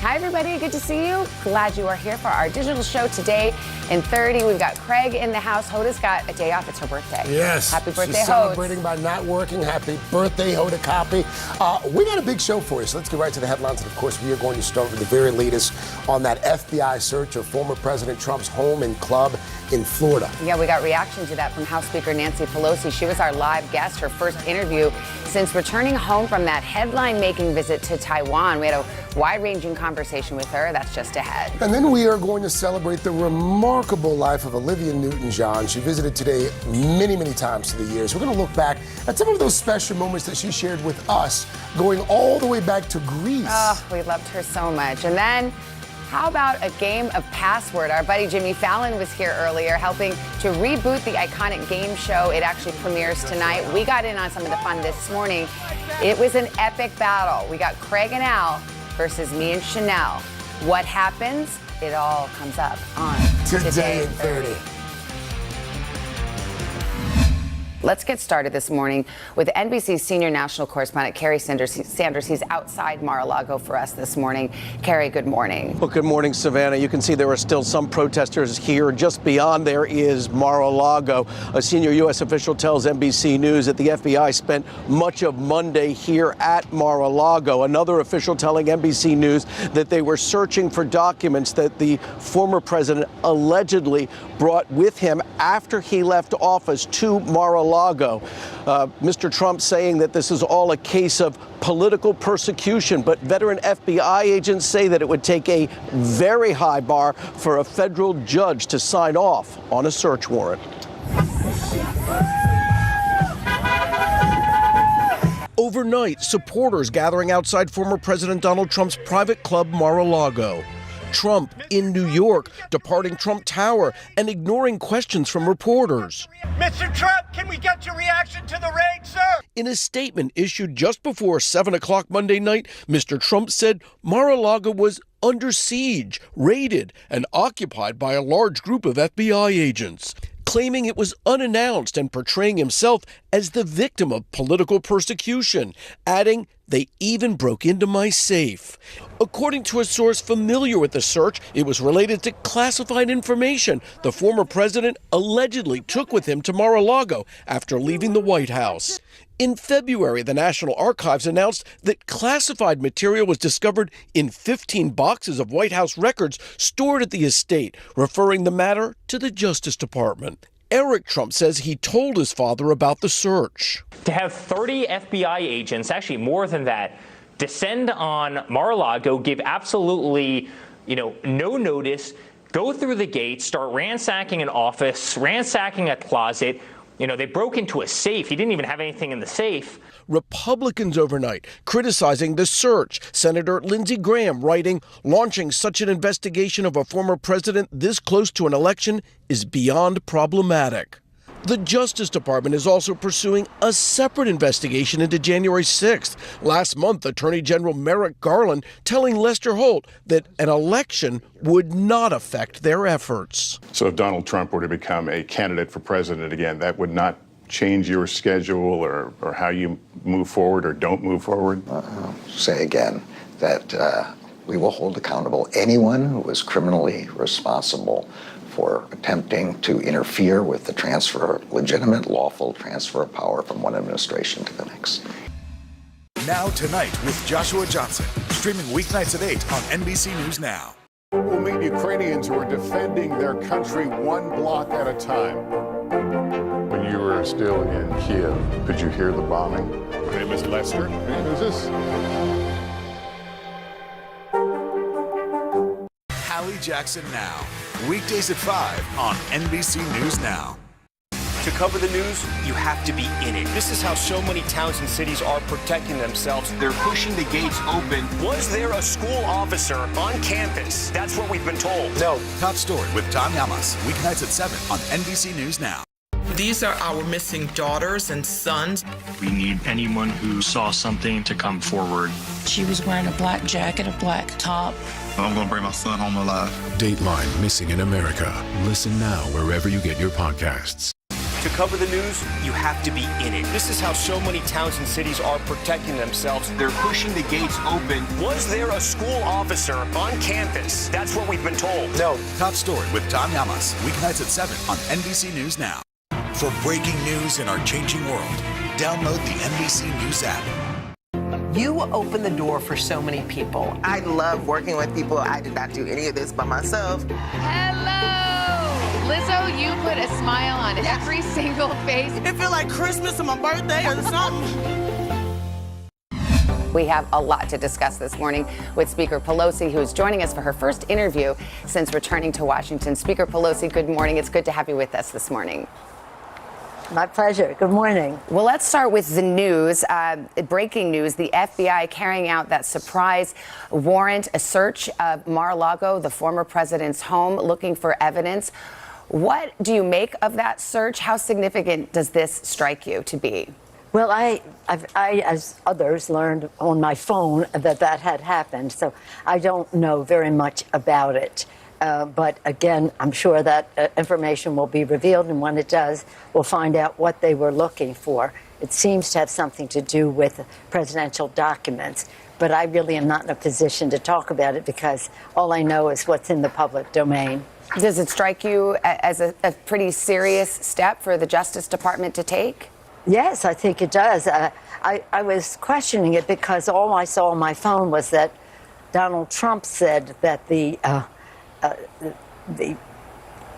Hi, everybody. Good to see you. Glad you are here for our digital show today. In 30, we've got Craig in the house. Hoda's got a day off. It's her birthday. Yes. Happy birthday, She's Hoda. celebrating by not working. Happy birthday, Hoda Copy. We got a big show for you, so let's get right to the headlines. And, of course, we are going to start with the very latest on that FBI search of former President Trump's home and club in Florida. Yeah, we got reaction to that from House Speaker Nancy Pelosi. She was our live guest, her first interview since returning home from that headline-making visit to Taiwan. We had a wide-ranging conversation with her. That's just ahead. And then we are going to celebrate the remarkable life of Olivia Newton-John. She visited today many, many times through the years. We're going to look back at some of those special moments that she shared with us, going all the way back to Greece. Oh, we loved her so much. And then, how about a game of Password? Our buddy Jimmy Fallon was here earlier helping to reboot the iconic game show. It actually premieres tonight. We got in on some of the fun this morning. It was an epic battle. We got Craig and Al versus me and Chanel. What happens? It all comes up on Today in 30. Let's get started this morning with NBC's senior national correspondent, Kerry Sanders. He's outside Mar-a-Lago for us this morning. Kerry, good morning. Well, good morning, Savannah. You can see there are still some protesters here. Just beyond there is Mar-a-Lago. A senior U.S. official tells NBC News that the FBI spent much of Monday here at Mar-a-Lago. Another official telling NBC News that they were searching for documents that the former president allegedly brought with him after he left office to Mar-a-Lago. Mr. Trump saying that this is all a case of political persecution, but veteran FBI agents say that it would take a very high bar for a federal judge to sign off on a search warrant. Overnight, supporters gathering outside former President Donald Trump's private club Mar-a-Lago. Trump in New York, departing Trump Tower and ignoring questions from reporters. Mr. Trump, can we get your reaction to the raid, sir? In a statement issued just before 7 o'clock Monday night, Mr. Trump said Mar-a-Lago was under siege, raided, and occupied by a large group of FBI agents, claiming it was unannounced and portraying himself as the victim of political persecution, adding, "They even broke into my safe." According to a source familiar with the search, it was related to classified information the former president allegedly took with him to Mar-a-Lago after leaving the White House. In February, the National Archives announced that classified material was discovered in 15 boxes of White House records stored at the estate, referring the matter to the Justice Department. Eric Trump says he told his father about the search. To have 30 FBI agents, actually more than that, descend on Mar-a-Lago, give absolutely, no notice, go through the gate, start ransacking an office, ransacking a closet. They broke into a safe. He didn't even have anything in the safe. Republicans overnight criticizing the search. Senator Lindsey Graham writing, launching such an investigation of a former president this close to an election is beyond problematic. The Justice Department is also pursuing a separate investigation into January 6th. Last month, Attorney General Merrick Garland telling Lester Holt that an election would not affect their efforts. So if Donald Trump were to become a candidate for president again, that would not change your schedule or how you move forward or don't move forward? I'll say again that we will hold accountable anyone who is criminally responsible for attempting to interfere with the legitimate, lawful transfer of power from one administration to the next. Now Tonight with Joshua Johnson, streaming weeknights at 8 on NBC News Now. We'll meet Ukrainians who are defending their country one block at a time. When you were still in Kiev, could you hear the bombing? My name is Lester. And who's this? Hallie Jackson Now, weekdays at 5 on NBC News Now. To cover the news, you have to be in it. This is how so many towns and cities are protecting themselves. They're pushing the gates open. Was there a school officer on campus? That's what we've been told. No. Top Story with Tom Yamas, weeknights at 7 on NBC News Now. These are our missing daughters and sons. We need anyone who saw something to come forward. She was wearing a black jacket, a black top. I'm going to bring my son home alive. Dateline Missing in America. Listen now wherever you get your podcasts. To cover the news, you have to be in it. This is how so many towns and cities are protecting themselves. They're pushing the gates open. Was there a school officer on campus? That's what we've been told. No. Top Story with Tom Yamas. Weeknights at 7 on NBC News Now. For breaking news in our changing world, download the NBC News app. You open the door for so many people. I love working with people. I did not do any of this by myself. Hello! Lizzo, you put a smile on every single face. It feels like Christmas or my birthday or something. We have a lot to discuss this morning with Speaker Pelosi, who is joining us for her first interview since returning to Washington. Speaker Pelosi, good morning. It's good to have you with us this morning. My pleasure. Good morning. Well, let's start with the news. Breaking news, the FBI carrying out that surprise warrant, a search of Mar-a-Lago, the former president's home, looking for evidence. What do you make of that search? How significant does this strike you to be? Well, I, as others, learned on my phone that had happened, so I don't know very much about it. But again, I'm sure that information will be revealed, and when it does, we'll find out what they were looking for. It seems to have something to do with presidential documents, but I really am not in a position to talk about it because all I know is what's in the public domain. Does it strike you as a pretty serious step for the Justice Department to take? Yes, I think it does. I was questioning it because all I saw on my phone was that Donald Trump said that the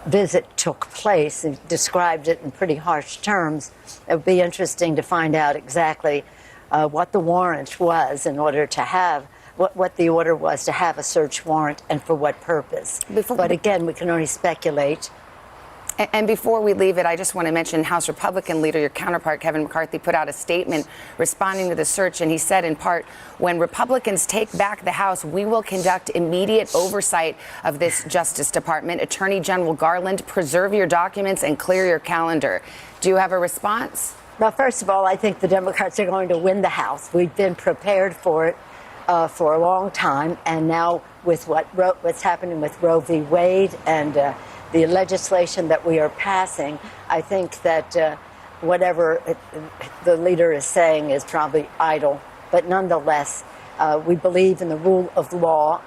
visit took place and described it in pretty harsh terms. It would be interesting to find out exactly what the warrant was in order to have, what the order was to have a search warrant and for what purpose. But again, we can only speculate. And before we leave it, I just want to mention House Republican leader, your counterpart, Kevin McCarthy, put out a statement responding to the search. And he said, in part, when Republicans take back the House, we will conduct immediate oversight of this Justice Department. Attorney General Garland, preserve your documents and clear your calendar. Do you have a response? Well, first of all, I think the Democrats are going to win the House. We've been prepared for it for a long time. And now with what's happening with Roe v. Wade and the legislation that we are passing, I think that whatever the leader is saying is probably idle. But nonetheless, we believe in the rule of law,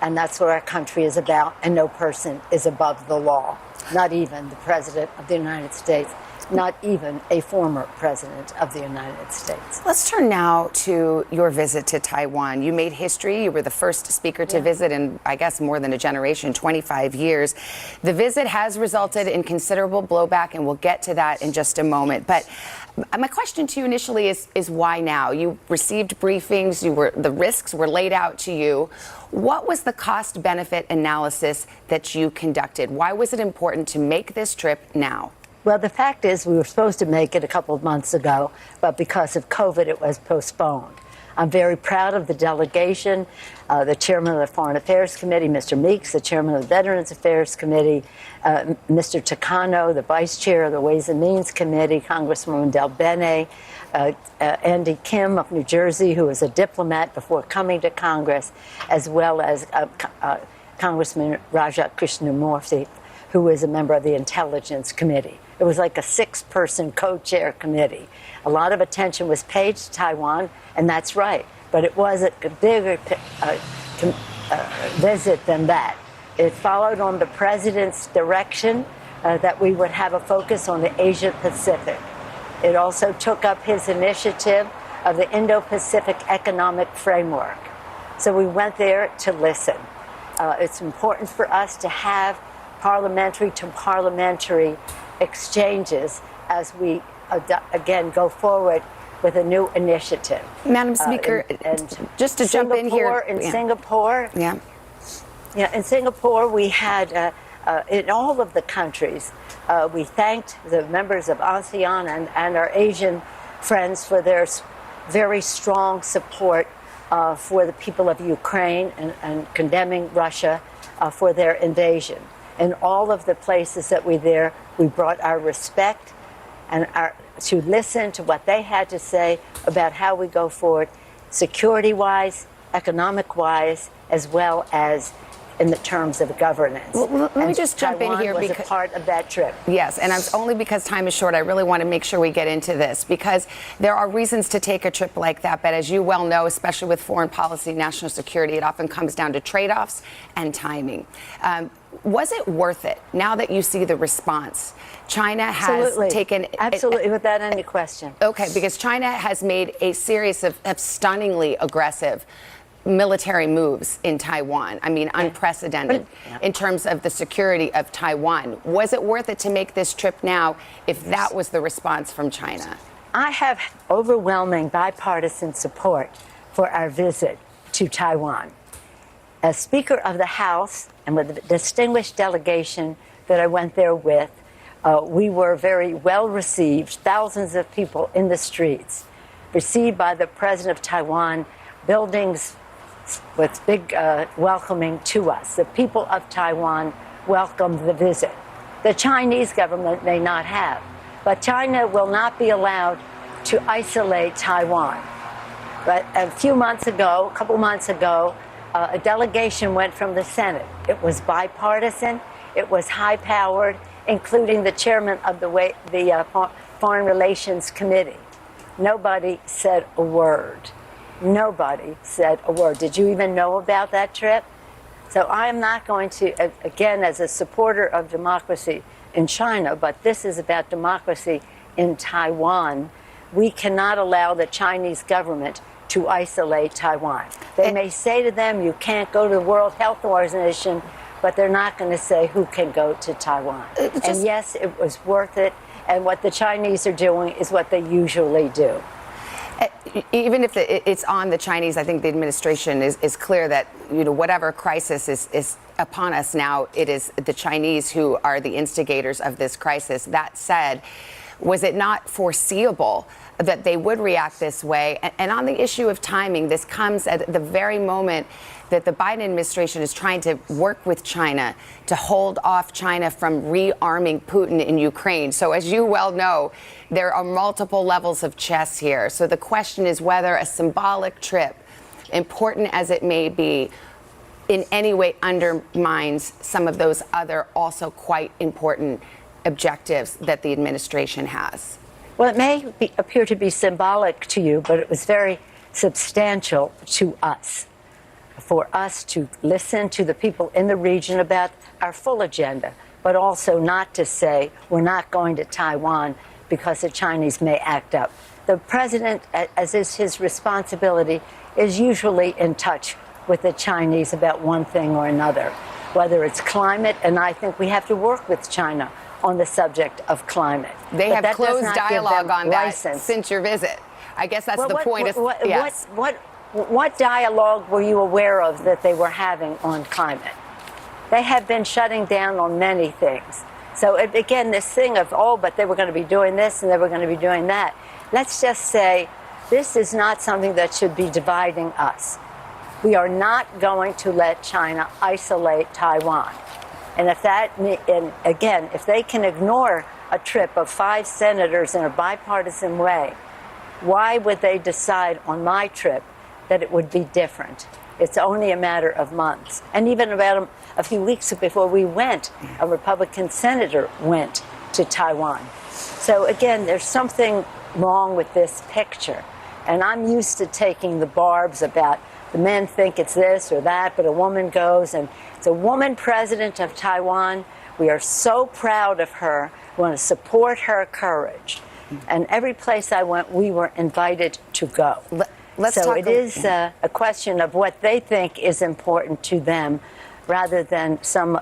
and that's what our country is about, and no person is above the law, not even the President of the United States, not even a former president of the United States. Let's turn now to your visit to Taiwan. You made history. You were the first speaker to visit in, I guess, more than a generation, 25 years. The visit has resulted in considerable blowback, and we'll get to that in just a moment. But my question to you initially is why now? You received briefings. The risks were laid out to you. What was the cost-benefit analysis that you conducted? Why was it important to make this trip now? Well, the fact is we were supposed to make it a couple of months ago, but because of COVID, it was postponed. I'm very proud of the delegation, the chairman of the Foreign Affairs Committee, Mr. Meeks, the chairman of the Veterans Affairs Committee, Mr. Takano, the vice chair of the Ways and Means Committee, Congresswoman Del Bene, Andy Kim of New Jersey, who was a diplomat before coming to Congress, as well as Congressman Raja Krishnamurthy, who is a member of the Intelligence Committee. It was like a 6-person co-chair committee. A lot of attention was paid to Taiwan, and that's right. But it was a bigger visit than that. It followed on the president's direction that we would have a focus on the Asia-Pacific. It also took up his initiative of the Indo-Pacific Economic Framework. So we went there to listen. It's important for us to have parliamentary to parliamentary exchanges as we again go forward with a new initiative. Madam Speaker, just to jump in here. In Singapore, in Singapore we had in all of the countries, we thanked the members of ASEAN and our Asian friends for their very strong support for the people of Ukraine and condemning Russia for their invasion. In all of the places that we brought our respect and to listen to what they had to say about how we go forward, security-wise, economic-wise, as well as in the terms of governance. Well, let me just jump Taiwan in here was because a part of that trip. Yes, and only because time is short, I really want to make sure we get into this, because there are reasons to take a trip like that, but as you well know, especially with foreign policy, national security, it often comes down to trade-offs and timing. Was it worth it now that you see the response? China has taken... Absolutely, without any question. Okay, because China has made a series of stunningly aggressive military moves in Taiwan. I mean, unprecedented in terms of the security of Taiwan. Was it worth it to make this trip now if that was the response from China? I have overwhelming bipartisan support for our visit to Taiwan. As Speaker of the House and with the distinguished delegation that I went there with, we were very well received, thousands of people in the streets, received by the President of Taiwan, buildings with big welcoming to us. The people of Taiwan welcomed the visit. The Chinese government may not have, but China will not be allowed to isolate Taiwan. But a couple months ago, a delegation went from the Senate. It was bipartisan, it was high-powered, including the chairman of the Foreign Relations Committee. Nobody said a word. Nobody said a word. Did you even know about that trip? So I am not going to, again, as a supporter of democracy in China, but this is about democracy in Taiwan. We cannot allow the Chinese government to isolate Taiwan. They may say to them, you can't go to the World Health Organization, but they're not going to say who can go to Taiwan. And yes, it was worth it. And what the Chinese are doing is what they usually do. Even if it's on the Chinese, I think the administration is clear that, you know, whatever crisis is upon us now, it is the Chinese who are the instigators of this crisis. That said, was it not foreseeable that they would react this way? And on the issue of timing, this comes at the very moment that the Biden administration is trying to work with China to hold off China from rearming Putin in Ukraine. So as you well know, there are multiple levels of chess here. So the question is whether a symbolic trip, important as it may be, in any way undermines some of those other also quite important objectives that the administration has. Well, it may appear to be symbolic to you, but it was very substantial to us, for us to listen to the people in the region about our full agenda, but also not to say we're not going to Taiwan because the Chinese may act up. The president, as is his responsibility, is usually in touch with the Chinese about one thing or another, whether it's climate, and I think we have to work with China on the subject of climate. They have closed dialogue on that since your visit. I guess that's the point. What dialogue were you aware of that they were having on climate? They have been shutting down on many things. So again, this thing of, but they were going to be doing this and they were going to be doing that. Let's just say this is not something that should be dividing us. We are not going to let China isolate Taiwan. And if they can ignore a trip of 5 senators in a bipartisan way, why would they decide on my trip that it would be different? It's only a matter of months. And even about a few weeks before we went, a Republican senator went to Taiwan. So again, there's something wrong with this picture. And I'm used to taking the barbs about the men think it's this or that, but a woman goes, and it's a woman president of Taiwan. We are so proud of her. We want to support her courage. And every place I went, we were invited to go. It is a question of what they think is important to them, rather than some,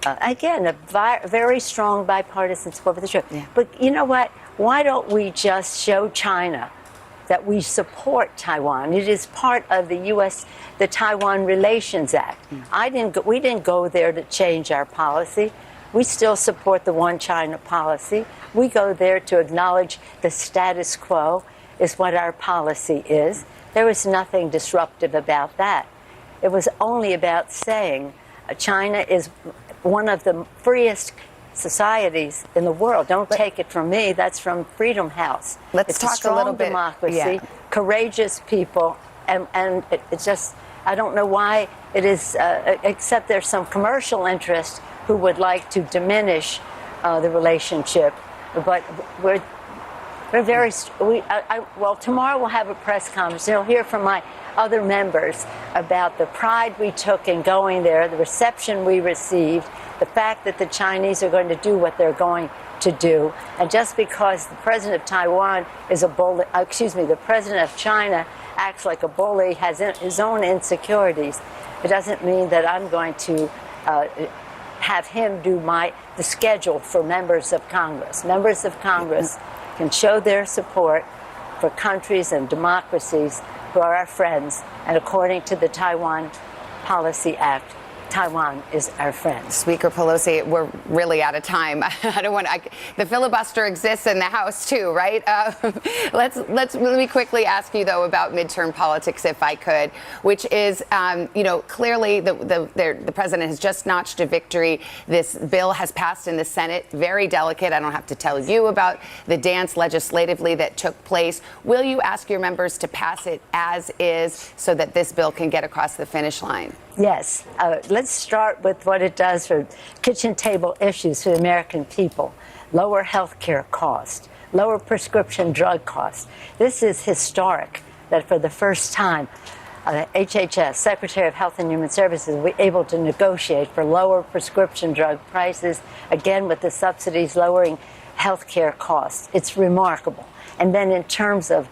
again, a very strong bipartisan support for the trip. Yeah. But you know what? Why don't we just show China that we support Taiwan? It is part of the Taiwan Relations Act. We didn't go there to change our policy. We still support the One China policy. We go there to acknowledge the status quo is what our policy is. There was nothing disruptive about that. It was only about saying China is one of the freest societies in the world. Don't take it from me. That's from Freedom House. Let's talk a little bit. Democracy, courageous people, and it's just I don't know why it is, except there's some commercial interest who would like to diminish the relationship. But we're very, well, tomorrow we'll have a press conference. You'll hear from my other members about the pride we took in going there, the reception we received, the fact that the Chinese are going to do what they're going to do. And just because the president of Taiwan is a bully, the president of China acts like a bully, has his own insecurities, it doesn't mean that I'm going to have him do the schedule for members of Congress. Members of Congress can show their support for countries and democracies who are our friends. And according to the Taiwan Policy Act, Taiwan is our friend. Speaker Pelosi, we're really out of time. The filibuster exists in the House too, right? Let me quickly ask you though about midterm politics, if I could, which is, clearly the president has just notched a victory. This bill has passed in the Senate, very delicate. I don't have to tell you about the dance legislatively that took place. Will you ask your members to pass it as is so that this bill can get across the finish line? Yes. Let's start with what it does for kitchen table issues for the American people. Lower health care costs, lower prescription drug costs. This is historic that for the first time, HHS, Secretary of Health and Human Services, will be able to negotiate for lower prescription drug prices, again with the subsidies lowering health care costs. It's remarkable. And then in terms of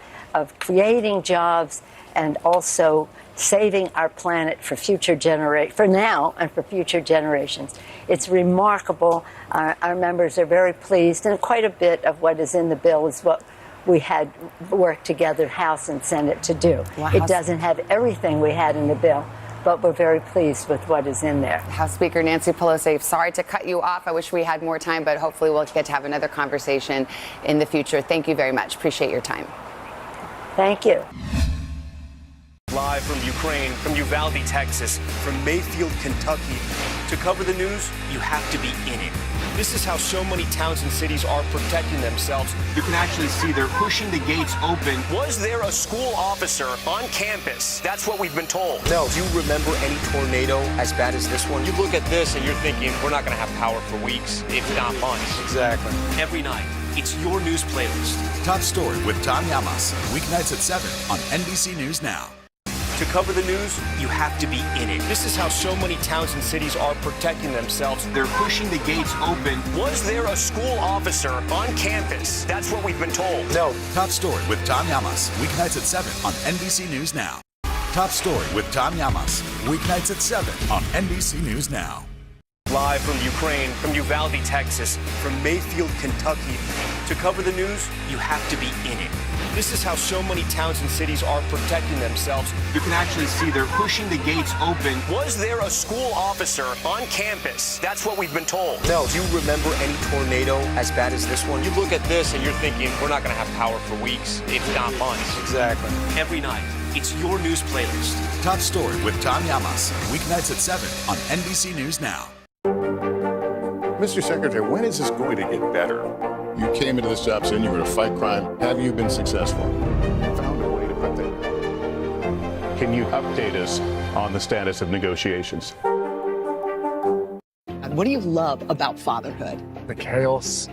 creating jobs and also saving our planet for for now and for future generations. It's remarkable. Our members are very pleased, and quite a bit of what is in the bill is what we had worked together, House and Senate, to do. Wow. It doesn't have everything we had in the bill, but we're very pleased with what is in there. House Speaker Nancy Pelosi, sorry to cut you off. I wish we had more time, but hopefully we'll get to have another conversation in the future. Thank you very much. Appreciate your time. Thank you. Live from Ukraine, from Uvalde, Texas, from Mayfield, Kentucky. To cover the news, you have to be in it. This is how so many towns and cities are protecting themselves. You can actually see they're pushing the gates open. Was there a school officer on campus? That's what we've been told. No. Do you remember any tornado as bad as this one? You look at this and you're thinking, we're not going to have power for weeks, if not months. Exactly. Every night, it's your news playlist. Top Story with Tom Llamas, weeknights at 7 on NBC News Now. To cover the news, you have to be in it. This is how so many towns and cities are protecting themselves. They're pushing the gates open. Was there a school officer on campus? That's what we've been told. No. Top Story with Tom Llamas, weeknights at 7 on NBC News Now. Top Story with Tom Llamas, weeknights at 7 on NBC News Now. Live from Ukraine, from Uvalde, Texas, from Mayfield, Kentucky. To cover the news, you have to be in it. This is how so many towns and cities are protecting themselves. You can actually see they're pushing the gates open. Was there a school officer on campus? That's what we've been told. No. Do you remember any tornado as bad as this one? You look at this and you're thinking, we're not going to have power for weeks, if not months. Exactly. Every night, it's your news playlist. Top Story with Tom Llamas, weeknights at 7 on NBC News Now. Mr. Secretary, when is this going to get better? You came into this job saying you were to fight crime. Have you been successful? Found a way to put that. Can you update us on the status of negotiations? What do you love about fatherhood? The chaos,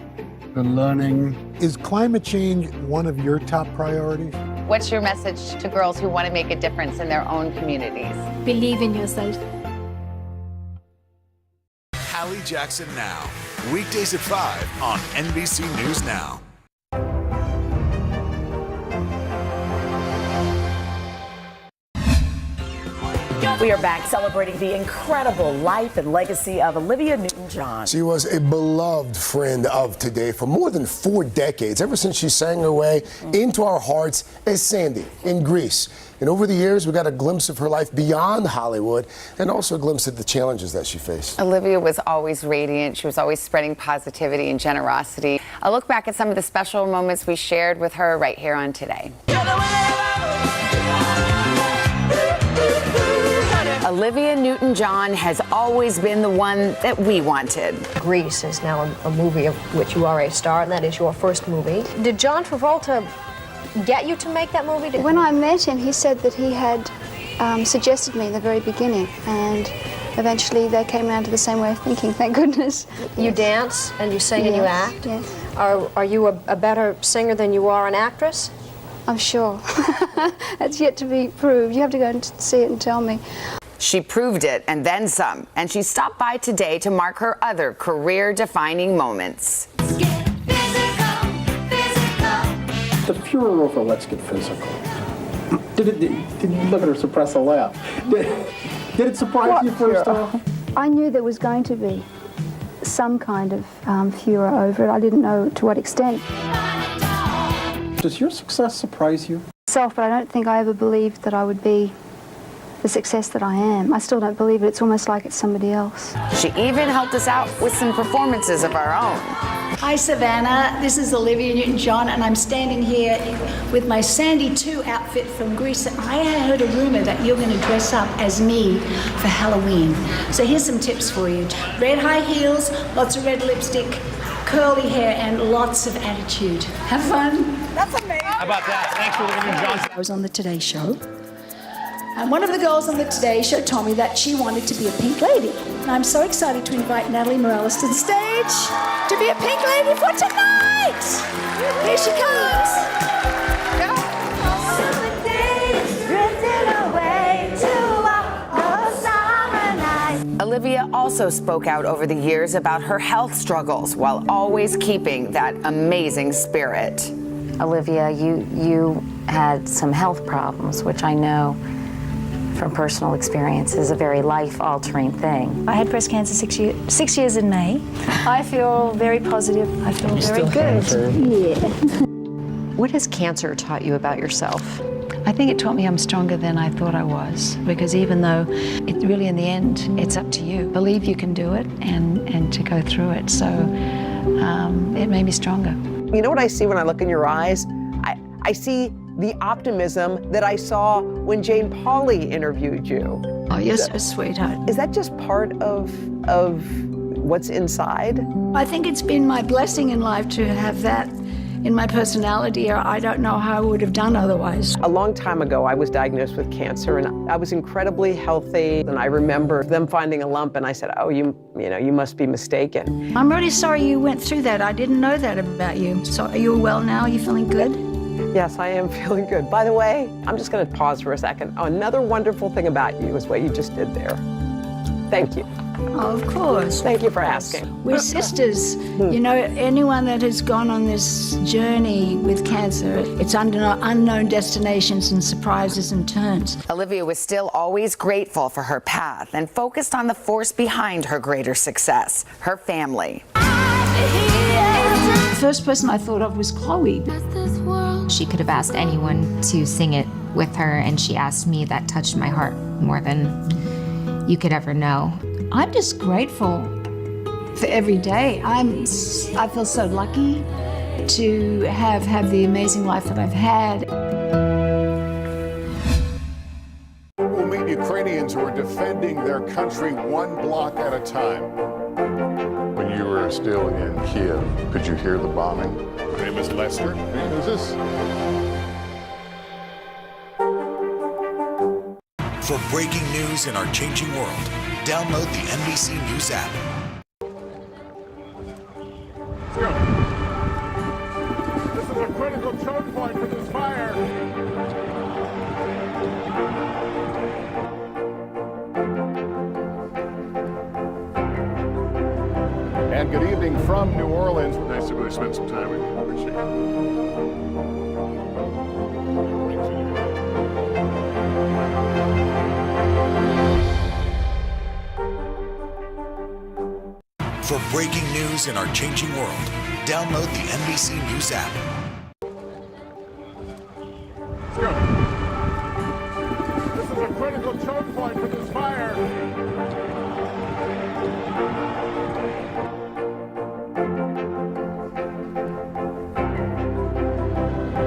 the learning. Is climate change one of your top priorities? What's your message to girls who want to make a difference in their own communities? Believe in yourself. Hallie Jackson Now, weekdays at 5 on NBC News Now. We are back celebrating the incredible life and legacy of Olivia Newton-John. She was a beloved friend of today for more than 4 decades, ever since she sang her way into our hearts as Sandy in Grease. And over the years, we got a glimpse of her life beyond Hollywood and also a glimpse of the challenges that she faced. Olivia was always radiant. She was always spreading positivity and generosity. A look back at some of the special moments we shared with her right here on Today. Olivia Newton-John has always been the one that we wanted. Grease is now a movie of which you are a star, and that is your first movie. Did John Travolta get you to make that movie? When I met him, he said that he had suggested me in the very beginning, and eventually they came around to the same way of thinking, thank goodness. You dance and you sing and you act? Yes. Are you a better singer than you are an actress? I'm sure. That's yet to be proved. You have to go and see it and tell me. She proved it and then some, and she stopped by today to mark her other career-defining moments. The furor over let's get physical. Did you look at her suppress a laugh? Did it surprise you first off? I knew there was going to be some kind of furor over it. I didn't know to what extent. Does your success surprise you? But I don't think I ever believed that I would be the success that I am. I still don't believe it. It's almost like it's somebody else. She even helped us out with some performances of our own. Hi, Savannah. This is Olivia Newton-John, and I'm standing here with my Sandy 2 outfit from Greece. I heard a rumor that you're going to dress up as me for Halloween. So here's some tips for you. Red high heels, lots of red lipstick, curly hair, and lots of attitude. Have fun. That's amazing. How about that? Thanks for Olivia Newton-John. I was on the Today Show. And one of the girls on the Today Show told me that she wanted to be a pink lady. And I'm so excited to invite Natalie Morales to the stage to be a pink lady for tonight. Here she comes. Olivia also spoke out over the years about her health struggles while always keeping that amazing spirit. Olivia, you had some health problems, which I know from personal experience is a very life-altering thing. I had breast cancer 6 years in May. I feel very positive. I feel very good. Yeah. What has cancer taught you about yourself? I think it taught me I'm stronger than I thought I was, because even though it really in the end, it's up to you. Believe you can do it and to go through it. So it made me stronger. You know what I see when I look in your eyes? I see the optimism that I saw when Jane Pauley interviewed you. Oh, yes, sweetheart. Is that just part of what's inside? I think it's been my blessing in life to have that in my personality, or I don't know how I would have done otherwise. A long time ago, I was diagnosed with cancer, and I was incredibly healthy. And I remember them finding a lump, and I said, "Oh, you must be mistaken." I'm really sorry you went through that. I didn't know that about you. So are you well now? Are you feeling good? Yes, I am feeling good. By the way, I'm just going to pause for a second. Oh, another wonderful thing about you is what you just did there. Thank you. Oh, of course. Thank you for asking. We're sisters. You know, anyone that has gone on this journey with cancer, it's unknown destinations and surprises and turns. Olivia was still always grateful for her path and focused on the force behind her greater success, her family. The first person I thought of was Chloe. She could have asked anyone to sing it with her, and she asked me. That touched my heart more than you could ever know. I'm just grateful for every day. I feel so lucky to have the amazing life that I've had. We'll meet Ukrainians who are defending their country one block at a time. When you were still in Kiev, could you hear the bombing? My name is Lester. Who's this? For breaking news in our changing world, download the NBC News app. This is a critical choke point for this fire. And good evening from New Orleans. Nice to really spend some time with you. Appreciate it. For breaking news in our changing world, download the NBC News app. This is a critical choke point for this fire.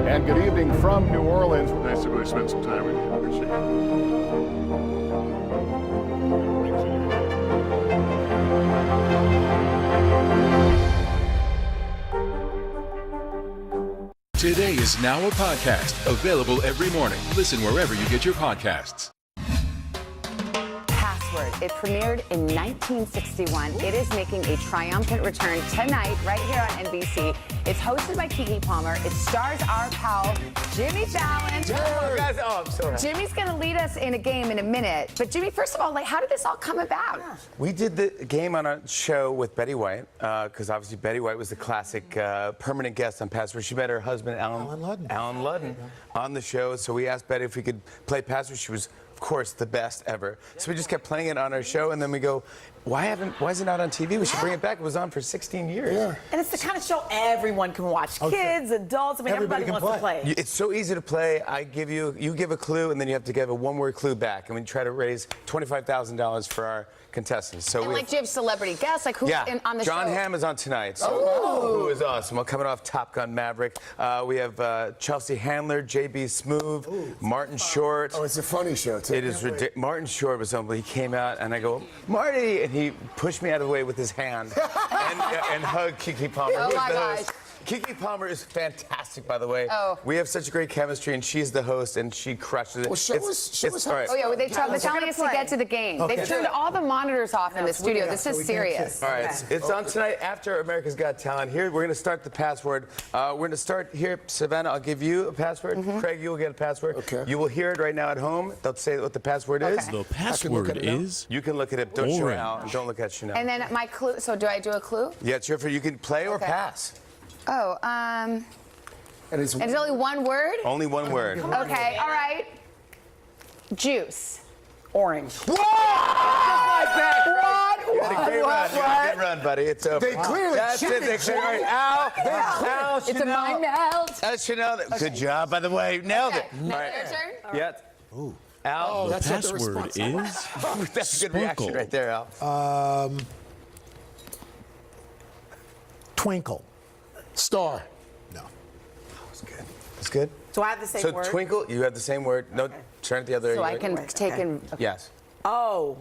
And good evening from New Orleans. Nice to really spend some time with you. Appreciate it. Today is now a podcast, available every morning. Listen wherever you get your podcasts. Password. It premiered in 1961. It is making a triumphant return tonight right here on NBC. It's hosted by Kiki Palmer. It stars our pal, Jimmy Fallon. Guys, I'm sorry. Jimmy's going to lead us in a game in a minute. But Jimmy, first of all, how did this all come about? We did the game on a show with Betty White, because obviously Betty White was the classic permanent guest on Password. She met her husband, Alan Ludden, on the show. So we asked Betty if we could play Password. She was, of course, the best ever. So we just kept playing it on our show, and then we go, why is it not on TV? We should bring it back. It was on for 16 years. Yeah. And it's the kind of show everyone can watch. Kids, adults, I mean, everybody wants to play. It's so easy to play. You give a clue, and then you have to give a one-word clue back, and we try to raise $25,000 for our contestants. So And do you have celebrity guests? Like who's on the show? John Hamm is on tonight, who is awesome. Well, coming off Top Gun Maverick, we have Chelsea Handler, JB Smoove, Martin Short. Oh, it's a funny show too. It is ridiculous. Martin Short was unbelievable. He came out, and I go, Marty, and he pushed me out of the way with his hand and hugged Kiki Palmer. Oh my gosh. Kiki Palmer is fantastic, by the way. Oh. We have such a great chemistry, and she's the host, and she crushes it. Well, show us all right. Oh, yeah, well, they're telling us to get to the game. Okay. They've turned all the monitors off in the studio. This is serious. All right, it's on tonight after America's Got Talent. Here, we're going to start the password. We're going to start here. Savannah, I'll give you a password. Craig, you will get a password. Okay. You will hear it right now at home. They'll say what the password is. The password is... You can look at it. Don't show it out. Don't look at Chanel. And then my clue, so do I do a clue? Yeah, it's your favorite. You can play or pass. Oh, and it's only one word? Only one word. Okay, all right. Juice. Orange. What? You had a great run. You had a good run, buddy. It's over. They clearly That's it. They clearly. Al, It's a mine melt. That's Chanel. Good job, by the way. Nailed it. Now your turn? Yeah. Ooh. Al, the password is... That's a good reaction right there, Al. Twinkle. Star. No. That's good. That's good. So I have the same word? So twinkle, you have the same word. No, turn it the other way. So I can take in... Yes. Oh.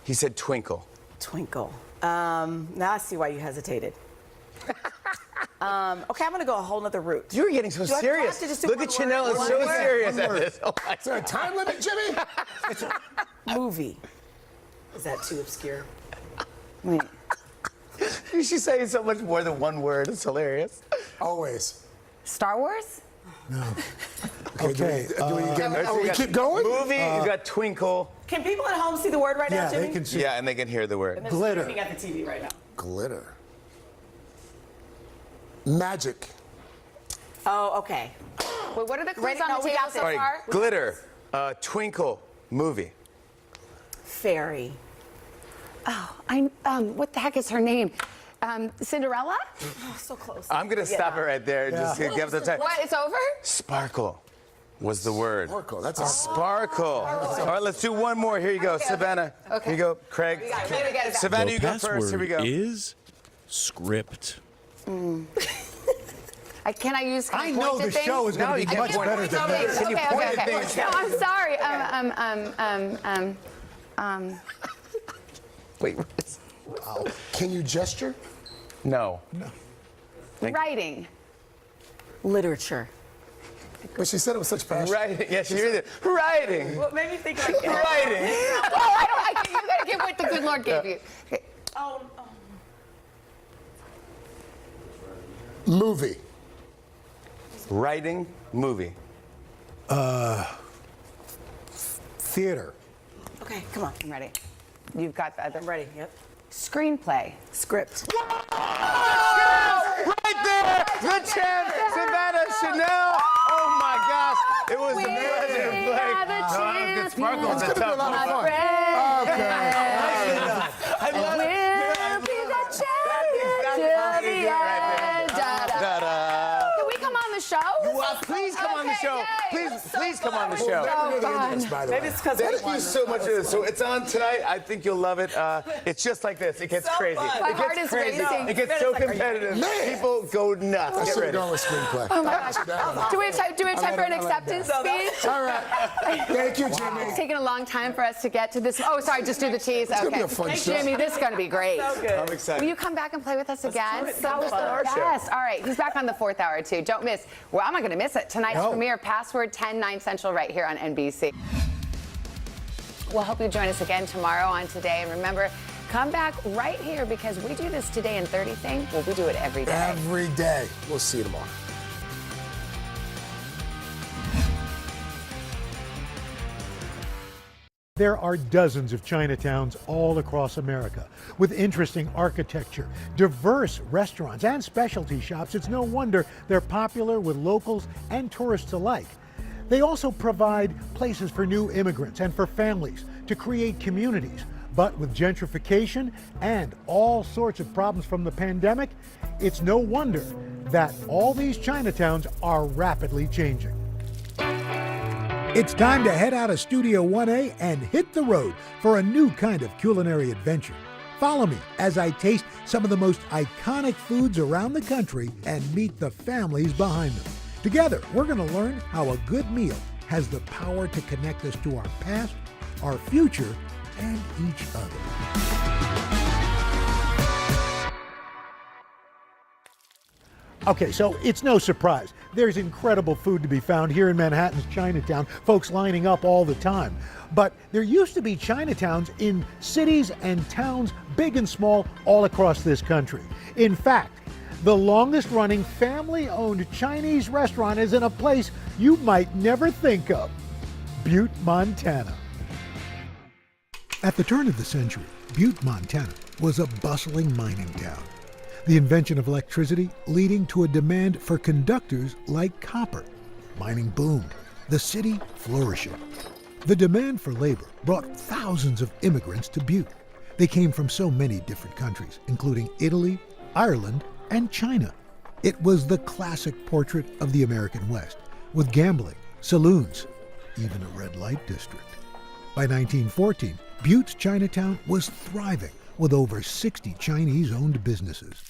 He said twinkle. Twinkle. Now I see why you hesitated. Okay, I'm going to go a whole nother route. You're getting so serious. Look at Chanel. It's so serious at this. Oh, is there a time limit, Jimmy? Movie. Is that too obscure? Wait. She's saying so much more than one word. It's hilarious. Always. Star Wars? No. Okay. Do we keep going? Movie, you got twinkle. Can people at home see the word right now, Jimmy? They can see. Yeah, and they can hear the word. And they're Glitter. screaming at the TV right now. Glitter. Magic. Oh, okay. Wait, what are the clues Ready? on No, the we table got so this. far? Glitter, twinkle, movie. Fairy. Oh, what the heck is her name? Cinderella? Oh, so close. I'm going to stop it right there. Just give it the time. What, it's over? Sparkle was the word. Sparkle, that's a Sparkle. All right, let's do one more. Here you go, Savannah. Okay. Here you go, Craig. We got it. Savannah, you go first. Here we go. Is script. Can I use I know the show is going to be much better than this. Can you point at Okay. things? No, I'm sorry. Wait. Can you gesture? No. Writing. Literature. But she said it with such passion. Writing. Yes, you did. Writing. What made me think like Writing. Well, you gotta give what the good Lord gave you. Okay. Oh. Movie. Writing, movie. Theater. Okay, come on. I'm ready. You've got that. I'm ready. Yep. Screenplay. Script. Right there! The champ, Savannah Chanel. Oh my gosh. It was a pleasure to play. Good Sparkle was a tough one. I love it. We'll be the champion till the end. Can we come on the show? Please come on the show. Please come on the show. Maybe it's because Thank you so much for this. So it's on tonight. I think you'll love it. It's just like this. It gets crazy. My heart is racing. It gets so competitive. People go nuts. I Get should have ready. gone with screenplay. Oh my gosh. Do we have time for an acceptance speech? All right. Thank you, Jimmy. It's taken a long time for us to get to this. Oh, sorry, just do the tease. It's Okay. gonna be a fun show. Jimmy, this is going to be great. So good. I'm excited. Will you come back and play with us again? That was our show. Yes. All right. He's back on the 4th hour, too. Don't miss. Well, I'm not going to miss it. Tonight's premiere, Password, 10, 9 Central, right here on NBC. We'll hope you join us again tomorrow on Today. And remember, come back right here because we do this Today in 30 thing. Well, we do it every day. Every day. We'll see you tomorrow. There are dozens of Chinatowns all across America with interesting architecture, diverse restaurants, and specialty shops. It's no wonder they're popular with locals and tourists alike. They also provide places for new immigrants and for families to create communities. But with gentrification and all sorts of problems from the pandemic, it's no wonder that all these Chinatowns are rapidly changing. It's time to head out of Studio 1A and hit the road for a new kind of culinary adventure. Follow me as I taste some of the most iconic foods around the country and meet the families behind them. Together, we're going to learn how a good meal has the power to connect us to our past, our future, and each other. Okay, so it's no surprise. There's incredible food to be found here in Manhattan's Chinatown, folks lining up all the time. But there used to be Chinatowns in cities and towns, big and small, all across this country. In fact, the longest running family-owned Chinese restaurant is in a place you might never think of, Butte, Montana. At the turn of the century, Butte, Montana was a bustling mining town. The invention of electricity leading to a demand for conductors like copper. Mining boomed, the city flourishing. The demand for labor brought thousands of immigrants to Butte. They came from so many different countries, including Italy, Ireland, and China. It was the classic portrait of the American West, with gambling, saloons, even a red light district. By 1914, Butte's Chinatown was thriving with over 60 Chinese-owned businesses.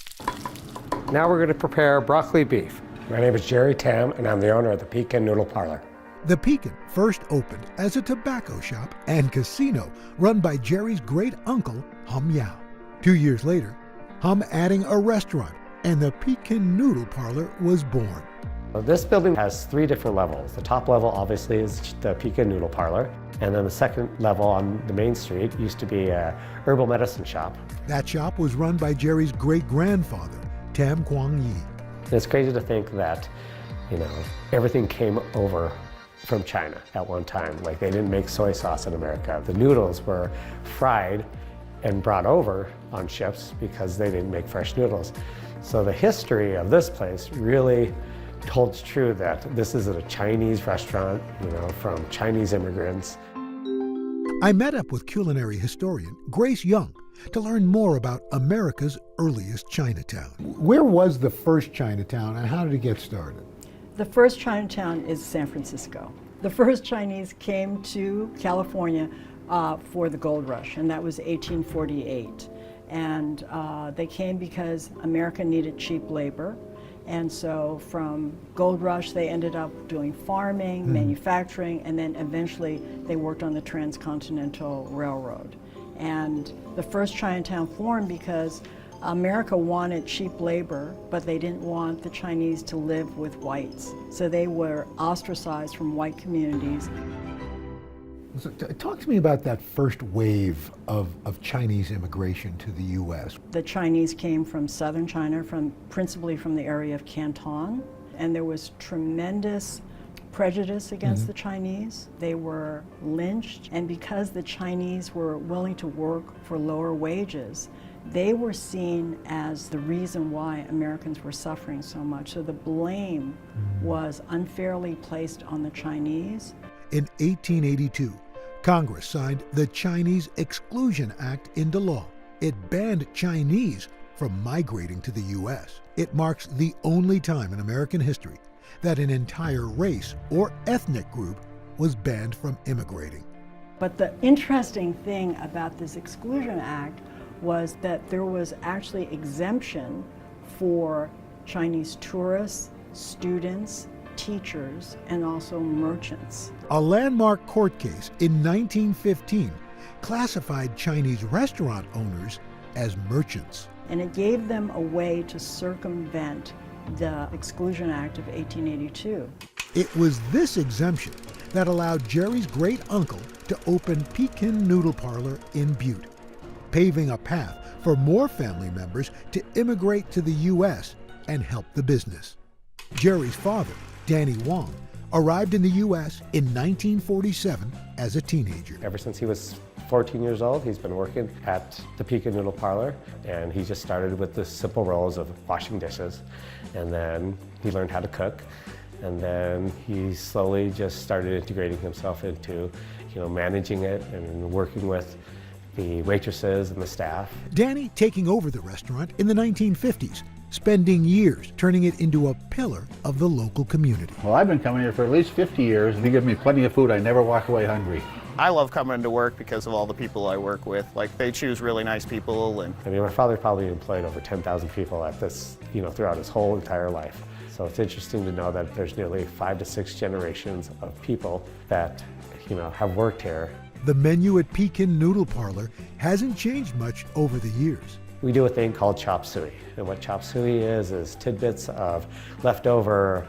Now we're going to prepare broccoli beef. My name is Jerry Tam, and I'm the owner of the Pecan Noodle Parlor. The Pecan first opened as a tobacco shop and casino run by Jerry's great uncle, Hum Yao. 2 years later, Hum adding a restaurant, and the Pecan Noodle Parlor was born. This building has 3 different levels. The top level obviously is the Pecan Noodle Parlor, and then the second level on the main street used to be a herbal medicine shop. That shop was run by Jerry's great-grandfather, Tam Kwang Yi. It's crazy to think that, everything came over from China at one time. Like, they didn't make soy sauce in America. The noodles were fried and brought over on ships because they didn't make fresh noodles. So the history of this place really holds true that this is a Chinese restaurant, from Chinese immigrants. I met up with culinary historian Grace Young to learn more about America's earliest Chinatown. Where was the first Chinatown and how did it get started? The first Chinatown is San Francisco. The first Chinese came to California for the gold rush, and that was 1848. And they came because America needed cheap labor. And so from gold rush, they ended up doing farming, manufacturing, and then eventually they worked on the Transcontinental Railroad. And the first Chinatown formed because America wanted cheap labor, but they didn't want the Chinese to live with whites. So they were ostracized from white communities. So talk to me about that first wave of Chinese immigration to the U.S. The Chinese came from southern China, principally from the area of Canton, and there was tremendous prejudice against the Chinese. They were lynched, and because the Chinese were willing to work for lower wages, they were seen as the reason why Americans were suffering so much. So the blame was unfairly placed on the Chinese. In 1882, Congress signed the Chinese Exclusion Act into law. It banned Chinese from migrating to the U.S. It marks the only time in American history that an entire race or ethnic group was banned from immigrating. But the interesting thing about this Exclusion Act was that there was actually exemption for Chinese tourists, students, teachers, and also merchants. A landmark court case in 1915 classified Chinese restaurant owners as merchants. And it gave them a way to circumvent the Exclusion Act of 1882. It was this exemption that allowed Jerry's great uncle to open Pekin Noodle Parlor in Butte, paving a path for more family members to immigrate to the U.S. and help the business. Jerry's father, Danny Wong, arrived in the U.S. in 1947 as a teenager. Ever since he was 14 years old, he's been working at the Pekin Noodle Parlor, and he just started with the simple roles of washing dishes, and then he learned how to cook, and then he slowly just started integrating himself into, managing it and working with the waitresses and the staff. Danny taking over the restaurant in the 1950s, spending years turning it into a pillar of the local community. Well, I've been coming here for at least 50 years, and they give me plenty of food. I never walk away hungry. I love coming to work because of all the people I work with. Like, they choose really nice people. And my father probably employed over 10,000 people at this, throughout his whole entire life. So it's interesting to know that there's nearly 5 to 6 generations of people that, have worked here. The menu at Pekin Noodle Parlor hasn't changed much over the years. We do a thing called chop suey, and what chop suey is tidbits of leftover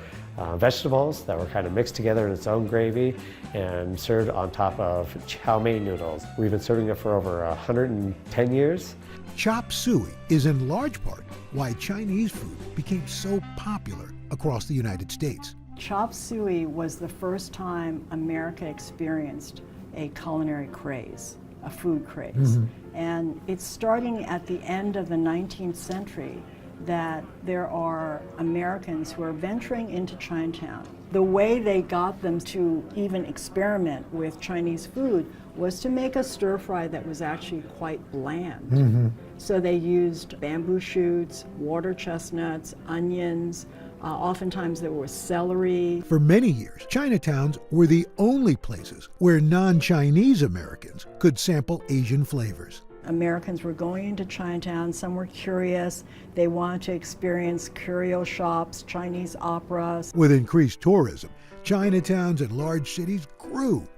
vegetables that were kind of mixed together in its own gravy and served on top of chow mein noodles. We've been serving it for over 110 years. Chop suey is in large part why Chinese food became so popular across the United States. Chop suey was the first time America experienced a culinary craze, a food craze. Mm-hmm. And it's starting at the end of the 19th century that there are Americans who are venturing into Chinatown. The way they got them to even experiment with Chinese food was to make a stir fry that was actually quite bland. Mm-hmm. So they used bamboo shoots, water chestnuts, onions, oftentimes there was celery. For many years, Chinatowns were the only places where non-Chinese Americans could sample Asian flavors. Americans were going into Chinatown, some were curious, they wanted to experience curio shops, Chinese operas. With increased tourism, Chinatowns in large cities grew,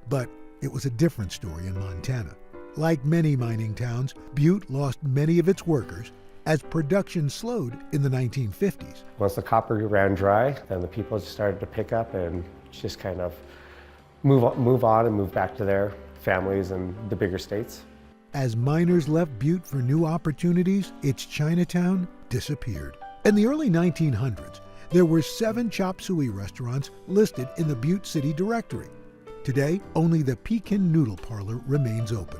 but it was a different story in Montana. Like many mining towns, Butte lost many of its workers as production slowed in the 1950s. Once the copper ran dry, then the people just started to pick up and just kind of move on and move back to their families and the bigger states. As miners left Butte for new opportunities, its Chinatown disappeared. In the early 1900s, there were 7 chop suey restaurants listed in the Butte City Directory. Today, only the Pekin Noodle Parlor remains open.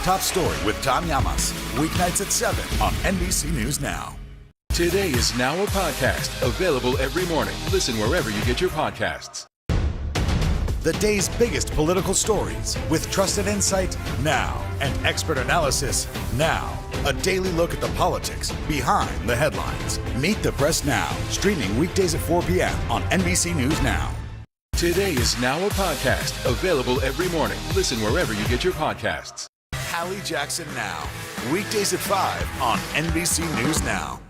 Top Story with Tom Llamas, weeknights at 7 on NBC News Now. Today is now a podcast, available every morning. Listen wherever you get your podcasts. The day's biggest political stories with trusted insight now and expert analysis now. A daily look at the politics behind the headlines. Meet the Press Now, streaming weekdays at 4 p.m. on NBC News Now. Today is now a podcast, available every morning. Listen wherever you get your podcasts. Hallie Jackson Now, weekdays at 5 on NBC News Now.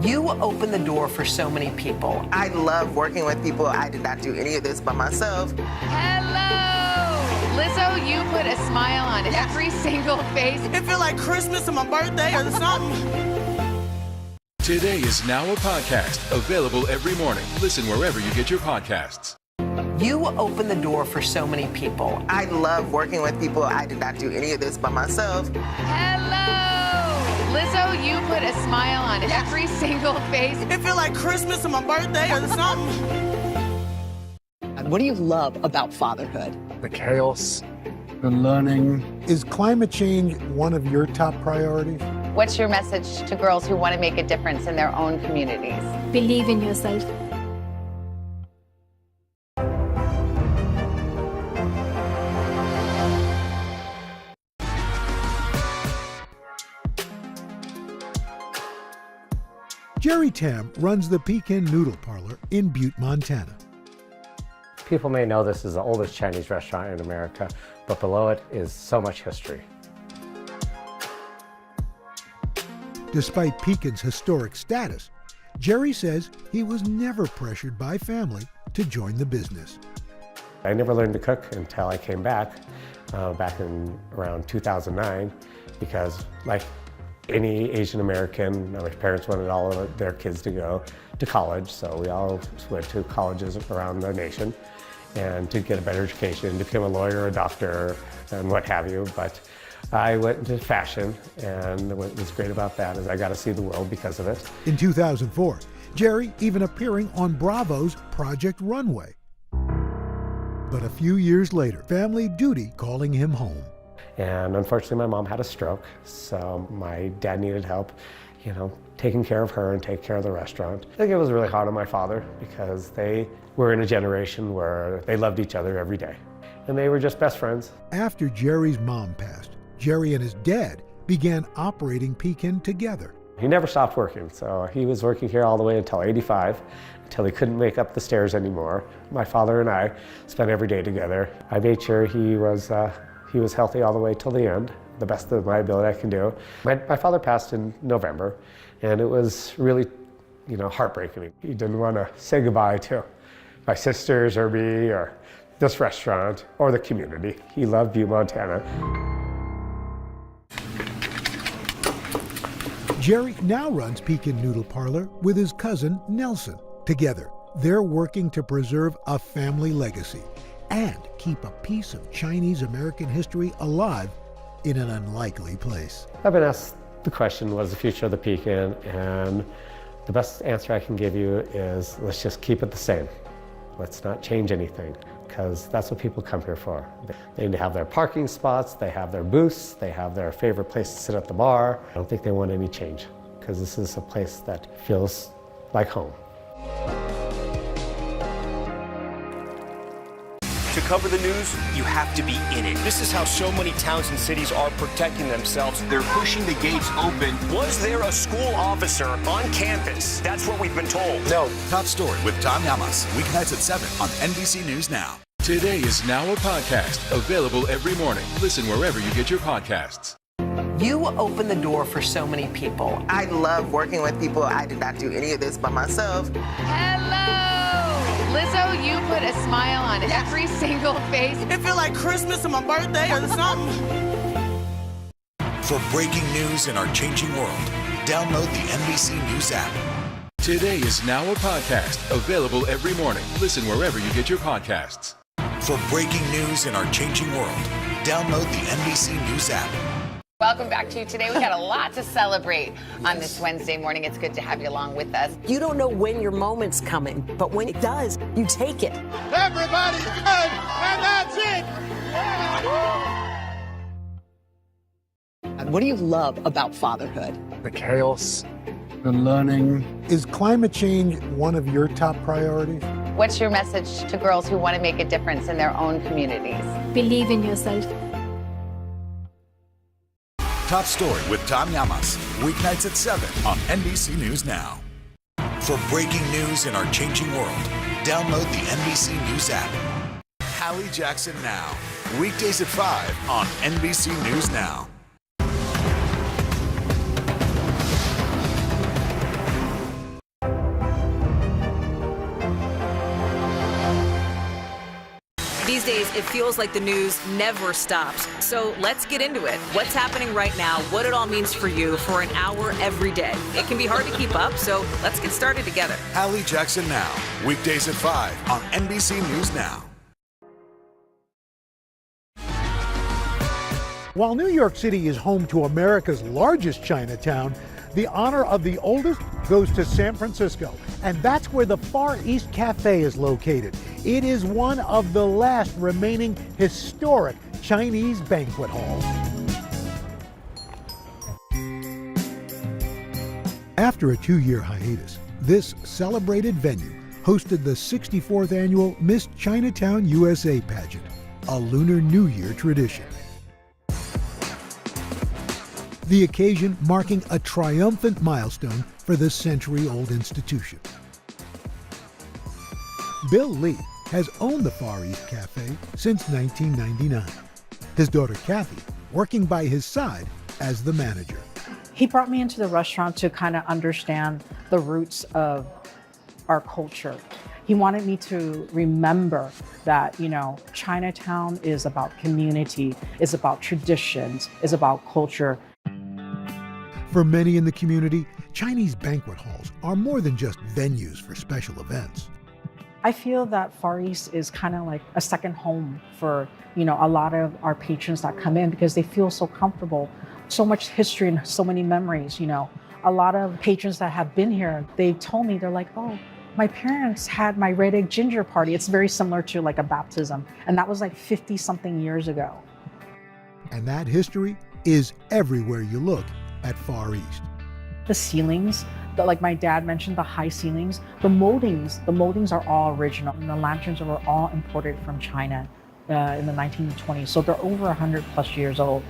You open the door for so many people. I love working with people. I did not do any of this by myself. Hello! Lizzo, you put a smile on every single face. It feels like Christmas or my birthday or something. Today is now a podcast, available every morning. Listen wherever you get your podcasts. You open the door for so many people. I love working with people. I did not do any of this by myself. Hello! Lizzo, you put a smile on every single face. It feels like Christmas or my birthday or something. What do you love about fatherhood? The chaos, the learning. Is climate change one of your top priorities? What's your message to girls who want to make a difference in their own communities? Believe in yourself. Jerry Tam runs the Pekin Noodle Parlor in Butte, Montana. People may know this is the oldest Chinese restaurant in America, but below it is so much history. Despite Pekin's historic status, Jerry says he was never pressured by family to join the business. I never learned to cook until I came back in around 2009, because like any Asian American, my parents wanted all of their kids to go to college, so we all went to colleges around the nation and to get a better education, become a lawyer, a doctor, and what have you. But I went into fashion, and what was great about that is I got to see the world because of it. In 2004, Jerry even appearing on Bravo's Project Runway. But a few years later, family duty calling him home. And unfortunately, my mom had a stroke, so my dad needed help, taking care of her and taking care of the restaurant. I think it was really hard on my father because they were in a generation where they loved each other every day. And they were just best friends. After Jerry's mom passed, Jerry and his dad began operating Pekin together. He never stopped working, so he was working here all the way until 85, until he couldn't make up the stairs anymore. My father and I spent every day together. I made sure he was healthy all the way till the end, the best of my ability I can do. My father passed in November, and it was really, heartbreaking. He didn't want to say goodbye to my sisters or me or this restaurant or the community. He loved Butte, Montana. Jerry now runs Pecan Noodle Parlor with his cousin Nelson. Together, they're working to preserve a family legacy and keep a piece of Chinese American history alive in an unlikely place. I've been asked the question, what is the future of the Pecan? And the best answer I can give you is, let's just keep it the same. Let's not change anything, because that's what people come here for. They have their parking spots, they have their booths, they have their favorite place to sit at the bar. I don't think they want any change, because this is a place that feels like home. To cover the news, you have to be in it. This is how so many towns and cities are protecting themselves. They're pushing the gates open. Was there a school officer on campus? That's what we've been told. No. Top Story with Tom Yamas, weeknights at 7 on NBC News Now. Today is now a podcast available every morning. Listen wherever you get your podcasts. You open the door for so many people. I love working with people. I did not do any of this by myself. Hello! Lizzo, you put a smile on every single face. It feels like Christmas or my birthday or something. For breaking news in our changing world, download the NBC News app. Today is now a podcast available every morning. Listen wherever you get your podcasts. For breaking news in our changing world, download the NBC News app. Welcome back to you today. We got a lot to celebrate on this Wednesday morning. It's good to have you along with us. You don't know when your moment's coming, but when it does, you take it. Everybody's good, and that's it. And what do you love about fatherhood? The chaos, the learning. Is climate change one of your top priorities? What's your message to girls who want to make a difference in their own communities? Believe in yourself. Top Story with Tom Yamas, weeknights at 7 on NBC News Now. For breaking news in our changing world, download the NBC News app. Hallie Jackson Now, weekdays at 5 on NBC News Now. These days, it feels like the news never stops. So let's get into it. What's happening right now, what it all means for you for an hour every day. It can be hard to keep up, so let's get started together. Hallie Jackson Now, weekdays at 5 on NBC News Now. While New York City is home to America's largest Chinatown, the honor of the oldest goes to San Francisco, and that's where the Far East Cafe is located. It is one of the last remaining historic Chinese banquet halls. After a 2-year hiatus, this celebrated venue hosted the 64th annual Miss Chinatown USA pageant, a Lunar New Year tradition. The occasion marking a triumphant milestone for the century-old institution. Bill Lee has owned the Far East Cafe since 1999. His daughter Kathy working by his side as the manager. He brought me into the restaurant to kind of understand the roots of our culture. He wanted me to remember that, Chinatown is about community, is about traditions, is about culture. For many in the community, Chinese banquet halls are more than just venues for special events. I feel that Far East is kind of like a second home for, a lot of our patrons that come in because they feel so comfortable, so much history and so many memories, A lot of patrons that have been here, they told me, they're like, oh, my parents had my red egg ginger party. It's very similar to like a baptism. And that was like 50 something years ago. And that history is everywhere you look at Far East. The ceilings, like my dad mentioned, the high ceilings, the moldings are all original. And the lanterns were all imported from China in the 1920s. So they're over 100 plus years old.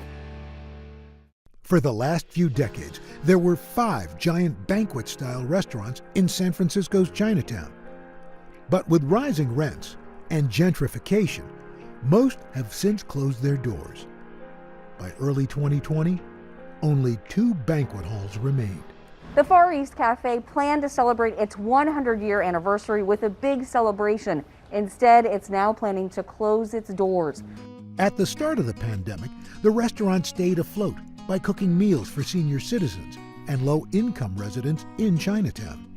For the last few decades, there were 5 giant banquet-style restaurants in San Francisco's Chinatown. But with rising rents and gentrification, most have since closed their doors. By early 2020, only 2 banquet halls remained. The Far East Cafe planned to celebrate its 100-year anniversary with a big celebration. Instead, it's now planning to close its doors. At the start of the pandemic, the restaurant stayed afloat by cooking meals for senior citizens and low-income residents in Chinatown.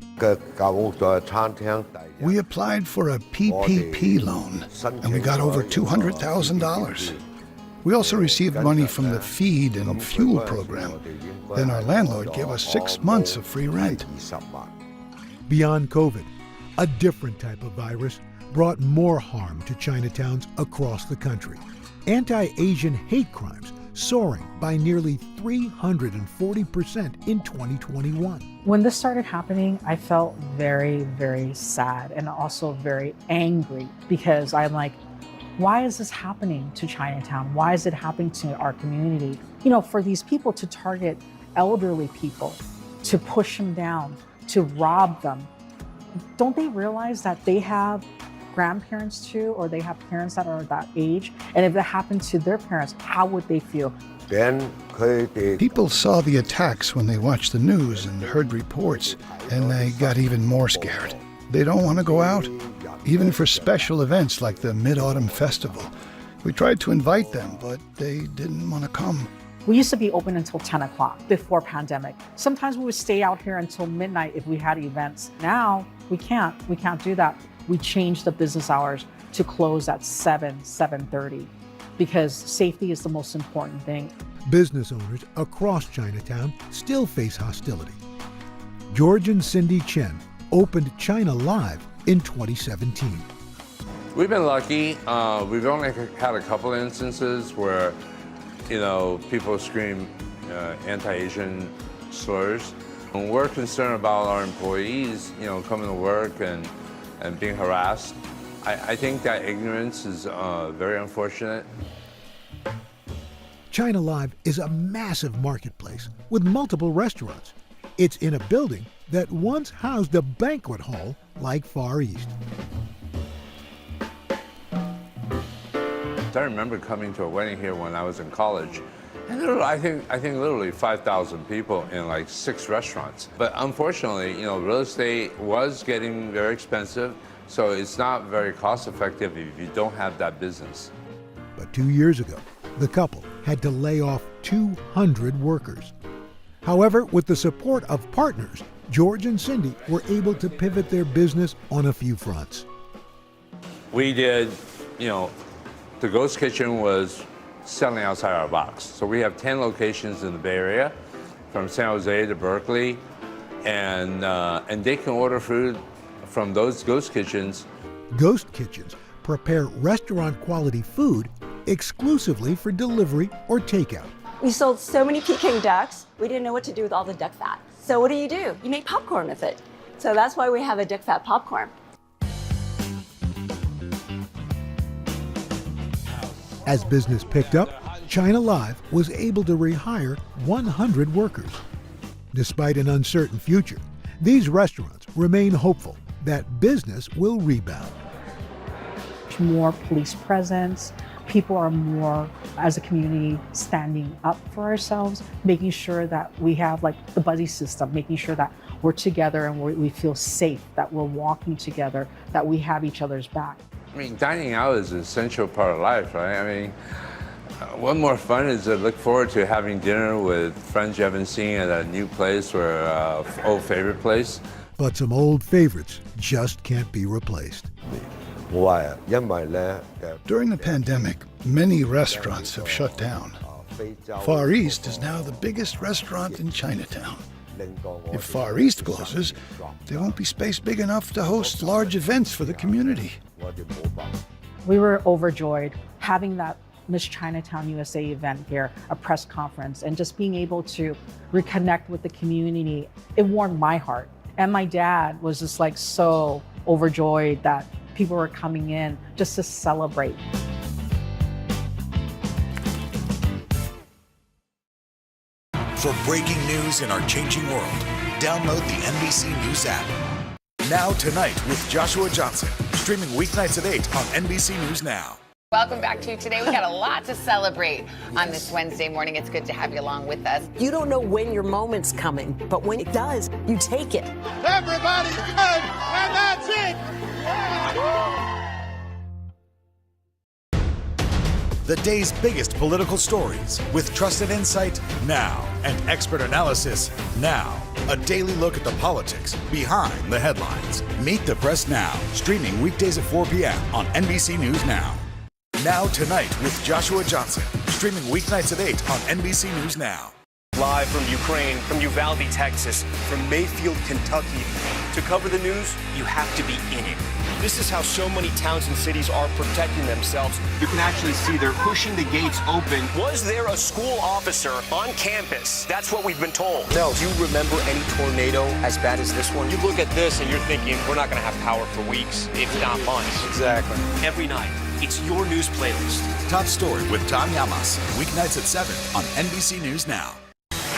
We applied for a PPP loan, and we got over $200,000. We also received money from the feed and fuel program. Then our landlord gave us 6 months of free rent. Beyond COVID, a different type of virus brought more harm to Chinatowns across the country. Anti-Asian hate crimes soaring by nearly 340% in 2021. When this started happening, I felt very, very sad and also very angry because I'm like, why is this happening to Chinatown? Why is it happening to our community? For these people to target elderly people, to push them down, to rob them, don't they realize that they have grandparents too, or they have parents that are that age? And if that happened to their parents, how would they feel? People saw the attacks when they watched the news and heard reports, and they got even more scared. They don't want to go out, even for special events like the Mid-Autumn Festival. We tried to invite them, but they didn't want to come. We used to be open until 10 o'clock before pandemic. Sometimes we would stay out here until midnight if we had events. Now, we can't do that. We changed the business hours to close at 7:30, because safety is the most important thing. Business owners across Chinatown still face hostility. George and Cindy Chen opened China Live in 2017. We've been lucky. We've only had a couple instances where, people scream anti-Asian slurs. And we're concerned about our employees, coming to work and being harassed. I think that ignorance is very unfortunate. China Live is a massive marketplace with multiple restaurants. It's in a building that once housed a banquet hall like Far East. I remember coming to a wedding here when I was in college, and there were, I think literally 5,000 people in like 6 restaurants. But unfortunately, real estate was getting very expensive, so it's not very cost effective if you don't have that business. But 2 years ago, the couple had to lay off 200 workers. However, with the support of partners, George and Cindy were able to pivot their business on a few fronts. We did, the ghost kitchen was selling outside our box. So we have 10 locations in the Bay Area, from San Jose to Berkeley, and they can order food from those ghost kitchens. Ghost kitchens prepare restaurant-quality food exclusively for delivery or takeout. We sold so many Peking ducks, we didn't know what to do with all the duck fat. So what do? You make popcorn with it. So that's why we have a duck fat popcorn. As business picked up, China Live was able to rehire 100 workers. Despite an uncertain future, these restaurants remain hopeful that business will rebound. More police presence. People are more, as a community, standing up for ourselves, making sure that we have the buddy system, making sure that we're together and we feel safe, that we're walking together, that we have each other's back. Dining out is an essential part of life, right? One more fun is to look forward to having dinner with friends you haven't seen at a new place or old favorite place. But some old favorites just can't be replaced. During the pandemic, many restaurants have shut down. Far East is now the biggest restaurant in Chinatown. If Far East closes, there won't be space big enough to host large events for the community. We were overjoyed having that Miss Chinatown USA event here, a press conference, and just being able to reconnect with the community. It warmed my heart. And my dad was just like so overjoyed that people were coming in just to celebrate. For breaking news in our changing world, download the NBC News app. Now Tonight with Joshua Johnson, streaming weeknights at 8 on NBC News Now. Welcome back to Today. We got a lot to celebrate on this Wednesday morning. It's good to have you along with us. You don't know when your moment's coming, but when it does, you take it. Everybody's good, and that's it. The day's biggest political stories with trusted insight now and expert analysis now. A daily look at the politics behind the headlines. Meet the Press Now, streaming weekdays at 4 p.m. on NBC News Now. Now Tonight with Joshua Johnson, streaming weeknights at 8 on NBC News Now. Live from Ukraine, from Uvalde, Texas, from Mayfield, Kentucky. To cover the news, you have to be in it. This is how so many towns and cities are protecting themselves. You can actually see they're pushing the gates open. Was there a school officer on campus? That's what we've been told. No. Do you remember any tornado as bad as this one? You look at this and you're thinking, we're not going to have power for weeks, if not months. Exactly. Every night, it's your news playlist. Top Story with Tom Yamas, weeknights at 7 on NBC News Now.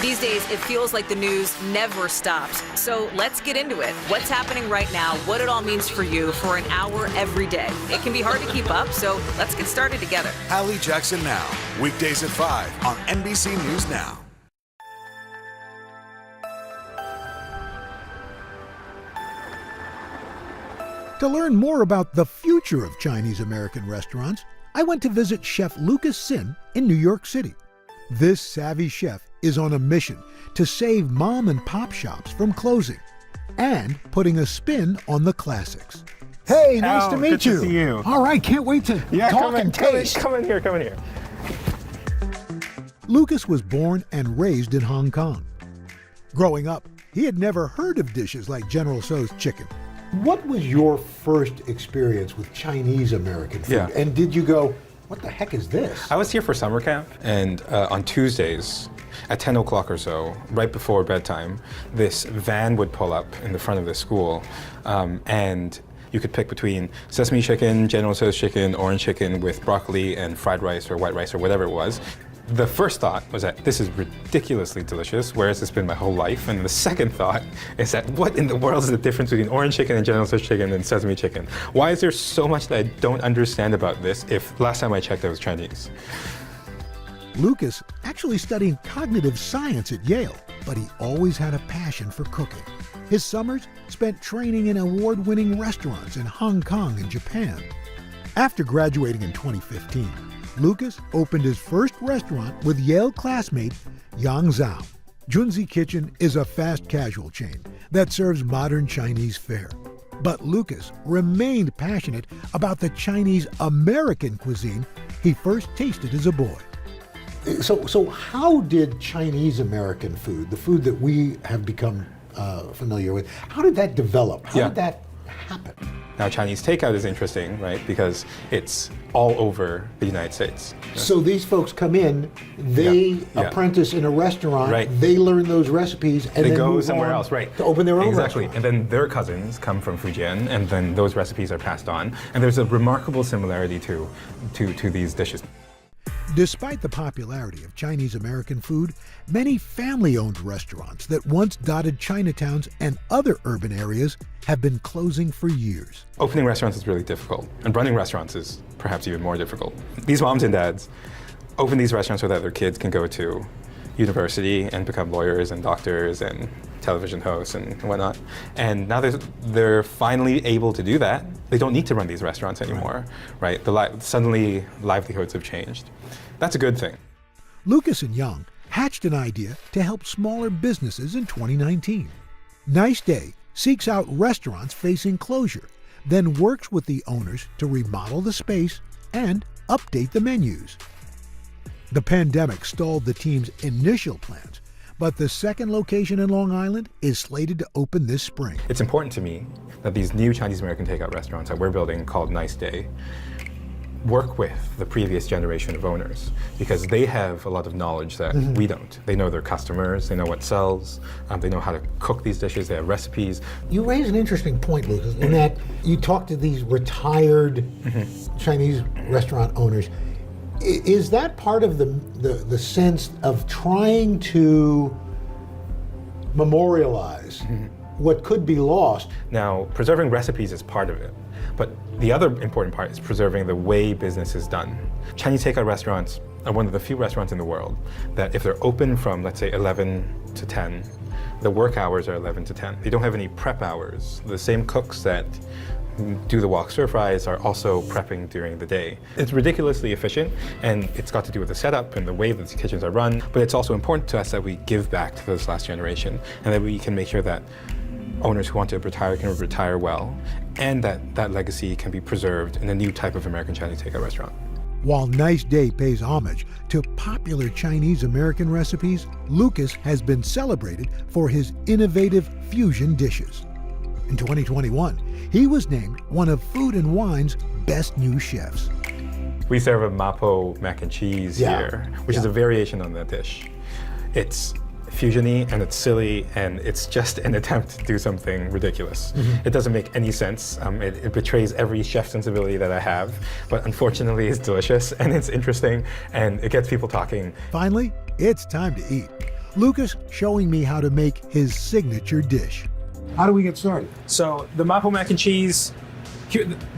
These days, it feels like the news never stops. So let's get into it. What's happening right now, what it all means for you for an hour every day. It can be hard to keep up, so let's get started together. Hallie Jackson Now, weekdays at 5 on NBC News Now. To learn more about the future of Chinese American restaurants, I went to visit Chef Lucas Sin in New York City. This savvy chef is on a mission to save mom and pop shops from closing and putting a spin on the classics. Hey, nice to meet you. Good to see you. All right, can't wait to talk and taste. Come in here. Lucas was born and raised in Hong Kong. Growing up, he had never heard of dishes like General Tso's chicken. What was your first experience with Chinese American food? Yeah. And did you go, what the heck is this? I was here for summer camp, and on Tuesdays at 10 o'clock or so, right before bedtime, this van would pull up in the front of the school, and you could pick between sesame chicken, General Tso's chicken, orange chicken with broccoli and fried rice or white rice or whatever it was. The first thought was that this is ridiculously delicious, where has this been my whole life? And the second thought is that what in the world is the difference between orange chicken and General Tso's chicken and sesame chicken? Why is there so much that I don't understand about this if last time I checked it was Chinese? Lucas actually studied cognitive science at Yale, but he always had a passion for cooking. His summers spent training in award-winning restaurants in Hong Kong and Japan. After graduating in 2015, Lucas opened his first restaurant with Yale classmate Yang Zhao. Junzi Kitchen is a fast casual chain that serves modern Chinese fare. But Lucas remained passionate about the Chinese American cuisine he first tasted as a boy. So how did Chinese American food, the food that we have become familiar with, how did that develop? How did that happen? Now, Chinese takeout is interesting, right? Because it's all over the United States. So these folks come in, they apprentice in a restaurant, they learn those recipes, and they then go move somewhere on else, right? to open their own exactly. restaurant. And then their cousins come from Fujian, and then those recipes are passed on. And there's a remarkable similarity to these dishes. Despite the popularity of Chinese American food, many family-owned restaurants that once dotted Chinatowns and other urban areas have been closing for years. Opening restaurants is really difficult, and running restaurants is perhaps even more difficult. These moms and dads open these restaurants so that their kids can go to university and become lawyers and doctors and television hosts and whatnot. And now they're finally able to do that. They don't need to run these restaurants anymore, right? Suddenly livelihoods have changed. That's a good thing. Lucas and Young hatched an idea to help smaller businesses in 2019. Nice Day seeks out restaurants facing closure, then works with the owners to remodel the space and update the menus. The pandemic stalled the team's initial plans, but the second location in Long Island is slated to open this spring. It's important to me that these new Chinese American takeout restaurants that we're building called Nice Day work with the previous generation of owners, because they have a lot of knowledge that we don't. They know their customers, they know what sells, they know how to cook these dishes, they have recipes. You raise an interesting point, Lucas, in that you talk to these retired Chinese restaurant owners. Is that part of the sense of trying to memorialize what could be lost? Now, preserving recipes is part of it, but the other important part is preserving the way business is done. Chinese takeout restaurants are one of the few restaurants in the world that if they're open from, let's say, 11 to 10, the work hours are 11 to 10. They don't have any prep hours. The same cooks that do the wok stir fries are also prepping during the day. It's ridiculously efficient, and it's got to do with the setup and the way that the kitchens are run, but it's also important to us that we give back to this last generation and that we can make sure that owners who want to retire can retire well, and that legacy can be preserved in a new type of American Chinese takeout restaurant. While Nice Day pays homage to popular Chinese American recipes, Lucas has been celebrated for his innovative fusion dishes. In 2021, he was named one of Food and Wine's best new chefs. We serve a mapo mac and cheese here, which is a variation on that dish. It's fusion-y and it's silly, and it's just an attempt to do something ridiculous. It doesn't make any sense. It betrays every chef sensibility that I have, but unfortunately it's delicious and it's interesting and it gets people talking. Finally, it's time to eat. Lucas showing me how to make his signature dish. How do we get started? So the mapo mac and cheese,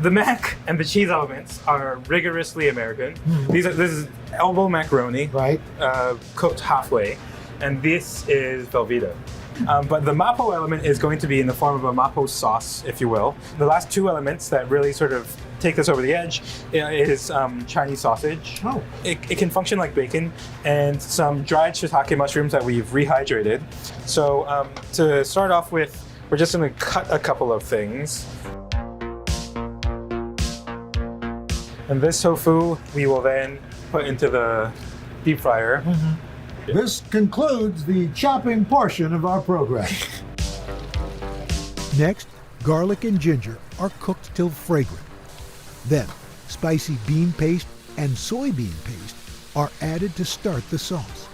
the mac and the cheese elements are rigorously American. This is elbow macaroni, right? Cooked halfway. And this is Velveeta. But the mapo element is going to be in the form of a mapo sauce, if you will. The last two elements that really sort of take this over the edge is Chinese sausage. Oh. It can function like bacon, and some dried shiitake mushrooms that we've rehydrated. So to start off with, we're just going to cut a couple of things. And this tofu we will then put into the deep fryer. This concludes the chopping portion of our program. Next, garlic and ginger are cooked till fragrant. Then, spicy bean paste and soybean paste are added to start the sauce.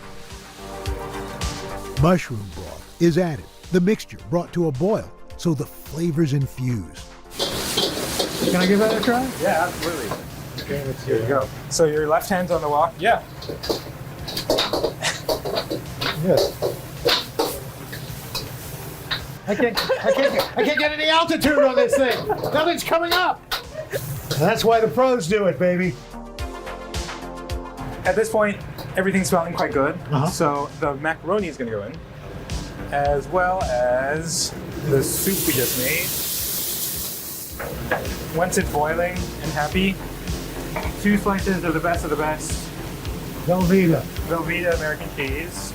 Mushroom broth is added, the mixture brought to a boil so the flavors infuse. Can I give that a try? Yeah, absolutely. Okay, here you go. So your left hand's on the wok? Yeah. Yes. I can't get any altitude on this thing. Nothing's coming up. That's why the pros do it, baby. At this point, everything's smelling quite good. So the macaroni is going to go in, as well as the soup we just made. Once it's boiling and happy, 2 slices of the best Velveeta American cheese.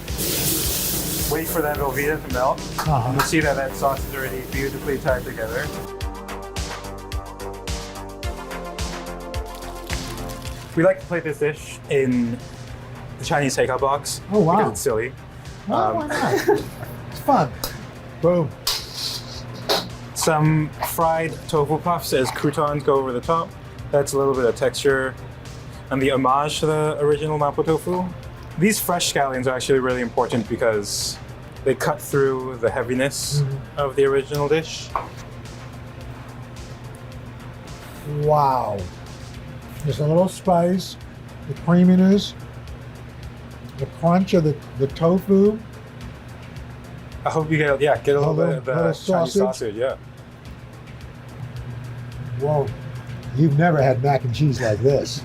Wait for that Velveeta to melt. You'll see that sauce is already beautifully tied together. We like to play this dish in the Chinese takeout box. Oh, wow. Because it's silly. Well, why not? It's fun. Boom. Some fried tofu puffs as croutons go over the top. That's a little bit of texture and the homage to the original mapo tofu. These fresh scallions are actually really important because they cut through the heaviness of the original dish. Wow. There's a little spice, the creaminess, the crunch of the tofu. I hope you get a little bit of the Chinese sausage, yeah. Whoa, you've never had mac and cheese like this.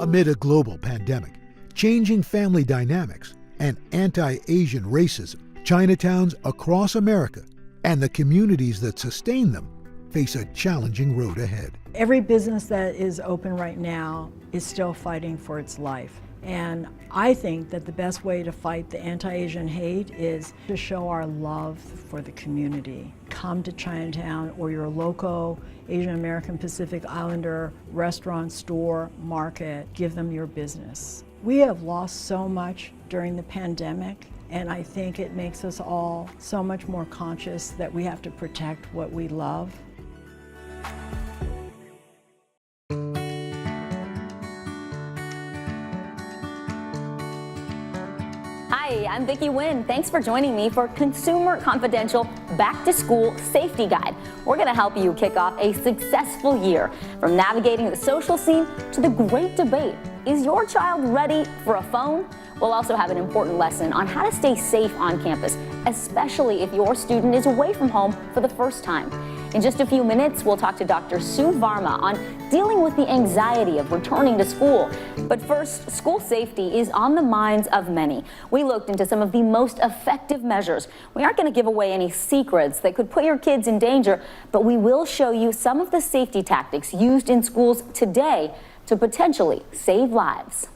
Amid a global pandemic, changing family dynamics, and anti-Asian racism. Chinatowns across America and the communities that sustain them face a challenging road ahead. Every business that is open right now is still fighting for its life. And I think that the best way to fight the anti-Asian hate is to show our love for the community. Come to Chinatown or your local Asian American Pacific Islander restaurant, store, market. Give them your business. We have lost so much during the pandemic, and I think it makes us all so much more conscious that we have to protect what we love. Hi, I'm Vicki Nguyen. Thanks for joining me for Consumer Confidential Back to School Safety Guide. We're going to help you kick off a successful year, from navigating the social scene to the great debate. Is your child ready for a phone? We'll also have an important lesson on how to stay safe on campus, especially if your student is away from home for the first time. In just a few minutes, we'll talk to Dr. Sue Varma on dealing with the anxiety of returning to school. But first, school safety is on the minds of many. We looked into some of the most effective measures. We aren't going to give away any secrets that could put your kids in danger, but we will show you some of the safety tactics used in schools today to potentially save lives.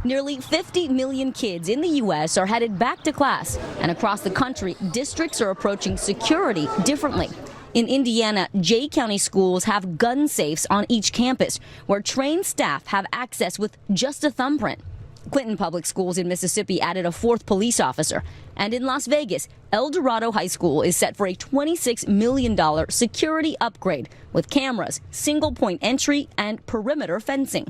Nearly 50 million kids in the U.S. are headed back to class, and across the country, districts are approaching security differently. In Indiana, Jay County schools have gun safes on each campus, where trained staff have access with just a thumbprint. Clinton Public Schools in Mississippi added a fourth police officer. And in Las Vegas, El Dorado High School is set for a $26 million security upgrade with cameras, single-point entry, and perimeter fencing.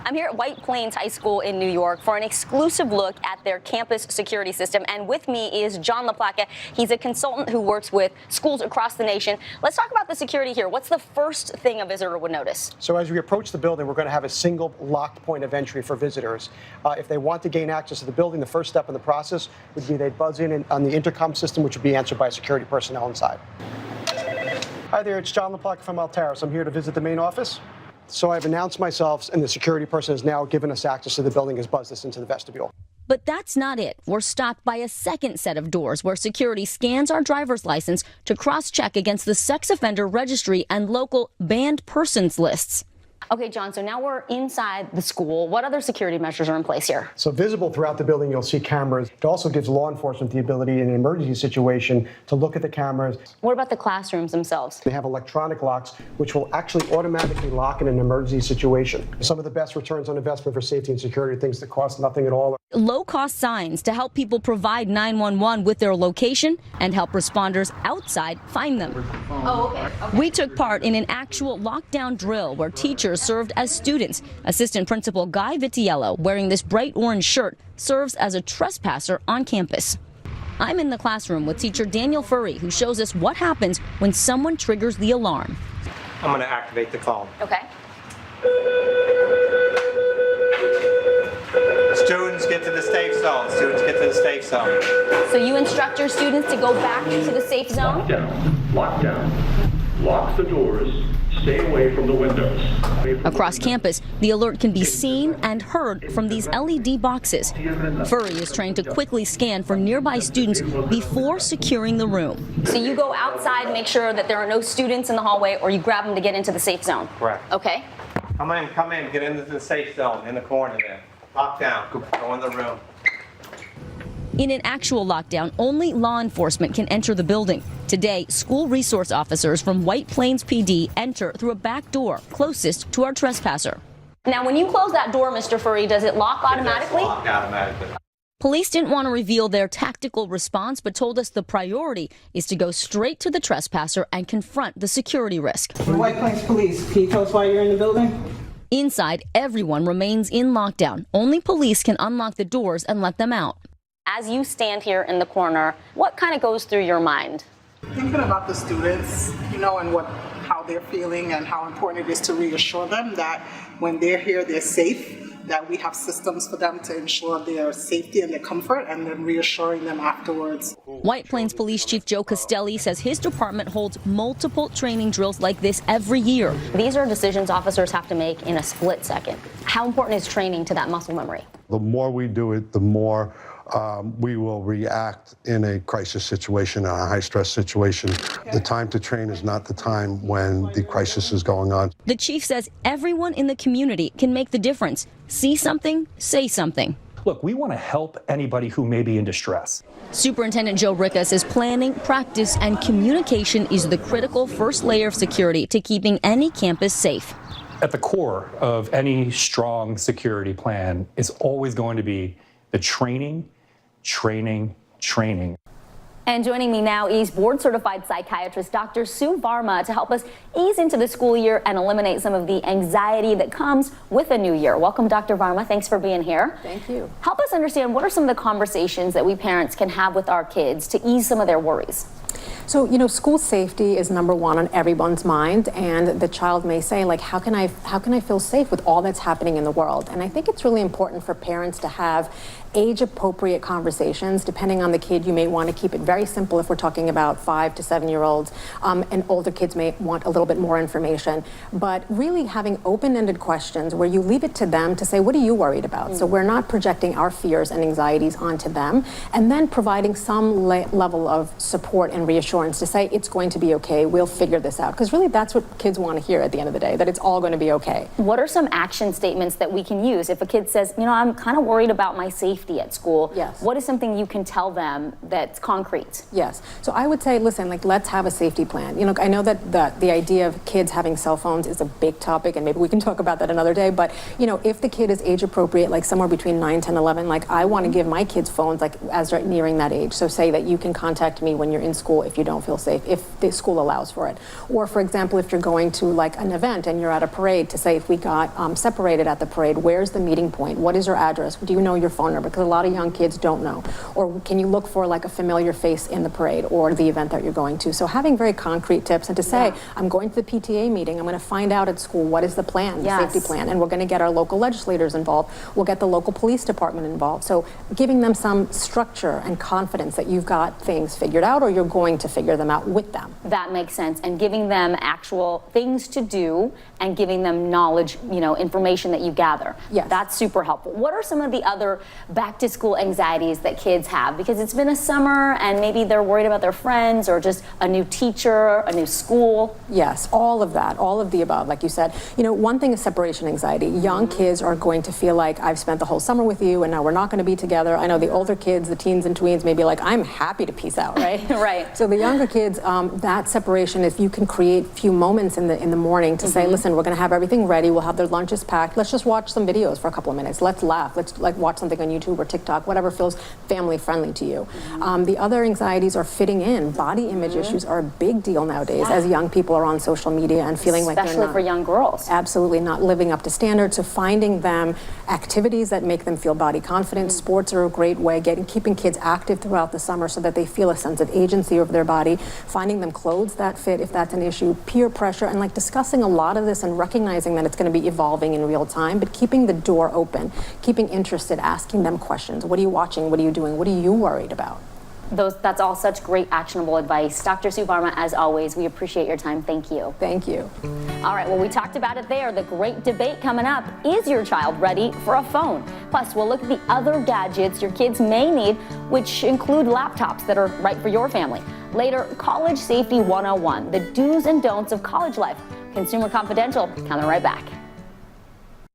I'm here at White Plains High School in New York for an exclusive look at their campus security system. And with me is John LaPlaca. He's a consultant who works with schools across the nation. Let's talk about the security here. What's the first thing a visitor would notice? So as we approach the building, we're going to have a single locked point of entry for visitors. If they want to gain access to the building, the first step in the process would be they'd buzz in on the intercom system, which would be answered by security personnel inside. Hi there, it's John LaPlaca from Altaris. I'm here to visit the main office. So I've announced myself, and the security person has now given us access to the building, has buzzed us into the vestibule. But that's not it. We're stopped by a second set of doors where security scans our driver's license to cross-check against the sex offender registry and local banned persons lists. Okay, John, so now we're inside the school. What other security measures are in place here? So visible throughout the building, you'll see cameras. It also gives law enforcement the ability in an emergency situation to look at the cameras. What about the classrooms themselves? They have electronic locks, which will actually automatically lock in an emergency situation. Some of the best returns on investment for safety and security are things that cost nothing at all. Low-cost signs to help people provide 911 with their location and help responders outside find them. Oh, okay. We took part in an actual lockdown drill where teachers served as students. Assistant Principal Guy Vitiello, wearing this bright orange shirt, serves as a trespasser on campus. I'm in the classroom with teacher Danielle Furry, who shows us what happens when someone triggers the alarm. I'm going to activate the phone. Okay. Students get to the safe zone. Students get to the safe zone. So you instruct your students to go back to the safe zone? Lockdown. Lock the doors. Stay away from the windows. Across campus, the alert can be seen and heard from these LED boxes. Furry is trained to quickly scan for nearby students before securing the room. So you go outside, make sure that there are no students in the hallway, or you grab them to get into the safe zone? Correct. Okay. Come in, get into the safe zone in the corner there. Lock down, go in the room. In an actual lockdown, only law enforcement can enter the building. Today, school resource officers from White Plains PD enter through a back door closest to our trespasser. Now, when you close that door, Mr. Furry, does it lock automatically? It does lock automatically. Police didn't want to reveal their tactical response, but told us the priority is to go straight to the trespasser and confront the security risk. White Plains Police, can you tell us why you're in the building? Inside, everyone remains in lockdown. Only police can unlock the doors and let them out. As you stand here in the corner, what kind of goes through your mind? Thinking about the students, and how they're feeling and how important it is to reassure them that when they're here, they're safe, that we have systems for them to ensure their safety and their comfort, and then reassuring them afterwards. White Plains Police Chief Joe Castelli says his department holds multiple training drills like this every year. These are decisions officers have to make in a split second. How important is training to that muscle memory? The more we do it, the more we will react in a crisis situation, a high-stress situation. The time to train is not the time when the crisis is going on. The chief says everyone in the community can make the difference. See something, say something. Look, we want to help anybody who may be in distress. Superintendent Joe Ricca says planning, practice, and communication is the critical first layer of security to keeping any campus safe. At the core of any strong security plan is always going to be the training. And joining me now is board-certified psychiatrist Dr. Sue Varma to help us ease into the school year and eliminate some of the anxiety that comes with a new year. Welcome, Dr. Varma. Thanks for being here. Thank you. Help us understand, what are some of the conversations that we parents can have with our kids to ease some of their worries? So, school safety is number one on everyone's mind, and the child may say, like, how can I feel safe with all that's happening in the world? And I think it's really important for parents to have age-appropriate conversations. Depending on the kid, you may want to keep it very simple if we're talking about 5 to 7-year-olds, and older kids may want a little bit more information. But really having open-ended questions where you leave it to them to say, what are you worried about? So we're not projecting our fears and anxieties onto them, and then providing some level of support and reassurance to say, it's going to be okay, we'll figure this out. Because really that's what kids want to hear at the end of the day, that it's all going to be okay. What are some action statements that we can use if a kid says, I'm kind of worried about my safety at school? Yes. What is something you can tell them that's concrete? Yes. So I would say, listen, let's have a safety plan. I know that the idea of kids having cell phones is a big topic, and maybe we can talk about that another day, but if the kid is age appropriate, like somewhere between 9, 10, 11, I want to give my kids phones as they're nearing that age. So say that you can contact me when you're in school if you don't feel safe, if the school allows for it. Or for example, if you're going to an event and you're at a parade, to say if we got separated at the parade, where's the meeting point? What is your address? Do you know your phone number? Because a lot of young kids don't know. Or can you look for a familiar face in the parade or the event that you're going to? So having very concrete tips, and to say, I'm going to the PTA meeting, I'm going to find out at school what is the plan, the safety plan, and we're going to get our local legislators involved. We'll get the local police department involved. So giving them some structure and confidence that you've got things figured out, or you're going to figure them out with them. That makes sense. And giving them actual things to do and giving them knowledge, information that you gather. Yes. That's super helpful. What are some of the other back-to-school anxieties that kids have? Because it's been a summer and maybe they're worried about their friends or just a new teacher, a new school. Yes, all of that, all of the above, like you said. One thing is separation anxiety. Young kids are going to feel like, I've spent the whole summer with you and now we're not going to be together. I know the older kids, the teens and tweens, may be like, I'm happy to peace out, right? Right. So the younger kids, that separation, if you can create a few moments in the morning to say, listen, we're going to have everything ready, we'll have their lunches packed, let's just watch some videos for a couple of minutes, let's laugh, let's watch something on YouTube or TikTok, whatever feels family friendly to you. The other anxieties are fitting in. Body image issues are a big deal nowadays as young people are on social media and feeling like they're not. Especially for young girls. Absolutely not living up to standards. So finding them activities that make them feel body confident. Sports are a great way, keeping kids active throughout the summer so that they feel a sense of agency over their body. Finding them clothes that fit if that's an issue. Peer pressure, and discussing a lot of this and recognizing that it's going to be evolving in real time, but keeping the door open, keeping interested, asking them questions. What are you watching? What are you doing? What are you worried about? That's all such great actionable advice. Dr. Sue Varma, as always, we appreciate your time. Thank you. Thank you. All right, well, we talked about it there. The great debate coming up. Is your child ready for a phone? Plus, we'll look at the other gadgets your kids may need, which include laptops that are right for your family. Later, College Safety 101, the do's and don'ts of college life. Consumer Confidential, coming right back.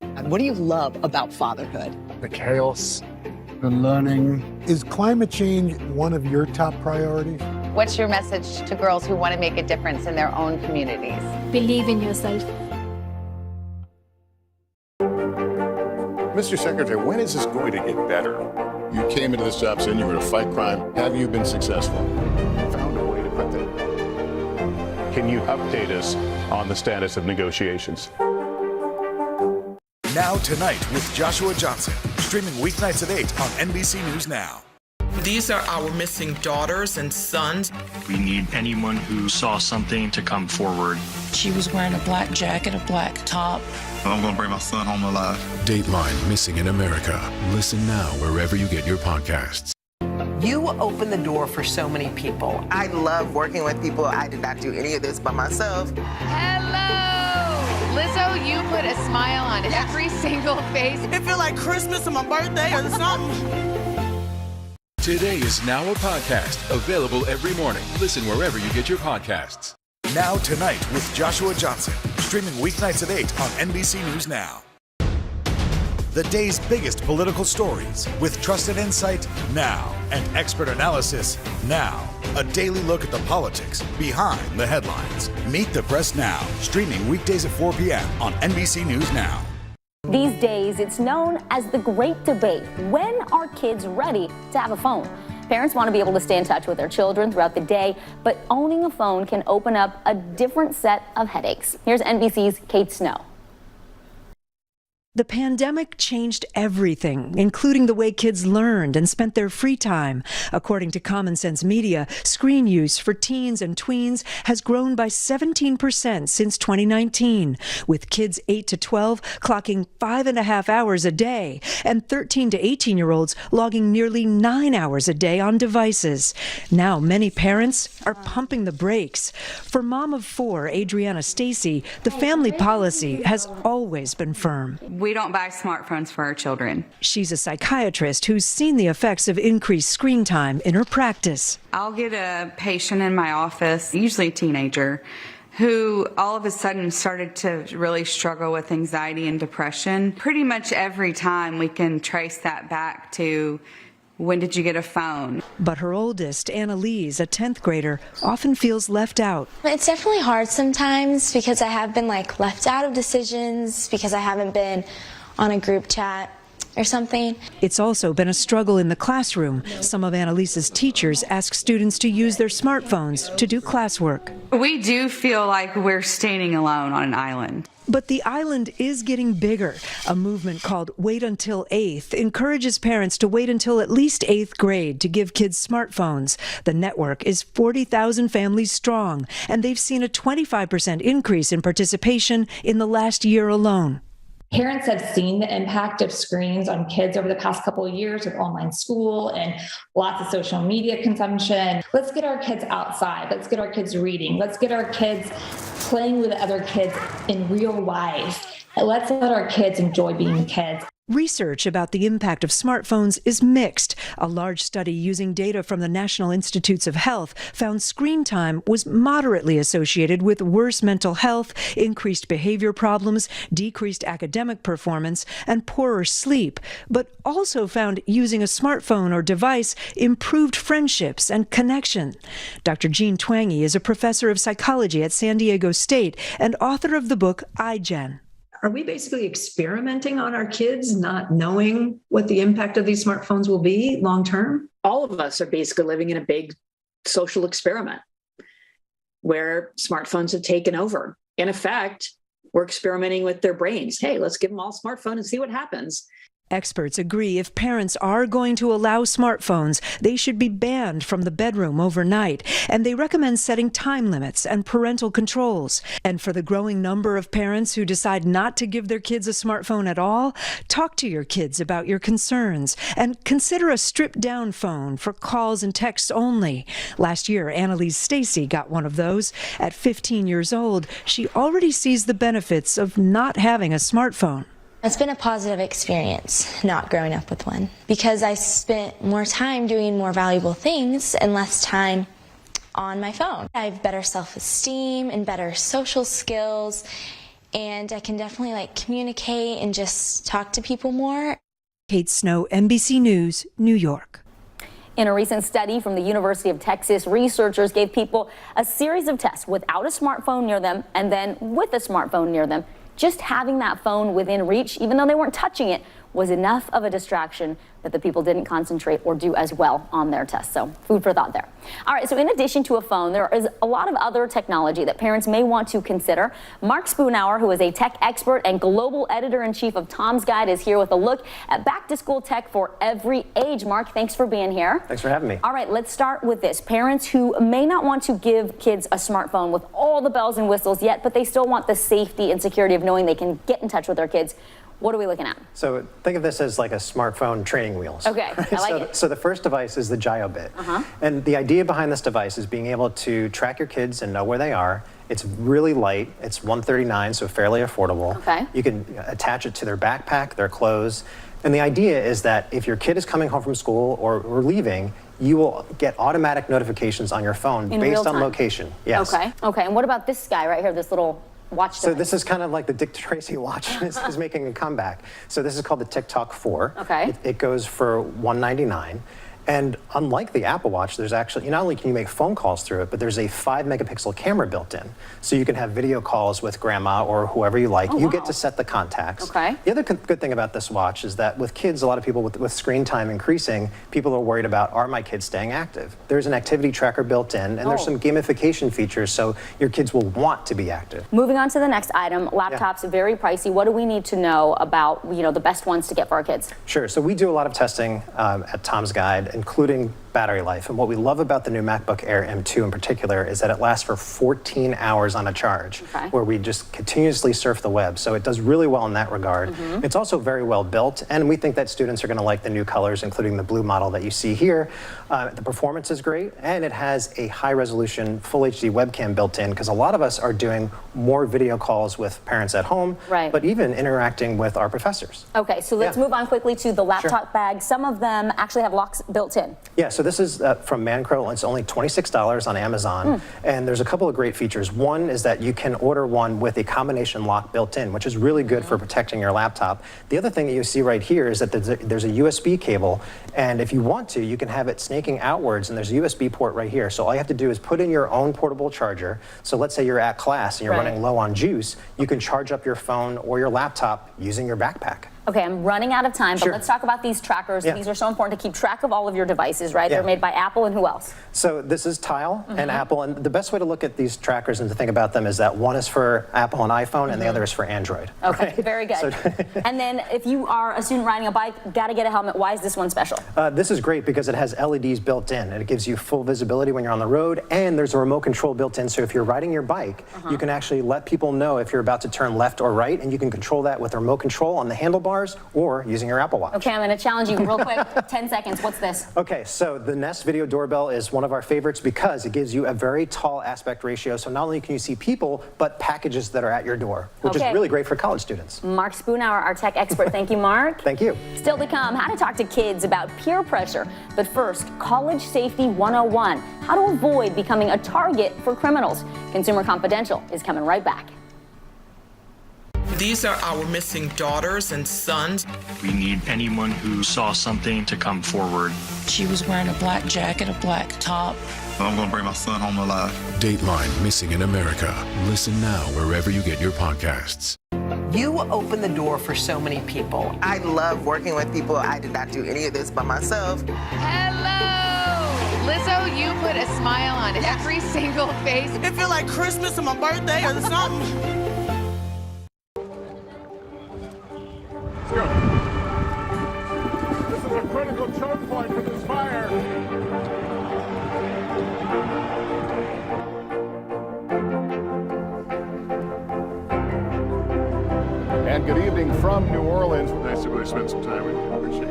What do you love about fatherhood? The chaos, the learning. Is climate change one of your top priorities? What's your message to girls who want to make a difference in their own communities? Believe in yourself. Mr. Secretary, when is this going to get better? You came into this job saying you were going to fight crime. Have you been successful? Found a way to put that. Can you update us on the status of negotiations? Now Tonight with Joshua Johnson, streaming weeknights at 8 on NBC News Now. These are our missing daughters and sons. We need anyone who saw something to come forward. She was wearing a black jacket, a black top. I'm going to bring my son home alive. Dateline Missing in America. Listen now wherever you get your podcasts. You open the door for so many people. I love working with people. I did not do any of this by myself. Hello! Lizzo, you put a smile on every single face. It feel like Christmas or my birthday or something. Today is now a podcast available every morning. Listen wherever you get your podcasts. Now Tonight with Joshua Johnson, streaming weeknights at 8 on NBC News Now. The day's biggest political stories with trusted insight now and expert analysis now. A daily look at the politics behind the headlines. Meet the Press Now, streaming weekdays at 4 p.m. on NBC News Now. These days, it's known as the Great Debate. When are kids ready to have a phone? Parents want to be able to stay in touch with their children throughout the day, but owning a phone can open up a different set of headaches. Here's NBC's Kate Snow. The pandemic changed everything, including the way kids learned and spent their free time. According to Common Sense Media, screen use for teens and tweens has grown by 17% since 2019, with kids 8 to 12 clocking 5.5 hours a day and 13 to 18-year-olds logging nearly 9 hours a day on devices. Now, many parents are pumping the brakes. For mom of 4, Adriana Stacy, the family policy has always been firm. We don't buy smartphones for our children. She's a psychiatrist who's seen the effects of increased screen time in her practice. I'll get a patient in my office, usually a teenager, who all of a sudden started to really struggle with anxiety and depression. Pretty much every time we can trace that back to when did you get a phone? But her oldest, Annalise, a 10th grader, often feels left out. It's definitely hard sometimes because I have been left out of decisions because I haven't been on a group chat or something. It's also been a struggle in the classroom. Some of Annalise's teachers ask students to use their smartphones to do classwork. We do feel like we're standing alone on an island. But the island is getting bigger. A movement called Wait Until 8th encourages parents to wait until at least 8th grade to give kids smartphones. The network is 40,000 families strong, and they've seen a 25% increase in participation in the last year alone. Parents have seen the impact of screens on kids over the past couple of years with online school and lots of social media consumption. Let's get our kids outside. Let's get our kids reading. Let's get our kids playing with other kids in real life. And let's let our kids enjoy being kids. Research about the impact of smartphones is mixed. A large study using data from the National Institutes of Health found screen time was moderately associated with worse mental health, increased behavior problems, decreased academic performance, and poorer sleep, but also found using a smartphone or device improved friendships and connection. Dr. Jean Twenge is a professor of psychology at San Diego State and author of the book iGen. Are we basically experimenting on our kids, not knowing what the impact of these smartphones will be long term? All of us are basically living in a big social experiment where smartphones have taken over. In effect, we're experimenting with their brains. Hey, let's give them all a smartphone and see what happens. Experts agree if parents are going to allow smartphones, they should be banned from the bedroom overnight, and they recommend setting time limits and parental controls. And for the growing number of parents who decide not to give their kids a smartphone at all, talk to your kids about your concerns and consider a stripped-down phone for calls and texts only. Last year, Annalise Stacy got one of those. At 15 years old, she already sees the benefits of not having a smartphone. It's been a positive experience not growing up with one because I spent more time doing more valuable things and less time on my phone. I have better self-esteem and better social skills, and I can definitely communicate and just talk to people more. Kate Snow, NBC News, New York. In a recent study from the University of Texas, researchers gave people a series of tests without a smartphone near them and then with a smartphone near them. Just having that phone within reach, even though they weren't touching it, was enough of a distraction that the people didn't concentrate or do as well on their tests. So food for thought there. All right, so in addition to a phone, there is a lot of other technology that parents may want to consider. Mark Spoonhour, who is a tech expert and global editor-in-chief of Tom's Guide, is here with a look at back-to-school tech for every age. Mark, thanks for being here. Thanks for having me. All right, let's start with this. Parents who may not want to give kids a smartphone with all the bells and whistles yet, but they still want the safety and security of knowing they can get in touch with their kids. What are we looking at? So think of this as like a smartphone training wheels. Okay, I like it. So the first device is the Gyobit. And the idea behind this device is being able to track your kids and know where they are It's really light. It's $139, so fairly affordable. Okay. You can attach it to their backpack, their clothes. And the idea is that if your kid is coming home from school or leaving, you will get automatic notifications on your phone based on location. Yes. Okay. Okay. And what about this guy right here, this little watch So this is kind of like the Dick Tracy watch is making a comeback. So this is called the TikTok 4. Okay. It goes for $199. And unlike the Apple Watch, there's actually, not only can you make phone calls through it, but there's a 5-megapixel camera built in. So you can have video calls with grandma or whoever you like. You get to set the contacts. Okay. The other good thing about this watch is that with kids, a lot of people with screen time increasing, people are worried about, are my kids staying active? There's an activity tracker built in, and there's some gamification features, so your kids will want to be active. Moving on to the next item, laptops are very pricey. What do we need to know about, the best ones to get for our kids? Sure. So we do a lot of testing at Tom's Guide, including battery life. And what we love about the new MacBook Air M2 in particular is that it lasts for 14 hours on a charge, where we just continuously surf the web. So it does really well in that regard. It's also very well built, and we think that students are going to like the new colors, including the blue model that you see here. The performance is great, and it has a high-resolution Full HD webcam built in, because a lot of us are doing more video calls with parents at home, but even interacting with our professors. Okay, so let's move on quickly to the laptop bag. Some of them actually have locks built in. Yeah, so this is from Mancro. It's only $26 on Amazon, and there's a couple of great features. One is that you can order one with a combination lock built in, which is really good for protecting your laptop. The other thing that you see right here is that there's a USB cable, and if you want to, you can have it snaking outwards, and there's a USB port right here. So all you have to do is put in your own portable charger. So let's say you're at class and you're running low on juice, you can charge up your phone or your laptop using your backpack. Okay, I'm running out of time, but let's talk about these trackers. These are so important to keep track of all of your devices, right? They're made by Apple, and who else? So this is Tile and Apple, and the best way to look at these trackers and to think about them is that one is for Apple and iPhone, and the other is for Android. Okay, very good. And then if you are a student riding a bike, got to get a helmet. Why is this one special? This is great because it has LEDs built in, and it gives you full visibility when you're on the road, and there's a remote control built in, so if you're riding your bike, you can actually let people know if you're about to turn left or right, and you can control that with a remote control on the handlebars or using your Apple Watch. Okay, I'm going to challenge you real quick. 10 seconds. What's this? Okay, so the Nest Video Doorbell is one of our favorites because it gives you a very tall aspect ratio. So not only can you see people, but packages that are at your door, which is really great for college students. Mark Spoonhour, our tech expert. Thank you, Mark. Thank you. Still to come, how to talk to kids about peer pressure. But first, College Safety 101. How to avoid becoming a target for criminals. Consumer Confidential is coming right back. These are our missing daughters and sons. We need anyone who saw something to come forward. She was wearing a black jacket, a black top. I'm going to bring my son home alive. Dateline Missing in America. Listen now wherever you get your podcasts. You open the door for so many people. I love working with people. I did not do any of this by myself. Hello! Lizzo, you put a smile on every single face. It feels like Christmas or my birthday or something. Let's go. This is a critical choke point for this fire. And good evening from New Orleans. Nice to really spend some time with you. Appreciate it.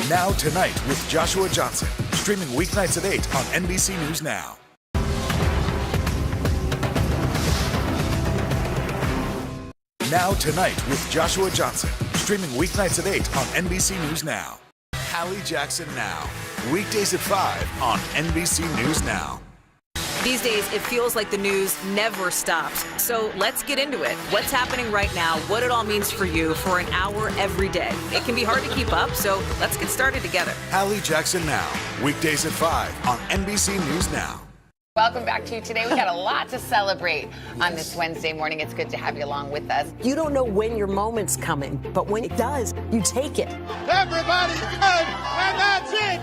Now Tonight with Joshua Johnson, streaming weeknights at 8 on NBC News Now. Now Tonight with Joshua Johnson, streaming weeknights at 8 on NBC News Now. Hallie Jackson Now, weekdays at 5 on NBC News Now. These days, it feels like the news never stops. So let's get into it. What's happening right now, what it all means for you for an hour every day. It can be hard to keep up, so let's get started together. Hallie Jackson Now, weekdays at 5 on NBC News Now. Welcome back to you today. We got a lot to celebrate on this Wednesday morning. It's good to have you along with us. You don't know when your moment's coming, but when it does, you take it. Everybody's good, and that's it.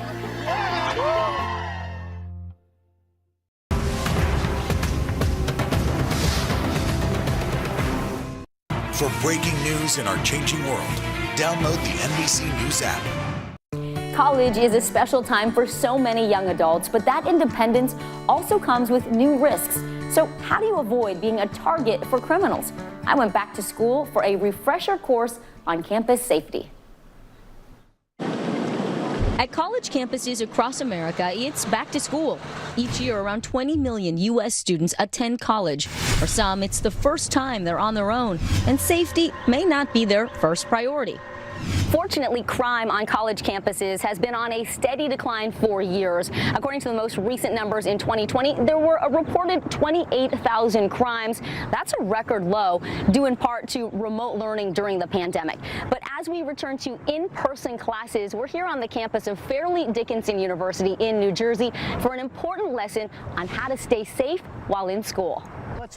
For breaking news in our changing world, download the NBC News app. College is a special time for so many young adults, but that independence also comes with new risks. So how do you avoid being a target for criminals? I went back to school for a refresher course on campus safety. At college campuses across America, it's back to school. Each year, around 20 million U.S. students attend college. For some, it's the first time they're on their own, and safety may not be their first priority. Fortunately, crime on college campuses has been on a steady decline for years. According to the most recent numbers in 2020, there were a reported 28,000 crimes. That's a record low, due in part to remote learning during the pandemic. But as we return to in-person classes, we're here on the campus of Fairleigh Dickinson University in New Jersey for an important lesson on how to stay safe while in school.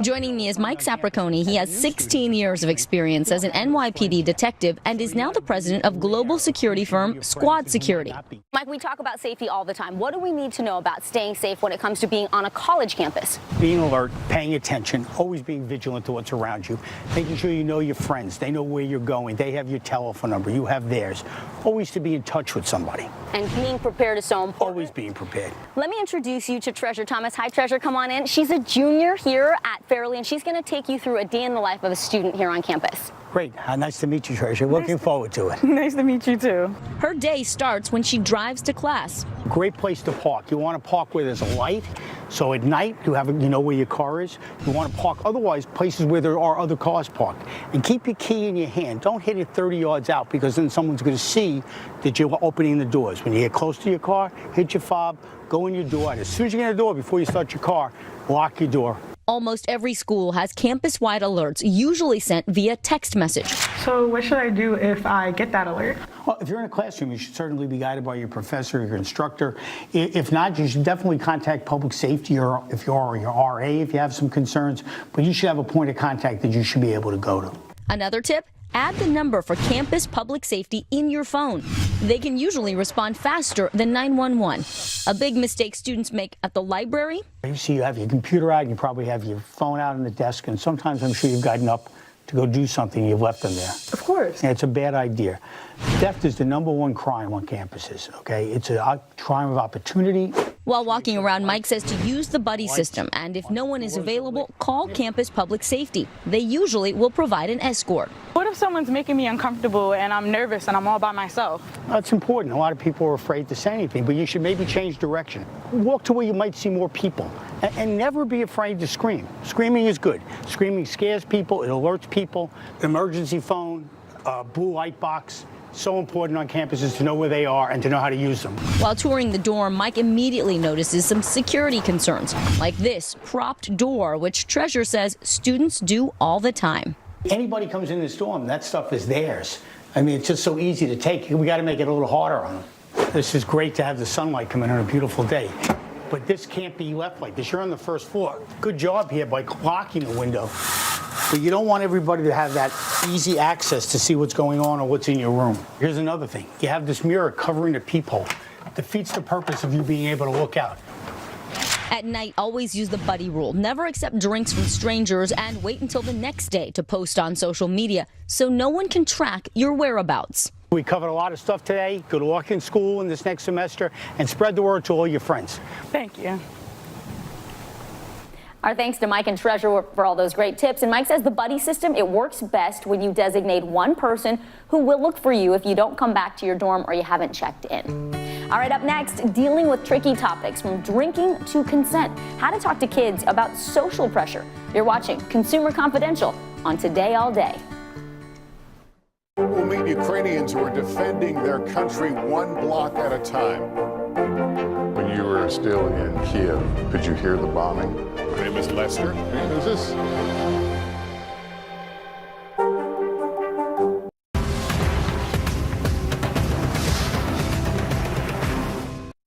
Joining me is Mike Sapriconi. He has 16 years of experience as an NYPD detective and is now the president of global security firm Squad Security. Mike, we talk about safety all the time. What do we need to know about staying safe when it comes to being on a college campus? Being alert, paying attention, always being vigilant to what's around you, making sure you know your friends, they know where you're going, they have your telephone number, you have theirs. Always to be in touch with somebody. And being prepared is so important. Always being prepared. Let me introduce you to Treasure Thomas. Hi, Treasure, come on in. She's a junior here at Fairleigh, and she's going to take you through a day in the life of a student here on campus. Great. Nice to meet you, Treasure. Looking forward to it. Nice to meet you, too. Her day starts when she drives to class. Great place to park. You want to park where there's a light, so at night you know where your car is. You want to park otherwise places where there are other cars parked. And keep your key in your hand. Don't hit it 30 yards out, because then someone's going to see that you're opening the doors. When you get close to your car, hit your fob, go in your door. And as soon as you get in the door, before you start your car, lock your door. Almost every school has campus-wide alerts, usually sent via text message. So what should I do if I get that alert? Well, if you're in a classroom, you should certainly be guided by your professor or your instructor. If not, you should definitely contact public safety, or if you're your RA if you have some concerns. But you should have a point of contact that you should be able to go to. Another tip? Add the number for campus public safety in your phone. They can usually respond faster than 911. A big mistake students make at the library? You see, you have your computer out, you probably have your phone out on the desk, and sometimes I'm sure you've gotten up to go do something and you've left them there. Of course. And it's a bad idea. Theft is the #1 crime on campuses, okay? It's a crime of opportunity. While walking around, Mike says to use the buddy system, and if no one is available, call campus public safety. They usually will provide an escort. What if someone's making me uncomfortable and I'm nervous and I'm all by myself? That's important. A lot of people are afraid to say anything, but you should maybe change direction. Walk to where you might see more people, and never be afraid to scream. Screaming is good. Screaming scares people, it alerts people. Emergency phone, blue light box. So important on campuses to know where they are and to know how to use them. While touring the dorm, Mike immediately notices some security concerns, like this propped door, which Treasure says students do all the time. Anybody comes in this dorm, that stuff is theirs. I mean, it's just so easy to take. We got to make it a little harder on them. This is great to have the sunlight come in on a beautiful day, but this can't be left like this. You're on the first floor. Good job here by locking the window. But you don't want everybody to have that easy access to see what's going on or what's in your room. Here's another thing. You have this mirror covering the peephole. It defeats the purpose of you being able to look out. At night, always use the buddy rule. Never accept drinks from strangers, and wait until the next day to post on social media so no one can track your whereabouts. We covered a lot of stuff today. Good luck in school in this next semester, and spread the word to all your friends. Thank you. Our thanks to Mike and Treasure for all those great tips. And Mike says the buddy system, it works best when you designate one person who will look for you if you don't come back to your dorm or you haven't checked in. All right, up next, dealing with tricky topics from drinking to consent. How to talk to kids about social pressure. You're watching Consumer Confidential on Today All Day. We'll meet Ukrainians who are defending their country one block at a time. When you were still in Kiev, could you hear the bombing? My name is Lester. Who's this?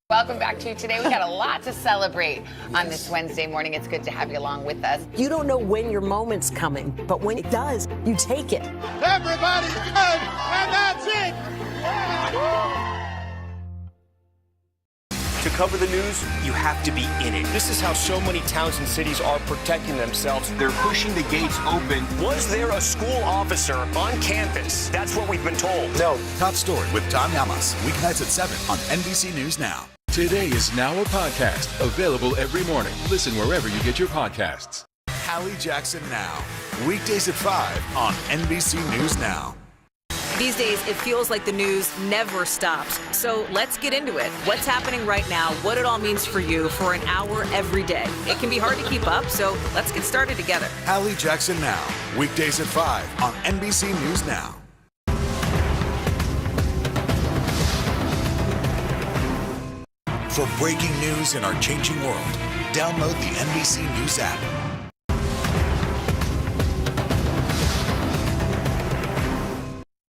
Welcome back to Today. We got a lot to celebrate on this Wednesday morning. It's good to have you along with us. You don't know when your moment's coming, but when it does, you take it. Everybody's good, and that's it. To cover the news, you have to be in it. This is how so many towns and cities are protecting themselves. They're pushing the gates open. Was there a school officer on campus? That's what we've been told. No. Top Story with Tom Yamas. Weeknights at 7 on NBC News Now. Today is now a podcast available every morning. Listen wherever you get your podcasts. Hallie Jackson Now. Weekdays at 5 on NBC News Now. These days, it feels like the news never stops. So let's get into it. What's happening right now, what it all means for you for an hour every day. It can be hard to keep up, so let's get started together. Hallie Jackson Now, weekdays at 5 on NBC News Now. For breaking news in our changing world, download the NBC News app.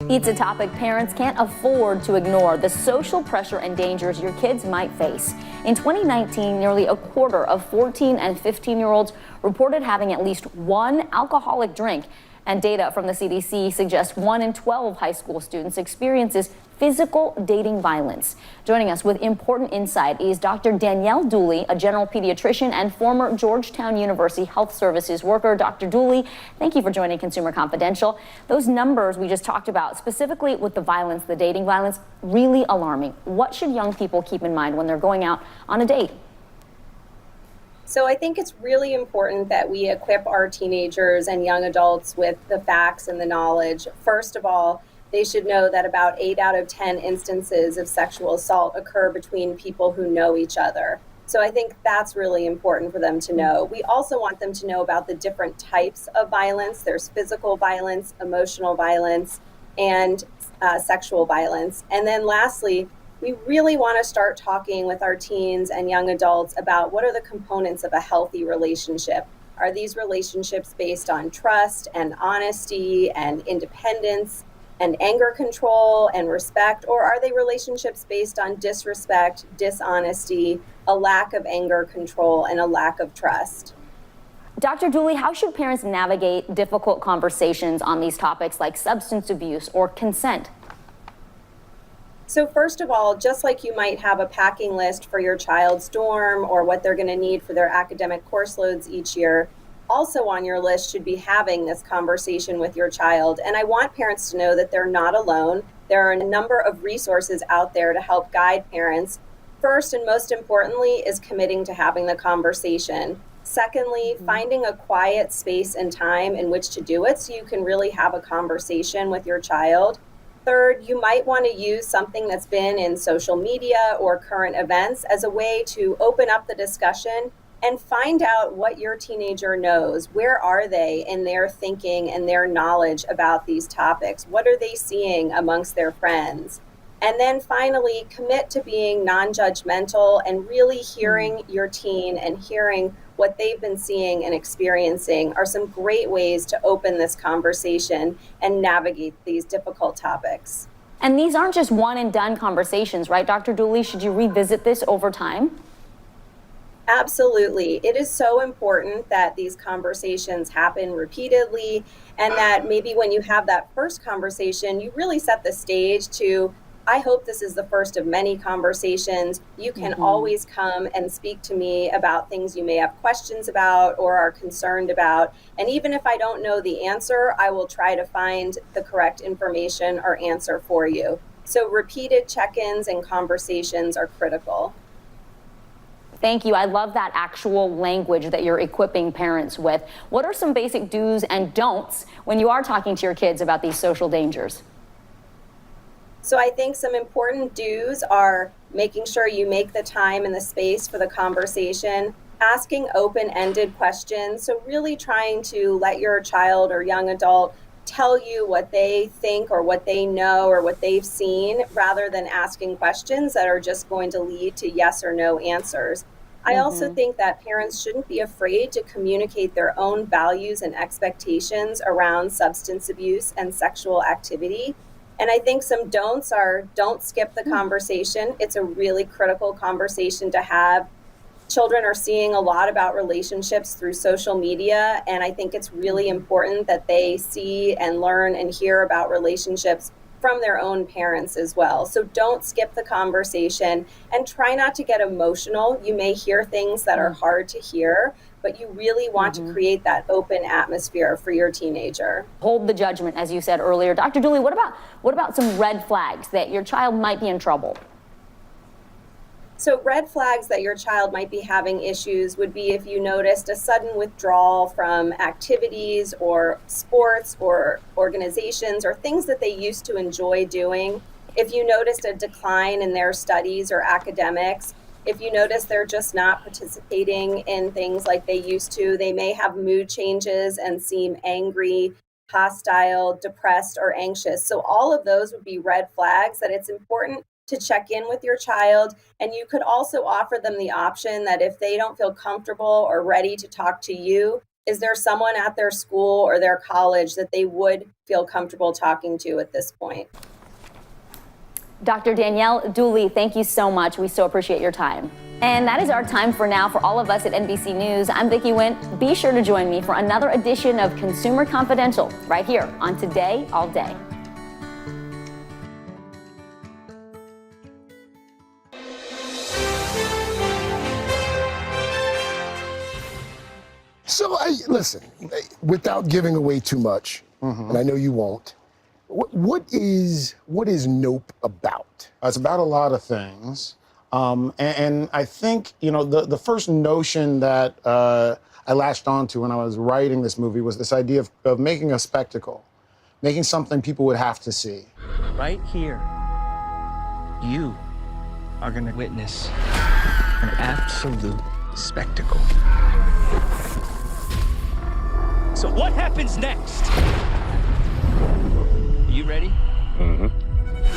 It's a topic parents can't afford to ignore, the social pressure and dangers your kids might face. In 2019, nearly a quarter of 14 and 15-year-olds reported having at least one alcoholic drink. And data from the CDC suggests 1 in 12 high school students experiences physical dating violence. Joining us with important insight is Dr. Danielle Dooley, a general pediatrician and former Georgetown University Health Services worker. Dr. Dooley, thank you for joining Consumer Confidential. Those numbers we just talked about, specifically with the violence, the dating violence, really alarming. What should young people keep in mind when they're going out on a date? So I think it's really important that we equip our teenagers and young adults with the facts and the knowledge. First of all, they should know that about 8 out of 10 instances of sexual assault occur between people who know each other. So I think that's really important for them to know. We also want them to know about the different types of violence. There's physical violence, emotional violence, and sexual violence. And then lastly, we really want to start talking with our teens and young adults about what are the components of a healthy relationship. Are these relationships based on trust and honesty and independence and anger control and respect, or are they relationships based on disrespect, dishonesty, a lack of anger control, and a lack of trust? Dr. Dooley, how should parents navigate difficult conversations on these topics like substance abuse or consent? So first of all, just like you might have a packing list for your child's dorm or what they're going to need for their academic course loads each year, also on your list should be having this conversation with your child. And I want parents to know that they're not alone. There are a number of resources out there to help guide parents. First and most importantly is committing to having the conversation. Secondly, finding a quiet space and time in which to do it so you can really have a conversation with your child. Third, you might want to use something that's been in social media or current events as a way to open up the discussion and find out what your teenager knows. Where are they in their thinking and their knowledge about these topics? What are they seeing amongst their friends? And then finally, commit to being non-judgmental and really hearing your teen and hearing what they've been seeing and experiencing are some great ways to open this conversation and navigate these difficult topics. And these aren't just one and done conversations, right, Dr. Dooley? Should you revisit this over time? Absolutely. It is so important that these conversations happen repeatedly and that maybe when you have that first conversation, you really set the stage to, I hope this is the first of many conversations. You can always come and speak to me about things you may have questions about or are concerned about. And even if I don't know the answer, I will try to find the correct information or answer for you. So repeated check-ins and conversations are critical. Thank you. I love that actual language that you're equipping parents with. What are some basic do's and don'ts when you are talking to your kids about these social dangers? So I think some important do's are making sure you make the time and the space for the conversation, asking open-ended questions. So really trying to let your child or young adult tell you what they think or what they know or what they've seen, rather than asking questions that are just going to lead to yes or no answers. I also think that parents shouldn't be afraid to communicate their own values and expectations around substance abuse and sexual activity. And I think some don'ts are, don't skip the conversation. It's a really critical conversation to have. Children are seeing a lot about relationships through social media, and I think it's really important that they see and learn and hear about relationships from their own parents as well. So don't skip the conversation and try not to get emotional. You may hear things that are hard to hear, but you really want to create that open atmosphere for your teenager. Hold the judgment, as you said earlier. Dr. Dooley, what about some red flags that your child might be in trouble? So red flags that your child might be having issues would be if you noticed a sudden withdrawal from activities or sports or organizations or things that they used to enjoy doing. If you noticed a decline in their studies or academics, if you notice they're just not participating in things like they used to, they may have mood changes and seem angry, hostile, depressed, or anxious. So all of those would be red flags that it's important to check in with your child. And you could also offer them the option that if they don't feel comfortable or ready to talk to you, is there someone at their school or their college that they would feel comfortable talking to at this point? Dr. Danielle Dooley, thank you so much. We so appreciate your time. And that is our time for now. For all of us at NBC News, I'm Vicki Wint. Be sure to join me for another edition of Consumer Confidential right here on Today All Day. So, listen, without giving away too much, and I know you won't, what is Nope about? It's about a lot of things. And I think, the first notion that I latched onto when I was writing this movie was this idea of making a spectacle, making something people would have to see. Right here, you are going to witness an absolute spectacle. So what happens next? Are you ready? Mm-hmm.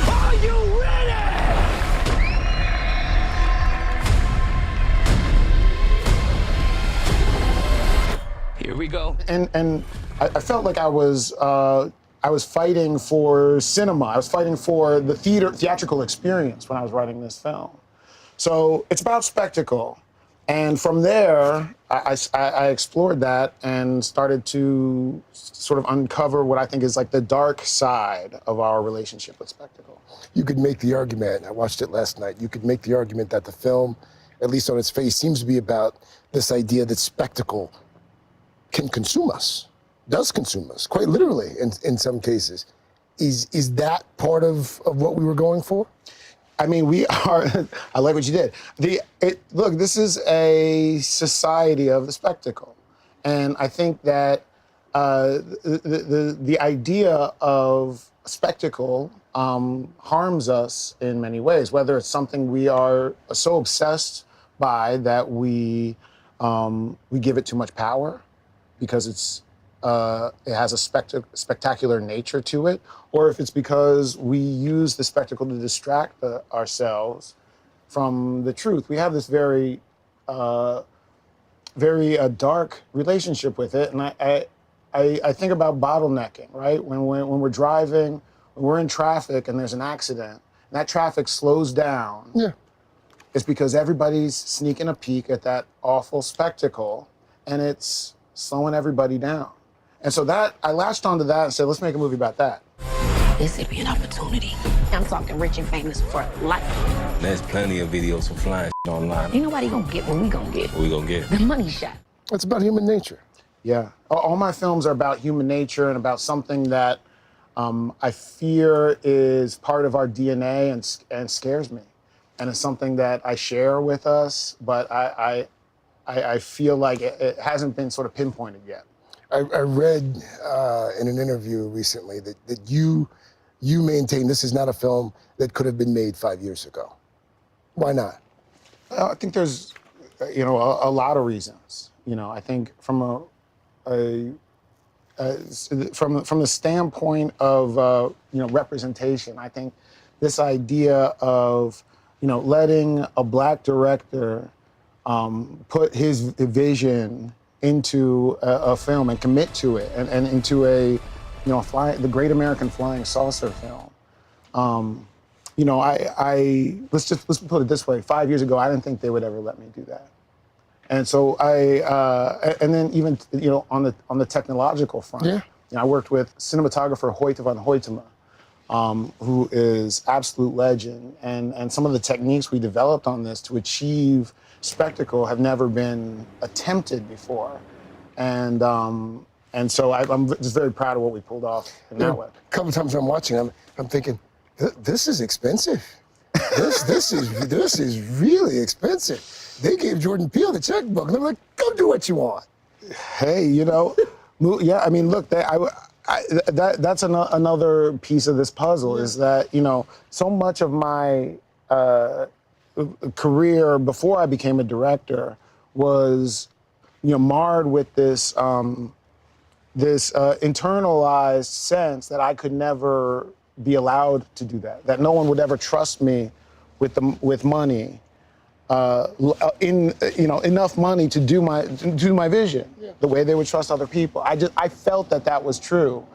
Are you ready? Here we go. And I felt like I was fighting for cinema. I was fighting for the theatrical experience when I was writing this film. So it's about spectacle. And from there, I explored that and started to sort of uncover what I think is like the dark side of our relationship with spectacle. You could make the argument, I watched it last night, you could make the argument that the film, at least on its face, seems to be about this idea that spectacle can consume us, does consume us, quite literally in some cases. Is that part of what we were going for? I mean, we are, I like what you did. Look, this is a society of the spectacle. And I think that the idea of spectacle harms us in many ways, whether it's something we are so obsessed by that we give it too much power because it has a spectacular nature to it, or if it's because we use the spectacle to distract ourselves from the truth. We have this very dark relationship with it, and I think about bottlenecking, right? When we're driving, when we're in traffic and there's an accident, and that traffic slows down, yeah, it's because everybody's sneaking a peek at that awful spectacle, and it's slowing everybody down. And so I latched onto that and said, let's make a movie about that. This would be an opportunity. I'm talking rich and famous for life. There's plenty of videos of flying online. Ain't nobody gonna get what we gonna get. What we gonna get? The money shot. It's about human nature. Yeah. All my films are about human nature and about something that I fear is part of our DNA and scares me. And it's something that I share with us, but I feel like it hasn't been sort of pinpointed yet. I read in an interview recently that you maintain this is not a film that could have been made 5 years ago. Why not? I think there's, a lot of reasons. I think from from the standpoint of representation, I think this idea of letting a Black director put his vision into a film and commit to it, and into the Great American Flying Saucer film. Let's put it this way: 5 years ago, I didn't think they would ever let me do that. And so and then even on the technological front, yeah. I worked with cinematographer Hoyte van Hoytema, who is absolute legend, and some of the techniques we developed on this to achieve spectacle have never been attempted before, and so I'm just very proud of what we pulled off in that way. A couple times I'm watching, I'm thinking, this is expensive. this is really expensive. They gave Jordan Peele the checkbook. They're like, go do what you want. Hey, yeah. I mean, look, that's another piece of this puzzle is that so much of my career before I became a director was marred with this internalized sense that I could never be allowed to do that no one would ever trust me with money, enough money to do my vision the way they would trust other people. I felt that was true,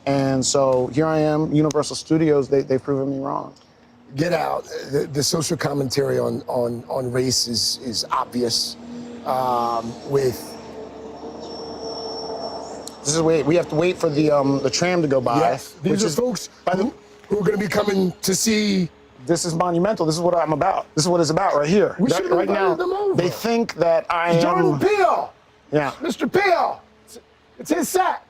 and so here I am. Universal Studios, they've proven me wrong. Get Out. The social commentary on race is obvious. We have to wait for the tram to go by. Yes, these are folks who are going to be coming to see. This is monumental. This is what I'm about. This is what it's about right here. Right now, them over. They think that I am. Jordan Peele. Yeah. Mr. Peele. It's his set.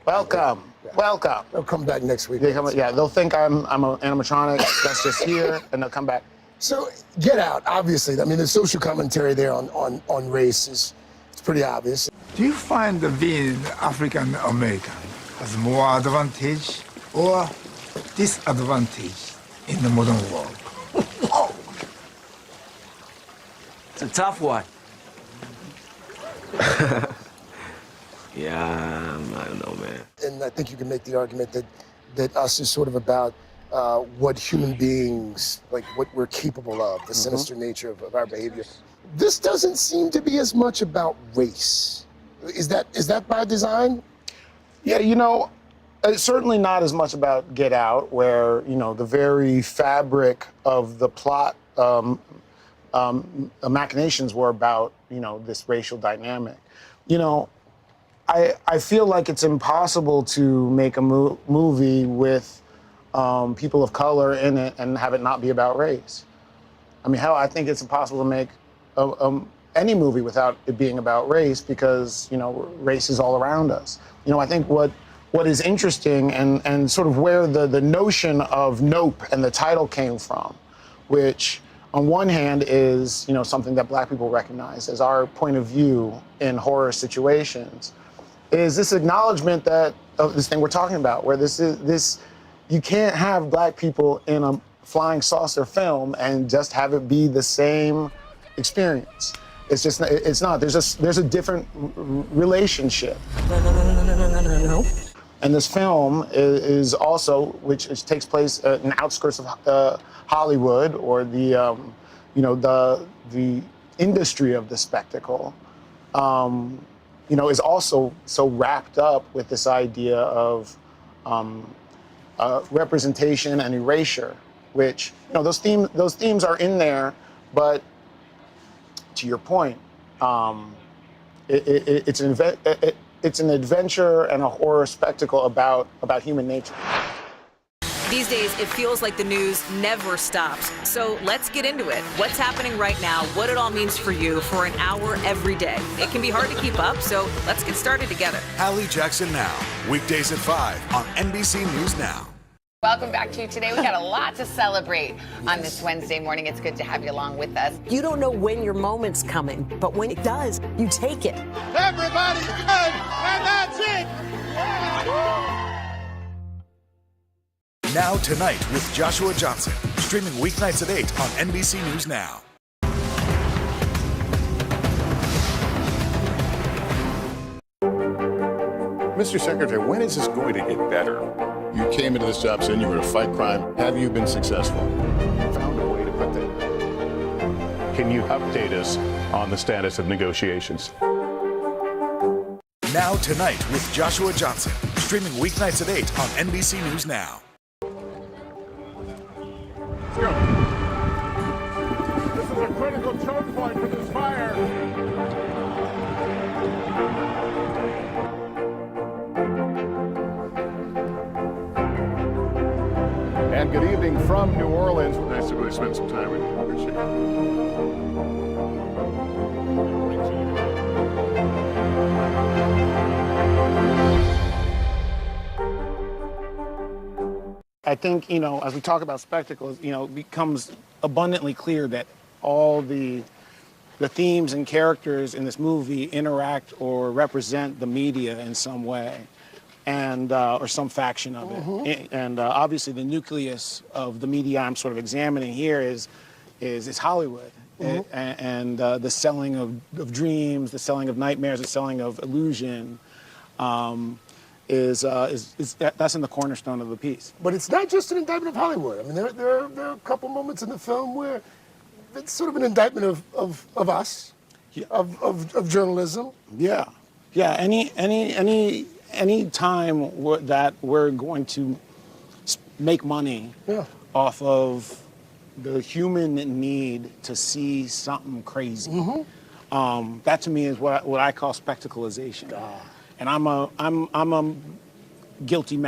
Welcome. Welcome. They'll come back next week. They'll think I'm an animatronic that's just here, and they'll come back. So Get Out, obviously. I mean, the social commentary there on race it's pretty obvious. Do you find that being African American has more advantage or disadvantage in the modern world? It's a tough one. Yeah, I don't know, man. And I think you can make the argument that us is sort of about what human beings, like what we're capable of, the sinister nature of our behavior. This doesn't seem to be as much about race. Is that by design? Yeah, it's certainly not as much about Get Out, where, the very fabric of the plot machinations were about, this racial dynamic. I feel like it's impossible to make a movie with people of color in it and have it not be about race. I mean, I think it's impossible to make any movie without it being about race because, race is all around us. I think what is interesting and sort of where the notion of Nope and the title came from, which on one hand is, something that Black people recognize as our point of view in horror situations, is this acknowledgement of this thing we're talking about, where you can't have Black people in a flying saucer film and just have it be the same experience. It's not. There's a different relationship. No. And this film is also, which takes place in the outskirts of Hollywood, or the industry of the spectacle, is also so wrapped up with this idea of representation and erasure, which those themes are in there, but to your point, it's an adventure and a horror spectacle about human nature. These days, it feels like the news never stops. So let's get into it. What's happening right now, what it all means for you for an hour every day. It can be hard to keep up, so let's get started together. Hallie Jackson Now, weekdays at 5 on NBC News Now. Welcome back to you today. We got a lot to celebrate on this Wednesday morning. It's good to have you along with us. You don't know when your moment's coming, but when it does, you take it. Everybody's good, and that's it. Now Tonight with Joshua Johnson, streaming weeknights at 8 on NBC News Now. Mr. Secretary, when is this going to get better? You came into this job saying you were going to fight crime. Have you been successful? Found a way to put that. Can you update us on the status of negotiations? Now Tonight with Joshua Johnson, streaming weeknights at 8 on NBC News Now. Let's go. This is a critical choke point for this fire. And good evening from New Orleans. Nice to really spend some time with you. Appreciate I think, you know, as we talk about spectacles, you know, it becomes abundantly clear that all the themes and characters in this movie interact or represent the media in some way, and or some faction of it. And obviously the nucleus of the media I'm sort of examining here is Hollywood. And the selling of dreams, the selling of nightmares, the selling of illusion, that's in the cornerstone of the piece. But it's not just an indictment of Hollywood. I mean, there are a couple moments in the film where it's sort of an indictment of us, of journalism. Yeah, yeah. Any time that we're going to make money off of the human need to see something crazy, that to me is what I call spectacleization. And I'm a guilty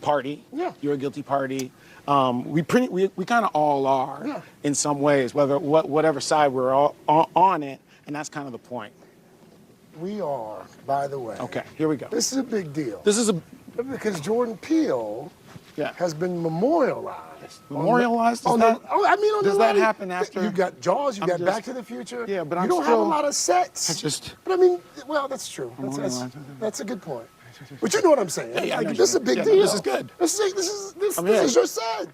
party. Yeah. You're a guilty party. We kind of all are in some ways, whatever side we're all on it, and that's kind of the point. We are, by the way. Okay, here we go. This is a big deal. Because Jordan Peele has been memorialized. Memorialized? Does that happen after? You've got Jaws, you've got Back to the Future. Yeah, but you don't have a lot of sets. But I mean, well, that's true. That's a good point. But you know what I'm saying. Yeah, this is a big deal. This is good. This is your set.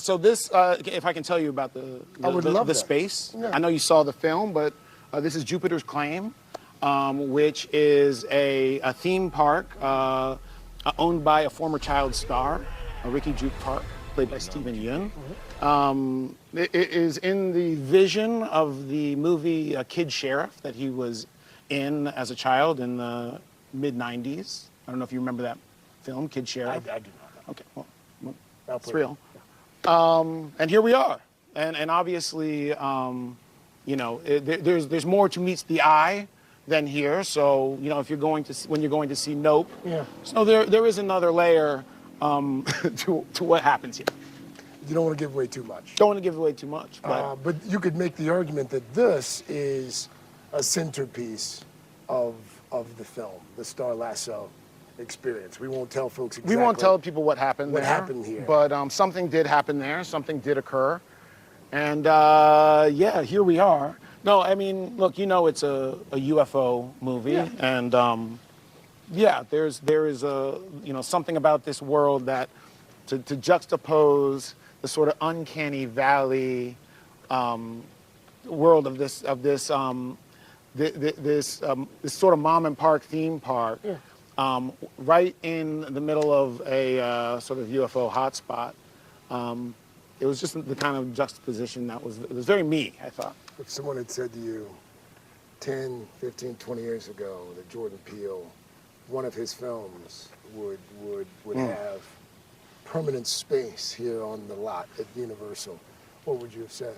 So this, if I can tell you about the space. Yeah. I know you saw the film, but this is Jupiter's Claim, which is a theme park owned by a former child star, Ricky Juke Park, played by Steven Yeun. It is in the vision of the movie Kid Sheriff that he was in as a child in the mid-90s. I don't know if you remember that film, Kid Sheriff. I do not. Okay, well it's real. And here we are. And obviously, you know, there's more to meets the eye than here. So, you know, if you're going to when you're going to see Nope, so there is another layer to what happens here. You don't want to give away too much. Don't want to give away too much. But you could make the argument that this is a centerpiece of the film, the Star Lasso experience. We won't tell folks exactly. We won't tell people what happened there. What happened here. But something did happen there. Something did occur. And yeah, here we are. No, I mean, look, you know, it's a UFO movie, and yeah, there is a something about this world that to juxtapose the sort of uncanny valley world of this sort of mom and park theme park, right in the middle of a sort of UFO hotspot. It was just the kind of juxtaposition it was very me, I thought. If someone had said to you 10, 15, 20 years ago that Jordan Peele, one of his films would have permanent space here on the lot at Universal, what would you have said?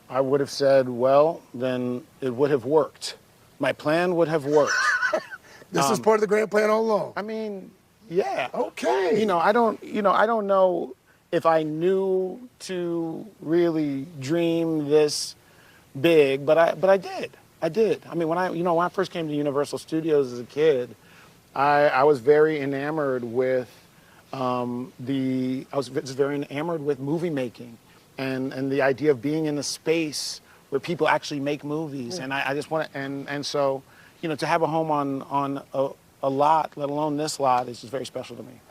I would have said, well, then it would have worked. My plan would have worked. This is part of the grand plan all along. I mean, yeah. Okay. I don't know if I knew to really dream this big, but I did. I mean, when I first came to Universal Studios as a kid, I was very enamored with movie making and the idea of being in a space where people actually make movies. And I just want to, and so, to have a home on a lot, let alone this lot, is just very special to me.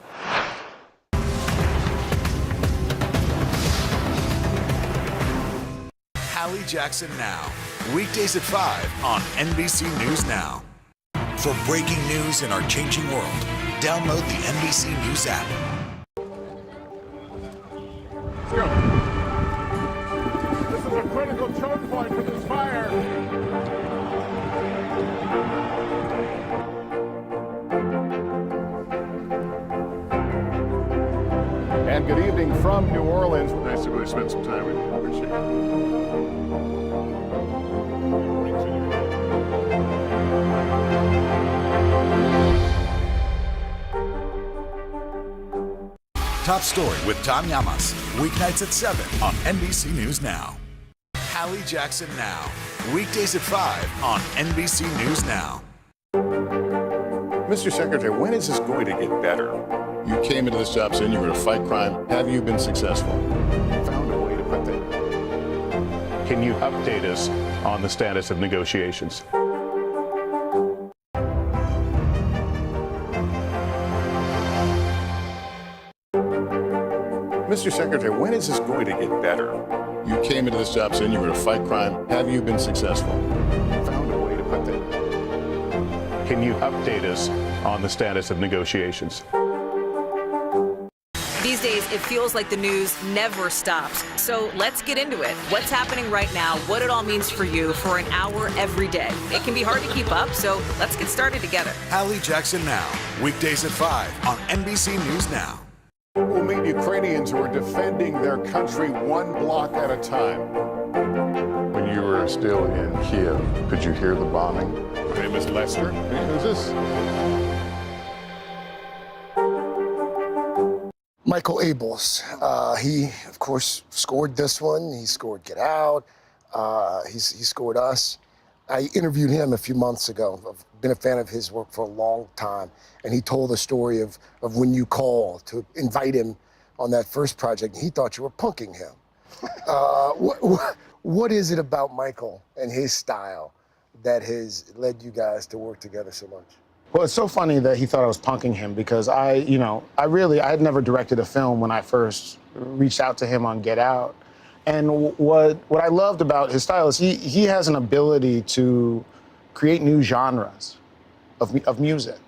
Hallie Jackson Now, weekdays at 5 on NBC News Now. For breaking news in our changing world, download the NBC News app. Let's go. This is a critical choke point for this fire. And good evening from New Orleans. Nice to really spend some time with you. Appreciate it. Top Story with Tom Llamas, weeknights at 7 on NBC News Now. Hallie Jackson Now, weekdays at 5 on NBC News Now. Mr. Secretary, when is this going to get better? You came into this job saying you were going to fight crime. Have you been successful? Found a way to put that. Can you update us on the status of negotiations? Mr. Secretary, when is this going to get better? You came into this job saying you were going to fight crime. Have you been successful? Found a way to put that. Can you update us on the status of negotiations? These days, it feels like the news never stops. So let's get into it. What's happening right now, what it all means for you for an hour every day. It can be hard to keep up, so let's get started together. Hallie Jackson Now, weekdays at 5 on NBC News Now. We'll meet Ukrainians who are defending their country one block at a time. When you were still in Kiev, could you hear the bombing? My name is Lester. Who's this? Michael Abels. He, of course, scored this one. He scored Get Out. He scored Us. I interviewed him a few months ago. I've been a fan of his work for a long time. And he told the story of when you called to invite him on that first project. And he thought you were punking him. What is it about Michael and his style that has led you guys to work together so much? Well, it's so funny that he thought I was punking him because I had never directed a film when I first reached out to him on Get Out. And what I loved about his style is he has an ability to create new genres of music.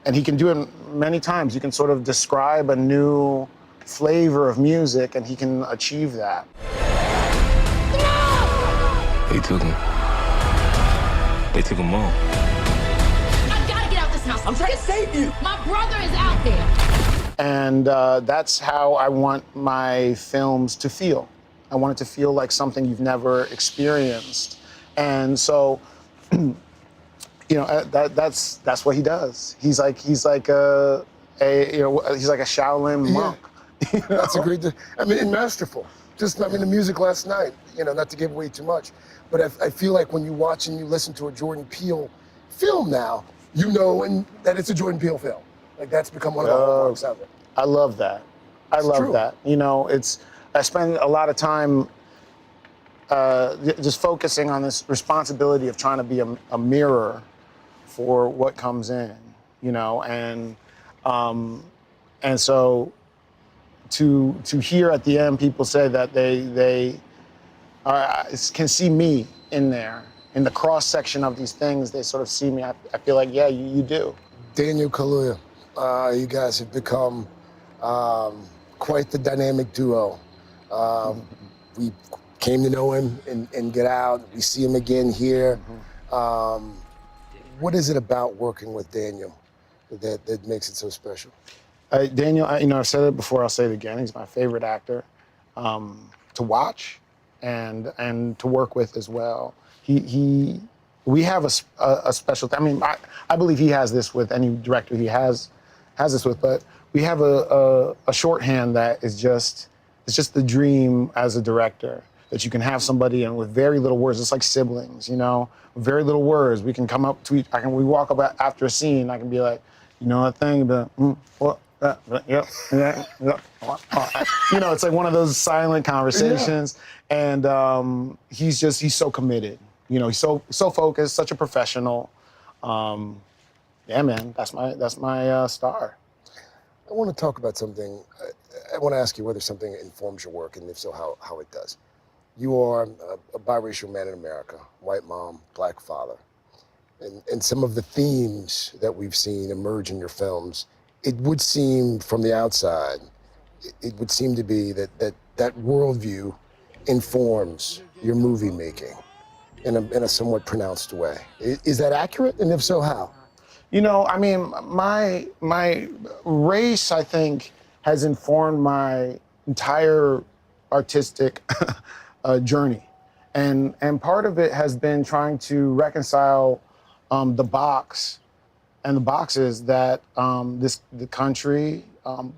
And he can do it many times. You can sort of describe a new flavor of music and he can achieve that. They took him. They took him all. I'm trying to save you. My brother is out there. And that's how I want my films to feel. I want it to feel like something you've never experienced. And so, that's what he does. He's like a Shaolin monk. You know? That's a great, and masterful. The music last night, not to give away too much, but I feel like when you watch and you listen to a Jordan Peele film now, that it's a Jordan Peele film. Like that's become one of the hallmarks of it. I love that. I love that. I spend a lot of time just focusing on this responsibility of trying to be a mirror for what comes in, and so to hear at the end people say that they can see me in there. In the cross section of these things, they sort of see me. I feel like, yeah, you do. Danielle, Kahlua, you guys have become quite the dynamic duo. We came to know him and Get Out. We see him again here. What is it about working with Danielle that makes it so special? Danielle, I've said it before. I'll say it again. He's my favorite actor to watch and to work with as well. We have a special. I believe he has this with any director he has this with, but we have a shorthand that is just the dream as a director, that you can have somebody and with very little words. It's like siblings, with very little words. We can come up to we walk up after a scene. I can be like, that thing, but what? Yep. It's like one of those silent conversations, and he's so committed. He's so focused, such a professional. Yeah, man, that's my star. I want to talk about something. I want to ask you whether something informs your work, and if so, how it does. You are a biracial man in America, white mom, black father. And some of the themes that we've seen emerge in your films, it would seem from the outside, it would seem to be that worldview informs your movie making in a somewhat pronounced way. Is that accurate? And if so, how? My race, I think, has informed my entire artistic journey. And part of it has been trying to reconcile the box and the boxes that the country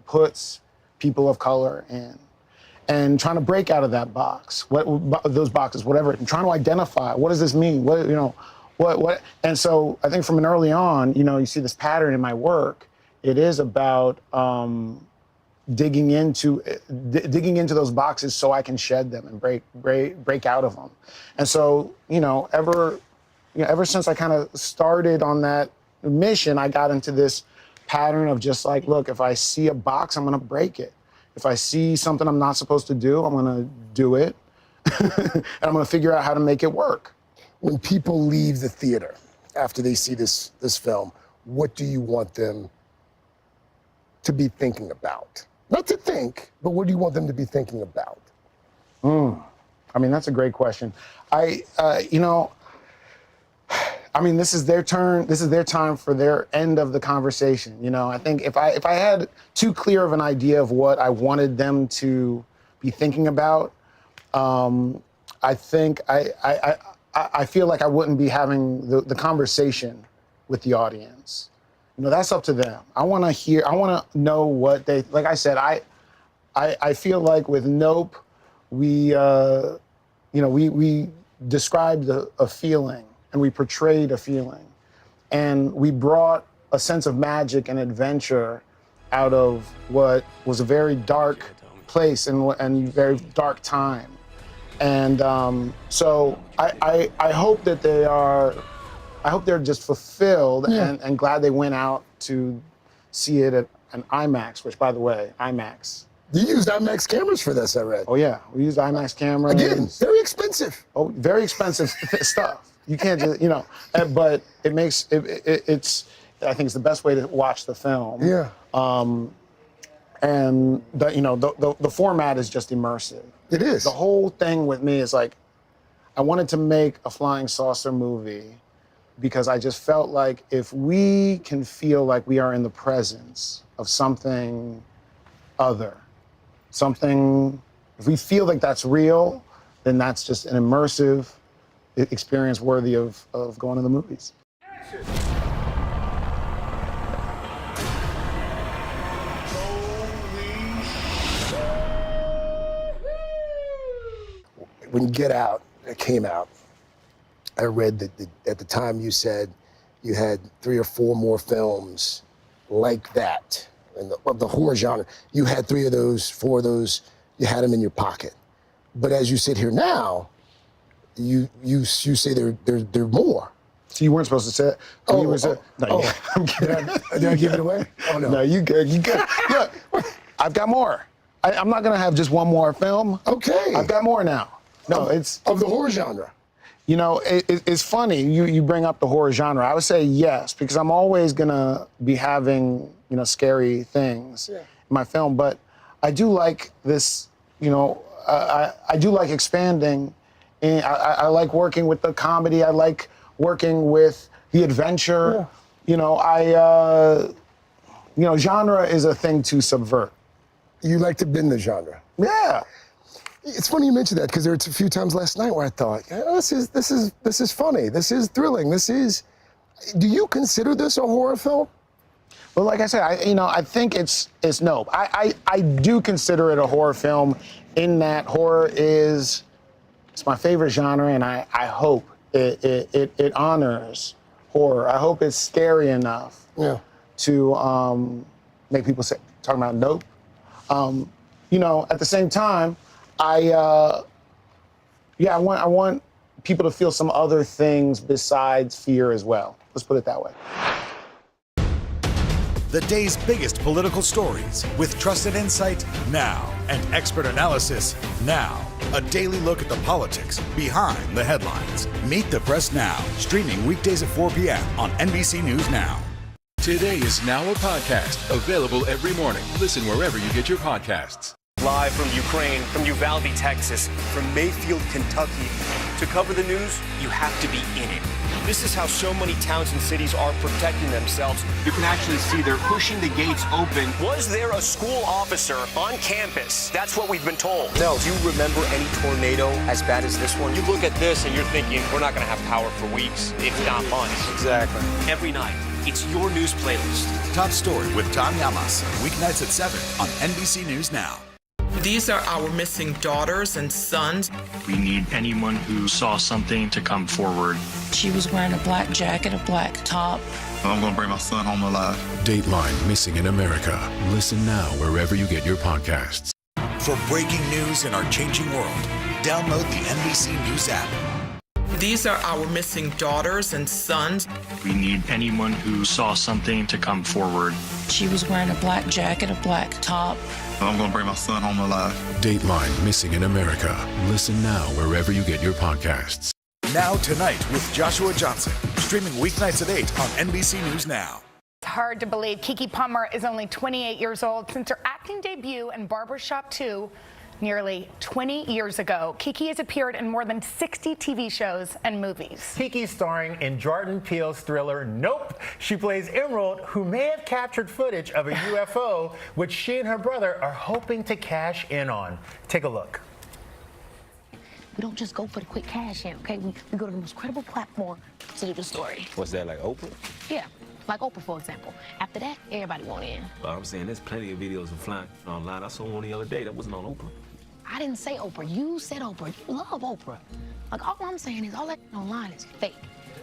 puts people of color in. And trying to break out of that box, those boxes, whatever, and trying to identify, what does this mean? What? And so I think from an early on, you see this pattern in my work It is about digging into those boxes so I can shed them and break out of them. And so, ever since I kind of started on that mission, I got into this pattern of just like, look, if I see a box, I'm gonna break it. If I see something I'm not supposed to do, I'm gonna do it. And I'm gonna figure out how to make it work. When people leave the theater after they see this film, what do you want them to be thinking about? Not to think, but what do you want them to be thinking about? I mean, that's a great question. This is their turn. This is their time for their end of the conversation. I think if I had too clear of an idea of what I wanted them to be thinking about, I think I feel like I wouldn't be having the conversation with the audience. That's up to them. I want to know what they, like I said, I feel like with Nope, we described a feeling and we portrayed a feeling. And we brought a sense of magic and adventure out of what was a very dark place and very dark time. And so I hope that they're just fulfilled and glad they went out to see it at an IMAX, which, by the way, IMAX. You used IMAX cameras for this, I read. Oh yeah, we used IMAX cameras. Again, very expensive. Oh, very expensive stuff. You can't just, but it makes it's. I think it's the best way to watch the film. Yeah. And the format is just immersive. It is. The whole thing with me is like, I wanted to make a flying saucer movie because I just felt like if we can feel like we are in the presence of something other, if we feel like that's real, then that's just an immersive experience worthy of going to the movies. When Get Out came out, I read that at the time you said you had 3 or 4 more films like that of the horror genre. You had 3 of those, 4 of those, you had them in your pocket. But as you sit here now, you say there are more. So you weren't supposed to say it? I'm kidding. Did I give it away? Oh, no. No, you good. Look, I've got more. I'm not going to have just one more film. Okay. I've got more now. No, it's... Of the horror genre. It's funny you bring up the horror genre. I would say yes, because I'm always going to be having, scary things in my film. But I do like this, I do like expanding. And I like working with the comedy. I like working with the adventure. Yeah. Genre is a thing to subvert. You like to bend the genre. Yeah. It's funny you mentioned that because there were a few times last night where I thought, this is funny. This is thrilling. Do you consider this a horror film? Well, like I said, I think it's Nope. I do consider it a horror film in that horror it's my favorite genre, and I hope it honors horror. I hope it's scary enough to make people talk about Nope. At the same time, I want people to feel some other things besides fear as well. Let's put it that way. The day's biggest political stories with trusted insight now and expert analysis now. A daily look at the politics behind the headlines. Meet the Press Now, streaming weekdays at 4 p.m. on NBC News Now. Today is now a podcast available every morning. Listen wherever you get your podcasts. Live from Ukraine, from Uvalde, Texas, from Mayfield, Kentucky. To cover the news, you have to be in it. This is how so many towns and cities are protecting themselves. You can actually see they're pushing the gates open. Was there a school officer on campus? That's what we've been told. No. Do you remember any tornado as bad as this one? You look at this and you're thinking, we're not going to have power for weeks, if not months. Exactly. Every night, it's your news playlist. Top Story with Tom Yamas, weeknights at 7 on NBC News Now. These are our missing daughters and sons. We need anyone who saw something to come forward. She was wearing a black jacket, a black top, I'm going to bring my son home alive. Dateline Missing in America. Listen now wherever you get your podcasts. For breaking news in our changing world, download the NBC News app. These are our missing daughters and sons. We need anyone who saw something to come forward. She was wearing a black jacket, a black top. I'm going to bring my son home alive. Dateline Missing in America. Listen now wherever you get your podcasts. Now Tonight with Joshua Johnson. Streaming weeknights at 8 on NBC News Now. It's hard to believe Kiki Palmer is only 28 years old. Since her acting debut in Barbershop 2 nearly 20 years ago, Kiki has appeared in more than 60 TV shows and movies. Kiki's starring in Jordan Peele's thriller Nope. She plays Emerald, who may have captured footage of a UFO, which she and her brother are hoping to cash in on. Take a look. We don't just go for the quick cash in, okay? We go to the most credible platform to do the story. What's that, like Oprah? Yeah, like Oprah, for example. After that, everybody want in. Well, I'm saying there's plenty of videos of flying online. I saw one the other day that wasn't on Oprah. I didn't say Oprah. You said Oprah. You love Oprah. Like, all I'm saying is all that online is fake,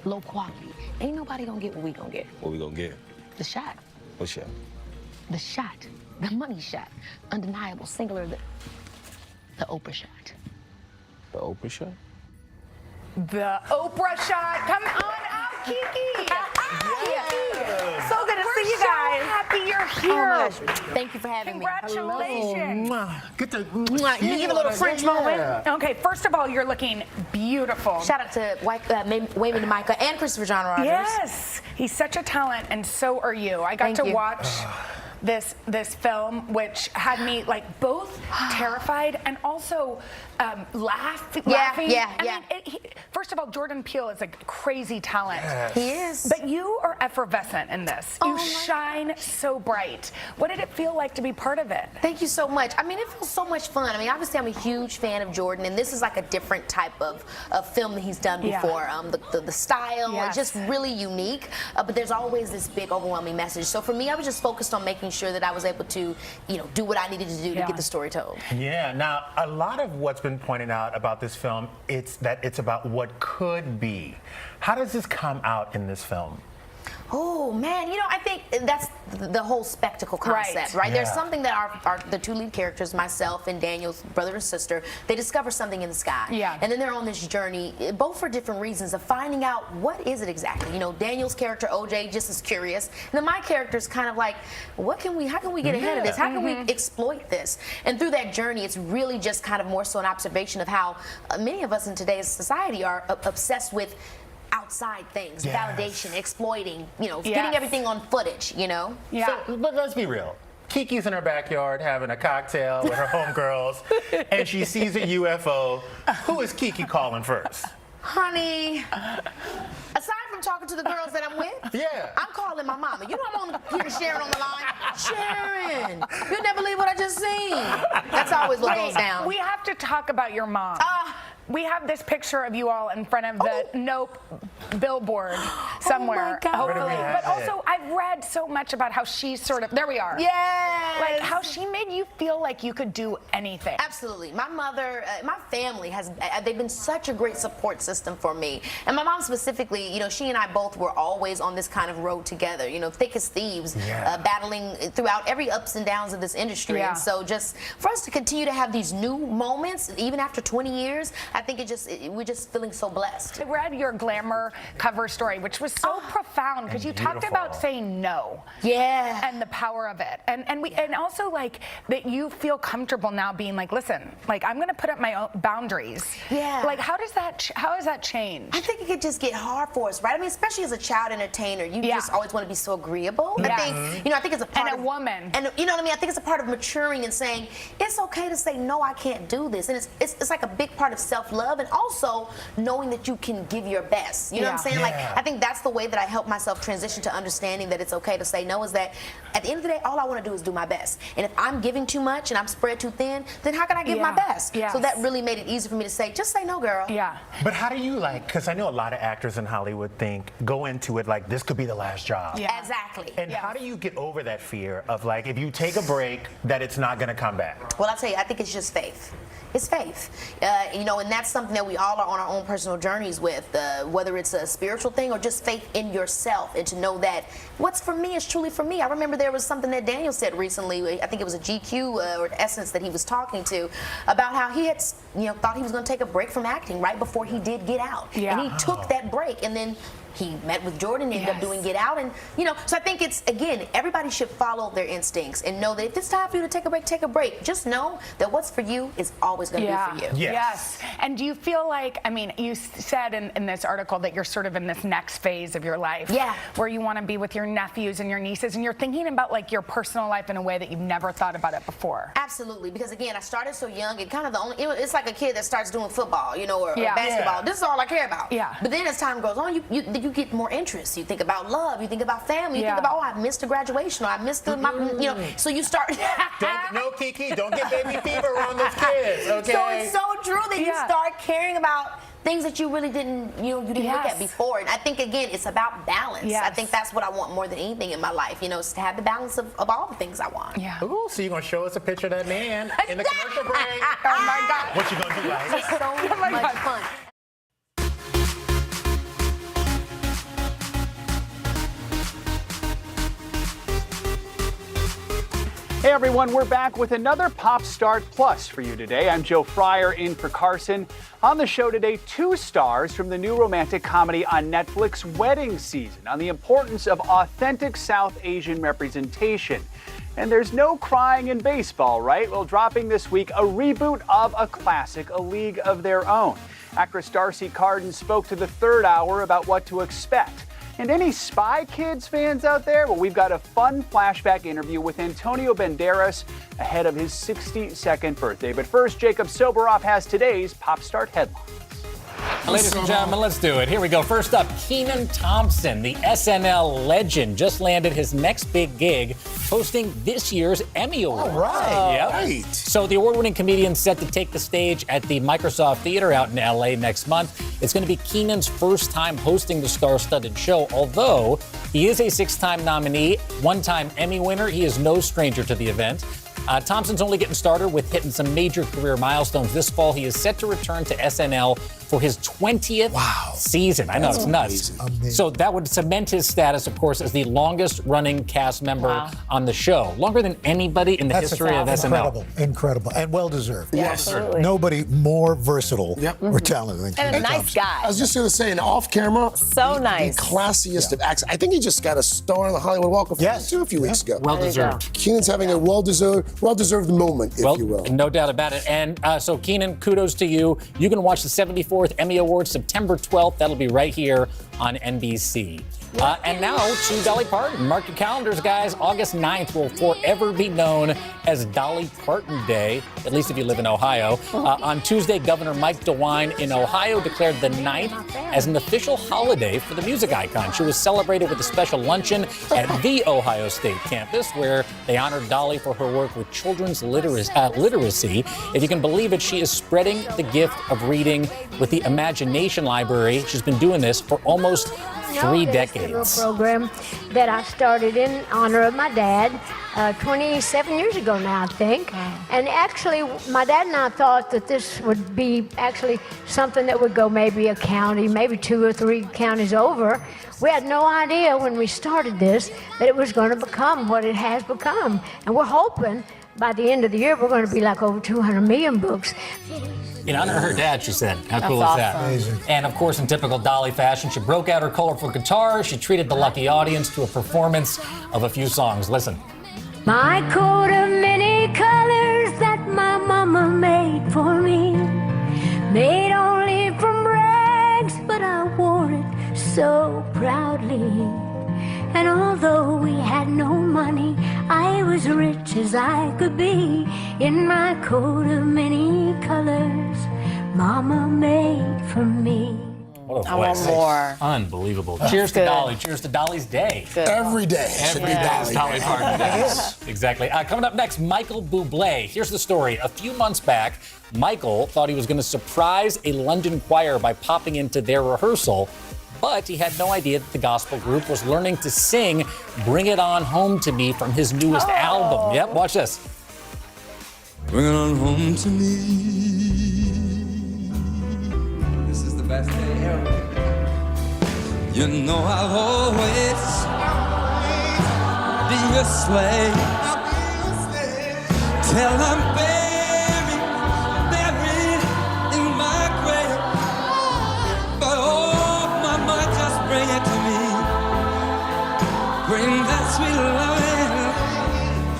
low quality. Ain't nobody gonna get what we gonna get. What we gonna get? The shot. What shot? The shot. The money shot. Undeniable, singular, the Oprah shot. The Oprah shot? The Oprah shot. Come on out, Kiki. Yes. So good to see you guys. So happy you're here. Oh my gosh. Thank you for having Congratulations. Get the you give a little French moment. Okay, first of all, you're looking beautiful. Shout out to Wayman DeMica and Christopher John Rogers. Yes, he's such a talent, and so are you. I got to watch this film, which had me like both terrified and also laughing. I mean, first of all, Jordan Peele is a crazy talent. Yes. He is. But you are effervescent in this. You shine so bright. What did it feel like to be part of it? Thank you so much. I mean, it feels so much fun. I mean, obviously, I'm a huge fan of Jordan, and this is like a different type of film that he's done before. The style is just really unique, but there's always this big, overwhelming message. So for me, I was just focused on making sure that I was able to, do what I needed to do to get the story told. Yeah. Now, a lot of what's been pointed out about this film, it's about what could be. How does this come out in this film? Oh man, I think that's the whole spectacle concept, right? There's something that the two lead characters, myself and Daniel's brother and sister, they discover something in the sky. Yeah. And then they're on this journey, both for different reasons, of finding out what is it exactly. Daniel's character OJ just is curious, and then my character is kind of like, how can we get ahead of this? How can we exploit this? And through that journey, it's really just kind of more so an observation of how many of us in today's society are obsessed with outside things, validation, exploiting, getting everything on footage, Yeah. So, but let's be real. Kiki's in her backyard having a cocktail with her homegirls, and she sees a UFO. Who is Kiki calling first? Honey, aside from talking to the girls that I'm with, I'm calling my mama. I'm on here Sharon on the line. Sharon, you'll never believe what I just seen. That's always what goes down. We have to talk about your mom. We have this picture of you all in front of the Nope billboard somewhere, hopefully. But also, I've read so much about how she's there we are. Yes. Like how she made you feel like you could do anything. Absolutely. My mother, my family they've been such a great support system for me. And my mom specifically, she and I both were always on this kind of road together, thick as thieves, battling throughout every ups and downs of this industry. And so just for us to continue to have these new moments, even after 20 years, I think we're just feeling so blessed. I read your Glamour cover story, which was so profound because you talked about saying no. Yeah. And the power of it. And also like that you feel comfortable now being like, listen, like I'm going to put up my own boundaries. Yeah. Like how has that changed? I think it could just get hard for us, right? I mean, especially as a child entertainer, you just always want to be so agreeable. I think it's a part of a woman. And you know what I mean? I think it's a part of maturing and saying it's okay to say no, I can't do this. And it's like a big part of self-love, and also knowing that you can give your best. You know what I'm saying? Like I think that's the way that I help myself transition to understanding that it's okay to say no, is that at the end of the day, all I want to do is do my best. And if I'm giving too much and I'm spread too thin, then how can I give my best? So that really made it easy for me to say, just say no, girl. Yeah. But how do you because I know a lot of actors in Hollywood go into it like this could be the last job. Yeah. Exactly. And how do you get over that fear of if you take a break, that it's not going to come back? Well, I'll tell you, I think it's just faith. is faith. And that's something that we all are on our own personal journeys with, whether it's a spiritual thing or just faith in yourself, and to know that what's for me is truly for me. I remember there was something that Daniel said recently, I think it was a GQ or Essence that he was talking to, about how he had, thought he was going to take a break from acting right before he did Get Out. And he took that break, and then he met with Jordan, ended up doing Get Out, and so I think it's, again, everybody should follow their instincts and know that if it's time for you to take a break, take a break. Just know that what's for you is always going to be for you. Yes. And do you feel like, you said in this article that you're sort of in this next phase of your life, where you want to be with your nephews and your nieces, and you're thinking about like your personal life in a way that you've never thought about it before? Absolutely, because again, I started so young, and kind of it's like a kid that starts doing football, or basketball. This is all I care about. But then as time goes on, you get more interests. You think about love, you think about family, you think about, I missed a graduation, or I missed so you start. No, Kiki, don't get baby fever around those kids, okay? So it's so true that you start caring about things that you really didn't, you didn't look at before. And I think, again, it's about balance. I think that's what I want more than anything in my life, is to have the balance of all the things I want. Ooh, so you're going to show us a picture of that man in the commercial break? Oh, my God. What you going to do, guys? It's so much fun. Hey everyone, we're back with another Pop Start Plus for you today. I'm Joe Fryer in for Carson. On the show today, 2 stars from the new romantic comedy on Netflix, Wedding Season, on the importance of authentic South Asian representation. And there's no crying in baseball, right? Well, dropping this week, a reboot of a classic, A League of Their Own. Actress Darcy Carden spoke to the Third Hour about what to expect. And any Spy Kids fans out there? Well, we've got a fun flashback interview with Antonio Banderas ahead of his 62nd birthday. But first, Jacob Soboroff has today's Pop Start headlines. Ladies and gentlemen, let's do it. Here we go. First up, Kenan Thompson, the SNL legend, just landed his next big gig, hosting this year's Emmy Awards. All right. Right. So the award-winning comedian set to take the stage at the Microsoft Theater out in LA next month. It's going to be Kenan's first time hosting the star-studded show, although he is a 6-time nominee, 1-time Emmy winner. He is no stranger to the event. Thompson's only getting started with hitting some major career milestones. This fall, he is set to return to SNL for his 20th season. I know, it's nuts. Amazing. So that would cement his status, of course, as the longest-running cast member on the show. Longer than anybody in the history of SNL. Incredible. And well-deserved. Yes. Nobody more versatile or talented than And a Kenan nice Thompson. guy. I was just going to say, off camera, So nice. The classiest of acts. I think he just got a star on the Hollywood Walk of Fame too a few weeks ago. Well-deserved. Kenan's having a well-deserved moment, if you will. No doubt about it. And so, Kenan, kudos to you. You can watch the 74th Emmy Awards September 12th. That'll be right here on NBC. And now to Dolly Parton. Mark your calendars, guys. August 9th will forever be known as Dolly Parton Day, at least if you live in Ohio. On Tuesday, Governor Mike DeWine in Ohio declared the 9th as an official holiday for the music icon. She was celebrated with a special luncheon at the Ohio State campus, where they honored Dolly for her work with children's literacy. If you can believe it, she is spreading the gift of reading with the Imagination Library. She's been doing this for almost 3 decades. Program that I started in honor of my dad 27 years ago now, I think. And actually, my dad and I thought that this would be actually something that would go maybe a county, maybe 2 or 3 counties over. We had no idea when we started this that it was going to become what it has become. And we're hoping by the end of the year, we're going to be like over 200 million books. In honor of her dad, she said. How That's cool is that? awesome. Amazing. And of course, in typical Dolly fashion, she broke out her colorful guitar. She treated the lucky audience to a performance of a few songs. Listen. My coat of many colors that my mama made for me, made only from rags, but I wore it so proudly. And although we had no money, I was rich as I could be. In my coat of many colors, mama made for me. What a I want voice. more. Unbelievable. That's Cheers good. to Dolly. Cheers to Dolly's Day. Good. Every day should be Every Dolly day is Dolly Parton Day. Exactly. Coming up next, Michael Bublé. Here's the story. A few months back, Michael thought he was going to surprise a London choir by popping into their rehearsal, but he had no idea that the gospel group was learning to sing Bring It On Home to Me from his newest album. Yep, watch this. Bring it on home to me. best day ever. You know I'll always be your slave till I'm buried in my grave. But oh, mama, just bring it to me. Bring that sweet loving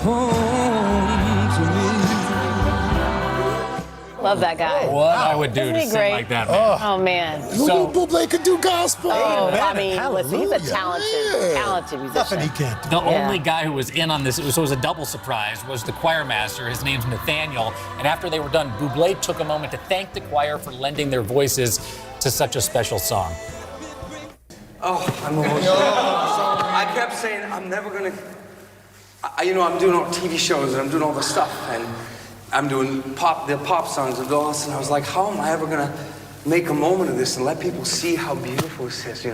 home to me. Love that guy. What I would do Isn't to he sing great? like that, man. Oh, man. So- Buble could do gospel. Oh, Amen. I mean, listen, he's a Hallelujah. talented musician. Nothing he can't do. The only guy who was in on this, so it was a double surprise, was the choir master. His name's Nathaniel. And after they were done, Buble took a moment to thank the choir for lending their voices to such a special song. Oh, I'm emotional. I kept saying, I'm never gonna, I'm doing all TV shows and I'm doing all the stuff and I'm doing the pop songs and all this, and I was like, how am I ever gonna make a moment of this and let people see how beautiful this is,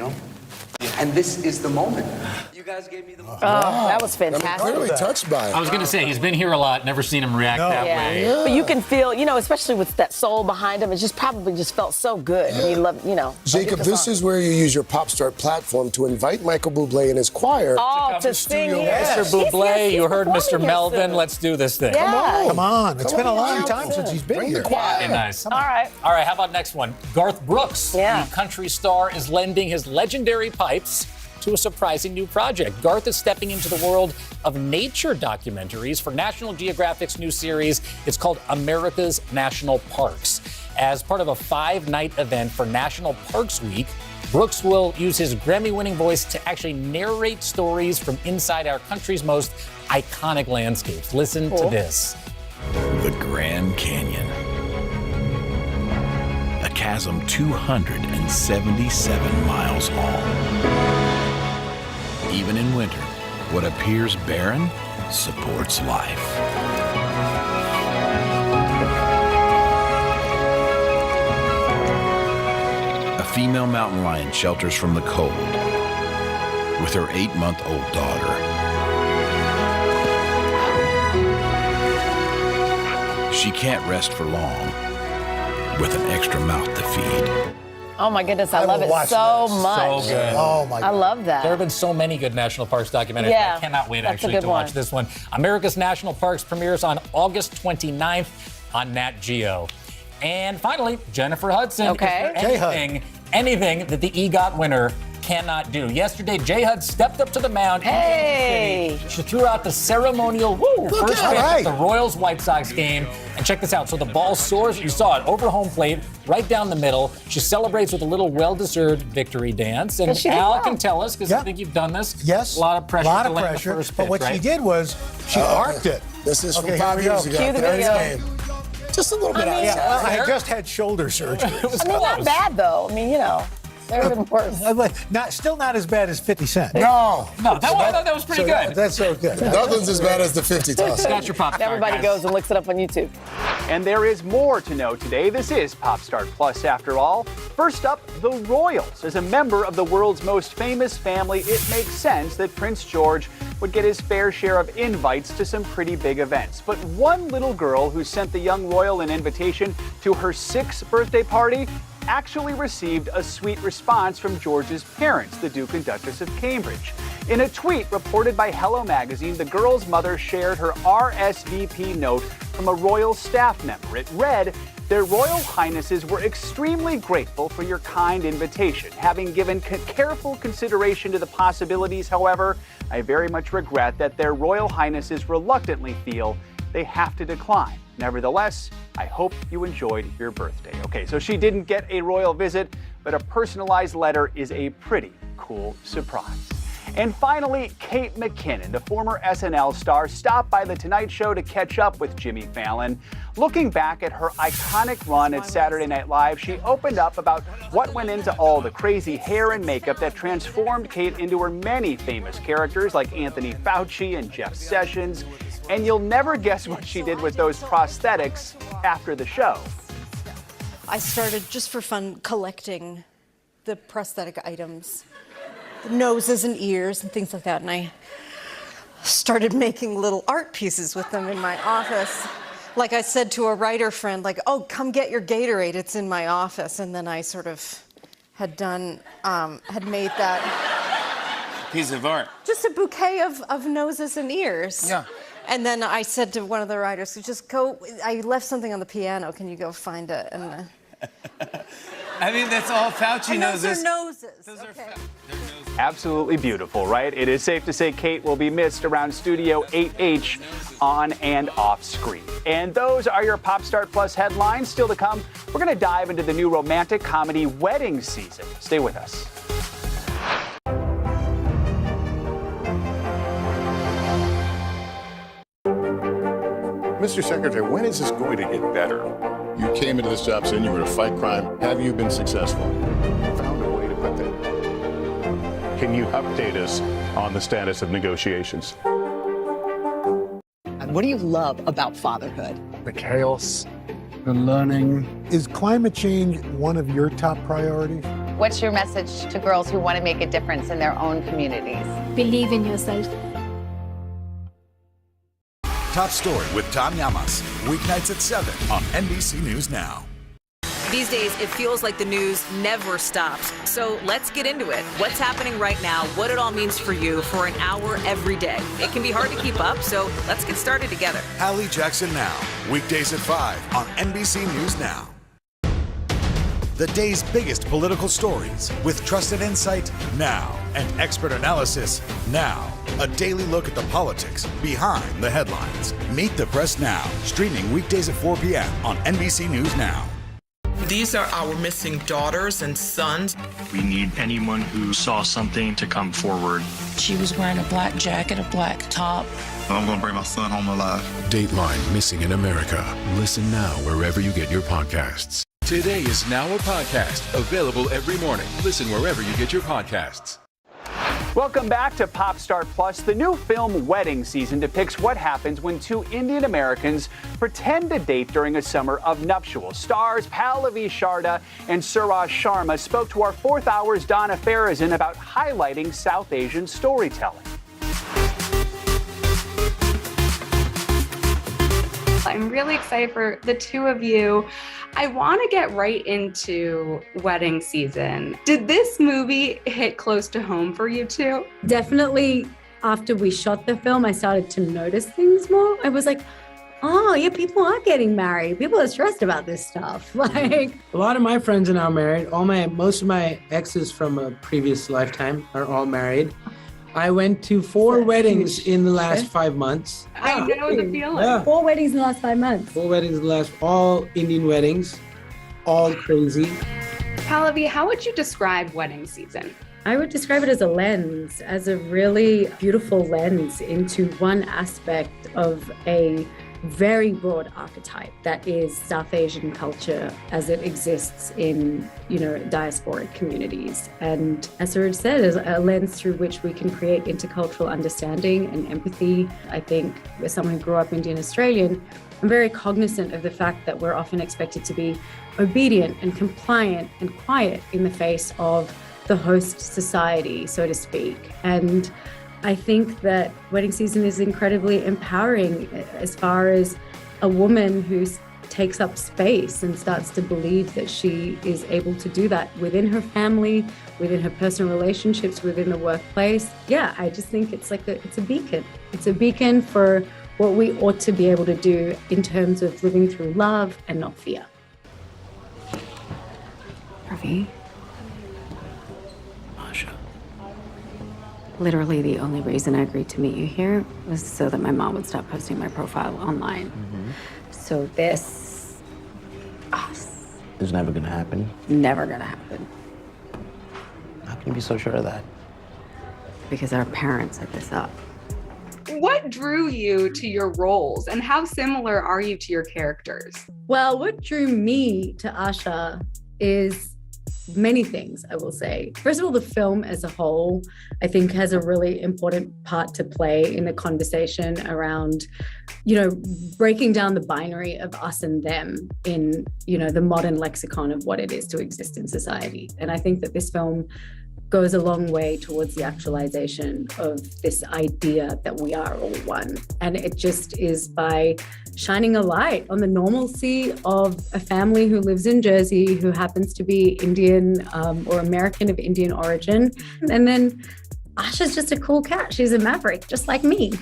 And this is the moment. You guys gave me the moment. Oh, that was fantastic. Clearly touched by it. I was going to say, he's been here a lot, never seen him react that way. But you can feel, especially with that soul behind him, it just probably just felt so good. And he loved, Jacob, this is where you use your Pop Start platform to invite Michael Bublé and his choir. Oh, to sing here. Mr. Bublé, you heard Mr. Melvin. Let's do this thing. Yeah. Come on. It's been a long time since he's been here. Okay, nice. All right. All right, how about next one? Garth Brooks, Yeah. the country star, is lending his legendary pipes to a surprising new project. Garth is stepping into the world of nature documentaries for National Geographic's new series. It's called America's National Parks. As part of a 5-night event for National Parks Week, Brooks will use his Grammy-winning voice to actually narrate stories from inside our country's most iconic landscapes. Listen to this. The Grand Canyon. A chasm 277 miles long. Even in winter, what appears barren supports life. A female mountain lion shelters from the cold with her 8-month-old daughter. She can't rest for long with an extra mouth to feed. Oh, my goodness. I love it so much. So good. Oh, my God. I love that. There have been so many good national parks documentaries. Yeah, I cannot wait that's a actually good to watch one. this one. America's National Parks premieres on August 29th on Nat Geo. And finally, Jennifer Hudson. Okay. Is there anything that the EGOT winner cannot do? Yesterday, J-Hud stepped up to the mound. Hey! She threw out the ceremonial first pitch at the Royals White Sox game. And check this out. So the ball soars. You saw it over home plate, right down the middle. She celebrates with a little well-deserved victory dance. And Al can tell us, because I think you've done this. Yes. A lot of pressure. A lot to of land pressure. The first But pitch, what right? she did was she arced it. This is from Okay, 5 here we years go. ago. Cue the video. Just a little bit outside. Yeah, well, I had just had shoulder surgery. Not bad, though. I mean, there have been worse. Still not as bad as 50 Cent. No, that was pretty good. That's so good. Nothing's as bad as the 50 toss. Got your pop. Everybody goes and looks it up on YouTube. And there is more to know today. This is Pop Start Plus, after all. First up, the Royals. As a member of the world's most famous family, it makes sense that Prince George would get his fair share of invites to some pretty big events. But one little girl who sent the young royal an invitation to her 6th birthday party actually received a sweet response from George's parents, the Duke and Duchess of Cambridge. In a tweet reported by Hello Magazine, the girl's mother shared her RSVP note from a royal staff member. It read, "Their Royal Highnesses were extremely grateful for your kind invitation. Having given careful consideration to the possibilities, however, I very much regret that their Royal Highnesses reluctantly feel they have to decline. Nevertheless, I hope you enjoyed your birthday." Okay, so she didn't get a royal visit, but a personalized letter is a pretty cool surprise. And finally, Kate McKinnon, the former SNL star, stopped by The Tonight Show to catch up with Jimmy Fallon. Looking back at her iconic run at Saturday Night Live, she opened up about what went into all the crazy hair and makeup that transformed Kate into her many famous characters like Anthony Fauci and Jeff Sessions. And you'll never guess what she did with those prosthetics after the show. I started just for fun collecting the prosthetic items, noses and ears and things like that, and I started making little art pieces with them in my office. Like I said to a writer friend, like, oh, come get your Gatorade, it's in my office. And then I sort of had made that. Piece of art. Just a bouquet of noses and ears. Yeah. And then I said to one of the writers, just go, I left something on the piano, can you go find it? And I mean, that's all Fauci knows. Those are noses. Those okay. Absolutely beautiful, right? It is safe to say Kate will be missed around Studio 8H on and off screen. And those are your Pop Start Plus headlines. Still to come, we're going to dive into the new romantic comedy wedding season. Stay with us. Mr. Secretary, when is this going to get better? You came into this job saying you were going to fight crime. Have you been successful? Found a way to put that. Can you update us on the status of negotiations? What do you love about fatherhood? The chaos, the learning. Is climate change one of your top priorities? What's your message to girls who want to make a difference in their own communities? Believe in yourself. Top Story with Tom Llamas, weeknights at 7 on NBC News Now. These days, it feels like the news never stops. So let's get into it. What's happening right now, what it all means for you for an hour every day. It can be hard to keep up, so let's get started together. Hallie Jackson Now, weekdays at 5 on NBC News Now. The day's biggest political stories with trusted insight now and expert analysis now. A daily look at the politics behind the headlines. Meet the Press Now, streaming weekdays at 4 p.m. on NBC News Now. These are our missing daughters and sons. We need anyone who saw something to come forward. She was wearing a black jacket, a black top. I'm going to bring my son home alive. Dateline Missing in America. Listen now wherever you get your podcasts. Today is now a podcast, available every morning. Listen wherever you get your podcasts. Welcome back to Pop Start Plus. The new film Wedding Season depicts what happens when two Indian Americans pretend to date during a summer of nuptials. Stars Pallavi Sharda and Suraj Sharma spoke to our Fourth Hour's Donna Farazan about highlighting South Asian storytelling. I'm really excited for the two of you. I want to get right into wedding season. Did this movie hit close to home for you two? Definitely after we shot the film, I started to notice things more. I was like, oh, yeah, people are getting married. People are stressed about this stuff. Like, a lot of my friends are now married. Most of my exes from a previous lifetime are all married. I went to 4 weddings in the last 5 months. I know the feeling. Yeah. 4 weddings in the last 5 months. 4 weddings in the last, all Indian weddings, all crazy. Pallavi, how would you describe wedding season? I would describe it as a lens, as a really beautiful lens into one aspect of a very broad archetype that is South Asian culture as it exists in, diasporic communities. And as Suraj said, is a lens through which we can create intercultural understanding and empathy. I think as someone who grew up Indian Australian, I'm very cognizant of the fact that we're often expected to be obedient and compliant and quiet in the face of the host society, so to speak. And I think that wedding season is incredibly empowering as far as a woman who takes up space and starts to believe that she is able to do that within her family, within her personal relationships, within the workplace. Yeah, I just think it's like it's a beacon. It's a beacon for what we ought to be able to do in terms of living through love and not fear. Ravi. Literally the only reason I agreed to meet you here was so that my mom would stop posting my profile online. So this, us. It's never gonna happen. Never gonna happen. How can you be so sure of that? Because our parents set this up. What drew you to your roles and how similar are you to your characters? Well, what drew me to Asha is many things, I will say. First of all, the film as a whole, I think, has a really important part to play in the conversation around, breaking down the binary of us and them in, the modern lexicon of what it is to exist in society. And I think that this film goes a long way towards the actualization of this idea that we are all one. And it just is by shining a light on the normalcy of a family who lives in Jersey, who happens to be Indian or American of Indian origin. And then Asha's just a cool cat. She's a maverick, just like me.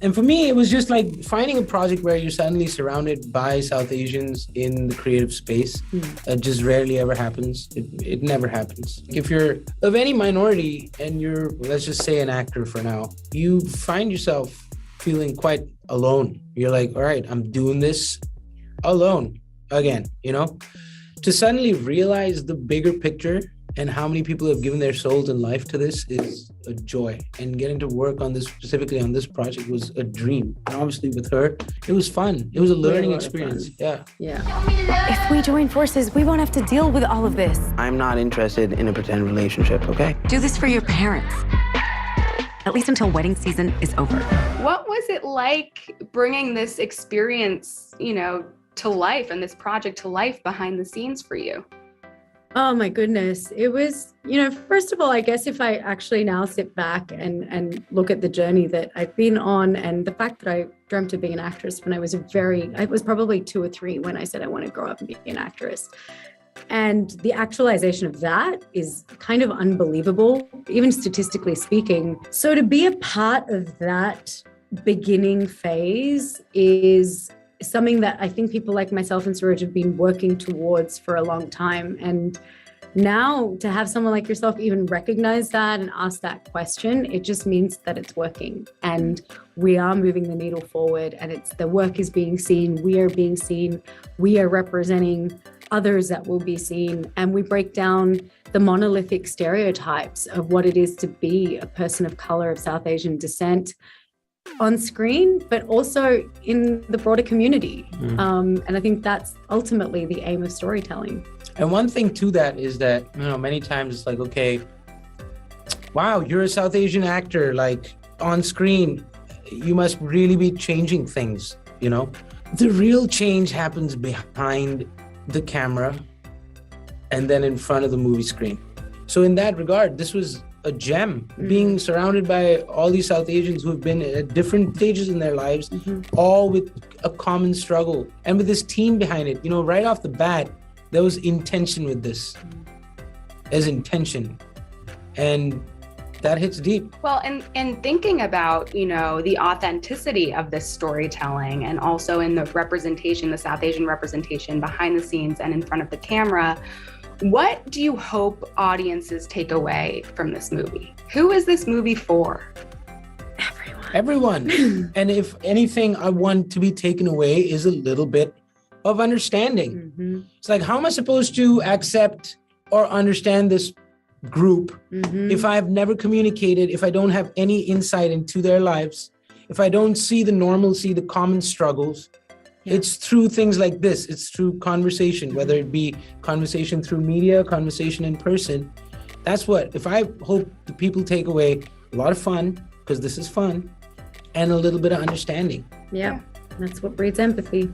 And for me, it was just like finding a project where you're suddenly surrounded by South Asians in the creative space. That just rarely ever happens. It never happens. If you're of any minority and you're, let's just say, an actor for now, you find yourself feeling quite alone. You're like, all right, I'm doing this alone again, you know? To suddenly realize the bigger picture and how many people have given their souls and life to this is a joy. And getting to work on this, specifically on this project, was a dream. And obviously with her, it was fun. It was a learning experience. Yeah. If we join forces, we won't have to deal with all of this. I'm not interested in a pretend relationship, okay? Do this for your parents. At least until wedding season is over. What was it like bringing this experience, to life and this project to life behind the scenes for you? Oh my goodness. It was, first of all, I guess if I actually now sit back and look at the journey that I've been on, and the fact that I dreamt of being an actress when I was probably 2 or 3 when I said I want to grow up and be an actress. And the actualization of that is kind of unbelievable, even statistically speaking. So to be a part of that beginning phase is something that I think people like myself and Suraj have been working towards for a long time. And now to have someone like yourself even recognize that and ask that question, it just means that it's working. And we are moving the needle forward, and the work is being seen. We are being seen. We are representing others that will be seen. And we break down the monolithic stereotypes of what it is to be a person of color, of South Asian descent, on screen, but also in the broader community. And I think that's ultimately the aim of storytelling. And one thing to that is that, many times it's like, okay, wow, you're a South Asian actor, like on screen, you must really be changing things, The real change happens behind the camera and then in front of the movie screen. So in that regard, this was a gem, being surrounded by all these South Asians who have been at different stages in their lives, all with a common struggle. And with this team behind it, right off the bat, there was intention with this. There's intention. And that hits deep. Well, and thinking about, the authenticity of this storytelling, and also in the representation, the South Asian representation behind the scenes and in front of the camera, what do you hope audiences take away from this movie? Who is this movie for? Everyone. And if anything I want to be taken away is a little bit of understanding. It's like, how am I supposed to accept or understand this group if I have never communicated, if I don't have any insight into their lives, if I don't see the normalcy, the common struggles? It's through things like this. It's through conversation, whether it be conversation through media, conversation in person. That's what, if I hope the people take away a lot of fun, because this is fun, and a little bit of understanding. Yeah, that's what breeds empathy.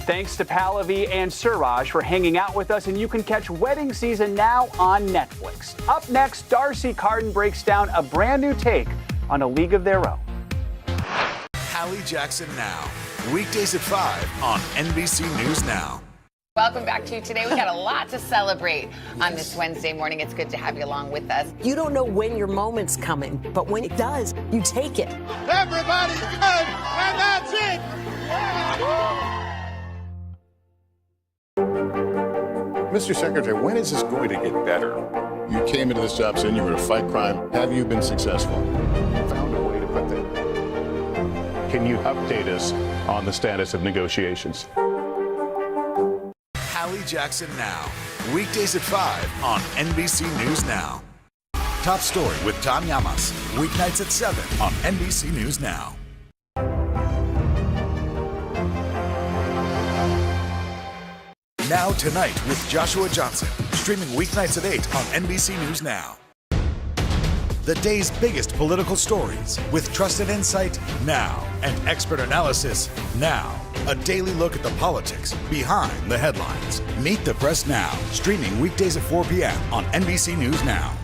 Thanks to Pallavi and Suraj for hanging out with us, and you can catch Wedding Season now on Netflix. Up next, Darcy Carden breaks down a brand new take on A League of Their Own. Hallie Jackson Now, weekdays at 5 on NBC News Now. Welcome back to Today. We got a lot to celebrate on this Wednesday morning. It's good to have you along with us. You don't know when your moment's coming, but when it does, you take it. Everybody's good, and that's it. Mr. Secretary, when is this going to get better? You came into this job saying you were going to fight crime. Have you been successful? Found a way to put that. Can you update us on the status of negotiations? Hallie Jackson Now, weekdays at 5 on NBC News Now. Top Story with Tom Llamas, weeknights at 7 on NBC News Now. Now Tonight with Joshua Johnson, streaming weeknights at 8 on NBC News Now. The day's biggest political stories with trusted insight now and expert analysis now. A daily look at the politics behind the headlines. Meet the Press Now, streaming weekdays at 4 p.m. on NBC News Now.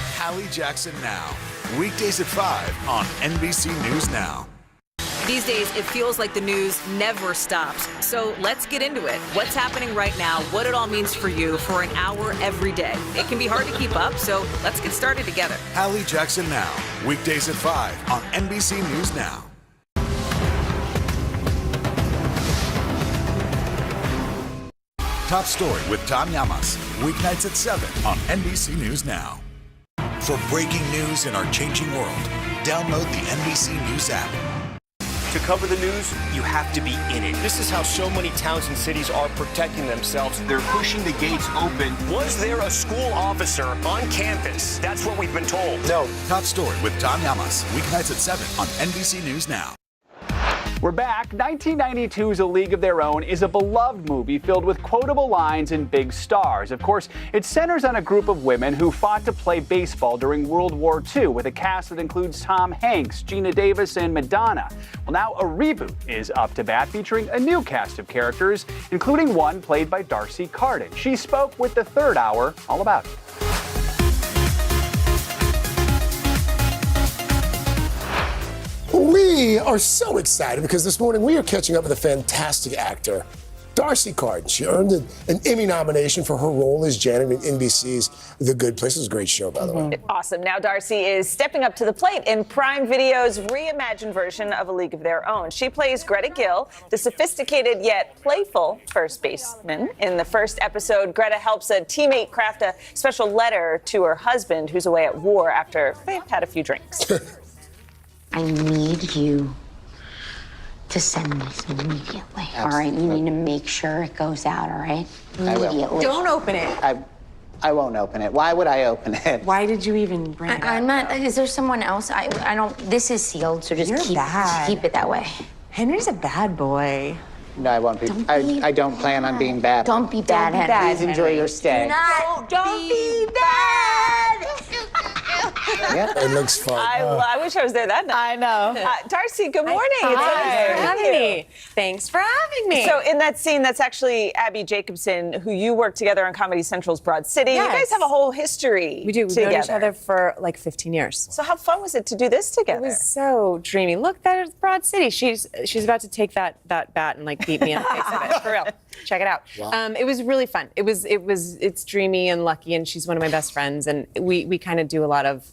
Hallie Jackson Now, weekdays at 5 on NBC News Now. These days, it feels like the news never stops. So let's get into it. What's happening right now, what it all means for you for an hour every day. It can be hard to keep up, so let's get started together. Hallie Jackson Now, weekdays at 5 on NBC News Now. Top Story with Tom Llamas, weeknights at 7 on NBC News Now. For breaking news in our changing world, download the NBC News app. To cover the news, you have to be in it. This is how so many towns and cities are protecting themselves. They're pushing the gates open. Was there a school officer on campus? That's what we've been told. No. Top Story with Tom Llamas, weeknights at 7 on NBC News Now. We're back. 1992's A League of Their Own is a beloved movie filled with quotable lines and big stars. Of course, it centers on a group of women who fought to play baseball during World War II with a cast that includes Tom Hanks, Gina Davis, and Madonna. Well, now a reboot is up to bat featuring a new cast of characters, including one played by D'Arcy Carden. She spoke with the Third Hour all about it. We are so excited because this morning we are catching up with a fantastic actor, D'Arcy Carden. She earned an Emmy nomination for her role as Janet in NBC's The Good Place. It was a great show, by the way. Awesome. Now D'Arcy is stepping up to the plate in Prime Video's reimagined version of A League of Their Own. She plays Greta Gill, the sophisticated yet playful first baseman. In the first episode, Greta helps a teammate craft a special letter to her husband who's away at war after they've had a few drinks. I need you to send this immediately. Absolutely. All right, you need to make sure it goes out, all right? Immediately. I will. Don't open it. I won't open it. Why would I open it? Why did you even bring it up? I'm not. Is there someone else? I don't. This is sealed, so just keep it that way. Henry's a bad boy. No, I won't be. I don't plan on being bad. Don't be bad, Henry. Please enjoy your stay. Don't be bad. Yeah. It looks fun. I wish I was there that night. I know. D'Arcy, good morning. Hi. It's nice to having me. Thanks for having me. So in that scene, that's actually Abby Jacobson, who you work together on Comedy Central's Broad City. Yes. You guys have a whole history. We do. We've known each other for like 15 years. So how fun was it to do this together? It was so dreamy. Look, that is Broad City. She's about to take that bat and like beat me in the face with it. For real. Check it out. Wow. It was really fun. It's dreamy and lucky, and she's one of my best friends, and we kind of do a lot of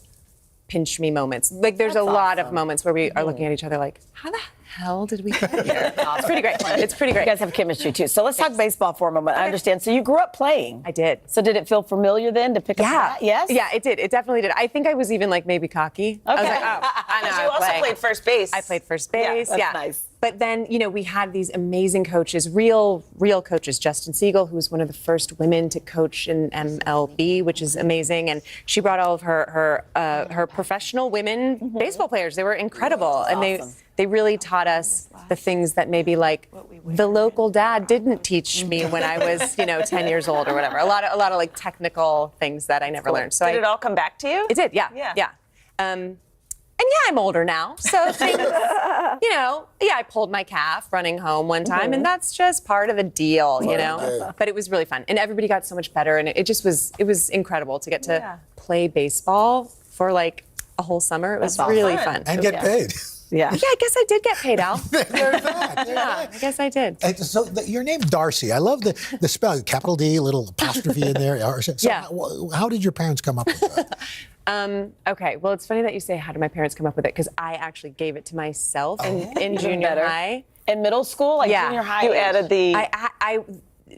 pinch me moments. Like there's a lot of moments where we are looking at each other like, how the hell did we get here? It's pretty great. It's pretty great. You guys have chemistry too. So let's talk baseball for a moment. I understand. So you grew up playing. I did. So did it feel familiar then to pick up that? Yes? Yeah, it did. It definitely did. I think I was even like maybe cocky. Okay. I was like, oh, I know. You also played first base. I played first base. Yeah, that's nice. But then, we had these amazing coaches, real coaches. Justin Siegel, who was one of the first women to coach in MLB, which is amazing. And she brought all of her professional women baseball players. They were incredible. And they really taught us the things that maybe like the local dad didn't teach me when I was, 10 years old or whatever. A lot of like technical things that I never learned. So did it all come back to you? It did, yeah. And I'm older now, so things, I pulled my calf running home one time, and that's just part of the deal, But it was really fun, and everybody got so much better, and it was incredible to get to play baseball for like a whole summer. It was really fun. And get paid. Yeah, I guess I did get paid, Al. There's that. I guess I did. So your name D'Arcy, I love the spelling, capital D, little apostrophe in there. So how did your parents come up with that? Okay, well, it's funny that you say, how did my parents come up with it? Because I actually gave it to myself in junior high. In middle school? Like junior high? You added the...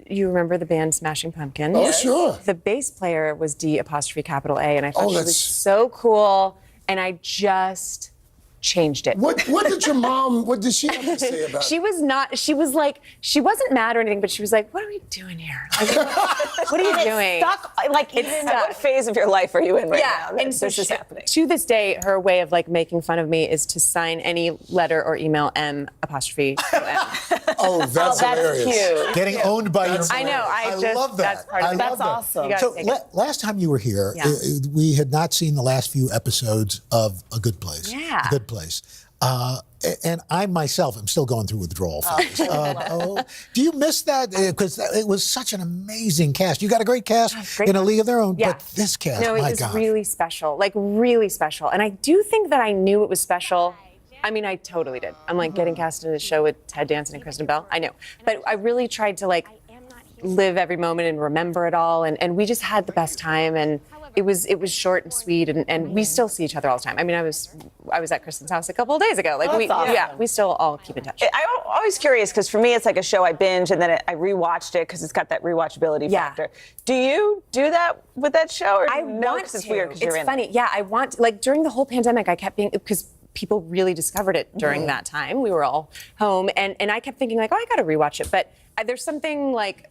You remember the band Smashing Pumpkins? Oh, sure. The bass player was D''A, and I thought she was so cool, and I just changed it. What did your mom, what did she have to say about it? She wasn't mad or anything, but she was like, what are we doing here? Like, what are you doing? What phase of your life are you in right now? And so this is happening. To this day, her way of like making fun of me is to sign any letter or email M'. Oh, that's hilarious. Cute. Getting owned by your mom. I know. I love that. That's part of it. That's awesome. So last time you were here, we had not seen the last few episodes of A Good Place. Yeah. A Good Place. And I myself am still going through withdrawal phase. Do you miss that? Because it was such an amazing cast. You got a great cast in A League of Their Own, but this cast, no, it my was God. really special, like really special. And I do think that I knew it was special. I mean, I totally did. I'm like getting cast in a show with Ted Danson and Kristen Bell. I know, but I really tried to like live every moment and remember it all. And we just had the best time. And it was short and sweet. And we still see each other all the time. I mean, I was at Kristen's house a couple of days ago. Like we still all keep in touch. I'm always curious because for me, it's like a show I binge and then I rewatched it because it's got that rewatchability factor. Do you do that with that show? Or I no, want it's to. weird because you're in funny. it. Yeah, I want, like during the whole pandemic, I kept being, because people really discovered it during that time. We were all home, and I kept thinking like, oh, I got to rewatch it. But there's something like,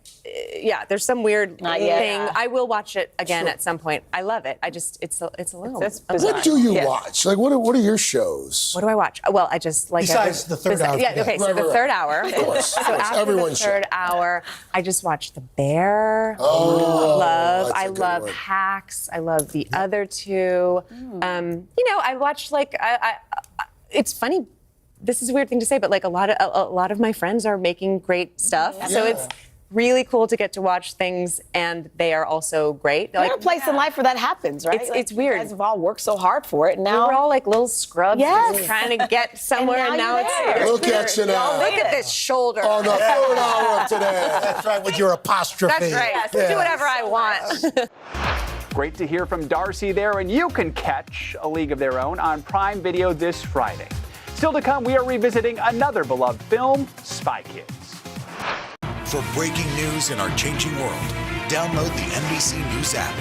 there's some weird thing. I will watch it again at some point. I love it. It's a little. What do you watch? Like, what are your shows? What do I watch? Well, I just like besides the third hour. Yeah, okay. So the third hour. Of course. So after Everyone's the third hour, I just watch The Bear. I love Hacks. I love the other two. I watch like it's funny. This is a weird thing to say, but like a lot of my friends are making great stuff. So it's really cool to get to watch things, and they are also great. There's a place in life where that happens, right? It's weird. You guys have all worked so hard for it, and now we're all like little scrubs trying to get somewhere, and now it's here. Look at you now. Look at this shoulder. On the third hour of today. That's right, with your apostrophe. That's right. Yes. Do whatever I want. Great to hear from Darcy there, and you can catch A League of Their Own on Prime Video this Friday. Still to come, we are revisiting another beloved film, Spy Kids. For breaking news in our changing world, download the NBC News app.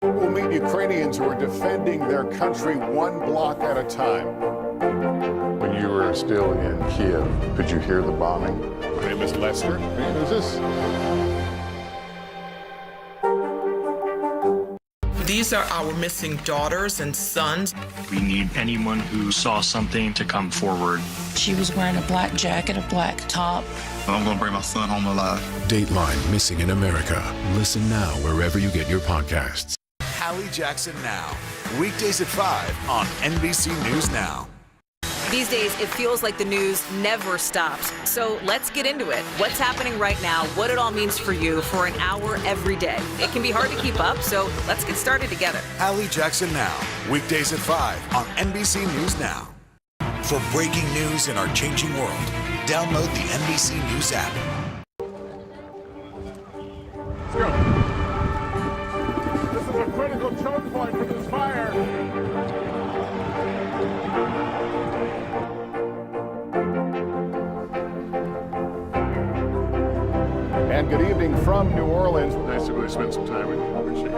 We'll meet Ukrainians who are defending their country one block at a time. When you were still in Kiev, could you hear the bombing? My name is Lester. Who's this? These are our missing daughters and sons. We need anyone who saw something to come forward. She was wearing a black jacket, a black top. I'm going to bring my son home alive. Dateline Missing in America. Listen now wherever you get your podcasts. Hallie Jackson Now. Weekdays at 5 on NBC News Now. These days, it feels like the news never stops. So let's get into it. What's happening right now, what it all means for you for an hour every day. It can be hard to keep up, so let's get started together. Hallie Jackson Now. Weekdays at 5 on NBC News Now. For breaking news in our changing world, download the NBC News app. Let's go. This is a critical choke point for this fire. And good evening from New Orleans. Nice to really spend some time with you. Appreciate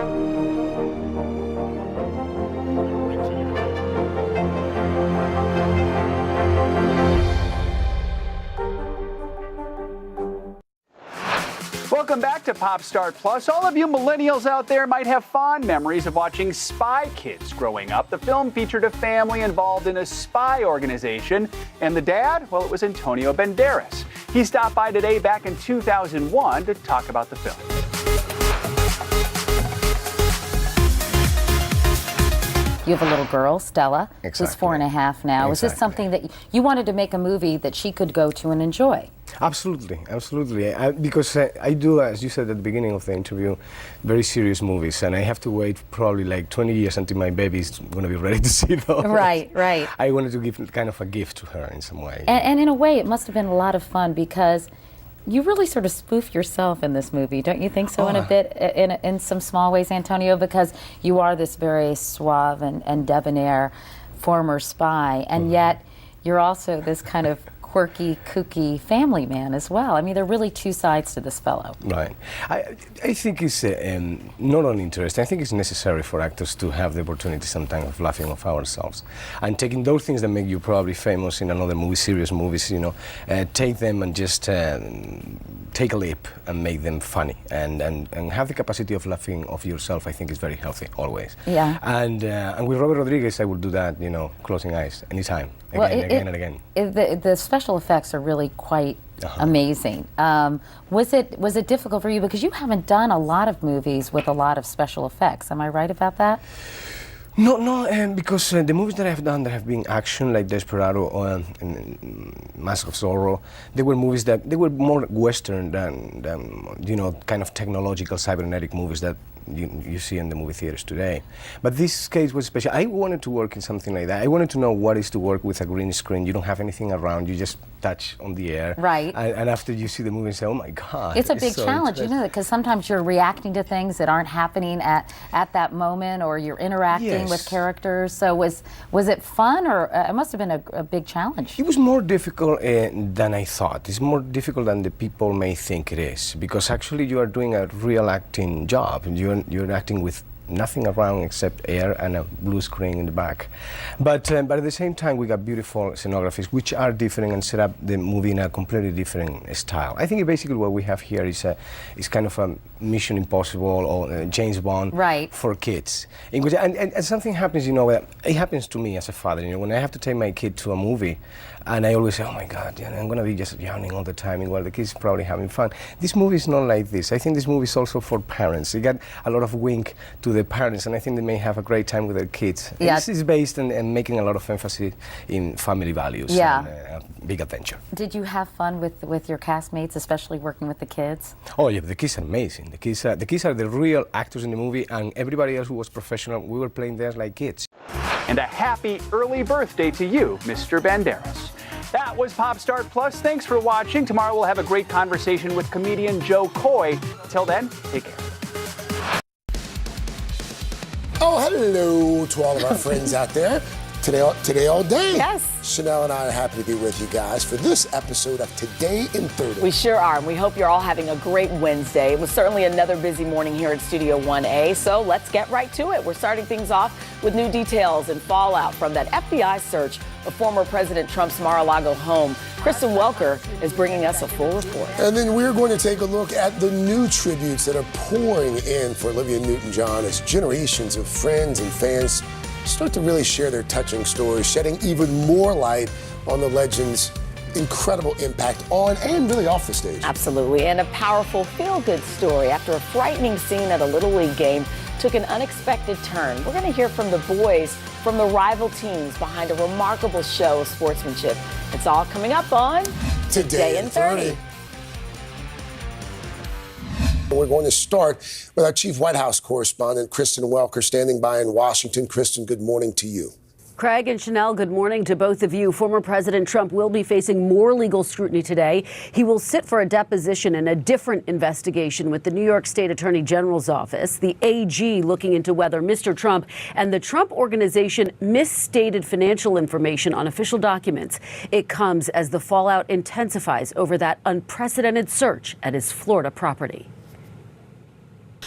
Welcome back to Pop Start Plus. All of you millennials out there might have fond memories of watching Spy Kids growing up. The film featured a family involved in a spy organization, and the dad, well, it was Antonio Banderas. He stopped by today back in 2001 to talk about the film. You have a little girl, Stella, Exactly. who's 4.5 now. Was this something that you wanted to make a movie that she could go to and enjoy? Absolutely, absolutely. Because I do, as you said at the beginning of the interview, very serious movies, and I have to wait probably like 20 years until my baby's going to be ready to see those. Right, right. I wanted to give kind of a gift to her in some way. And in a way, it must have been a lot of fun because you really sort of spoof yourself in this movie, don't you think so? In a bit, in some small ways, Antonio, because you are this very suave and debonair former spy, and yet you're also this kind of quirky, kooky family man as well. I mean, there are really two sides to this fellow. Right. I think it's not only interesting, I think it's necessary for actors to have the opportunity sometimes of laughing off ourselves. And taking those things that make you probably famous in another movie, serious movies, take them and just take a leap and make them funny. And have the capacity of laughing off yourself, I think is very healthy, always. Yeah. And with Robert Rodriguez, I would do that, closing eyes, anytime, again and again. The special effects are really quite amazing. Was it difficult for you, because you haven't done a lot of movies with a lot of special effects? Am I right about that? No, because the movies that I've done that have been action, like Desperado and Mask of Zorro, they were movies that they were more Western than kind of technological cybernetic movies that you see in the movie theaters today. But this case was special. I wanted to work in something like that. I wanted to know what is to work with a green screen. You don't have anything around. You just touch on the air. Right. And after you see the movie, you say, oh my God. It's a big challenge, because sometimes you're reacting to things that aren't happening at that moment, or you're interacting with characters. So was it fun, or it must have been a big challenge? It was more difficult than I thought. It's more difficult than the people may think it is, because actually you are doing a real acting job. You're acting with nothing around except air and a blue screen in the back. But at the same time, we got beautiful scenographies, which are different and set up the movie in a completely different style. I think basically what we have here is kind of a Mission Impossible or James Bond for kids. In which, and something happens, it happens to me as a father. When I have to take my kid to a movie, and I always say, oh my God, I'm going to be just yawning all the time while the kids are probably having fun. This movie is not like this. I think this movie is also for parents. It got a lot of wink to the parents, and I think they may have a great time with their kids. Yeah. This is based on making a lot of emphasis in family values and big adventure. Did you have fun with your castmates, especially working with the kids? Oh yeah, the kids are amazing. The kids are the real actors in the movie, and everybody else who was professional, we were playing theirs like kids. And a happy early birthday to you, Mr. Banderas. That was Pop Start Plus. Thanks for watching. Tomorrow we'll have a great conversation with comedian Joe Coy. Till then, take care. Oh, hello to all of our friends out there. Today all day. Yes. Chanel and I are happy to be with you guys for this episode of Today in 30. We sure are, and we hope you're all having a great Wednesday. It was certainly another busy morning here at Studio 1A, so let's get right to it. We're starting things off with new details and fallout from that FBI search of former President Trump's Mar-a-Lago home. Kristen Welker is bringing us a full report. And then we're going to take a look at the new tributes that are pouring in for Olivia Newton-John as generations of friends and fans start to really share their touching stories, shedding even more light on the legend's incredible impact on and really off the stage. Absolutely, and a powerful feel-good story after a frightening scene at a Little League game took an unexpected turn. We're going to hear from the boys from the rival teams behind a remarkable show of sportsmanship. It's all coming up on Today in 30. We're going to start with our chief White House correspondent, Kristen Welker, standing by in Washington. Kristen, good morning to you. Craig and Chanel, good morning to both of you. Former President Trump will be facing more legal scrutiny today. He will sit for a deposition in a different investigation with the New York State Attorney General's office. The AG looking into whether Mr. Trump and the Trump Organization misstated financial information on official documents. It comes as the fallout intensifies over that unprecedented search at his Florida property.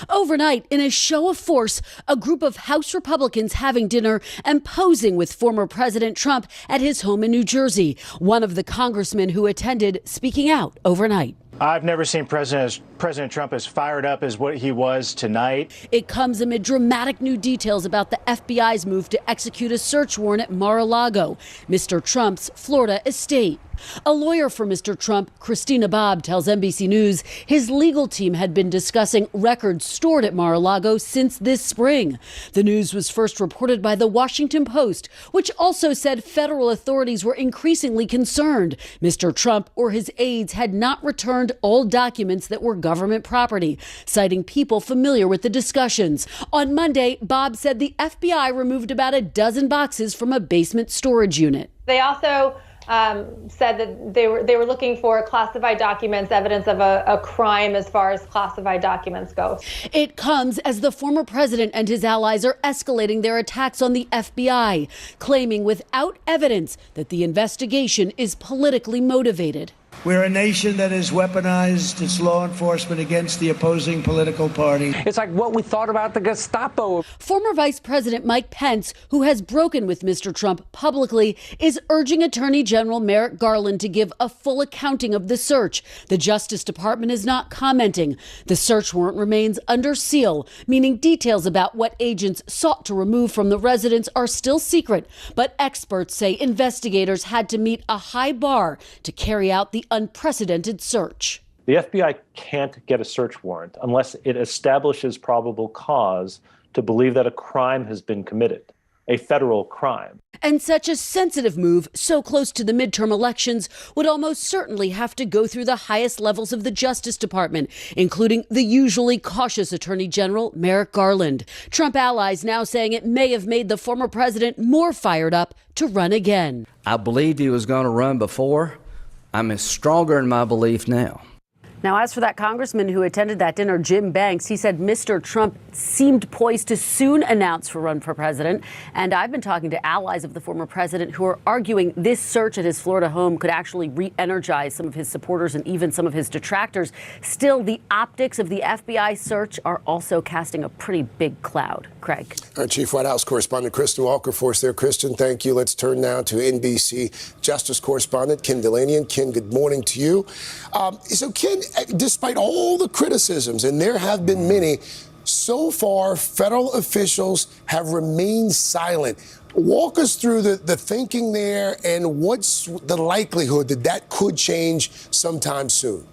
Overnight, in a show of force, a group of House Republicans having dinner and posing with former President Trump at his home in New Jersey. One of the congressmen who attended speaking out overnight. I've never seen President Trump as fired up as what he was tonight. It comes amid dramatic new details about the FBI's move to execute a search warrant at Mar-a-Lago, Mr. Trump's Florida estate. A lawyer for Mr. Trump, Christina Bobb, tells NBC News his legal team had been discussing records stored at Mar-a-Lago since this spring. The news was first reported by the Washington Post, which also said federal authorities were increasingly concerned Mr. Trump or his aides had not returned all documents that were government property, citing people familiar with the discussions. On Monday, Bobb said the FBI removed about a dozen boxes from a basement storage unit. They also said that they were looking for classified documents, evidence of a crime as far as classified documents go. It comes as the former president and his allies are escalating their attacks on the FBI, claiming without evidence that the investigation is politically motivated. We're a nation that has weaponized its law enforcement against the opposing political party. It's like what we thought about the Gestapo. Former Vice President Mike Pence, who has broken with Mr. Trump publicly, is urging Attorney General Merrick Garland to give a full accounting of the search. The Justice Department is not commenting. The search warrant remains under seal, meaning details about what agents sought to remove from the residence are still secret. But experts say investigators had to meet a high bar to carry out the unprecedented search. The FBI can't get a search warrant unless it establishes probable cause to believe that a crime has been committed, a federal crime. And such a sensitive move, so close to the midterm elections, would almost certainly have to go through the highest levels of the Justice Department, including the usually cautious Attorney General Merrick Garland. Trump allies now saying it may have made the former president more fired up to run again. I believed he was going to run before. I'm as stronger in my belief now. Now, as for that congressman who attended that dinner, Jim Banks, he said Mr. Trump seemed poised to soon announce for run for president. And I've been talking to allies of the former president who are arguing this search at his Florida home could actually re-energize some of his supporters and even some of his detractors. Still, the optics of the FBI search are also casting a pretty big cloud. Craig. Our Chief White House correspondent Kristen Walker for us there. Kristen, thank you. Let's turn now to NBC Justice correspondent Ken Delany. Ken, good morning to you. So, Ken, despite all the criticisms, and there have been many, so far federal officials have remained silent. Walk us through the thinking there and what's the likelihood that that could change sometime soon.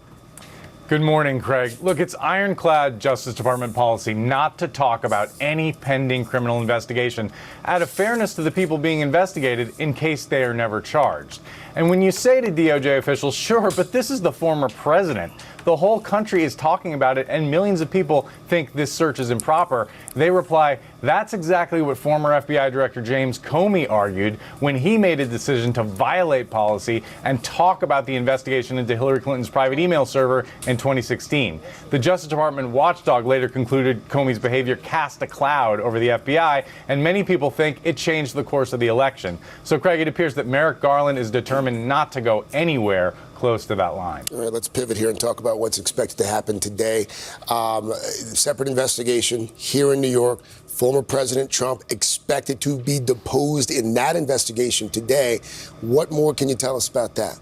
Good morning, Craig. Look, it's ironclad Justice Department policy not to talk about any pending criminal investigation out of fairness to the people being investigated in case they are never charged. And when you say to DOJ officials, sure, but this is the former president, the whole country is talking about it and millions of people think this search is improper, they reply, that's exactly what former FBI Director James Comey argued when he made a decision to violate policy and talk about the investigation into Hillary Clinton's private email server in 2016. The Justice Department watchdog later concluded Comey's behavior cast a cloud over the FBI, and many people think it changed the course of the election. So, Craig, it appears that Merrick Garland is determined not to go anywhere close to that line. All right, let's pivot here and talk about what's expected to happen today. Separate investigation here in New York. Former President Trump expected to be deposed in that investigation today. What more can you tell us about that?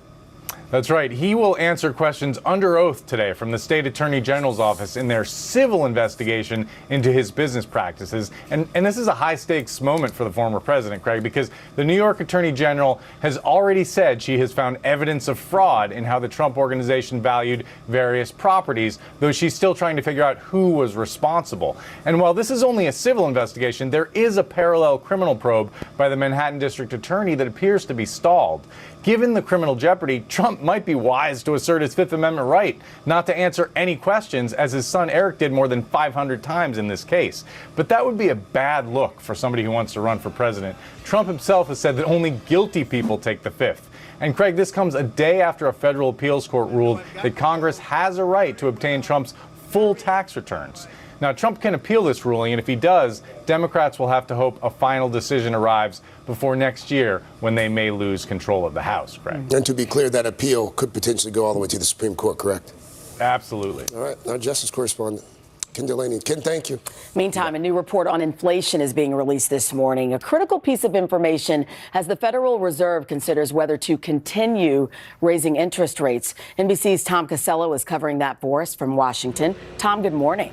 That's right. He will answer questions under oath today from the state attorney general's office in their civil investigation into his business practices. And this is a high stakes moment for the former president, Craig, because the New York attorney general has already said she has found evidence of fraud in how the Trump organization valued various properties, though she's still trying to figure out who was responsible. And while this is only a civil investigation, there is a parallel criminal probe by the Manhattan district attorney that appears to be stalled. Given the criminal jeopardy, Trump might be wise to assert his Fifth Amendment right not to answer any questions, as his son Eric did more than 500 times in this case. But that would be a bad look for somebody who wants to run for president. Trump himself has said that only guilty people take the Fifth. And Craig, this comes a day after a federal appeals court ruled that Congress has a right to obtain Trump's full tax returns. Now, Trump can appeal this ruling, and if he does, Democrats will have to hope a final decision arrives before next year, when they may lose control of the House, Craig. And to be clear, that appeal could potentially go all the way to the Supreme Court, correct? Absolutely. All right, now Justice correspondent Ken Delany. Ken, thank you. Meantime, a new report on inflation is being released this morning. A critical piece of information as the Federal Reserve considers whether to continue raising interest rates. NBC's Tom Costello is covering that for us from Washington. Tom, good morning.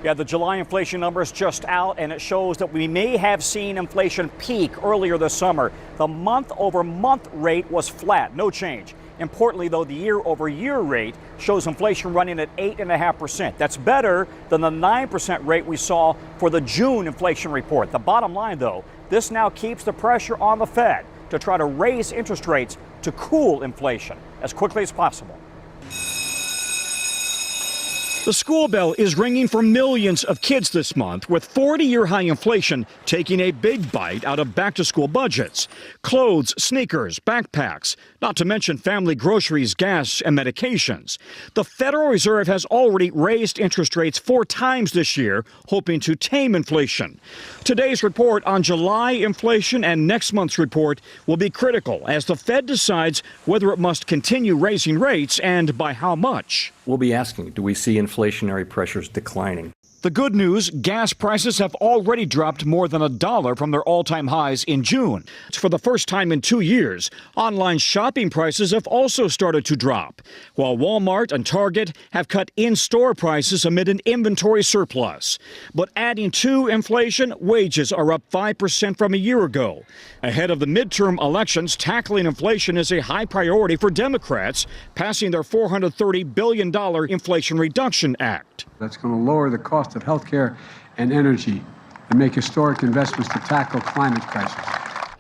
Yeah, the July inflation numbers just out, and it shows that we may have seen inflation peak earlier this summer. The month-over-month rate was flat, no change. Importantly, though, the year-over-year rate shows inflation running at 8.5%. That's better than the 9% rate we saw for the June inflation report. The bottom line, though, this now keeps the pressure on the Fed to try to raise interest rates to cool inflation as quickly as possible. The school bell is ringing for millions of kids this month, with 40-year high inflation taking a big bite out of back-to-school budgets. Clothes, sneakers, backpacks, not to mention family groceries, gas, and medications. The Federal Reserve has already raised interest rates 4 times this year, hoping to tame inflation. Today's report on July inflation and next month's report will be critical as the Fed decides whether it must continue raising rates and by how much. We'll be asking, do we see inflationary pressures declining? The good news, gas prices have already dropped more than $1 from their all-time highs in June. For the first time in 2 years, online shopping prices have also started to drop, while Walmart and Target have cut in-store prices amid an inventory surplus. But adding to inflation, wages are up 5% from a year ago. Ahead of the midterm elections, tackling inflation is a high priority for Democrats, passing their $430 billion Inflation Reduction Act. That's going to lower the cost of health care and energy and make historic investments to tackle climate crisis.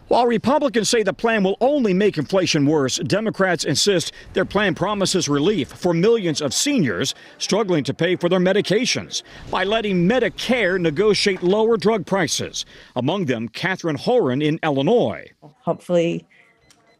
While Republicans say the plan will only make inflation worse, Democrats insist their plan promises relief for millions of seniors struggling to pay for their medications by letting Medicare negotiate lower drug prices. Among them, Catherine Horan in Illinois. Hopefully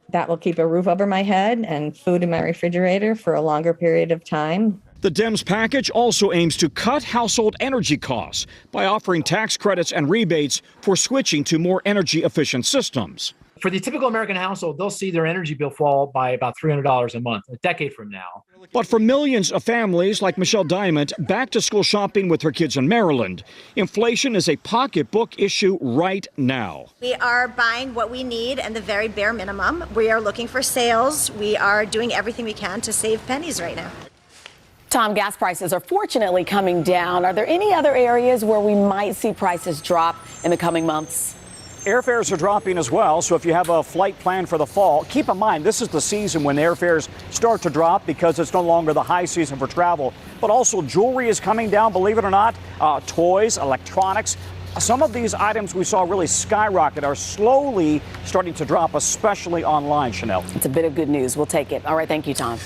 that will keep a roof over my head and food in my refrigerator for a longer period of time. The Dems package also aims to cut household energy costs by offering tax credits and rebates for switching to more energy-efficient systems. For the typical American household, they'll see their energy bill fall by about $300 a month, a decade from now. But for millions of families like Michelle Diamond, back to school shopping with her kids in Maryland, inflation is a pocketbook issue right now. We are buying what we need and the very bare minimum. We are looking for sales. We are doing everything we can to save pennies right now. Tom, gas prices are fortunately coming down. Are there any other areas where we might see prices drop in the coming months? Airfares are dropping as well, so if you have a flight planned for the fall, keep in mind this is the season when airfares start to drop because it's no longer the high season for travel. But also jewelry is coming down, believe it or not, toys, electronics. Some of these items we saw really skyrocket are slowly starting to drop, especially online, Chanel. It's a bit of good news. We'll take it. All right, thank you, Tom.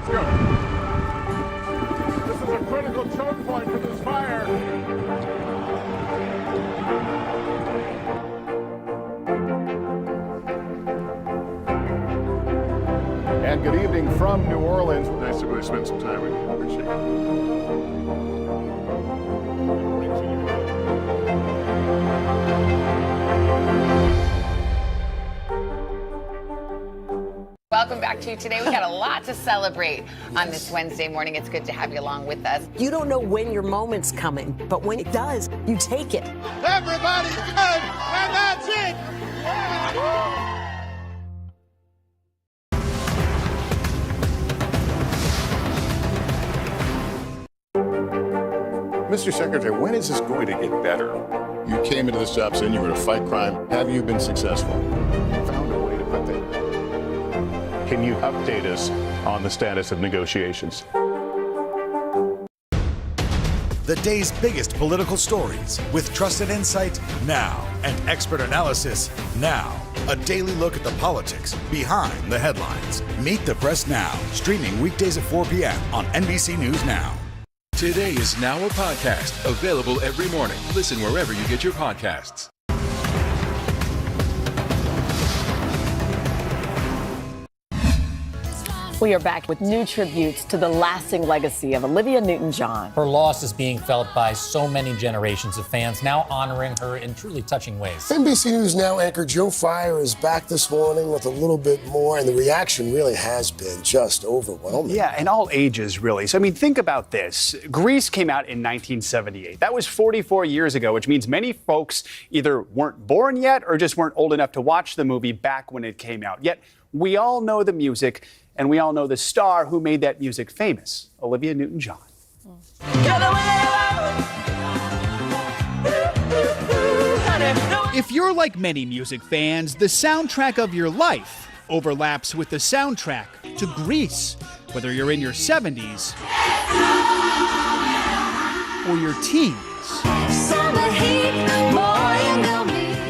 This is a critical choke point for this fire. And good evening from New Orleans. Nice to really spend some time with you. Appreciate Welcome back to Today. We got a lot to celebrate on this Wednesday morning. It's good to have you along with us. You don't know when your moment's coming, but when it does, you take it. Everybody's good, and that's it. Mr. Secretary, when is this going to get better? You came into this job saying you were going to fight crime. Have you been successful? Found a way to put that. Can you update us on the status of negotiations? The day's biggest political stories with trusted insight now and expert analysis now. A daily look at the politics behind the headlines. Meet the Press Now, streaming weekdays at 4 p.m. on NBC News Now. Today is now a podcast available every morning. Listen wherever you get your podcasts. We are back with new tributes to the lasting legacy of Olivia Newton-John. Her loss is being felt by so many generations of fans, now honoring her in truly touching ways. NBC News Now anchor Joe Fryer is back this morning with a little bit more, and the reaction really has been just overwhelming. Yeah, in all ages, really. So, I mean, think about this. Grease came out in 1978. That was 44 years ago, which means many folks either weren't born yet or just weren't old enough to watch the movie back when it came out. Yet, we all know the music. And we all know the star who made that music famous, Olivia Newton-John. If you're like many music fans, the soundtrack of your life overlaps with the soundtrack to Grease, whether you're in your 70s or your teens.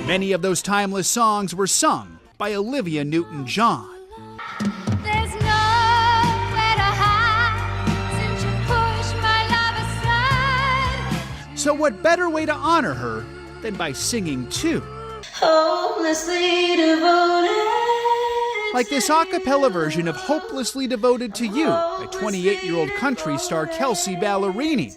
Many of those timeless songs were sung by Olivia Newton-John. what better way to honor her than by singing too? Hopelessly devoted. Like this a cappella version of Hopelessly Devoted to You by 28-year-old country star Kelsey Ballerini.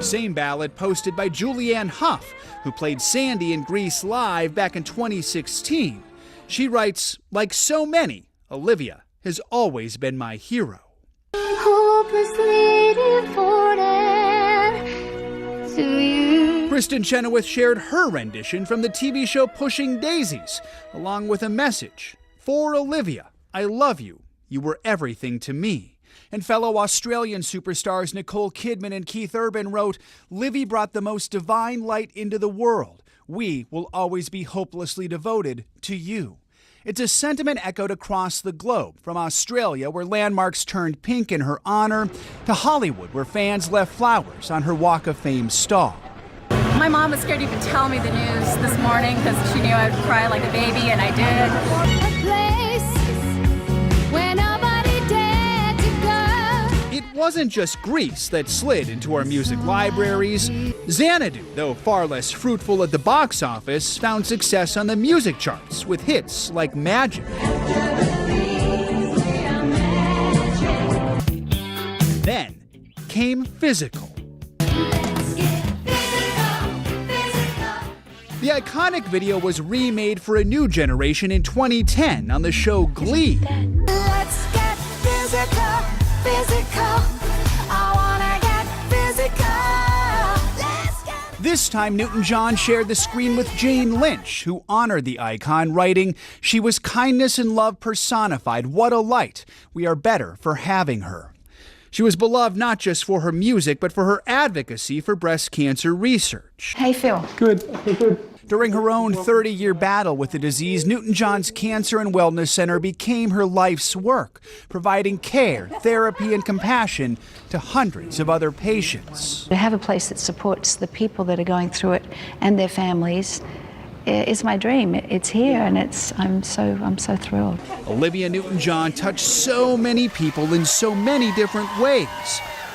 Same ballad posted by Julianne Hough, who played Sandy in Grease Live back in 2016. She writes, like so many, Olivia has always been my hero. Hopelessly devoted to you. Kristen Chenoweth shared her rendition from the TV show Pushing Daisies, along with a message. For Olivia, I love you. You were everything to me. And fellow Australian superstars Nicole Kidman and Keith Urban wrote, Livy brought the most divine light into the world. We will always be hopelessly devoted to you. It's a sentiment echoed across the globe, from Australia, where landmarks turned pink in her honor, to Hollywood, where fans left flowers on her Walk of Fame stall. My mom was scared to even tell me the news this morning because she knew I would cry like a baby, and I did. It wasn't just Grease that slid into our music libraries. Xanadu, though far less fruitful at the box office, found success on the music charts with hits like Magic. Then came Physical. The iconic video was remade for a new generation in 2010 on the show Glee. Let's get physical, physical. I wanna get physical. This time, Newton-John shared the screen with Jane Lynch, who honored the icon, writing, "She was kindness and love personified. What a light. We are better for having her." She was beloved not just for her music, but for her advocacy for breast cancer research. How you feel? Good. During her own 30-year battle with the disease, Newton-John's Cancer and Wellness Center became her life's work, providing care, therapy, and compassion to hundreds of other patients. To have a place that supports the people that are going through it and their families is my dream. It's here, and I'm so thrilled. Olivia Newton-John touched so many people in so many different ways,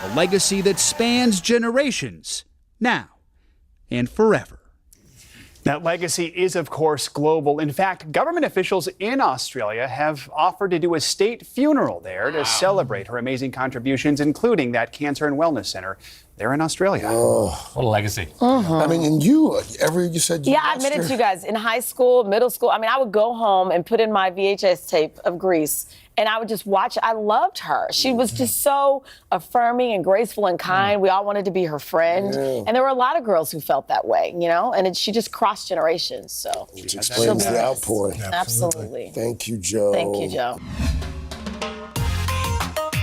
a legacy that spans generations, now and forever. That legacy is, of course, global. In fact, government officials in Australia have offered to do a state funeral there to celebrate her amazing contributions, including that Cancer and Wellness Center there in Australia. Oh, what a legacy. I mean, and you said you I admitted to you guys, in high school, middle school, I would go home and put in my VHS tape of Grease, and I would just watch it. I loved her. She was just so affirming and graceful and kind. We all wanted to be her friend. Yeah. And there were a lot of girls who felt that way, and she just crossed generations. So, which explains the outpouring. Absolutely. Thank you, Joe. Thank you, Joe.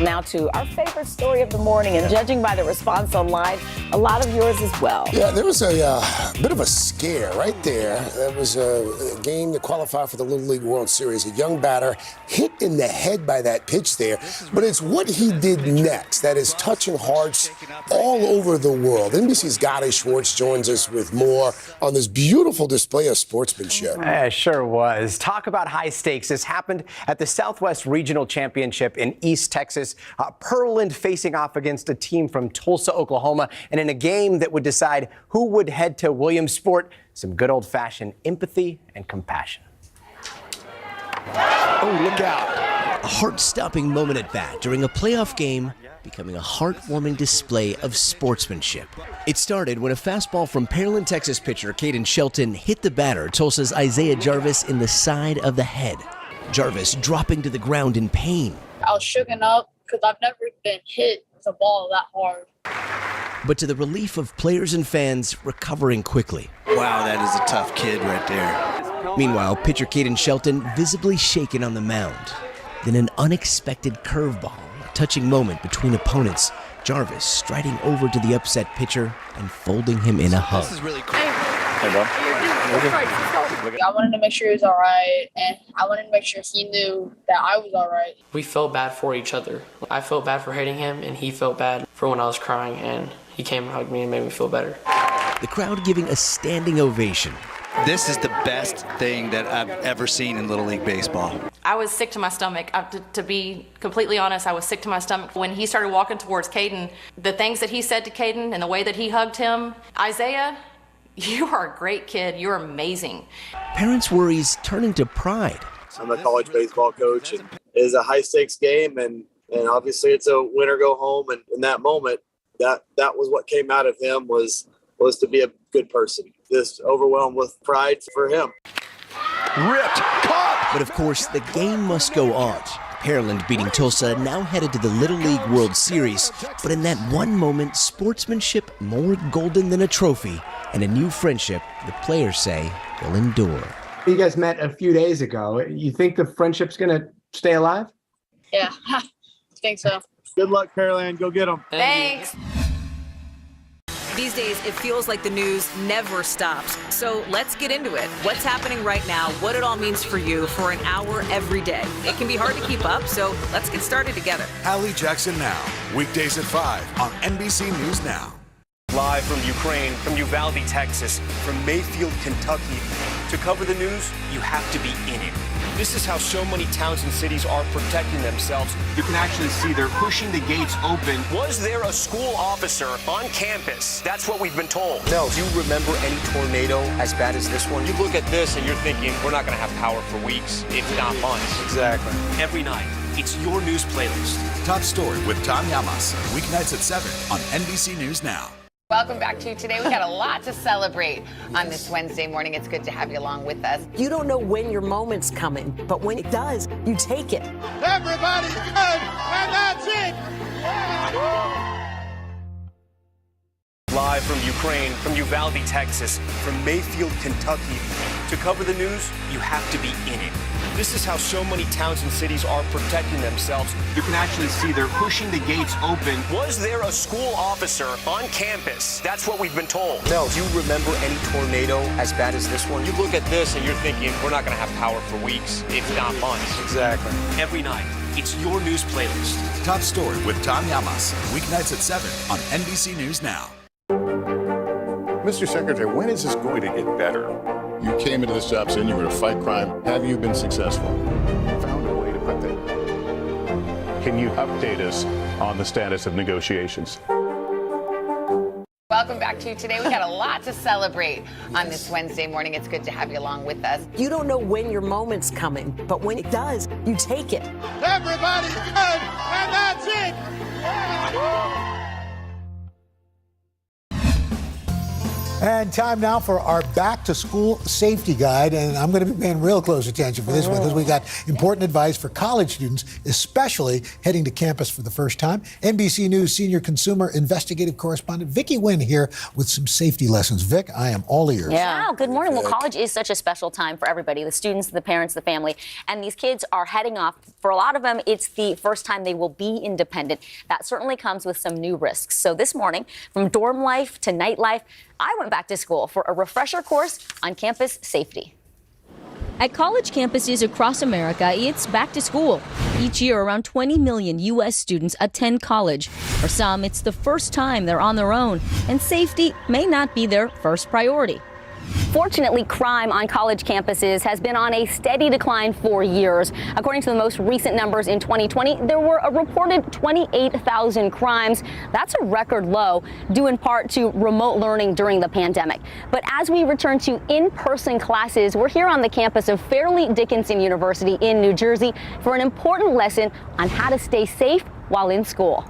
Now to our favorite story of the morning, and judging by the response online, a lot of yours as well. Yeah, there was a bit of a scare right there. There was a game to qualify for the Little League World Series. A young batter hit in the head by that pitch there, but it's what he did next that is touching hearts all over the world. NBC's Gotti Schwartz joins us with more on this beautiful display of sportsmanship. It sure was. Talk about high stakes. This happened at the Southwest Regional Championship in East Texas. Pearland facing off against a team from Tulsa, Oklahoma, and in a game that would decide who would head to Williamsport, some good old-fashioned empathy and compassion. Oh, look out. A heart-stopping moment at bat during a playoff game, becoming a heartwarming display of sportsmanship. It started when a fastball from Pearland, Texas pitcher Caden Shelton hit the batter, Tulsa's Isaiah Jarvis, in the side of the head. Jarvis dropping to the ground in pain. I was shooken up because I've never been hit with a ball that hard. But to the relief of players and fans, recovering quickly. Wow, that is a tough kid right there. Meanwhile, pitcher Caden Shelton visibly shaken on the mound. Then an unexpected curveball, a touching moment between opponents. Jarvis striding over to the upset pitcher and folding him in a hug. This is really cool. Hey, bro. I wanted to make sure he was all right, and I wanted to make sure he knew that I was all right. We felt bad for each other. I felt bad for hitting him, and he felt bad for when I was crying, and he came and hugged me and made me feel better. The crowd giving a standing ovation. This is the best thing that I've ever seen in Little League Baseball. I was sick to my stomach. To be completely honest, I was sick to my stomach. When he started walking towards Caden, the things that he said to Caden and the way that he hugged him, Isaiah, you are a great kid. You're amazing. Parents' worries turning to pride. I'm a college baseball coach, and it is a high-stakes game, and obviously it's a win or go home. And in that moment, that was what came out of him was to be a good person. Just overwhelmed with pride for him. Ripped, caught! But of course, the game must go on. Pearland beating Tulsa, now headed to the Little League World Series. But in that one moment, sportsmanship more golden than a trophy, and a new friendship the players say will endure. You guys met a few days ago. You think the friendship's going to stay alive? Yeah, I think so. Good luck, Pearland. Go get them. Thanks. These days, it feels like the news never stops. So let's get into it. What's happening right now, what it all means for you for an hour every day. It can be hard to keep up, so let's get started together. Hallie Jackson Now, weekdays at 5 on NBC News Now. Live from Ukraine, from Uvalde, Texas, from Mayfield, Kentucky. To cover the news, you have to be in it. This is how so many towns and cities are protecting themselves. You can actually see they're pushing the gates open. Was there a school officer on campus? That's what we've been told. No. Do you remember any tornado as bad as this one? You look at this and you're thinking, we're not going to have power for weeks, if not months. Exactly. Every night, it's your news playlist. Top Story with Tom Yamas, weeknights at 7 on NBC News Now. Welcome back to Today. We got a lot to celebrate on this Wednesday morning. It's good to have you along with us. You don't know when your moment's coming, but when it does, you take it. Everybody's good, and that's it. Live from Ukraine, from Uvalde, Texas, from Mayfield, Kentucky. To cover the news, you have to be in it. This is how so many towns and cities are protecting themselves. You can actually see they're pushing the gates open. Was there a school officer on campus? That's what we've been told. No. Do you remember any tornado as bad as this one? You look at this and you're thinking, we're not going to have power for weeks, if not months. Exactly. Every night, it's your news playlist. Top Story with Tom Yamas, weeknights at 7 on NBC News Now. Mr. Secretary, when is this going to get better? You came into this job saying you were going to fight crime. Have you been successful? Found a way to put that. Can you update us on the status of negotiations? Welcome back to Today. We got a lot to celebrate on this Wednesday morning. It's good to have you along with us. You don't know when your moment's coming, but when it does, you take it. Everybody's good, and that's it. And time now for our back-to-school safety guide, and I'm going to be paying real close attention for this one because we got important advice for college students, especially heading to campus for the first time. NBC News senior consumer investigative correspondent Vicki Wynn here with some safety lessons. Vic, I am all ears. Yeah. Wow, good morning. Well, college is such a special time for everybody, the students, the parents, the family, and these kids are heading off. For a lot of them, it's the first time they will be independent. That certainly comes with some new risks. So this morning, from dorm life to nightlife, I went back to school for a refresher course on campus safety. At college campuses across America, it's back to school. Each year, around 20 million U.S. students attend college. For some, it's the first time they're on their own, and safety may not be their first priority. Fortunately, crime on college campuses has been on a steady decline for years. According to the most recent numbers in 2020, there were a reported 28,000 crimes. That's a record low, due in part to remote learning during the pandemic. But as we return to in-person classes, we're here on the campus of Fairleigh Dickinson University in New Jersey for an important lesson on how to stay safe while in school.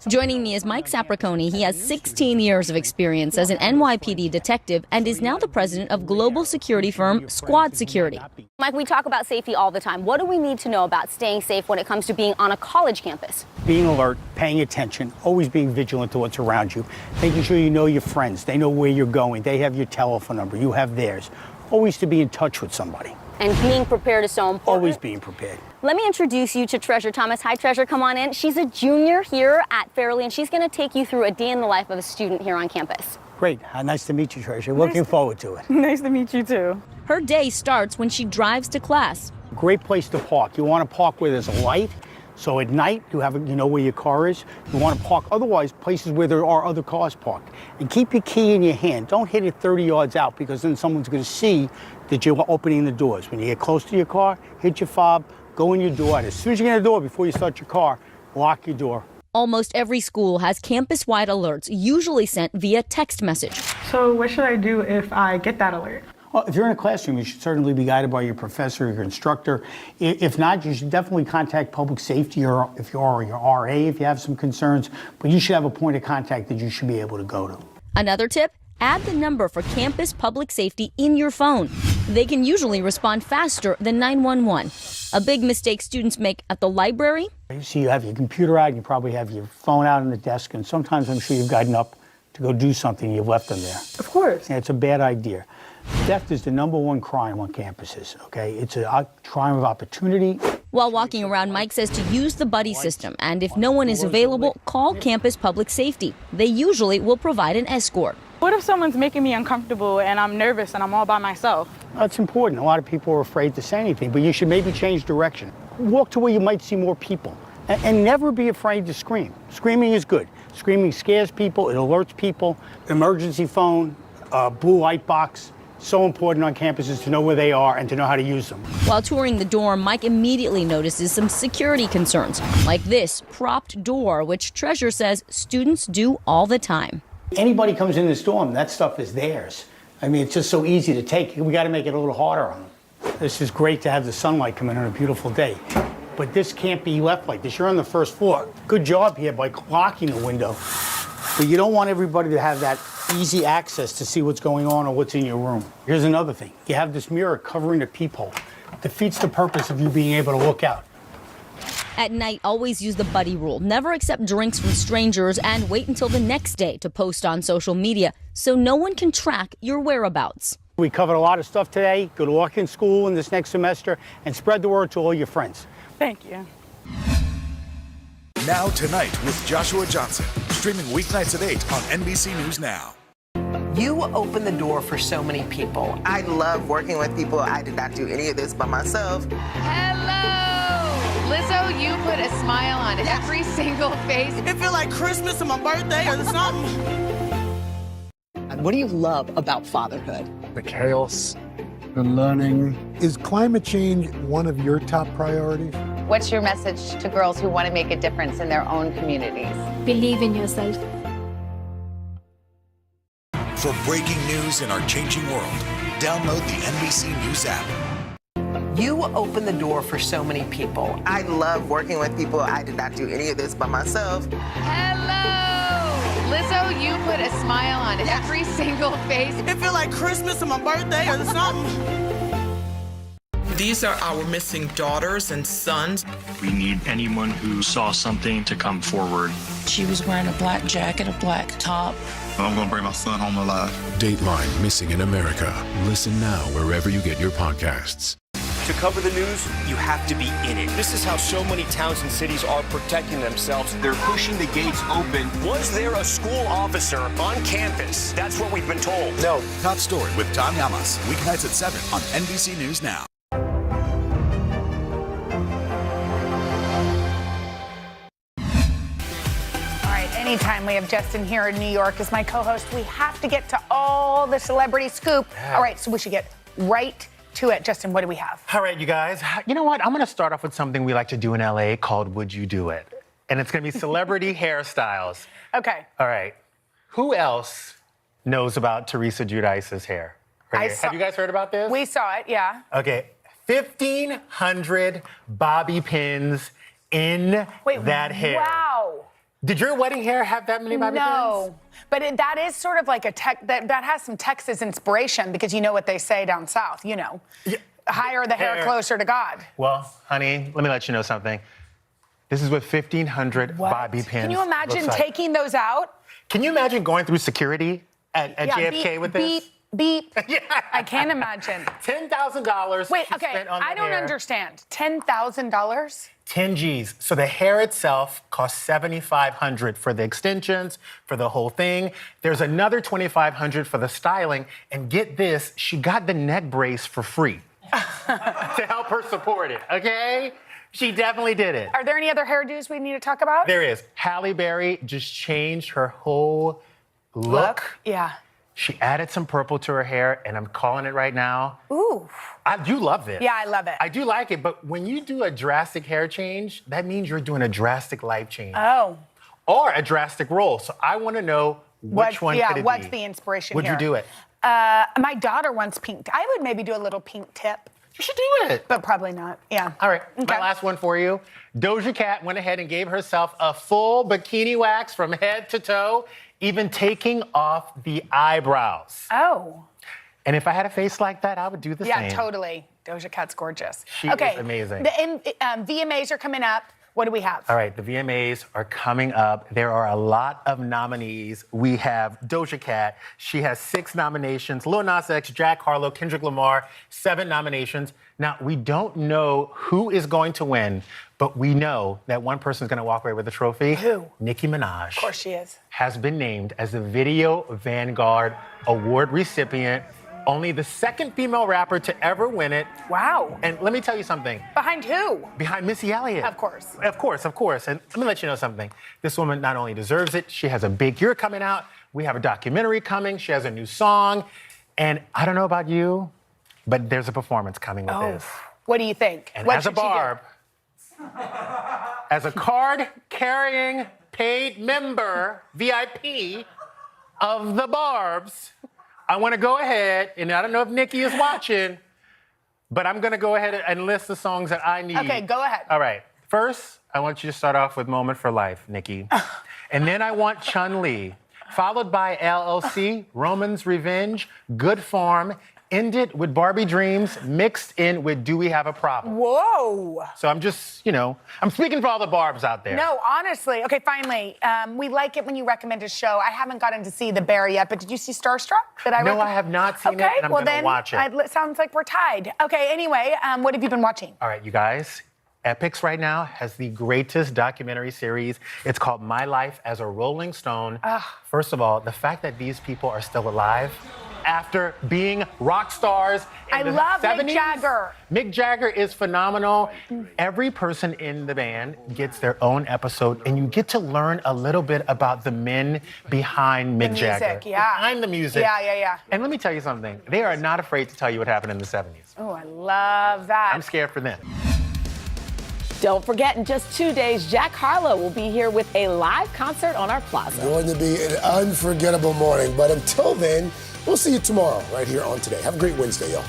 Joining me is Mike Sapriconi. He has 16 years of experience as an NYPD detective and is now the president of global security firm Squad Security. Mike, we talk about safety all the time. What do we need to know about staying safe when it comes to being on a college campus? Being alert, paying attention, always being vigilant to what's around you, making sure you know your friends, they know where you're going, they have your telephone number, you have theirs. Always to be in touch with somebody. And being prepared is so important. Always being prepared. Let me introduce you to Treasure Thomas. Hi, Treasure, come on in. She's a junior here at Fairleigh, and she's going to take you through a day in the life of a student here on campus. Great. Nice to meet you, Treasure. Looking forward to it. Nice to meet you, too. Her day starts when she drives to class. Great place to park. You want to park where there's a light, So at night, you know where your car is. You want to park, otherwise, places where there are other cars parked. And keep your key in your hand. Don't hit it 30 yards out, because then someone's going to see that you're opening the doors. When you get close to your car, hit your fob, go in your door. And as soon as you get in the door, before you start your car, lock your door. Almost every school has campus-wide alerts, usually sent via text message. So what should I do if I get that alert? Well, if you're in a classroom, you should certainly be guided by your professor or your instructor. If not, you should definitely contact public safety, or if you are your RA if you have some concerns. But you should have a point of contact that you should be able to go to. Another tip, add the number for campus public safety in your phone. They can usually respond faster than 911. A big mistake students make at the library. You see, you have your computer out, and you probably have your phone out on the desk, and sometimes I'm sure you've gotten up to go do something, you've left them there. Of course. And it's a bad idea. Theft is the #1 crime on campuses, okay? It's a crime of opportunity. While walking around, Mike says to use the buddy system, and if no one is available, call campus public safety. They usually will provide an escort. What if someone's making me uncomfortable and I'm nervous and I'm all by myself? That's important. A lot of people are afraid to say anything, but you should maybe change direction. Walk to where you might see more people, and never be afraid to scream. Screaming is good. Screaming scares people, it alerts people. Emergency phone, blue light box. So important on campuses to know where they are and to know how to use them. While touring the dorm, Mike immediately notices some security concerns, like this propped door, which Treasure says students do all the time. Anybody comes in this dorm, that stuff is theirs. I mean, it's just so easy to take. We got to make it a little harder on them. This is great to have the sunlight come in on a beautiful day, but this can't be left like this. You're on the first floor. Good job here by locking the window, but you don't want everybody to have that easy access to see what's going on or what's in your room. Here's another thing. You have this mirror covering the peephole. Defeats the purpose of you being able to look out. At night, always use the buddy rule. Never accept drinks from strangers, and wait until the next day to post on social media so no one can track your whereabouts. We covered a lot of stuff today. Good luck in school in this next semester, and spread the word to all your friends. Thank you. Now Tonight with Joshua Johnson, streaming weeknights at 8 on NBC News Now. You open the door for so many people. I love working with people. I did not do any of this by myself. Hello! Lizzo, you put a smile on every single face. It feel like Christmas or my birthday or something. What do you love about fatherhood? The chaos, the learning. Is climate change one of your top priorities? What's your message to girls who want to make a difference in their own communities? Believe in yourself. For breaking news in our changing world, download the NBC News app. You open the door for so many people. I love working with people. I did not do any of this by myself. Hello! Lizzo, you put a smile on every single face. It feel like Christmas or my birthday or something. These are our missing daughters and sons. We need anyone who saw something to come forward. She was wearing a black jacket, a black top. I'm going to bring my son home alive. Dateline Missing in America. Listen now wherever you get your podcasts. To cover the news, you have to be in it. This is how so many towns and cities are protecting themselves. They're pushing the gates open. Was there a school officer on campus? That's what we've been told. No. Top Story with Tom Yamas. Weeknights at 7 on NBC News Now. Anytime we have Justin here in New York as my co-host, we have to get to all the celebrity scoop. All right, so we should get right to it. Justin, what do we have? All right, you guys. You know what? I'm going to start off with something we like to do in LA called Would You Do It? And it's going to be celebrity hairstyles. Okay. All right. Who else knows about Teresa Giudice's hair? Right here. Have you guys heard about this? We saw it, yeah. Okay. 1,500 bobby pins in that hair. Wow. Did your wedding hair have that many bobby pins? No, but that is sort of like that has some Texas inspiration, because you know what they say down south, you know. Yeah. Higher the hair, closer to God. Well, honey, let me let you know something. This is what 1,500 bobby pins Can you imagine like. Taking those out? Can you imagine going through security at JFK with this? Beep. Yeah. I can't imagine. $10,000. Wait, okay, I don't understand. $10,000? 10 G's. So the hair itself costs $7,500 for the extensions, for the whole thing. There's another $2,500 for the styling. And get this, she got the neck brace for free. to help her support it, okay? She definitely did it. Are there any other hairdos we need to talk about? There is. Halle Berry just changed her whole look. Yeah. She added some purple to her hair, and I'm calling it right now. Ooh. I do love this. Yeah, I love it. I do like it, but when you do a drastic hair change, that means you're doing a drastic life change. Oh. Or a drastic role. So I want to know which one could it what's be? the inspiration Would here? you do it? My daughter wants pink. I would maybe do a little pink tip. You should do it. But probably not. Yeah. All right, Okay. my last one for you. Doja Cat went ahead and gave herself a full bikini wax from head to toe, even taking off the eyebrows. Oh. And if I had a face like that, I would do the same. Yeah, totally. Doja Cat's gorgeous. She is amazing. The VMAs are coming up. What do we have? All right, the VMAs are coming up. There are a lot of nominees. We have Doja Cat. She has 6 nominations. Lil Nas X, Jack Harlow, Kendrick Lamar, 7 nominations. Now, we don't know who is going to win, but we know that one person is going to walk away with the trophy. Who? Nicki Minaj. Of course she is. Has been named as the Video Vanguard Award recipient. Only the 2nd female rapper to ever win it. Wow. And let me tell you something. Behind who? Behind Missy Elliott. Of course. Of course. And let me let you know something. This woman not only deserves it, she has a big year coming out. We have a documentary coming. She has a new song. And I don't know about you, but there's a performance coming with this. What do you think? And What as a should she do? Barb, as a card-carrying paid member, VIP of the Barbs, I want to go ahead, and I don't know if Nikki is watching, but I'm going to go ahead and list the songs that I need. Okay, go ahead. All right. First, I want you to start off with Moment for Life, Nikki. And then I want Chun-Li, followed by LLC, Roman's Revenge, Good Farm, ended with Barbie Dreams, mixed in with Do We Have a Problem? Whoa. So I'm just, I'm speaking for all the Barbs out there. No, honestly. Okay, finally. We like it when you recommend a show. I haven't gotten to see The Bear yet, but did you see Starstruck? No, I have not seen it, and I'm going to watch it. It sounds like we're tied. Okay, anyway, what have you been watching? All right, you guys. Epix right now has the greatest documentary series. It's called My Life as a Rolling Stone. First of all, the fact that these people are still alive after being rock stars in the 70s. I love Mick Jagger. Mick Jagger is phenomenal. Every person in the band gets their own episode, and you get to learn a little bit about the men behind Mick Jagger. Behind the music. Yeah. And let me tell you something. They are not afraid to tell you what happened in the 70s. Oh, I love that. I'm scared for them. Don't forget, in just 2 days, Jack Harlow will be here with a live concert on our plaza. Going to be an unforgettable morning. But until then, we'll see you tomorrow right here on Today. Have a great Wednesday, y'all.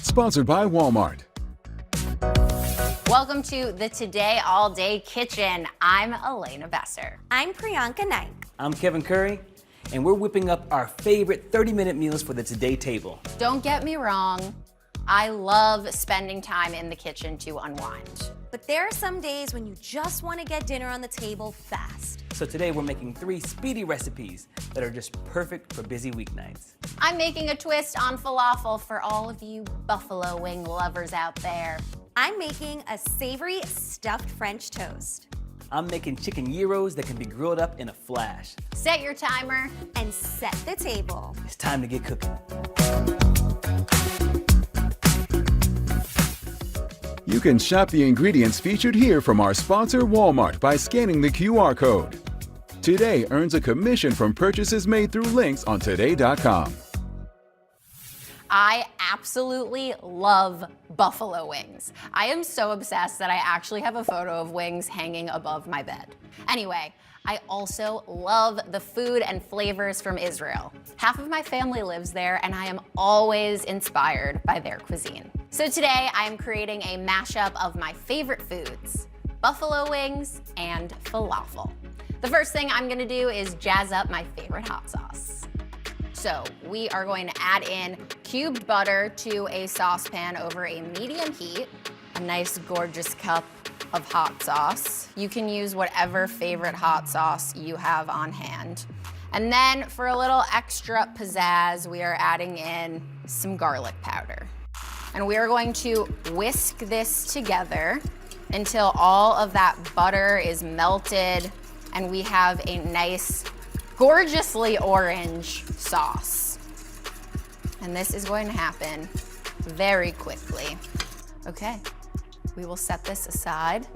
Sponsored by Walmart. Welcome to the Today All Day Kitchen. I'm Elena Besser. I'm Priyanka Naik. I'm Kevin Curry, and we're whipping up our favorite 30-minute meals for the Today table. Don't get me wrong, I love spending time in the kitchen to unwind. But there are some days when you just want to get dinner on the table fast. So today we're making 3 speedy recipes that are just perfect for busy weeknights. I'm making a twist on falafel for all of you buffalo wing lovers out there. I'm making a savory stuffed French toast. I'm making chicken gyros that can be grilled up in a flash. Set your timer and set the table. It's time to get cooking. You can shop the ingredients featured here from our sponsor, Walmart, by scanning the QR code. Today earns a commission from purchases made through links on today.com. I absolutely love buffalo wings. I am so obsessed that I actually have a photo of wings hanging above my bed. Anyway, I also love the food and flavors from Israel. Half of my family lives there, and I am always inspired by their cuisine. So today, I am creating a mashup of my favorite foods, buffalo wings and falafel. The first thing I'm gonna do is jazz up my favorite hot sauce. So we are going to add in cubed butter to a saucepan over a medium heat, a nice gorgeous cup of hot sauce. You can use whatever favorite hot sauce you have on hand. And then for a little extra pizzazz, we are adding in some garlic powder. And we are going to whisk this together until all of that butter is melted and we have a nice, gorgeously orange sauce. And this is going to happen very quickly. Okay, we will set this aside.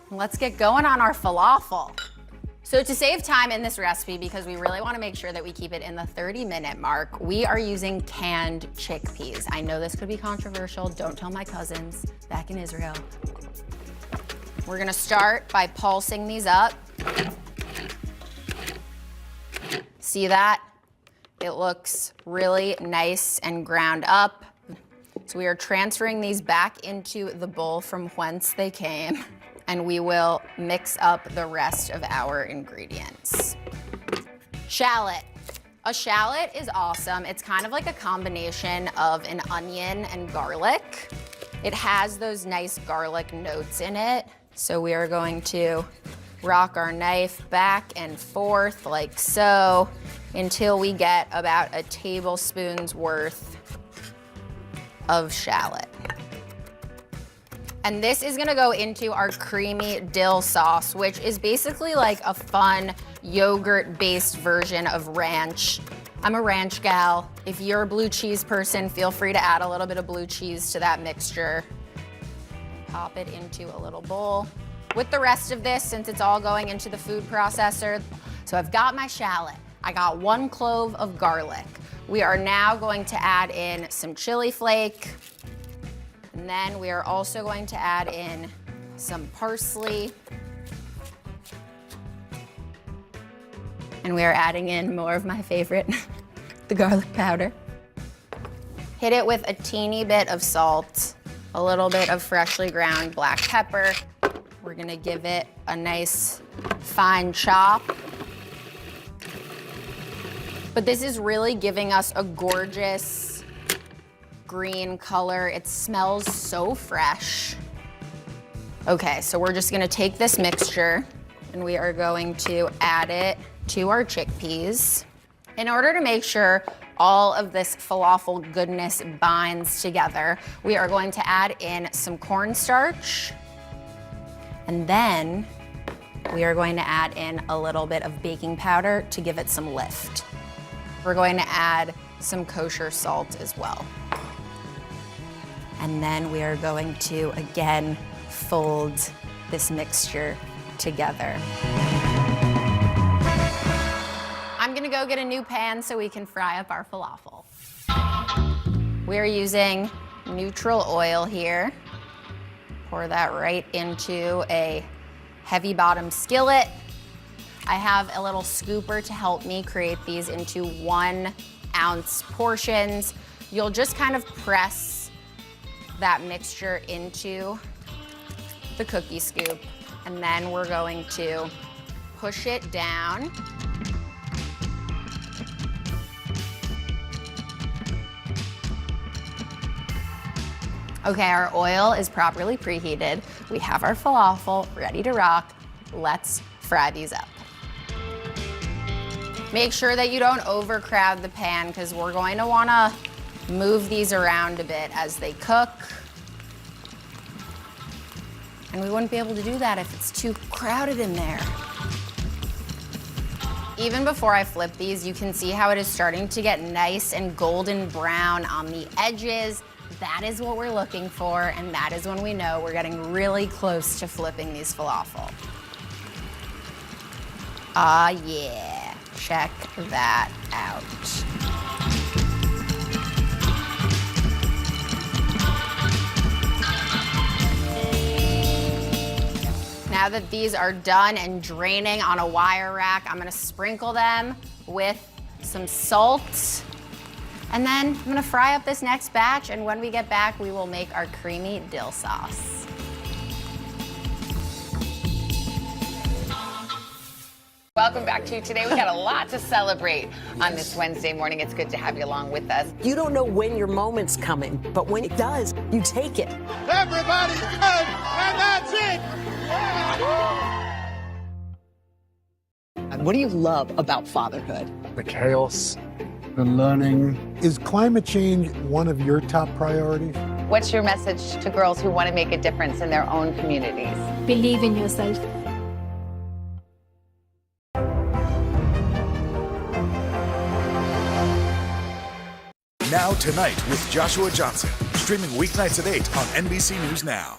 And let's get going on our falafel. So to save time in this recipe, because we really want to make sure that we keep it in the 30-minute mark, we are using canned chickpeas. I know this could be controversial. Don't tell my cousins back in Israel. We're gonna start by pulsing these up. See that? It looks really nice and ground up. So we are transferring these back into the bowl from whence they came, and we will mix up the rest of our ingredients. Shallot. A shallot is awesome. It's kind of like a combination of an onion and garlic. It has those nice garlic notes in it. So we are going to rock our knife back and forth like so until we get about a tablespoon's worth of shallot. And this is gonna go into our creamy dill sauce, which is basically like a fun yogurt-based version of ranch. I'm a ranch gal. If you're a blue cheese person, feel free to add a little bit of blue cheese to that mixture. Pop it into a little bowl. With the rest of this, since it's all going into the food processor, so I've got my shallot. I got 1 clove of garlic. We are now going to add in some chili flake. And then we are also going to add in some parsley. And we are adding in more of my favorite, the garlic powder. Hit it with a teeny bit of salt, a little bit of freshly ground black pepper. We're gonna give it a nice fine chop. But this is really giving us a gorgeous green color. It smells so fresh. Okay, so we're just gonna take this mixture and we are going to add it to our chickpeas. In order to make sure all of this falafel goodness binds together, we are going to add in some cornstarch, and then we are going to add in a little bit of baking powder to give it some lift. We're going to add some kosher salt as well. And then we are going to, again, fold this mixture together. I'm gonna go get a new pan so we can fry up our falafel. We're using neutral oil here. Pour that right into a heavy bottom skillet. I have a little scooper to help me create these into 1 ounce portions. You'll just kind of press that mixture into the cookie scoop, and then we're going to push it down. Okay, our oil is properly preheated. We have our falafel ready to rock. Let's fry these up. Make sure that you don't overcrowd the pan because we're going to wanna move these around a bit as they cook. And we wouldn't be able to do that if it's too crowded in there. Even before I flip these, you can see how it is starting to get nice and golden brown on the edges. That is what we're looking for, and that is when we know we're getting really close to flipping these falafel. Ah, yeah, check that out. Now that these are done and draining on a wire rack, I'm gonna sprinkle them with some salt. And then I'm gonna fry up this next batch, and when we get back, we will make our creamy dill sauce. Welcome back to Today. We got a lot to celebrate on this Wednesday morning. It's good to have you along with us. You don't know when your moment's coming, but when it does, you take it. Everybody's good, and that's it. son. What do you love about fatherhood? The chaos, the learning. Is climate change one of your top priorities? What's your message to girls who want to make a difference in their own communities? Believe in yourself. Now Tonight with Joshua Johnson, streaming weeknights at 8 on NBC News Now.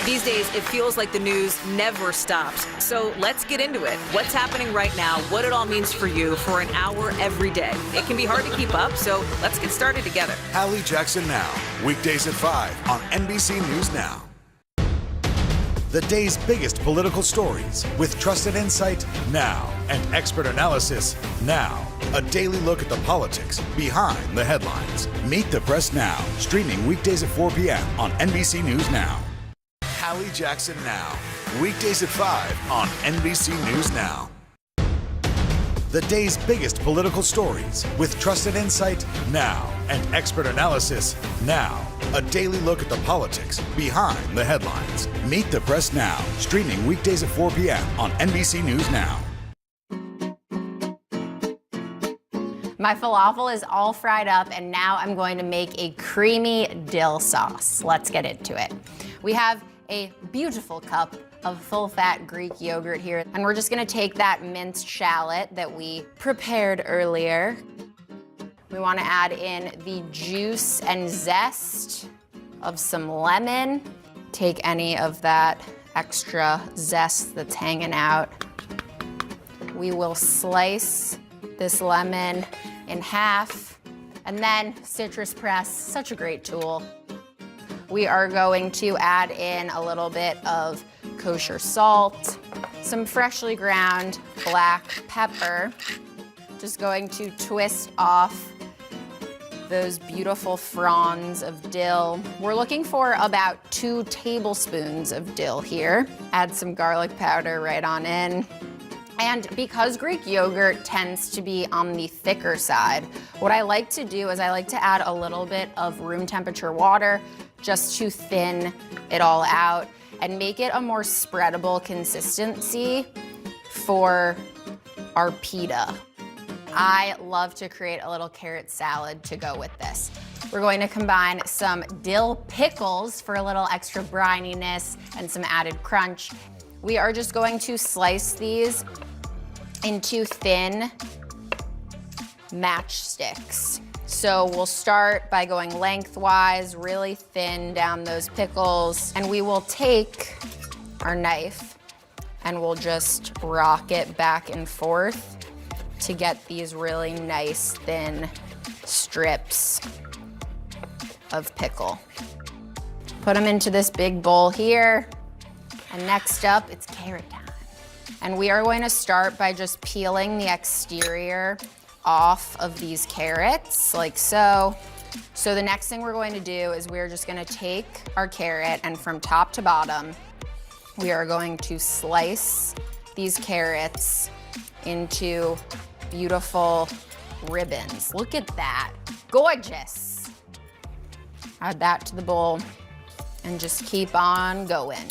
These days, it feels like the news never stops. So let's get into it. What's happening right now, what it all means for you for an hour every day. It can be hard to keep up, so let's get started together. Hallie Jackson Now, weekdays at 5 on NBC News Now. The day's biggest political stories with trusted insight now and expert analysis now. A daily look at the politics behind the headlines. Meet the Press Now, streaming weekdays at 4 p.m. on NBC News Now. Hallie Jackson Now, weekdays at 5 on NBC News Now. The day's biggest political stories with trusted insight now and expert analysis now. A daily look at the politics behind the headlines. Meet the Press Now, streaming weekdays at 4 p.m. on NBC News Now. My falafel is all fried up, and now I'm going to make a creamy dill sauce. Let's get into it. We have a beautiful cup of full-fat Greek yogurt here, and we're just gonna take that minced shallot that we prepared earlier. We wanna add in the juice and zest of some lemon. Take any of that extra zest that's hanging out. We will slice this lemon in half, and then citrus press, such a great tool. We are going to add in a little bit of kosher salt, some freshly ground black pepper. Just going to twist off those beautiful fronds of dill. We're looking for about 2 tablespoons of dill here. Add some garlic powder right on in. And because Greek yogurt tends to be on the thicker side, what I like to do is I like to add a little bit of room temperature water just to thin it all out and make it a more spreadable consistency for our pita. I love to create a little carrot salad to go with this. We're going to combine some dill pickles for a little extra brininess and some added crunch. We are just going to slice these into thin matchsticks. So we'll start by going lengthwise, really thin down those pickles, and we will take our knife and we'll just rock it back and forth to get these really nice thin strips of pickle. Put them into this big bowl here, and next up, it's carrot time. And we are going to start by just peeling the exterior off of these carrots, like so. So the next thing we're going to do is we're just gonna take our carrot, and from top to bottom, we are going to slice these carrots into beautiful ribbons. Look at that, gorgeous. Add that to the bowl and just keep on going.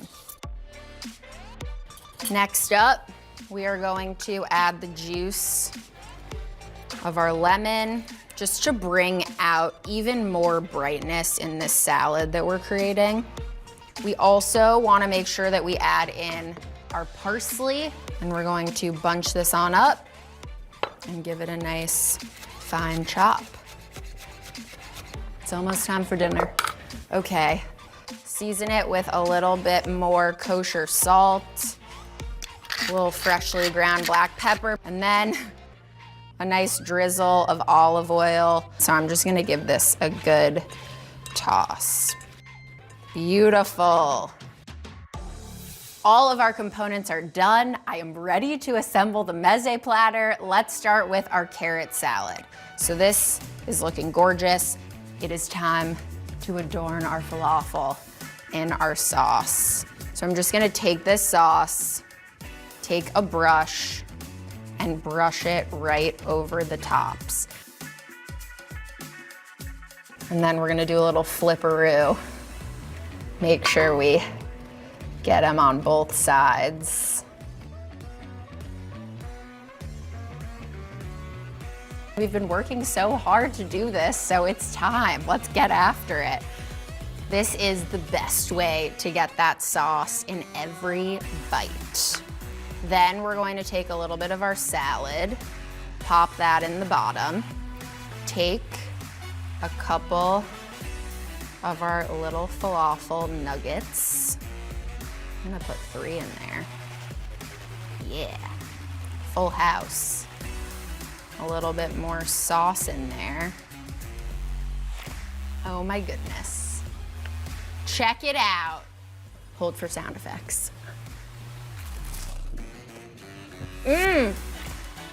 Next up, we are going to add the juice of our lemon just to bring out even more brightness in this salad that we're creating. We also want to make sure that we add in our parsley, and we're going to bunch this on up and give it a nice fine chop. It's almost time for dinner. Okay, season it with a little bit more kosher salt, a little freshly ground black pepper, and then a nice drizzle of olive oil. So I'm just gonna give this a good toss. Beautiful. All of our components are done. I am ready to assemble the meze platter. Let's start with our carrot salad. So this is looking gorgeous. It is time to adorn our falafel in our sauce. So I'm just gonna take this sauce, take a brush, and brush it right over the tops. And then we're gonna do a little flipperoo. Make sure we get them on both sides. We've been working so hard to do this, so it's time. Let's get after it. This is the best way to get that sauce in every bite. Then we're going to take a little bit of our salad, pop that in the bottom, take a couple of our little falafel nuggets. I'm gonna put 3 in there. Yeah, full house. A little bit more sauce in there. Oh my goodness. Check it out. Hold for sound effects.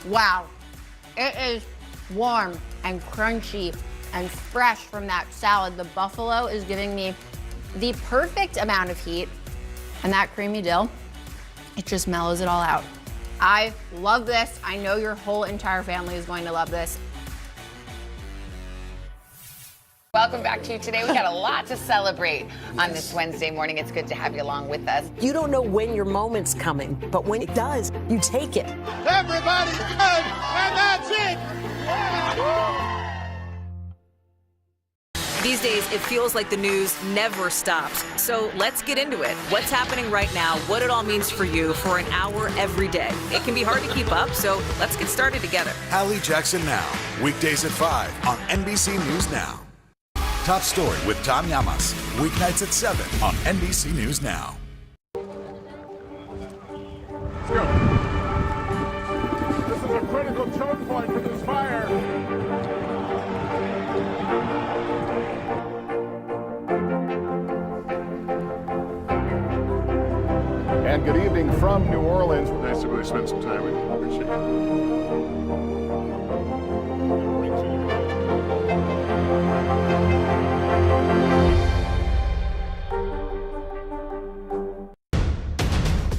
Wow. It is warm and crunchy and fresh from that salad. The buffalo is giving me the perfect amount of heat, and that creamy dill, it just mellows it all out. I love this. I know your whole entire family is going to love this. Welcome back to Today. We got a lot to celebrate on this Wednesday morning. It's good to have you along with us. You don't know when your moment's coming, but when it does, you take it. Everybody's good, and that's it. These days, it feels like the news never stops. So let's get into it. What's happening right now, what it all means for you for an hour every day. It can be hard to keep up, so let's get started together. Hallie Jackson Now, weekdays at 5 on NBC News Now. Top Story with Tom Llamas, weeknights at 7 on NBC News Now. Let's go. This is a critical choke point for this fire. And good evening from New Orleans. Nice to really spend some time with you. Appreciate it.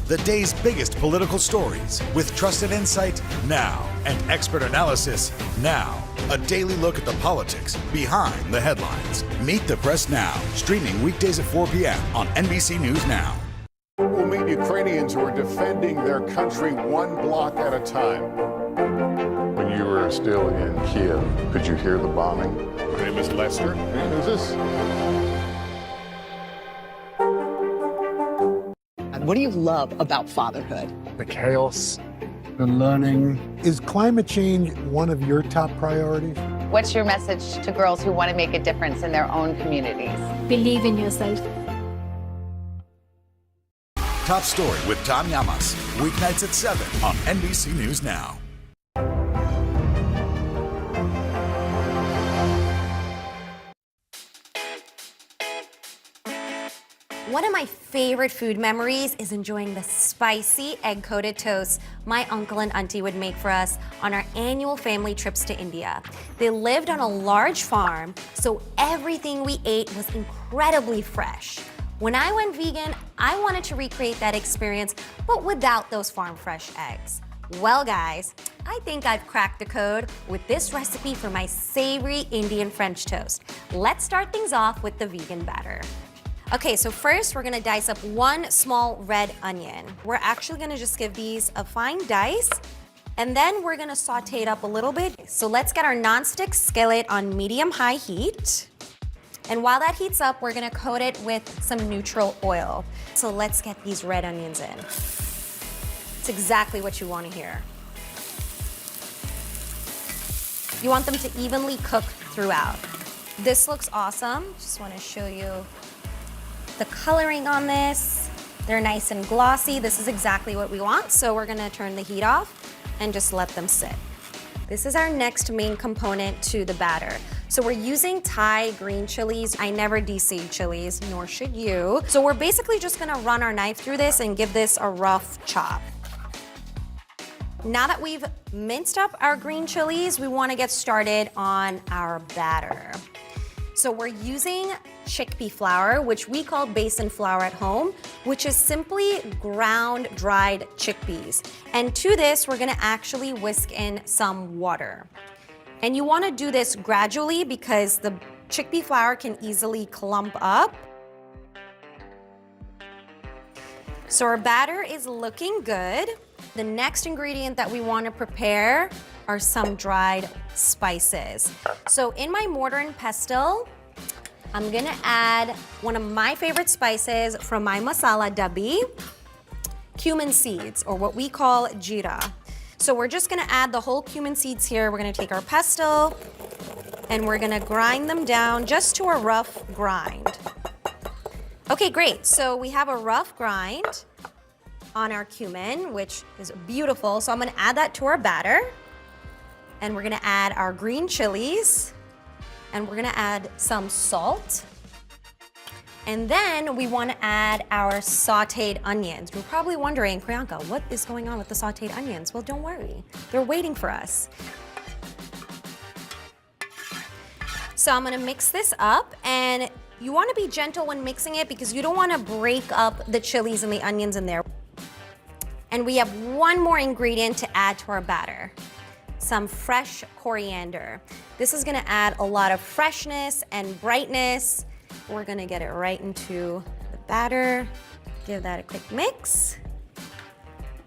The day's biggest political stories with trusted insight now and expert analysis now. A daily look at the politics behind the headlines. Meet the Press Now, streaming weekdays at 4 p.m. on NBC News Now. We'll meet Ukrainians who are defending their country one block at a time. When you were still in Kiev, could you hear the bombing? My name is Lester. And who's this? What do you love about fatherhood? The chaos, the learning. Is climate change one of your top priorities? What's your message to girls who want to make a difference in their own communities? Believe in yourself. Top Story with Tom Llamas, weeknights at 7 on NBC News Now. One of my favorite food memories is enjoying the spicy egg-coated toast my uncle and auntie would make for us on our annual family trips to India. They lived on a large farm, so everything we ate was incredibly fresh. When I went vegan, I wanted to recreate that experience, but without those farm-fresh eggs. Well, guys, I think I've cracked the code with this recipe for my savory Indian French toast. Let's start things off with the vegan batter. Okay, so first we're gonna dice up 1 small red onion. We're actually gonna just give these a fine dice, and then we're gonna saute it up a little bit. So let's get our nonstick skillet on medium-high heat. And while that heats up, we're gonna coat it with some neutral oil. So let's get these red onions in. It's exactly what you wanna hear. You want them to evenly cook throughout. This looks awesome. Just wanna show you the coloring on this. They're nice and glossy. This is exactly what we want. So we're gonna turn the heat off and just let them sit. This is our next main component to the batter. So we're using Thai green chilies. I never de-seed chilies, nor should you. So we're basically just gonna run our knife through this and give this a rough chop. Now that we've minced up our green chilies, we wanna get started on our batter. So we're using chickpea flour, which we call basin flour at home, which is simply ground dried chickpeas. And to this, we're gonna actually whisk in some water. And you wanna do this gradually because the chickpea flour can easily clump up. So our batter is looking good. The next ingredient that we wanna prepare are some dried spices. So in my mortar and pestle, I'm gonna add one of my favorite spices from my masala dabbi, cumin seeds, or what we call jeera. So we're just gonna add the whole cumin seeds here. We're gonna take our pestle and we're gonna grind them down just to a rough grind. Okay, great. So we have a rough grind on our cumin, which is beautiful. So I'm gonna add that to our batter. And we're gonna add our green chilies. And we're gonna add some salt. And then we wanna add our sauteed onions. You're probably wondering, Priyanka, what is going on with the sauteed onions? Well, don't worry, they're waiting for us. So I'm gonna mix this up, and you wanna be gentle when mixing it because you don't wanna break up the chilies and the onions in there. And we have one more ingredient to add to our batter. Some fresh coriander. This is gonna add a lot of freshness and brightness. We're gonna get it right into the batter. Give that a quick mix.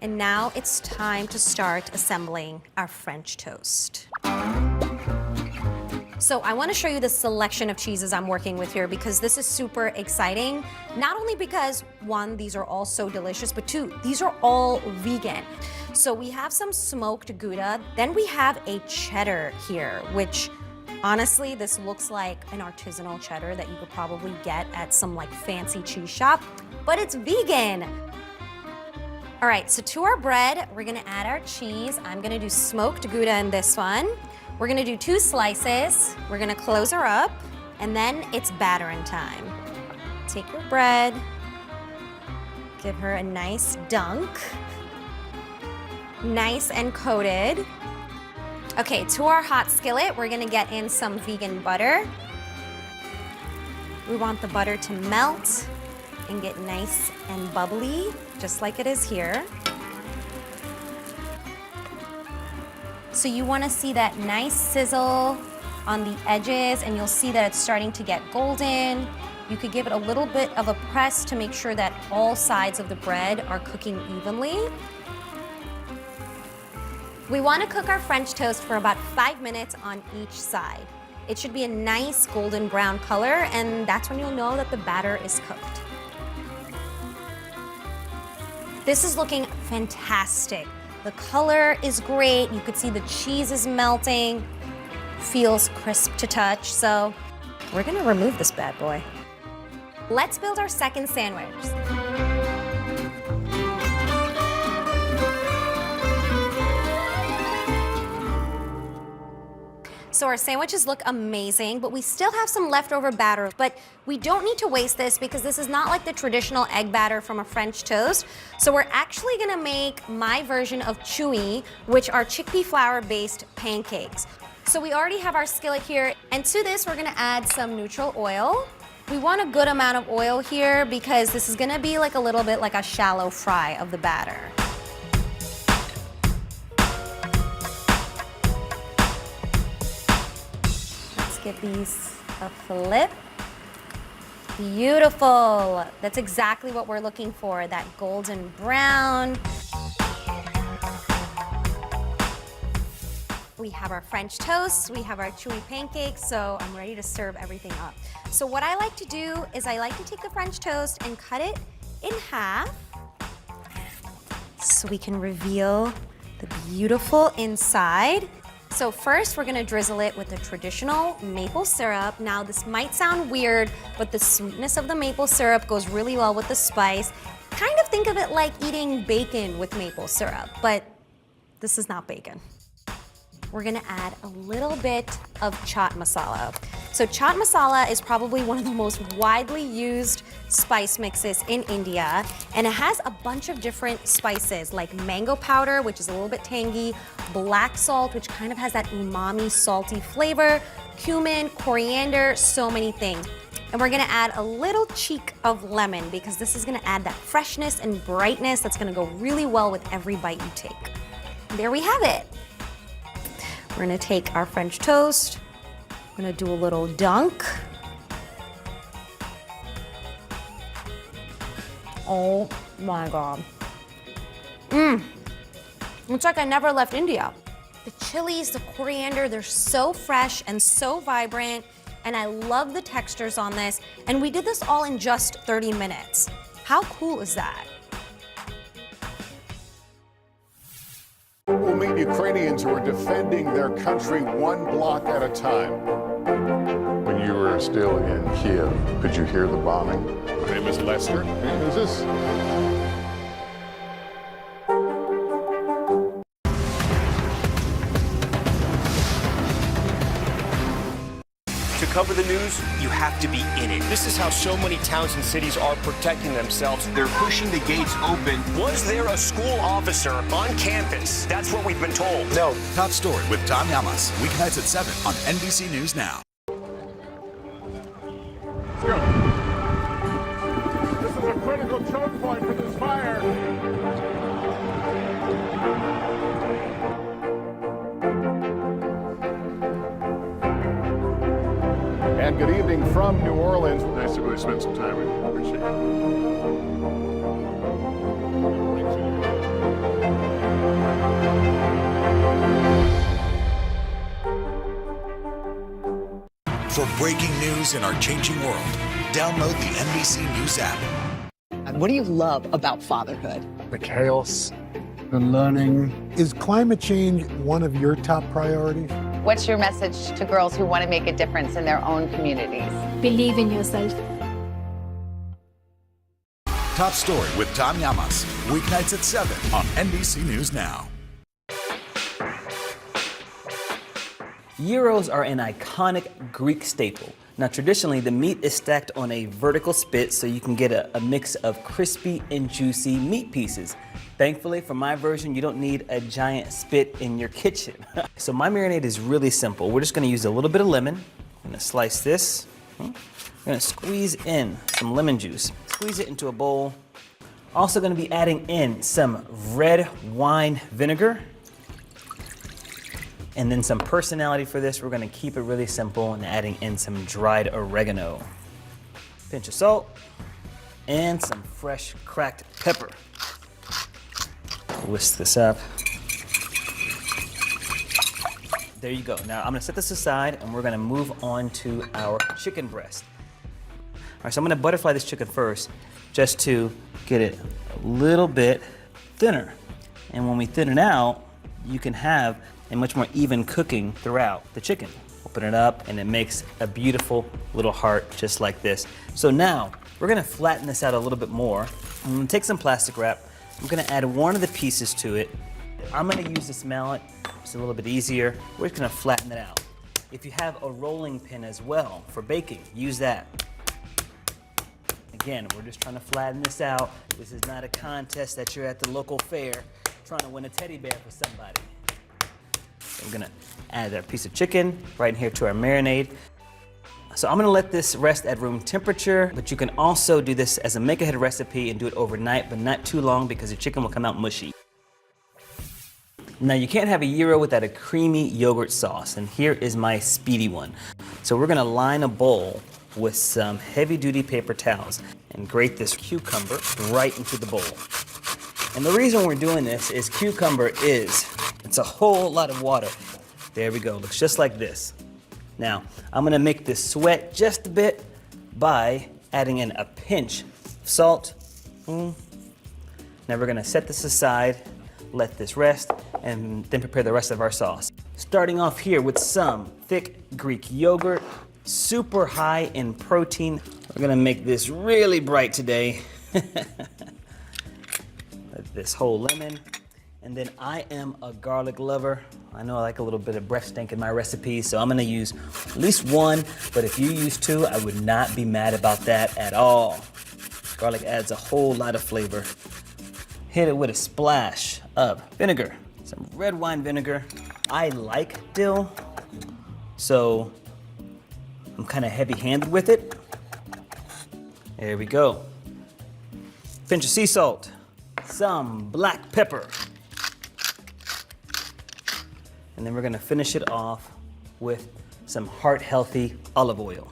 And now it's time to start assembling our French toast. So I wanna show you the selection of cheeses I'm working with here because this is super exciting. Not only because, one, these are all so delicious, but two, these are all vegan. So we have some smoked Gouda, then we have a cheddar here, which honestly, this looks like an artisanal cheddar that you could probably get at some like fancy cheese shop, but it's vegan. All right, so to our bread, we're gonna add our cheese. I'm gonna do smoked Gouda in this one. We're gonna do 2 slices. We're gonna close her up, and then it's battering time. Take your bread, give her a nice dunk. Nice and coated. Okay, to our hot skillet, we're gonna get in some vegan butter. We want the butter to melt and get nice and bubbly, just like it is here. So you wanna see that nice sizzle on the edges, and you'll see that it's starting to get golden. You could give it a little bit of a press to make sure that all sides of the bread are cooking evenly. We wanna cook our French toast for about 5 minutes on each side. It should be a nice golden brown color, and that's when you'll know that the batter is cooked. This is looking fantastic. The color is great. You could see the cheese is melting, feels crisp to touch. So we're gonna remove this bad boy. Let's build our second sandwich. So our sandwiches look amazing, but we still have some leftover batter. But we don't need to waste this because this is not like the traditional egg batter from a French toast. So we're actually gonna make my version of chewy, which are chickpea flour-based pancakes. So we already have our skillet here, and to this we're gonna add some neutral oil. We want a good amount of oil here because this is gonna be like a little bit like a shallow fry of the batter. Give these a flip. Beautiful. That's exactly what we're looking for, that golden brown. We have our French toast, we have our chewy pancakes, so I'm ready to serve everything up. So what I like to do is I like to take the French toast and cut it in half so we can reveal the beautiful inside. So first we're gonna drizzle it with the traditional maple syrup. Now this might sound weird, but the sweetness of the maple syrup goes really well with the spice. Kind of think of it like eating bacon with maple syrup, but this is not bacon. We're gonna add a little bit of chaat masala. So chaat masala is probably one of the most widely used spice mixes in India, and it has a bunch of different spices like mango powder, which is a little bit tangy, black salt, which kind of has that umami salty flavor, cumin, coriander, so many things. And we're gonna add a little cheek of lemon because this is gonna add that freshness and brightness that's gonna go really well with every bite you take. And there we have it. We're gonna take our French toast, we're gonna do a little dunk. Oh my God. It's like I never left India. The chilies, the coriander, they're so fresh and so vibrant, and I love the textures on this. And we did this all in just 30 minutes. How cool is that? We'll meet Ukrainians who are defending their country one block at a time. When you were still in Kiev, could you hear the bombing? My name is Lester. Who's this? To cover the news, you have to be in it. This is how so many towns and cities are protecting themselves. They're pushing the gates open. Was there a school officer on campus? That's what we've been told. No. Top Story with Tom Llamas, weeknights at 7 on NBC News Now. Let's go. This is a critical choke point for this fire. And good evening from New Orleans. Nice to really spend some time with you. Appreciate it. For breaking news in our changing world, download the NBC News app. What do you love about fatherhood? The chaos, the learning. Is climate change one of your top priorities? What's your message to girls who want to make a difference in their own communities? Believe in yourself. Top Story with Tom Llamas, weeknights at 7 on NBC News Now. Gyros are an iconic Greek staple. Now, traditionally, the meat is stacked on a vertical spit so you can get a mix of crispy and juicy meat pieces. Thankfully, for my version, you don't need a giant spit in your kitchen. So my marinade is really simple. We're just gonna use a little bit of lemon. I'm gonna slice this. I'm gonna squeeze in some lemon juice. Squeeze it into a bowl. Also gonna be adding in some red wine vinegar. And then some personality for this. We're gonna keep it really simple and adding in some dried oregano. Pinch of salt and some fresh cracked pepper. Whisk this up. There you go. Now I'm gonna set this aside and we're gonna move on to our chicken breast. All right, so I'm gonna butterfly this chicken first just to get it a little bit thinner. And when we thin it out, you can have a much more even cooking throughout the chicken. Open it up and it makes a beautiful little heart just like this. So now we're gonna flatten this out a little bit more. I'm gonna take some plastic wrap. I'm gonna add one of the pieces to it. I'm gonna use this mallet, it's a little bit easier. We're just gonna flatten it out. If you have a rolling pin as well for baking, use that. Again, we're just trying to flatten this out. This is not a contest that you're at the local fair trying to win a teddy bear for somebody. So we're gonna add our piece of chicken right in here to our marinade. So I'm gonna let this rest at room temperature, but you can also do this as a make-ahead recipe and do it overnight, but not too long because your chicken will come out mushy. Now you can't have a gyro without a creamy yogurt sauce, and here is my speedy one. So we're gonna line a bowl with some heavy-duty paper towels and grate this cucumber right into the bowl. And the reason we're doing this is it's a whole lot of water. There we go, looks just like this. Now, I'm gonna make this sweat just a bit by adding in a pinch of salt. Now we're gonna set this aside, let this rest, and then prepare the rest of our sauce. Starting off here with some thick Greek yogurt, super high in protein. We're gonna make this really bright today. This whole lemon. And then I am a garlic lover. I know I like a little bit of breath stink in my recipes, so I'm gonna use at least one, but if you use two, I would not be mad about that at all. Garlic adds a whole lot of flavor. Hit it with a splash of vinegar, some red wine vinegar. I like dill, so I'm kind of heavy-handed with it. There we go. Pinch of sea salt, some black pepper. And then we're gonna finish it off with some heart-healthy olive oil.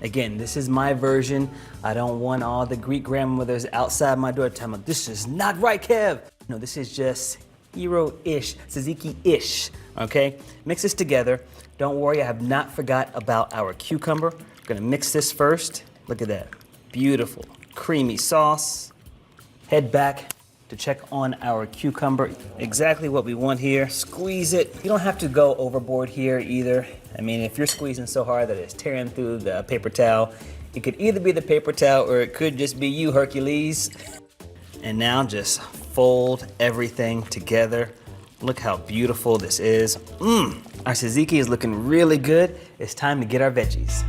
Again, this is my version. I don't want all the Greek grandmothers outside my door telling me, this is not right, Kev. No, this is just gyro-ish, tzatziki-ish, okay? Mix this together. Don't worry, I have not forgot about our cucumber. We're gonna mix this first. Look at that, beautiful, creamy sauce. Head back to check on our cucumber. Exactly what we want here. Squeeze it. You don't have to go overboard here either. I mean, if you're squeezing so hard that it's tearing through the paper towel, it could either be the paper towel or it could just be you, Hercules. And now just fold everything together. Look how beautiful this is. Our tzatziki is looking really good. It's time to get our veggies.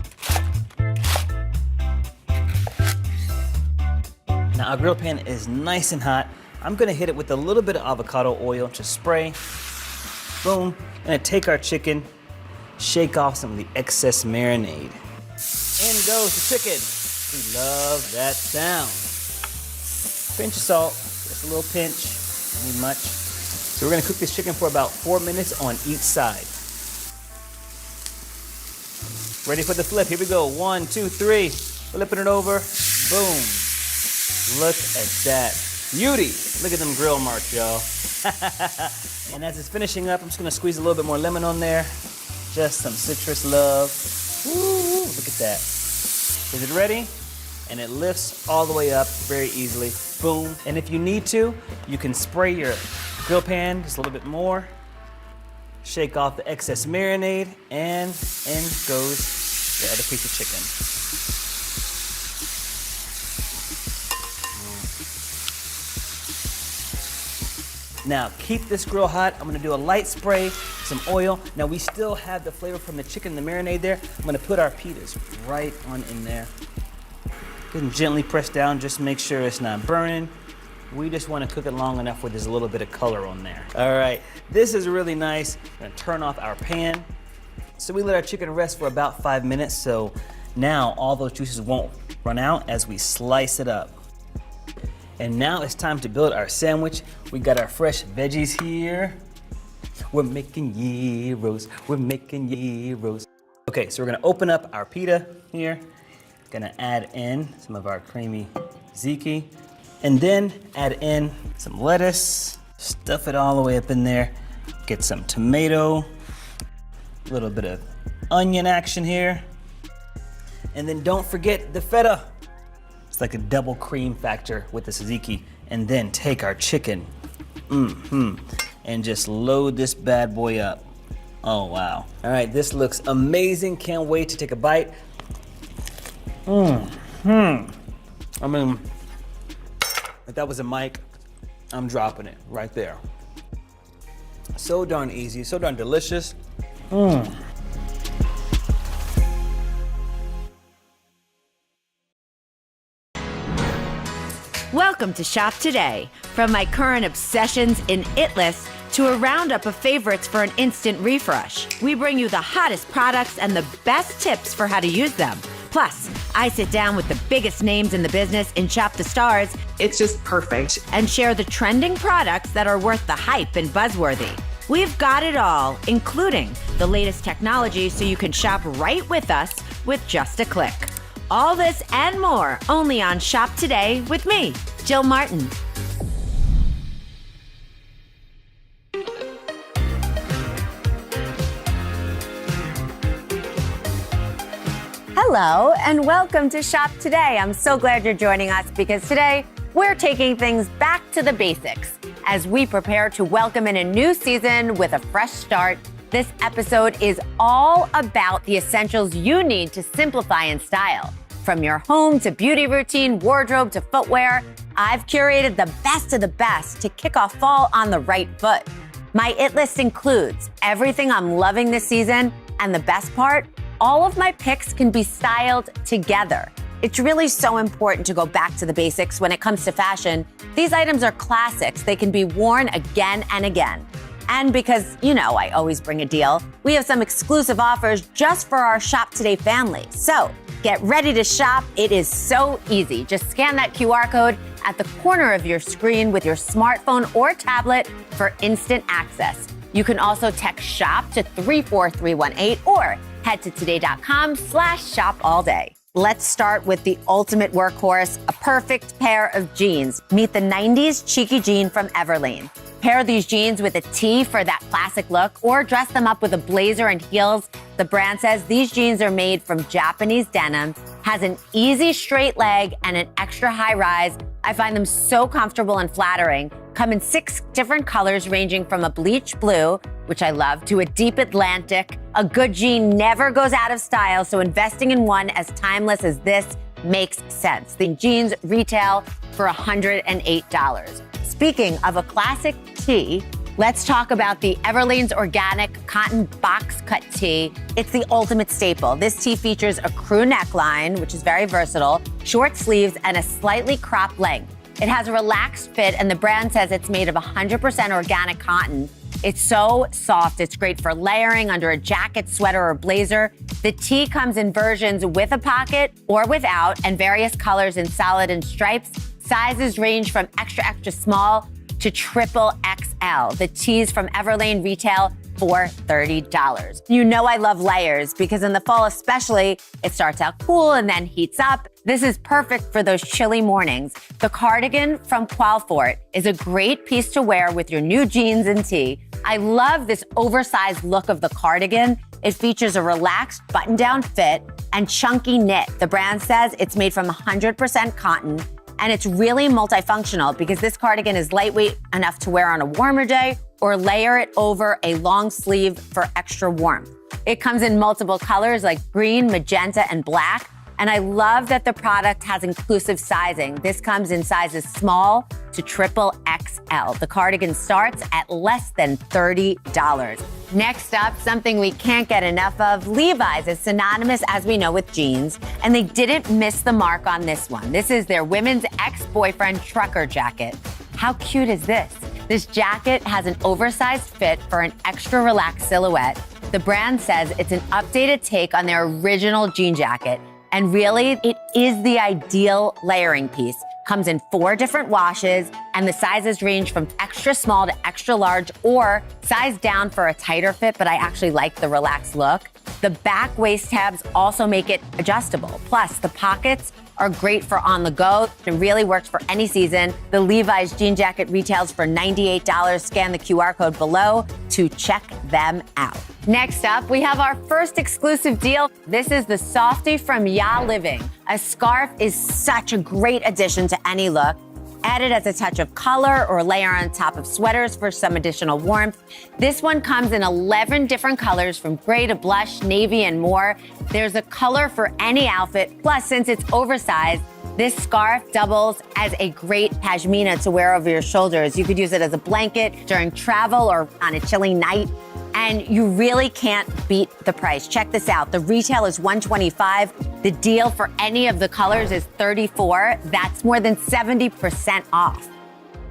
Now our grill pan is nice and hot. I'm gonna hit it with a little bit of avocado oil, just spray, boom. Gonna take our chicken, shake off some of the excess marinade. In goes the chicken. We love that sound. Pinch of salt, just a little pinch, don't need much. So we're gonna cook this chicken for about 4 minutes on each side. Ready for the flip, here we go. 1, 2, 3, flipping it over, boom. Look at that beauty. Look at them grill marks, y'all. And as it's finishing up, I'm just gonna squeeze a little bit more lemon on there. Just some citrus love. Woo, look at that. Is it ready? And it lifts all the way up very easily. Boom. And if you need to, you can spray your grill pan just a little bit more. Shake off the excess marinade, and in goes the other piece of chicken. Now, keep this grill hot. I'm gonna do a light spray, some oil. Now, we still have the flavor from the chicken, the marinade there. I'm gonna put our pitas right on in there. Go and gently press down, just make sure it's not burning. We just wanna cook it long enough where there's a little bit of color on there. All right, this is really nice. I'm gonna turn off our pan. So we let our chicken rest for about 5 minutes, so now all those juices won't run out as we slice it up. And now it's time to build our sandwich. We got our fresh veggies here. We're making gyros, we're making gyros. Okay, so we're gonna open up our pita here. Gonna add in some of our creamy tzatziki, and then add in some lettuce. Stuff it all the way up in there. Get some tomato, a little bit of onion action here. And then don't forget the feta. It's like a double cream factor with the tzatziki. And then take our chicken, and just load this bad boy up. Oh, wow. All right, this looks amazing. Can't wait to take a bite. I mean, if that was a mic, I'm dropping it right there. So darn easy, so darn delicious. Welcome to Shop Today. From my current obsessions in It List to a roundup of favorites for an instant refresh, we bring you the hottest products and the best tips for how to use them. Plus, I sit down with the biggest names in the business in Shop the Stars. It's just perfect. And share the trending products that are worth the hype and buzzworthy. We've got it all, including the latest technology so you can shop right with us with just a click. All this and more only on Shop Today with me, Jill Martin. Hello and welcome to Shop Today. I'm so glad you're joining us because today we're taking things back to the basics as we prepare to welcome in a new season with a fresh start. This episode is all about the essentials you need to simplify in style. From your home to beauty routine, wardrobe to footwear, I've curated the best of the best to kick off fall on the right foot. My It List includes everything I'm loving this season, and the best part, all of my picks can be styled together. It's really so important to go back to the basics when it comes to fashion. These items are classics. They can be worn again and again. And because, you know, I always bring a deal, we have some exclusive offers just for our Shop Today family. So get ready to shop. It is so easy. Just scan that QR code at the corner of your screen with your smartphone or tablet for instant access. You can also text SHOP to 34318 or head to today.com/shop all day. Let's start with the ultimate workhorse, a perfect pair of jeans. Meet the 90s cheeky jean from Everlane. Pair these jeans with a tee for that classic look, or dress them up with a blazer and heels. The brand says these jeans are made from Japanese denim, has an easy straight leg and an extra high rise. I find them so comfortable and flattering. Come in 6 different colors ranging from a bleach blue, which I love, to a deep Atlantic. A good jean never goes out of style, so investing in one as timeless as this makes sense. The jeans retail for $108. Speaking of a classic tee, let's talk about the Everlane's Organic Cotton Box Cut Tee. It's the ultimate staple. This tee features a crew neckline, which is very versatile, short sleeves, and a slightly cropped length. It has a relaxed fit, and the brand says it's made of 100% organic cotton. It's so soft. It's great for layering under a jacket, sweater, or blazer. The tee comes in versions with a pocket or without, and various colors in solid and stripes. Sizes range from extra, extra small to triple XL. The tees from Everlane retail for $30. You know I love layers because in the fall especially, it starts out cool and then heats up. This is perfect for those chilly mornings. The cardigan from Qualfort is a great piece to wear with your new jeans and tee. I love this oversized look of the cardigan. It features a relaxed button-down fit and chunky knit. The brand says it's made from 100% cotton, and it's really multifunctional because this cardigan is lightweight enough to wear on a warmer day or layer it over a long sleeve for extra warmth. It comes in multiple colors like green, magenta, and black. And I love that the product has inclusive sizing. This comes in sizes small to triple XL. The cardigan starts at less than $30. Next up, something we can't get enough of. Levi's is synonymous, as we know, with jeans, and they didn't miss the mark on this one. This is their women's ex-boyfriend trucker jacket. How cute is this? This jacket has an oversized fit for an extra relaxed silhouette. The brand says it's an updated take on their original jean jacket. And really, it is the ideal layering piece. Comes in 4 different washes, and the sizes range from extra small to extra large or size down for a tighter fit, but I actually like the relaxed look. The back waist tabs also make it adjustable. Plus, the pockets are great for on the go. It really works for any season. The Levi's jean jacket retails for $98. Scan the QR code below to check them out. Next up, we have our first exclusive deal. This is the Softy from Ya Living. A scarf is such a great addition to any look. Added as a touch of color or layer on top of sweaters for some additional warmth. This one comes in 11 different colors from gray to blush, navy, and more. There's a color for any outfit. Plus, since it's oversized, this scarf doubles as a great pashmina to wear over your shoulders. You could use it as a blanket during travel or on a chilly night. And you really can't beat the price. Check this out. The retail is $125. The deal for any of the colors is $34. That's more than 70% off.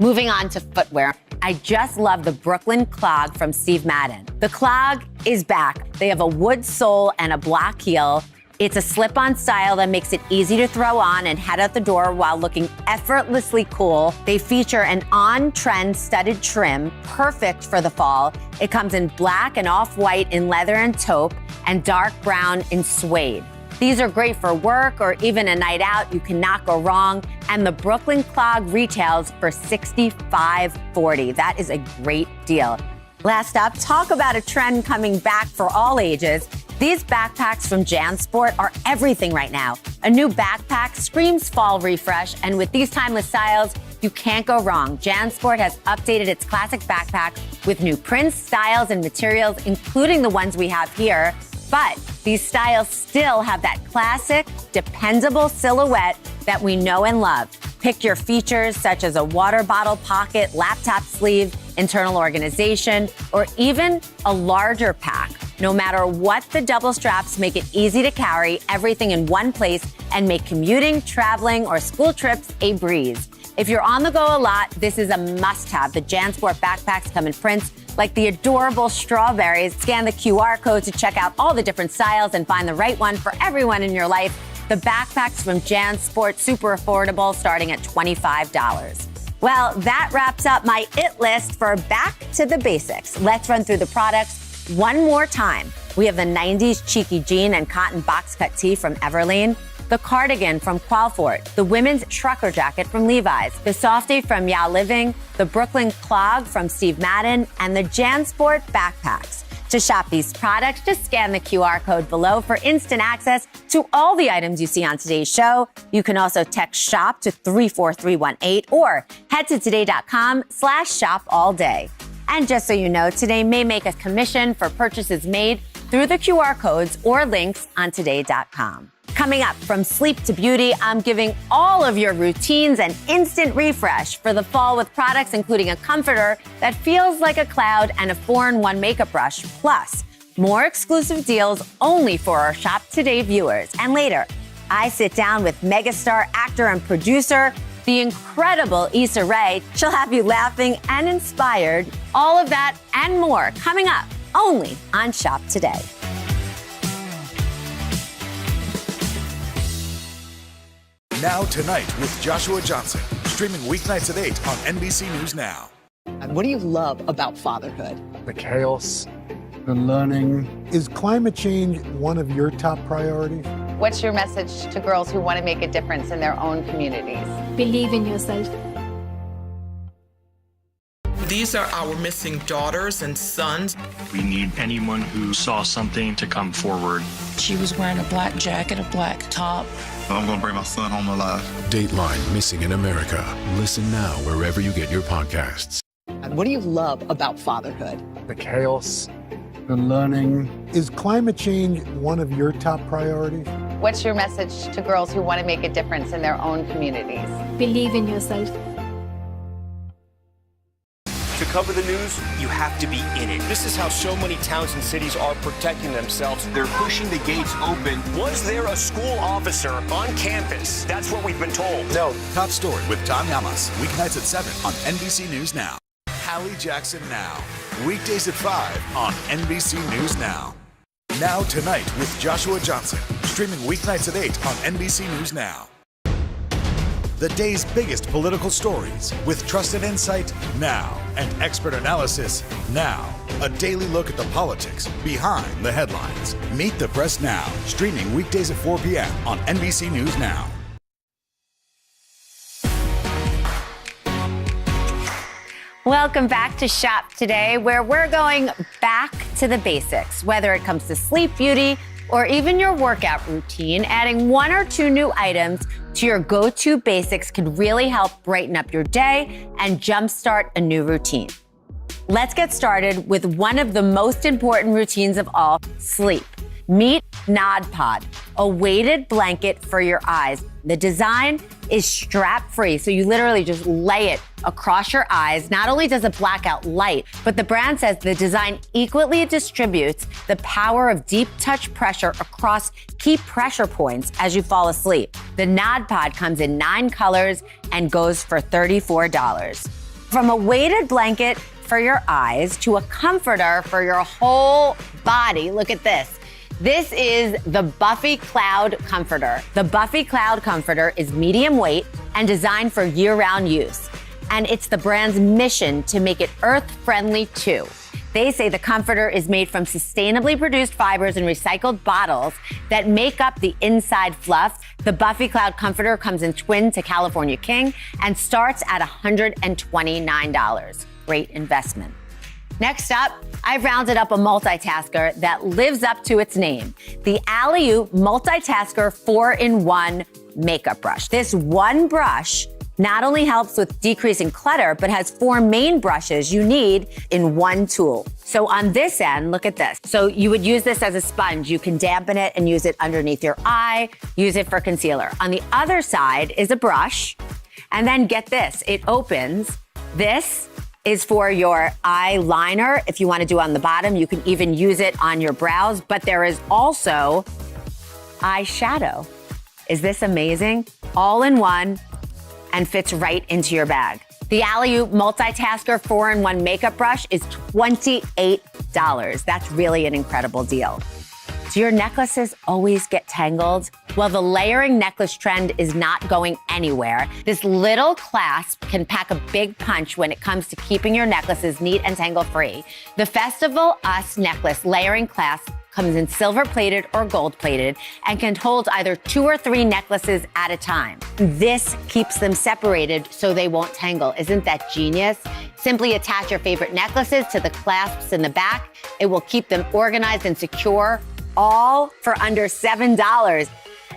Moving on to footwear. I just love the Brooklyn clog from Steve Madden. The clog is back. They have a wood sole and a block heel. It's a slip-on style that makes it easy to throw on and head out the door while looking effortlessly cool. They feature an on-trend studded trim, perfect for the fall. It comes in black and off-white in leather and taupe, and dark brown in suede. These are great for work or even a night out. You cannot go wrong. And the Brooklyn clog retails for $65.40. That is a great deal. Last up, talk about a trend coming back for all ages. These backpacks from JanSport are everything right now. A new backpack screams fall refresh, and with these timeless styles, you can't go wrong. JanSport has updated its classic backpack with new prints, styles, and materials, including the ones we have here. But these styles still have that classic, dependable silhouette that we know and love. Pick your features such as a water bottle pocket, laptop sleeve, internal organization, or even a larger pack. No matter what, the double straps make it easy to carry everything in one place and make commuting, traveling, or school trips a breeze. If you're on the go a lot, this is a must-have. The JanSport backpacks come in prints like the adorable strawberries. Scan the QR code to check out all the different styles and find the right one for everyone in your life. The backpacks from JanSport, super affordable, starting at $25. Well, that wraps up my IT list for Back to the Basics. Let's run through the products one more time. We have the 90s cheeky jean and cotton box cut tee from Everlane. the cardigan from Qualfort, the women's trucker jacket from Levi's, the softie from Ya Living, the Brooklyn clog from Steve Madden, and the JanSport backpacks. To shop these products, just scan the QR code below for instant access to all the items you see on today's show. You can also text SHOP to 34318 or head to today.com/shop all day. And just so you know, Today may make a commission for purchases made through the QR codes or links on today.com. Coming up, from sleep to beauty, I'm giving all of your routines an instant refresh for the fall with products including a comforter that feels like a cloud and a 4-in-1 makeup brush, plus more exclusive deals only for our Shop Today viewers. And later, I sit down with megastar actor and producer, the incredible Issa Rae. She'll have you laughing and inspired. All of that and more coming up only on Shop Today. Now Tonight with Joshua Johnson, streaming weeknights at 8 on NBC News Now. What do you love about fatherhood? The chaos, the learning. Is climate change one of your top priorities? What's your message to girls who want to make a difference in their own communities? Believe in yourself. These are our missing daughters and sons. We need anyone who saw something to come forward. She was wearing a black jacket, a black top. I'm going to bring my son home alive. Dateline Missing in America. Listen now wherever you get your podcasts. What do you love about fatherhood? The chaos, the learning. Is climate change one of your top priorities? What's your message to girls who want to make a difference in their own communities? Believe in yourself. To cover the news, you have to be in it. This is how so many towns and cities are protecting themselves. They're pushing the gates open. Was there a school officer on campus? That's what we've been told. No. Top Story with Tom Yamas. Weeknights at 7 on NBC News Now. Hallie Jackson Now. Weekdays at 5 on NBC News Now. Now Tonight with Joshua Johnson. Streaming weeknights at 8 on NBC News Now. The day's biggest political stories with trusted insight now and expert analysis now. A daily look at the politics behind the headlines. Meet the Press Now, streaming weekdays at 4 p.m. on NBC News Now. Welcome back to Shop Today, where we're going back to the basics, whether it comes to sleep, beauty, or even your workout routine. Adding 1 or 2 new items to your go-to basics could really help brighten up your day and jumpstart a new routine. Let's get started with one of the most important routines of all, sleep. Meet Nod Pod, a weighted blanket for your eyes. The design is strap-free, so you literally just lay it across your eyes. Not only does it black out light, but the brand says the design equally distributes the power of deep touch pressure across key pressure points as you fall asleep. The Nod Pod comes in 9 colors and goes for $34. From a weighted blanket for your eyes to a comforter for your whole body, look at this. This is the Buffy Cloud Comforter. The Buffy Cloud Comforter is medium weight and designed for year-round use. And it's the brand's mission to make it earth-friendly too. They say the comforter is made from sustainably produced fibers and recycled bottles that make up the inside fluff. The Buffy Cloud Comforter comes in twin to California King and starts at $129. Great investment. Next up, I've rounded up a multitasker that lives up to its name. The Alley-oop Multitasker 4-in-1 Makeup Brush. This one brush not only helps with decreasing clutter, but has 4 main brushes you need in one tool. So on this end, look at this. So you would use this as a sponge. You can dampen it and use it underneath your eye, use it for concealer. On the other side is a brush. And then get this, it opens. This is for your eyeliner. If you want to do on the bottom, you can even use it on your brows, but there is also eyeshadow. Is this amazing? All in one and fits right into your bag. The Alley-oop Multitasker 4-in-1 Makeup Brush is $28. That's really an incredible deal. Do your necklaces always get tangled? Well, the layering necklace trend is not going anywhere. This little clasp can pack a big punch when it comes to keeping your necklaces neat and tangle-free. The Festival Us necklace layering clasp comes in silver plated or gold plated, and can hold either 2 or 3 necklaces at a time. This keeps them separated so they won't tangle. Isn't that genius? Simply attach your favorite necklaces to the clasps in the back. It will keep them organized and secure, all for under $7.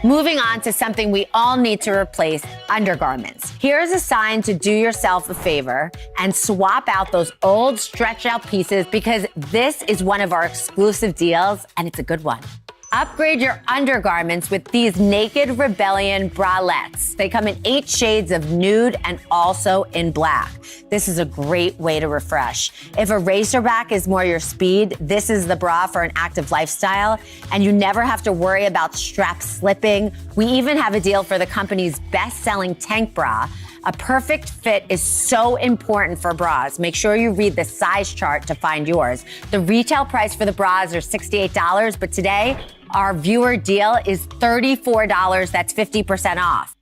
Moving on to something we all need to replace, undergarments. Here's a sign to do yourself a favor and swap out those old stretched out pieces, because this is one of our exclusive deals and it's a good one. Upgrade your undergarments with these Naked Rebellion bralettes. They come in 8 shades of nude and also in black. This is a great way to refresh. If a racerback is more your speed, this is the bra for an active lifestyle, and you never have to worry about straps slipping. We even have a deal for the company's best-selling tank bra. A perfect fit is so important for bras. Make sure you read the size chart to find yours. The retail price for the bras are $68, but today, our viewer deal is $34. That's 50% off.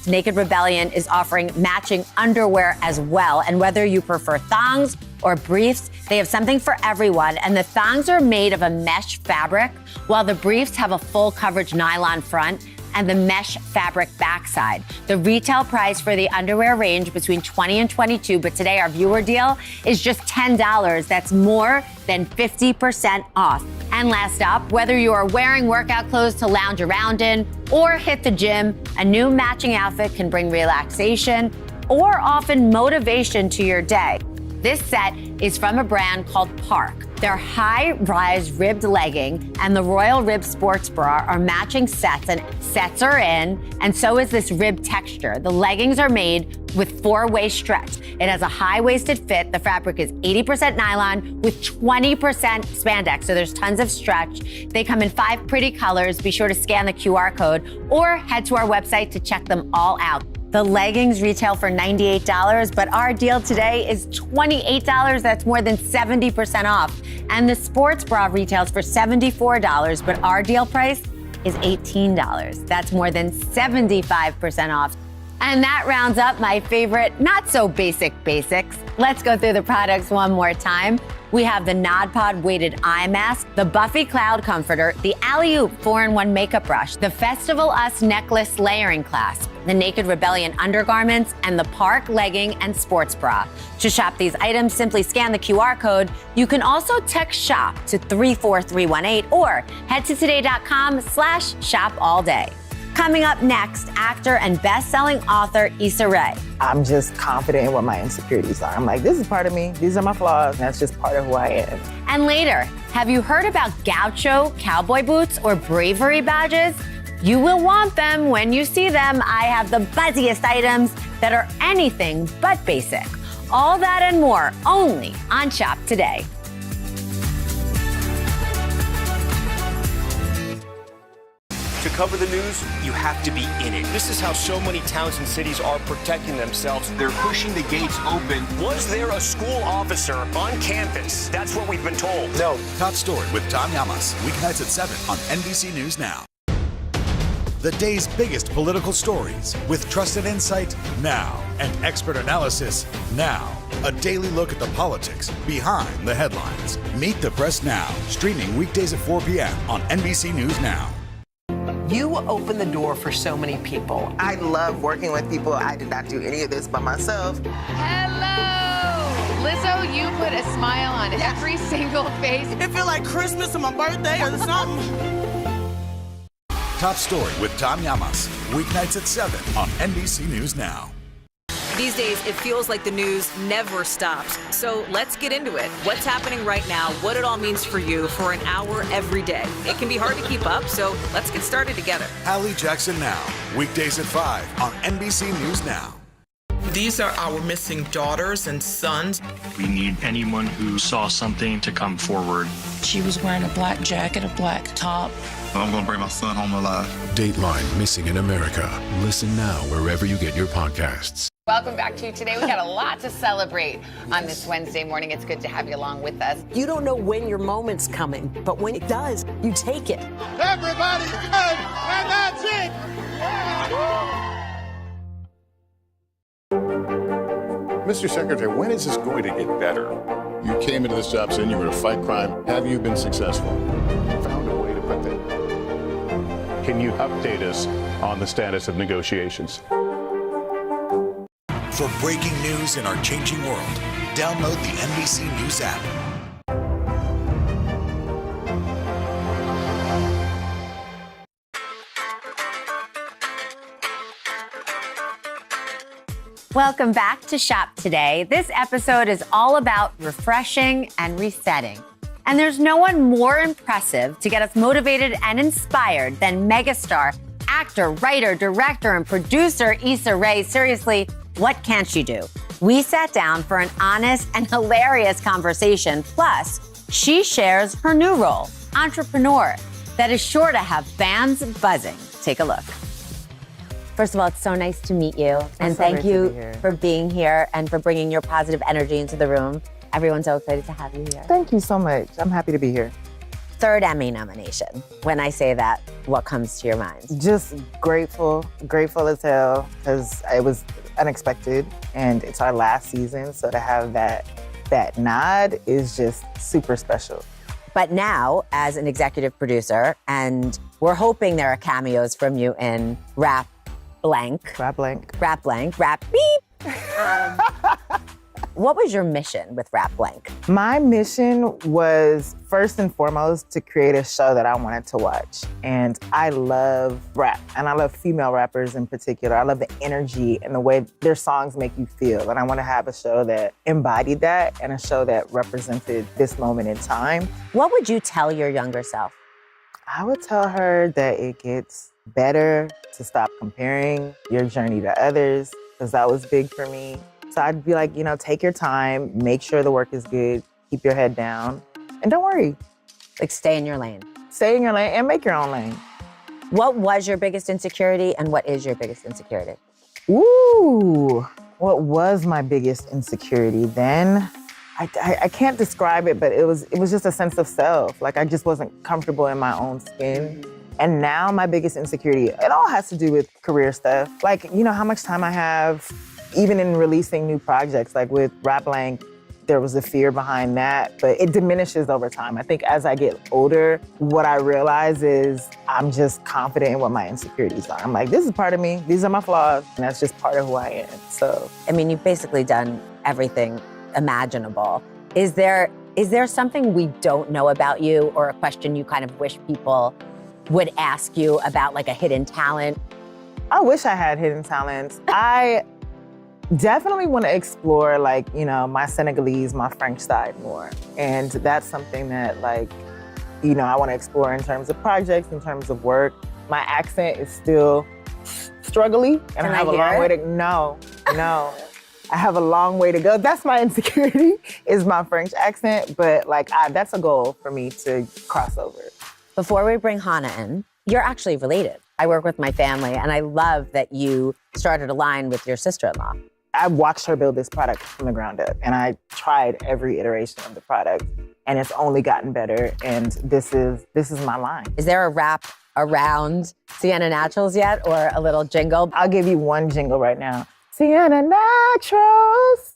Naked Rebellion is offering matching underwear as well. And whether you prefer thongs or briefs, they have something for everyone. And the thongs are made of a mesh fabric, while the briefs have a full coverage nylon front and the mesh fabric backside. The retail price for the underwear range between $20 and $22, but today our viewer deal is just $10. That's more than 50% off. And last up, whether you are wearing workout clothes to lounge around in or hit the gym, a new matching outfit can bring relaxation or often motivation to your day. This set is from a brand called Park. Their high-rise ribbed legging and the Royal Rib Sports Bra are matching sets, and sets are in, and so is this rib texture. The leggings are made with 4-way stretch. It has a high-waisted fit. The fabric is 80% nylon with 20% spandex, so there's tons of stretch. They come in 5 pretty colors. Be sure to scan the QR code or head to our website to check them all out. The leggings retail for $98, but our deal today is $28. That's more than 70% off. And the sports bra retails for $74, but our deal price is $18. That's more than 75% off. And that rounds up my favorite, not so basic basics. Let's go through the products one more time. We have the Nod Pod weighted eye mask, the Buffy Cloud Comforter, the Alley Oop 4-in-1 makeup brush, the Festival Us necklace layering clasp, the Naked Rebellion undergarments, and the Park legging and sports bra. To shop these items, simply scan the QR code. You can also text SHOP to 34318 or head to today.com/shopallday. Coming up next, actor and best-selling author Issa Rae. I'm just confident in what my insecurities are. I'm like, this is part of me. These are my flaws. And that's just part of who I am. And later, have you heard about gaucho cowboy boots or bravery badges? You will want them when you see them. I have the buzziest items that are anything but basic. All that and more only on Shop Today. To cover the news, you have to be in it. This is how so many towns and cities are protecting themselves. They're pushing the gates open. Was there a school officer on campus? That's what we've been told. No. Top Story with Tom Llamas, weeknights at 7 on NBC News Now. The day's biggest political stories with trusted insight now and expert analysis now. A daily look at the politics behind the headlines. Meet the Press Now, streaming weekdays at 4 p.m. on NBC News Now. You open the door for so many people. I love working with people. I did not do any of this by myself. Hello! Lizzo, you put a smile on every single face. It feels like Christmas or my birthday or something. Top Story with Tom Llamas, weeknights at 7 on NBC News Now. These days, it feels like the news never stops. So let's get into it. What's happening right now, what it all means for you for an hour every day. It can be hard to keep up, so let's get started together. Hallie Jackson Now, weekdays at 5 on NBC News Now. These are our missing daughters and sons. We need anyone who saw something to come forward. She was wearing a black jacket, a black top. I'm going to bring my son home alive. Dateline Missing in America. Listen now wherever you get your podcasts. Welcome back to Today. We got a lot to celebrate on this Wednesday morning. It's good to have you along with us. You don't know when your moment's coming, but when it does, you take it. Everybody's good, and that's it. Mr. Secretary, when is this going to get better? You came into this job saying you were to fight crime. Have you been successful? Found a can you update us on the status of negotiations? For breaking news in our changing world, download the NBC News app. Welcome back to Shop Today. This episode is all about refreshing and resetting. And there's no one more impressive to get us motivated and inspired than megastar, actor, writer, director, and producer Issa Rae. Seriously, what can't she do? We sat down for an honest and hilarious conversation. Plus, she shares her new role, entrepreneur, that is sure to have fans buzzing. Take a look. First of all, it's so nice to meet you. And thank you for being here and for bringing your positive energy into the room. Everyone's so excited to have you here. Thank you so much. I'm happy to be here. Third Emmy nomination. When I say that, what comes to your mind? Just grateful as hell, because it was unexpected and it's our last season. So to have that nod is just super special. But now, as an executive producer, and we're hoping there are cameos from you in Rap Blank. Rap Beep. What was your mission with Rap Blank? My mission was first and foremost to create a show that I wanted to watch. And I love rap, and I love female rappers in particular. I love the energy and the way their songs make you feel. And I want to have a show that embodied that and a show that represented this moment in time. What would you tell your younger self? I would tell her that it gets better to stop comparing your journey to others, because that was big for me. So I'd be like, take your time, make sure the work is good, keep your head down, and don't worry. Like, stay in your lane. Stay in your lane and make your own lane. What was your biggest insecurity and what is your biggest insecurity? Ooh, what was my biggest insecurity then? I can't describe it, but it was just a sense of self. Like, I just wasn't comfortable in my own skin. And now my biggest insecurity, it all has to do with career stuff. Like, how much time I have, even in releasing new projects. Like with Rap Blank, there was a fear behind that, but it diminishes over time. I think as I get older, what I realize is I'm just confident in what my insecurities are. I'm like, this is part of me, these are my flaws, and that's just part of who I am, so. I mean, you've basically done everything imaginable. Is there something we don't know about you, or a question you kind of wish people would ask you about, like a hidden talent? I wish I had hidden talents. I definitely want to explore, my Senegalese, my French side more. And that's something that, I want to explore in terms of projects, in terms of work. My accent is still struggly, and I have a long way to No. I have a long way to go. That's my insecurity, is my French accent, but that's a goal for me to cross over. Before we bring Hannah in, you're actually related. I work with my family, and I love that you started a line with your sister-in-law. I watched her build this product from the ground up, and I tried every iteration of the product, and it's only gotten better, and this is my line. Is there a rap around Sienna Naturals yet, or a little jingle? I'll give you one jingle right now. Sienna Naturals.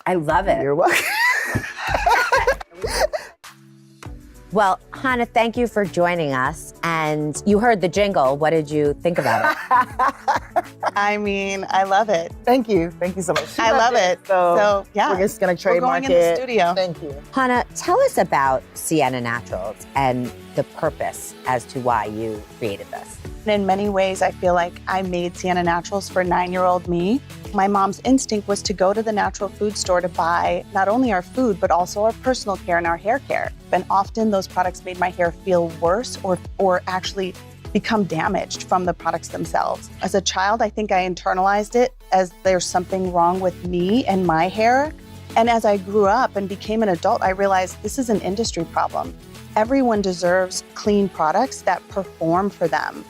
I love it. You're welcome. Well, Hannah, thank you for joining us. And you heard the jingle. What did you think about it? I mean, I love it. Thank you. Thank you so much. I love it. So, yeah. We're just going to trademark it. We're going in the studio. Thank you. Hannah, tell us about Sienna Naturals and the purpose as to why you created this. In many ways, I feel like I made Sienna Naturals for 9-year-old me. My mom's instinct was to go to the natural food store to buy not only our food, but also our personal care and our hair care. And often those products made my hair feel worse or actually become damaged from the products themselves. As a child, I think I internalized it as there's something wrong with me and my hair. And as I grew up and became an adult, I realized this is an industry problem. Everyone deserves clean products that perform for them.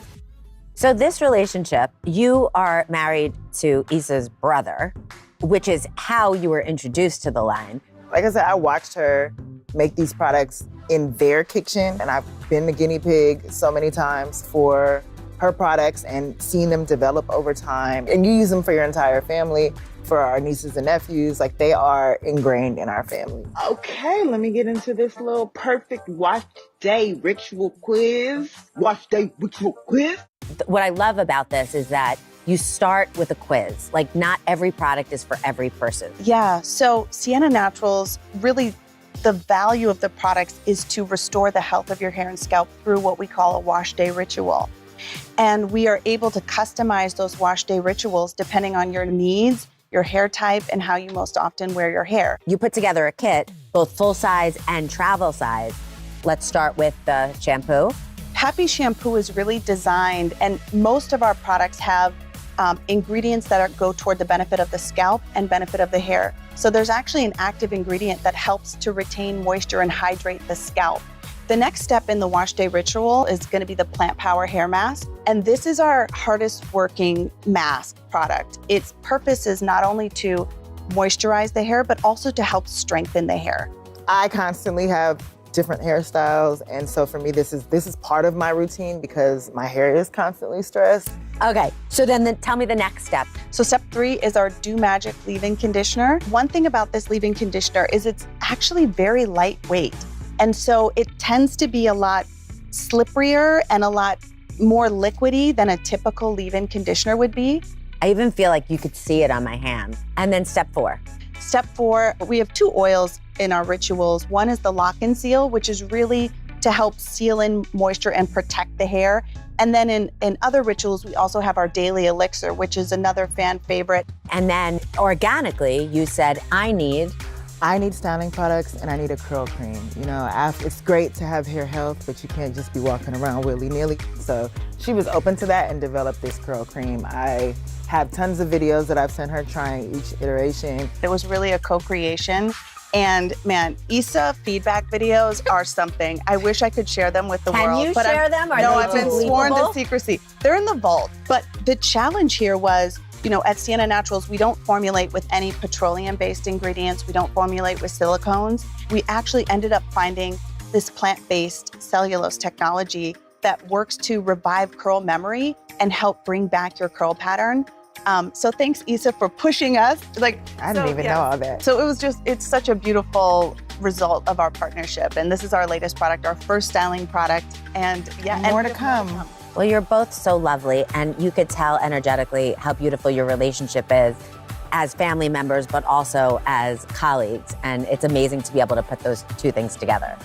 So this relationship, you are married to Issa's brother, which is how you were introduced to the line. Like I said, I watched her make these products in their kitchen, and I've been the guinea pig so many times for her products and seeing them develop over time. And you use them for your entire family, for our nieces and nephews. Like, they are ingrained in our family. Okay, let me get into this little perfect wash day ritual quiz. Wash day ritual quiz. What I love about this is that you start with a quiz. Like, not every product is for every person. Yeah, so Sienna Naturals, really the value of the products is to restore the health of your hair and scalp through what we call a wash day ritual. And we are able to customize those wash day rituals depending on your needs, your hair type, and how you most often wear your hair. You put together a kit, both full size and travel size. Let's start with the shampoo. Happy Shampoo is really designed, and most of our products have ingredients that go toward the benefit of the scalp and benefit of the hair. So there's actually an active ingredient that helps to retain moisture and hydrate the scalp. The next step in the wash day ritual is going to be the Plant Power Hair Mask. And this is our hardest working mask product. Its purpose is not only to moisturize the hair, but also to help strengthen the hair. I constantly have different hairstyles. And so for me, this is part of my routine because my hair is constantly stressed. Okay, so then tell me the next step. So step 3 is our Do Magic leave-in conditioner. One thing about this leave-in conditioner is it's actually very lightweight. And so it tends to be a lot slipperier and a lot more liquidy than a typical leave-in conditioner would be. I even feel like you could see it on my hand. And then step 4. Step 4, we have 2 oils in our rituals. One is the Lock and Seal, which is really to help seal in moisture and protect the hair. And then in other rituals, we also have our Daily Elixir, which is another fan favorite. And then organically, you said, I need styling products and I need a curl cream. You know, it's great to have hair health, but you can't just be walking around willy-nilly. So she was open to that and developed this curl cream. I have tons of videos that I've sent her trying each iteration. It was really a co-creation. And man, Issa feedback videos are something. I wish I could share them with the world. Can you share them? No, I've been sworn to secrecy. They're in the vault. But the challenge here was, you know, at Sienna Naturals, we don't formulate with any petroleum-based ingredients. We don't formulate with silicones. We actually ended up finding this plant-based cellulose technology that works to revive curl memory and help bring back your curl pattern. So thanks, Issa, for pushing us. I didn't even know all that. So it's such a beautiful result of our partnership. And this is our latest product, our first styling product. And more to come. Well, you're both so lovely, and you could tell energetically how beautiful your relationship is as family members, but also as colleagues. And it's amazing to be able to put those 2 things together.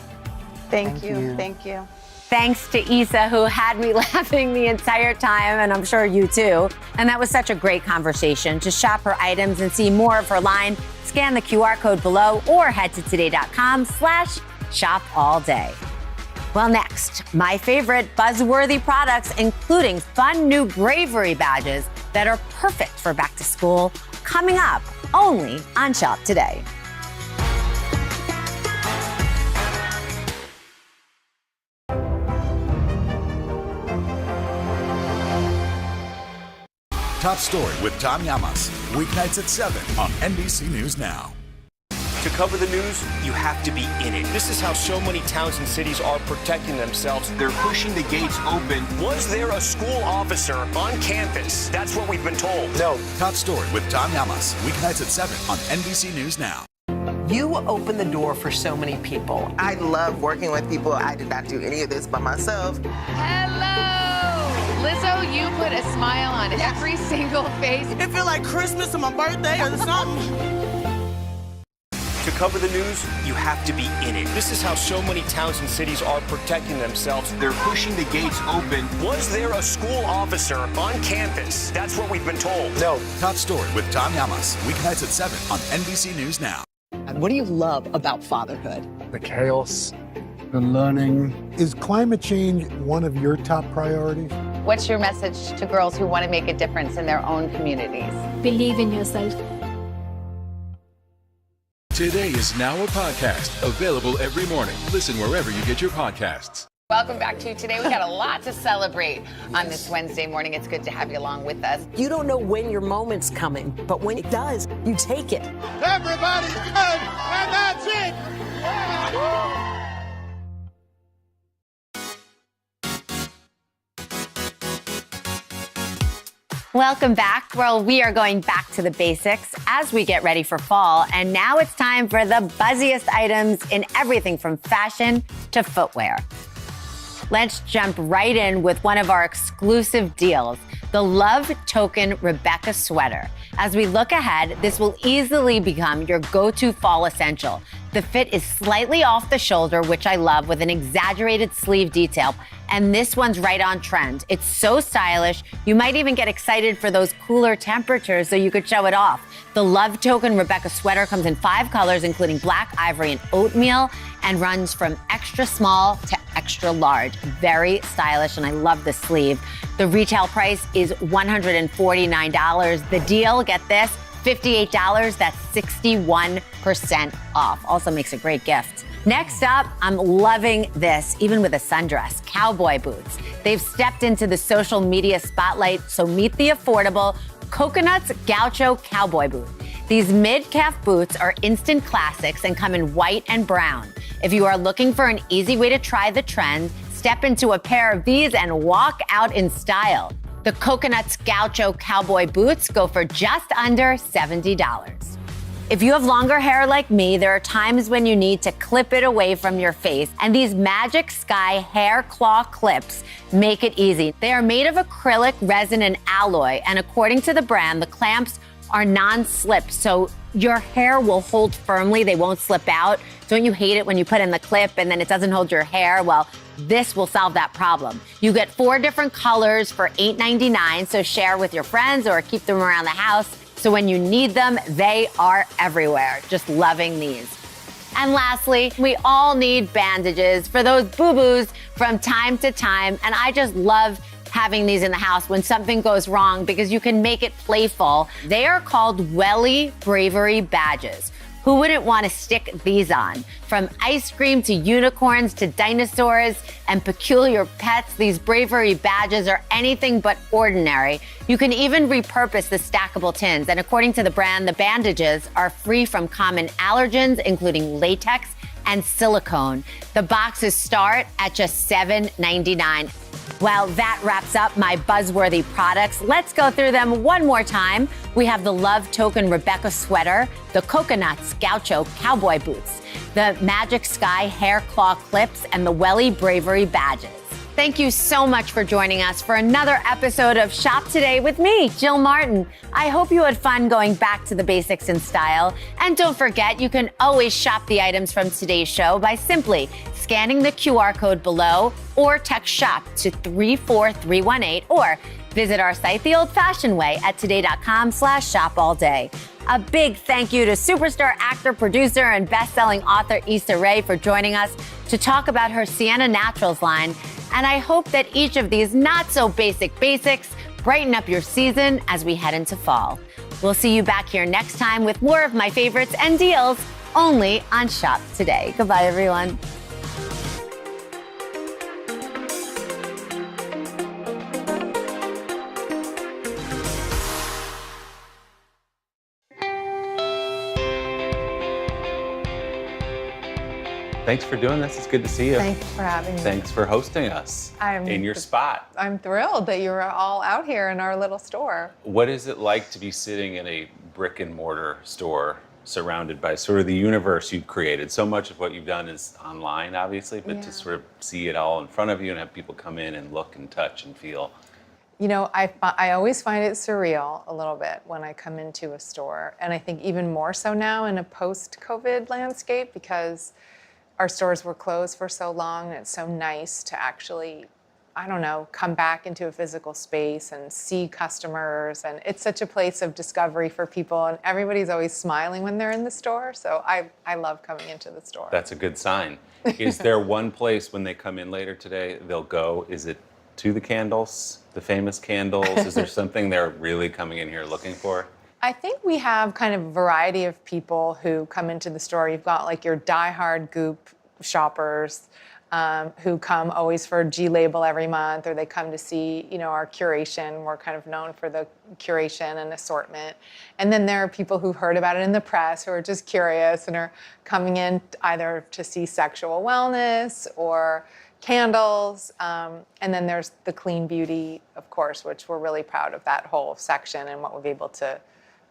Thank you. Thank you. Thanks to Issa, who had me laughing the entire time, and I'm sure you too. And that was such a great conversation. To shop her items and see more of her line, scan the QR code below or head to today.com/shopallday. Well, next, my favorite buzzworthy products, including fun new bravery badges that are perfect for back to school, coming up only on Shop Today. Top Story with Tom Llamas, weeknights at 7 on NBC News Now. To cover the news, you have to be in it. This is how so many towns and cities are protecting themselves. They're pushing the gates open. Was there a school officer on campus? That's what we've been told. No. Top Story with Tom Llamas, weeknights at 7 on NBC News Now. You open the door for so many people. I love working with people. I did not do any of this by myself. Hello! Lizzo, you put a smile on every single face. It feels like Christmas or my birthday or something. To cover the news, you have to be in it. This is how so many towns and cities are protecting themselves. They're pushing the gates open. Was there a school officer on campus? That's what we've been told. No. Top Story with Tom Llamas, weeknights at 7 on NBC News Now. And what do you love about fatherhood? The chaos, the learning. Is climate change one of your top priorities? What's your message to girls who want to make a difference in their own communities? Believe in yourself. Today is now a podcast available every morning. Listen wherever you get your podcasts. Welcome back to Today. We got a lot to celebrate on this Wednesday morning. It's good to have you along with us. You don't know when your moment's coming, but when it does, you take it. Everybody's good, and that's it. Welcome back. Well, we are going back to the basics as we get ready for fall. And now it's time for the buzziest items in everything from fashion to footwear. Let's jump right in with one of our exclusive deals, the Love Token Rebecca sweater. As we look ahead, this will easily become your go-to fall essential. The fit is slightly off the shoulder, which I love, with an exaggerated sleeve detail. And this one's right on trend. It's so stylish, you might even get excited for those cooler temperatures so you could show it off. The Love Token Rebecca sweater comes in 5 colors, including black, ivory, and oatmeal, and runs from extra small to extra large. Very stylish, and I love the sleeve. The retail price is $149. The deal, get this, $58. That's 61% off. Also makes a great gift. Next up, I'm loving this, even with a sundress, cowboy boots. They've stepped into the social media spotlight, so meet the affordable Coconuts Gaucho Cowboy Boot. These mid-calf boots are instant classics and come in white and brown. If you are looking for an easy way to try the trend, step into a pair of these and walk out in style. The Coconuts Gaucho Cowboy Boots go for just under $70. If you have longer hair like me, there are times when you need to clip it away from your face, and these Magic Sky hair claw clips make it easy. They are made of acrylic, resin, and alloy, and according to the brand, the clamps are non-slip, so your hair will hold firmly. They won't slip out. Don't you hate it when you put in the clip and then it doesn't hold your hair? Well, this will solve that problem. You get 4 different colors for $8.99, so share with your friends or keep them around the house. So when you need them, they are everywhere. Just loving these. And lastly, we all need bandages for those boo-boos from time to time. And I just love having these in the house when something goes wrong because you can make it playful. They are called Welly Bravery Badges. Who wouldn't want to stick these on? From ice cream to unicorns to dinosaurs and peculiar pets, these bravery badges are anything but ordinary. You can even repurpose the stackable tins. And according to the brand, the bandages are free from common allergens, including latex and silicone. The boxes start at just $7.99. Well, that wraps up my buzzworthy products. Let's go through them one more time. We have the Love Token Rebecca sweater, the Coconuts Gaucho Cowboy Boots, the Magic Sky hair claw clips, and the Welly Bravery badges. Thank you so much for joining us for another episode of Shop Today with me, Jill Martin. I hope you had fun going back to the basics in style. And don't forget, you can always shop the items from today's show by simply scanning the QR code below or text SHOP to 34318 or visit our site the old-fashioned way at today.com/shopallday. A big thank you to superstar actor, producer, and best-selling author Issa Rae for joining us to talk about her Sienna Naturals line. And I hope that each of these not-so-basic basics brighten up your season as we head into fall. We'll see you back here next time with more of my favorites and deals only on Shop Today. Goodbye, everyone. Thanks for doing this. It's good to see you. Thanks for having me. Thanks for hosting us in your spot. I'm thrilled that you were all out here in our little store. What is it like to be sitting in a brick and mortar store surrounded by sort of the universe you've created? So much of what you've done is online, obviously, but to sort of see it all in front of you and have people come in and look and touch and feel. You know, I always find it surreal a little bit when I come into a store. And I think even more so now in a post-COVID landscape because our stores were closed for so long, and it's so nice to actually, I don't know, come back into a physical space and see customers. And it's such a place of discovery for people, and everybody's always smiling when they're in the store. So I love coming into the store. That's a good sign. Is there one place when they come in later today, they'll go? Is it to the candles, the famous candles? Is there something they're really coming in here looking for? I think we have kind of a variety of people who come into the store. You've got like your diehard Goop shoppers who come always for G-Label every month, or they come to see, you know, our curation. We're kind of known for the curation and assortment. And then there are people who've heard about it in the press who are just curious and are coming in either to see sexual wellness or candles. And then there's the clean beauty, of course, which we're really proud of that whole section and what we've been able to,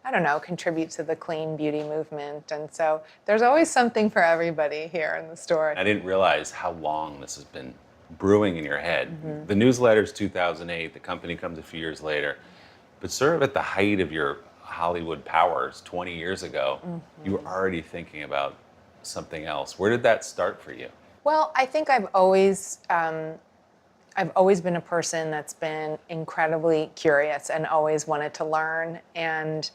I don't know, contribute to the clean beauty movement. And so there's always something for everybody here in the store. I didn't realize how long this has been brewing in your head. The newsletter's 2008, the company comes a few years later, but sort of at the height of your Hollywood powers 20 years ago, you were already thinking about something else. Where did that start for you? Well, I think I've always been a person that's been incredibly curious and always wanted to learn. And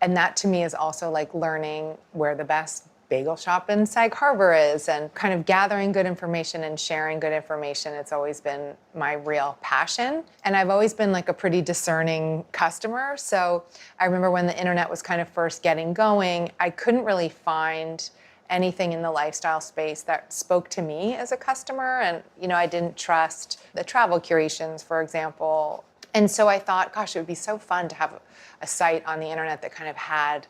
that to me is also like learning where the best bagel shop in Sag Harbor is and kind of gathering good information and sharing good information. It's always been my real passion. And I've always been like a pretty discerning customer. So I remember when the internet was kind of first getting going, I couldn't really find anything in the lifestyle space that spoke to me as a customer. And, you know, I didn't trust the travel curations, for example. And so I thought, gosh, it would be so fun to have a site on the internet that kind of had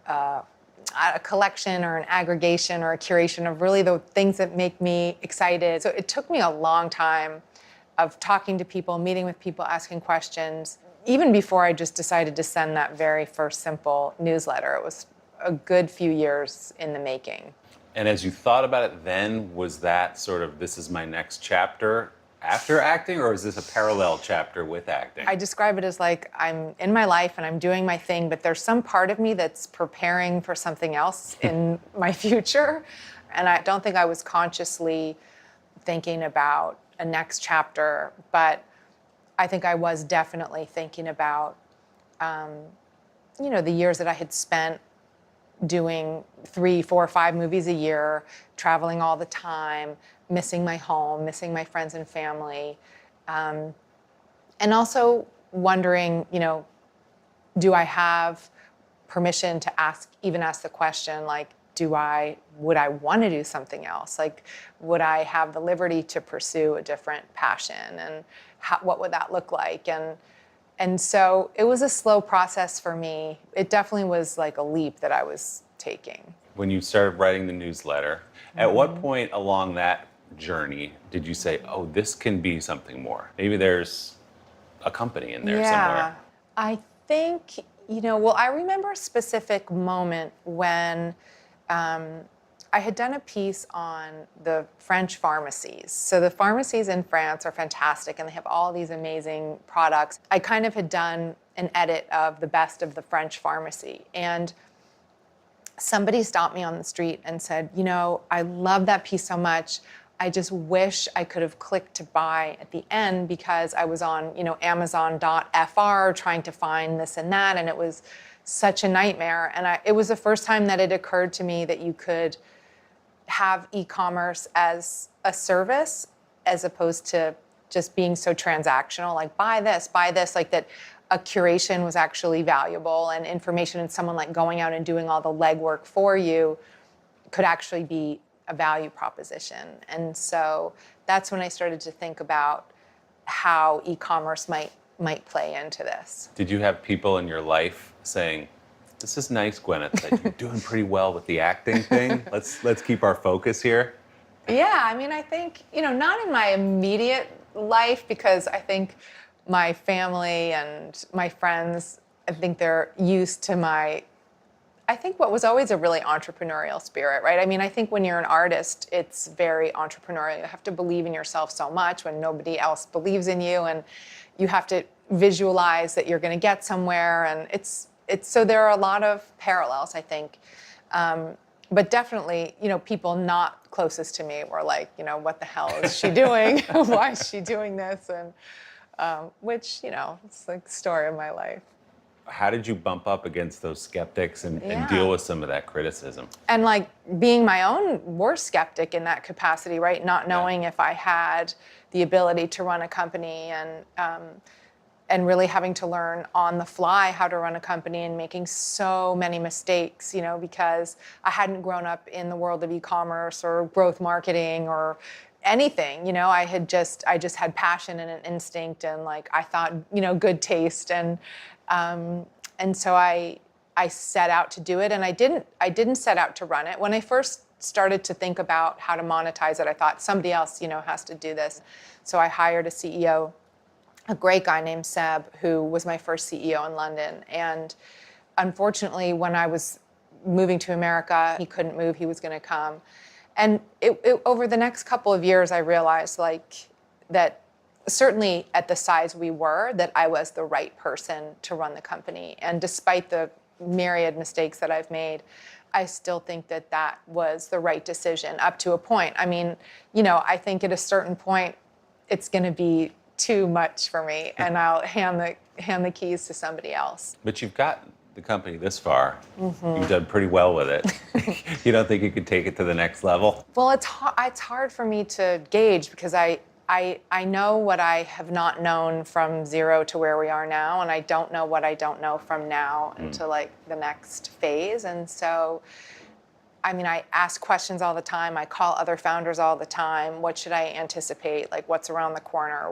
a collection or an aggregation or a curation of really the things that make me excited. So it took me a long time of talking to people, meeting with people, asking questions, even before I just decided to send that very first simple newsletter. It was a good few years in the making. And as you thought about it then, was that sort of, this is my next chapter after acting, or is this a parallel chapter with acting? I describe it as like I'm in my life and I'm doing my thing, but there's some part of me that's preparing for something else in my future. And I don't think I was consciously thinking about a next chapter, but I think I was definitely thinking about, you know, the years that I had spent doing 3, 4, 5 movies a year, traveling all the time, missing my home, missing my friends and family, and also wondering, you know, do I have permission to ask the question, like, would I want to do something else? Like, would I have the liberty to pursue a different passion, and what would that look like? And so it was a slow process for me. It definitely was like a leap that I was taking. When you started writing the newsletter, at what point along that journey did you say, oh, this can be something more? Maybe there's a company in there somewhere. I think, you know, well, I remember a specific moment when I had done a piece on the French pharmacies. So the pharmacies in France are fantastic and they have all these amazing products. I kind of had done an edit of the best of the French pharmacy. And somebody stopped me on the street and said, you know, I love that piece so much. I just wish I could have clicked to buy at the end because I was on, you know, Amazon.fr trying to find this and that. And it was such a nightmare. And it was the first time that it occurred to me that you could have e-commerce as a service as opposed to just being so transactional, like buy this, like that a curation was actually valuable and information and someone like going out and doing all the legwork for you could actually be a value proposition. And so that's when I started to think about how e-commerce might play into this. Did you have people in your life saying, this is nice, Gwyneth, that you're doing pretty well with the acting thing. Let's keep our focus here. Yeah, I mean, I think, you know, not in my immediate life because I think my family and my friends, I think they're used to I think what was always a really entrepreneurial spirit, right? I mean, I think when you're an artist, it's very entrepreneurial. You have to believe in yourself so much when nobody else believes in you, and you have to visualize that you're going to get somewhere, and it's so there are a lot of parallels, I think. But definitely, you know, people not closest to me were like, you know, what the hell is she doing? Why is she doing this? And which, you know, it's like the story of my life. How did you bump up against those skeptics and deal with some of that criticism? And like being my own worst skeptic in that capacity, right? Not knowing if I had the ability to run a company and really having to learn on the fly how to run a company and making so many mistakes, you know, because I hadn't grown up in the world of e-commerce or growth marketing or anything, you know. I just had passion and an instinct and like I thought, you know, good taste and so I set out to do it, and I didn't set out to run it. When I first started to think about how to monetize it. I thought somebody else, has to do this. So I hired a CEO, a great guy named Seb, who was my first CEO in London. And unfortunately, when I was moving to America, he couldn't move, he was gonna come. And over the next couple of years, I realized that certainly at the size we were, that I was the right person to run the company. And despite the myriad mistakes that I've made, I still think that was the right decision up to a point. I mean, I think at a certain point, it's gonna be too much for me and I'll hand the keys to somebody else. But you've got the company this far. Mm-hmm. You've done pretty well with it. You don't think you could take it to the next level? Well, it's hard for me to gauge because I know what I have not known from zero to where we are now, and I don't know what I don't know from now into the next phase. And so, I mean, I ask questions all the time. I call other founders all the time. What should I anticipate? What's around the corner?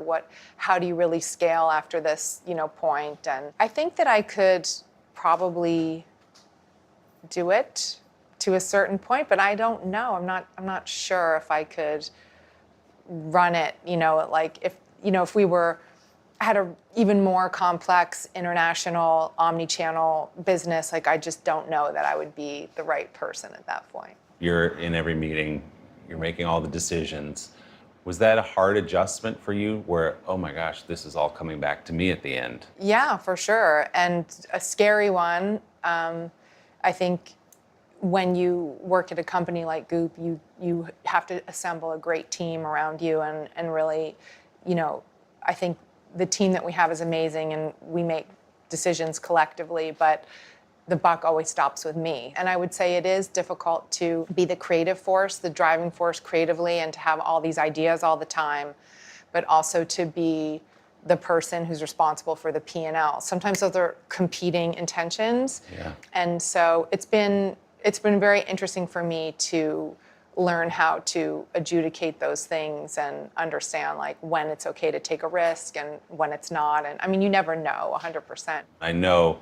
How do you really scale after this, point? And I think that I could probably do it to a certain point, but I don't know. I'm not sure if I could run it, if we had a even more complex international omni-channel business, I just don't know that I would be the right person at that point. You're in every meeting, you're making all the decisions. Was that a hard adjustment for you where, oh my gosh, this is all coming back to me at the end? Yeah, for sure. And a scary one. I think when you work at a company like Goop, you have to assemble a great team around you and really, I think the team that we have is amazing and we make decisions collectively, but the buck always stops with me. And I would say it is difficult to be the creative force, the driving force creatively, and to have all these ideas all the time, but also to be the person who's responsible for the P&L. Sometimes those are competing intentions. Yeah. And so it's been very interesting for me to learn how to adjudicate those things and understand when it's okay to take a risk and when it's not. And I mean, you never know 100%. I know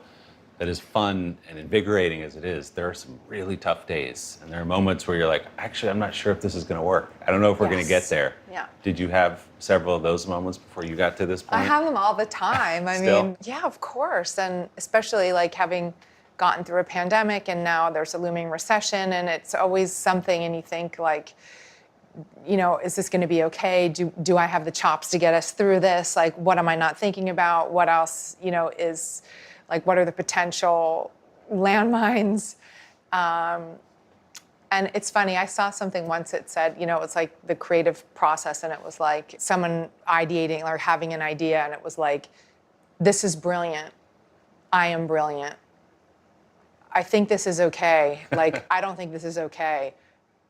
that as fun and invigorating as it is, there are some really tough days. And there are moments where you're like, actually, I'm not sure if this is gonna work. I don't know if we're gonna get there. Yeah. Did you have several of those moments before you got to this point? I have them all the time. I mean, yeah, of course. And especially having gotten through a pandemic and now there's a looming recession and it's always something and you think is this going to be okay? Do I have the chops to get us through this? What am I not thinking about? What else, is what are the potential landmines? And it's funny, I saw something once that said, it's the creative process and it was someone ideating or having an idea and it was this is brilliant. I am brilliant. I think this is okay. I don't think this is okay.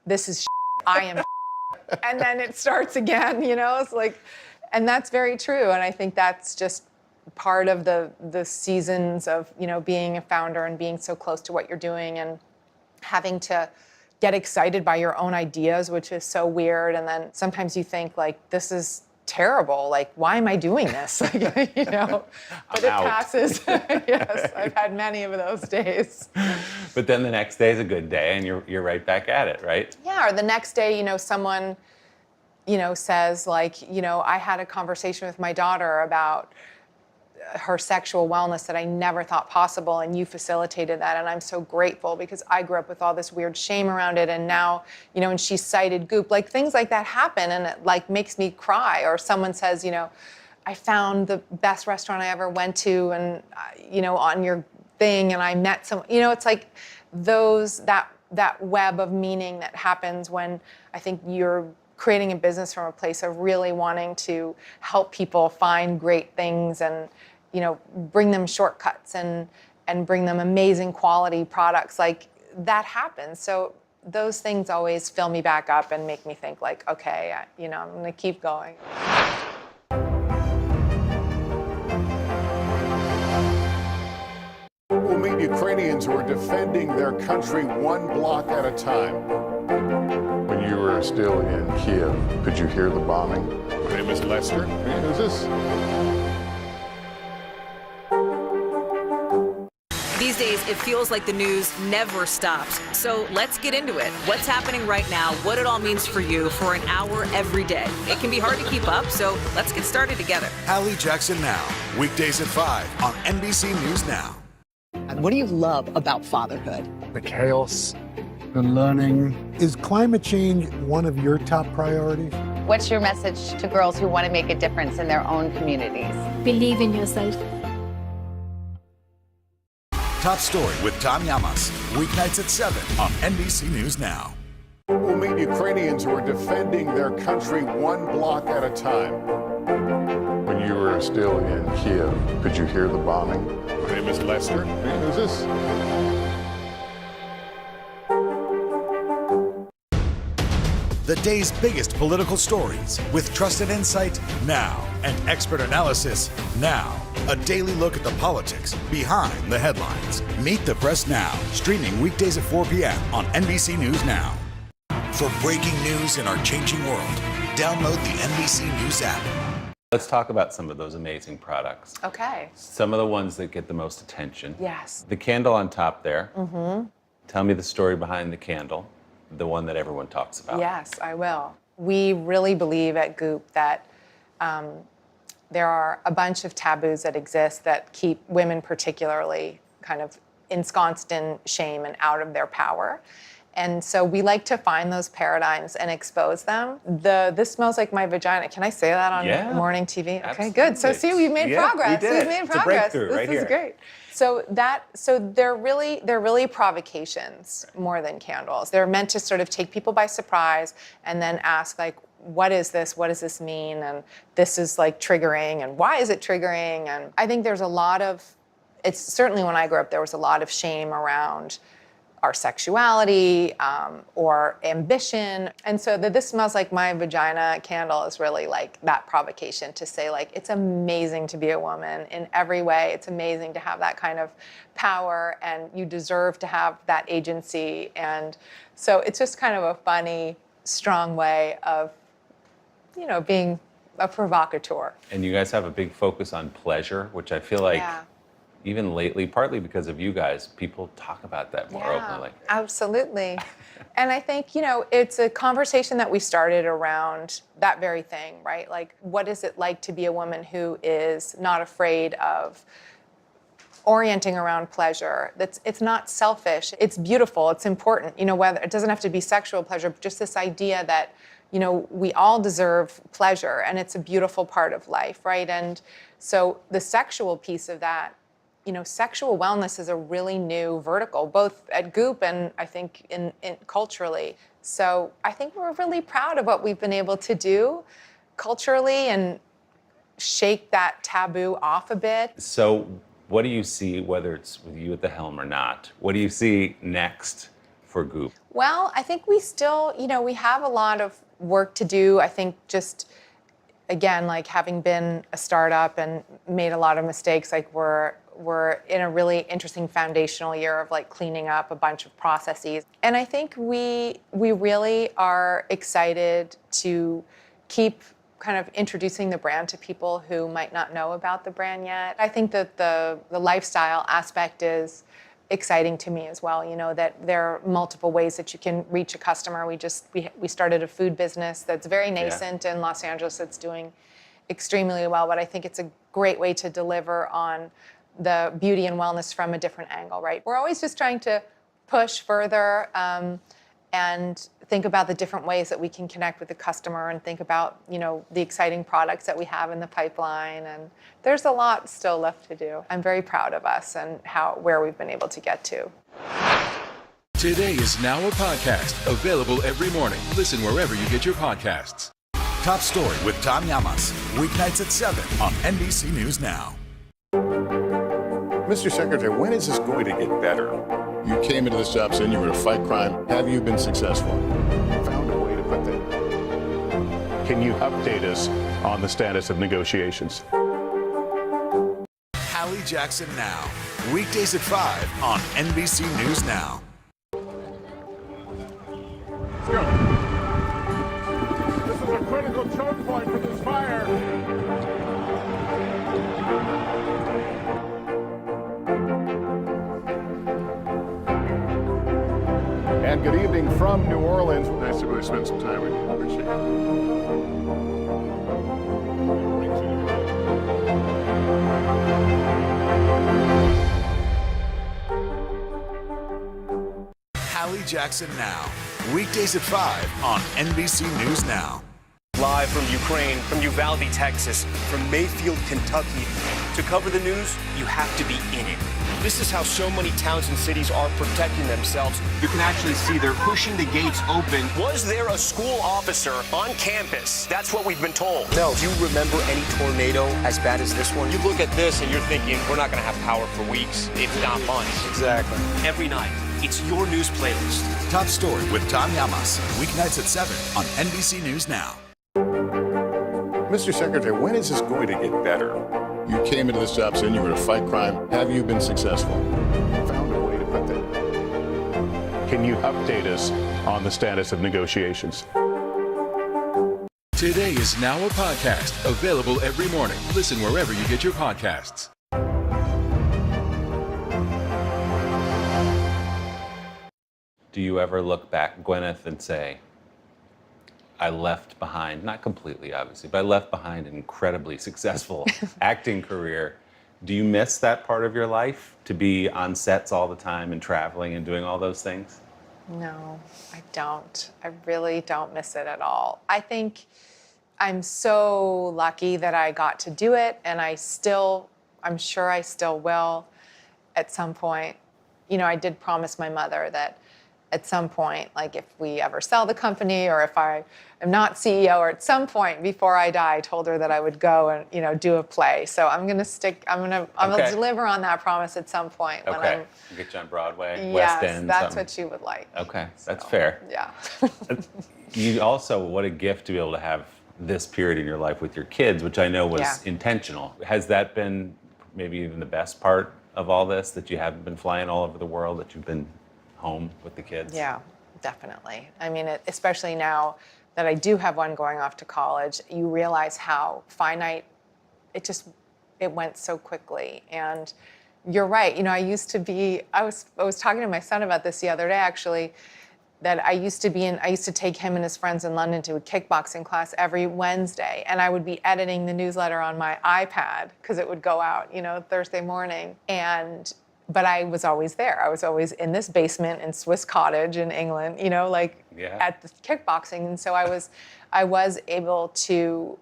This is I am and then it starts again, it's and that's very true. And I think that's just part of the seasons of, being a founder and being so close to what you're doing and having to get excited by your own ideas, which is so weird. And then sometimes you think this is terrible. Why am I doing this? But it passes. Yes, I've had many of those days. But then the next day is a good day and you're right back at it, right? Yeah, or the next day, someone, says I had a conversation with my daughter about her sexual wellness that I never thought possible, and you facilitated that, and I'm so grateful because I grew up with all this weird shame around it, and now, and she cited Goop, things like that happen, and it makes me cry. Or someone says, I found the best restaurant I ever went to, and on your thing, and I met some, it's that web of meaning that happens when I think you're creating a business from a place of really wanting to help people find great things and bring them shortcuts and bring them amazing quality products. That happens. So those things always fill me back up and make me think okay, I'm gonna keep going. We'll meet Ukrainians who are defending their country one block at a time. When you were still in Kiev, could you hear the bombing? My name is Lester. Who's this? These days, it feels like the news never stops. So let's get into it. What's happening right now, what it all means for you for an hour every day. It can be hard to keep up, so let's get started together. Hallie Jackson Now, weekdays at 5 on NBC News Now. What do you love about fatherhood? The chaos, the learning. Is climate change one of your top priorities? What's your message to girls who want to make a difference in their own communities? Believe in yourself. Top Story with Tom Yamas, weeknights at 7 on NBC News Now. We'll meet Ukrainians who are defending their country one block at a time. When you were still in Kiev, could you hear the bombing? My name is Lester. Who's this? The day's biggest political stories with trusted insight now and expert analysis now. A daily look at the politics behind the headlines. Meet the Press Now, streaming weekdays at 4 p.m. on NBC News Now. For breaking news in our changing world, download the NBC News app. Let's talk about some of those amazing products. Okay. Some of the ones that get the most attention. Yes. The candle on top there. Mm-hmm. Tell me the story behind the candle, the one that everyone talks about. Yes, I will. We really believe at Goop that there are a bunch of taboos that exist that keep women particularly kind of ensconced in shame and out of their power. And so we like to find those paradigms and expose them. This smells like my vagina. Can I say that on morning TV? Okay, absolutely. Good. So see, we've made progress. We did. We've made It's progress. A breakthrough right This is great. So they're really provocations more than candles. They're meant to sort of take people by surprise and then ask, like, what is this? What does this mean? And this is like triggering, and why is it triggering? And I think there's a lot of, it's certainly when I grew up, there was a lot of shame around our sexuality or ambition. And so This Smells Like My Vagina candle is really like that provocation to say, like, it's amazing to be a woman in every way. It's amazing to have that kind of power, and you deserve to have that agency. And so it's just kind of a funny, strong way of, being a provocateur. And you guys have a big focus on pleasure, which I feel like even lately, partly because of you guys, people talk about that more openly. Absolutely. And I think, it's a conversation that we started around that very thing, right? Like, what is it like to be a woman who is not afraid of orienting around pleasure? It's not selfish. It's beautiful. It's important. Whether it doesn't have to be sexual pleasure, but just this idea that, we all deserve pleasure, and it's a beautiful part of life, right? And so the sexual piece of that, sexual wellness is a really new vertical, both at Goop and I think in culturally. So I think we're really proud of what we've been able to do culturally and shake that taboo off a bit. So what do you see, whether it's with you at the helm or not, what do you see next for Goop? Well, I think we still, we have a lot of work to do. I think just, again, like having been a startup and made a lot of mistakes, like we're in a really interesting foundational year of like cleaning up a bunch of processes. And I think we really are excited to keep kind of introducing the brand to people who might not know about the brand yet. I think that the lifestyle aspect is exciting to me as well, that there are multiple ways that you can reach a customer. We started a food business that's very nascent in Los Angeles that's doing extremely well, but I think it's a great way to deliver on the beauty and wellness from a different angle, right? We're always just trying to push further and think about the different ways that we can connect with the customer and think about, the exciting products that we have in the pipeline. And there's a lot still left to do. I'm very proud of us and where we've been able to get to. Today is now a podcast available every morning. Listen wherever you get your podcasts. Top Story with Tom Yamas, weeknights at 7 on NBC News Now. Mr. Secretary, when is this going to get better? You came into this job saying you were going to fight crime. Have you been successful? Found a way to put that. Can you update us on the status of negotiations? Hallie Jackson Now, weekdays at 5 on NBC News Now. Let's go. This is a critical choke point for this fire. And good evening from New Orleans. Nice to really spend some time with you. Appreciate it. Hallie Jackson Now. Weekdays at 5 on NBC News Now. Live from Ukraine, from Uvalde, Texas, from Mayfield, Kentucky. To cover the news, you have to be in it. This is how so many towns and cities are protecting themselves. You can actually see they're pushing the gates open. Was there a school officer on campus? That's what we've been told. No. Do you remember any tornado as bad as this one? You look at this and you're thinking, we're not going to have power for weeks, if not months. Exactly. Every night, it's your news playlist. Top Story with Tom Yamas. Weeknights at 7 on NBC News Now. Mr. Secretary, when is this going to get better? You came into this job saying you were going to fight crime. Have you been successful? Found a way to put that. Can you update us on the status of negotiations? Today is now a podcast available every morning. Listen wherever you get your podcasts. Do you ever look back, Gwyneth, and say, I left behind, not completely obviously, but I left behind an incredibly successful acting career. Do you miss that part of your life, to be on sets all the time and traveling and doing all those things? No, I don't. I really don't miss it at all. I think I'm so lucky that I got to do it, and I'm sure I still will at some point. You know, I did promise my mother that at some point, like if we ever sell the company or if I am not CEO, or at some point before I die, I told her that I would go and, you know, do a play. So I'm going to deliver on that promise at some point. Okay. When I'm, get you on Broadway, yes, West End. That's something. what she would like. Okay, that's fair. Yeah. You also, what a gift to be able to have this period in your life with your kids, which I know was intentional. Has that been maybe even the best part of all this, that you haven't been flying all over the world, that you've been home with the kids? Yeah, definitely. I mean, especially now that I do have one going off to college, you realize how finite it went so quickly. And you're right. You know, I was talking to my son about this the other day, actually, that I used to take him and his friends in London to a kickboxing class every Wednesday, and I would be editing the newsletter on my iPad because it would go out, you know, Thursday morning. But I was always there. I was always in this basement in Swiss Cottage in England, you know, like at the kickboxing. And so I was able to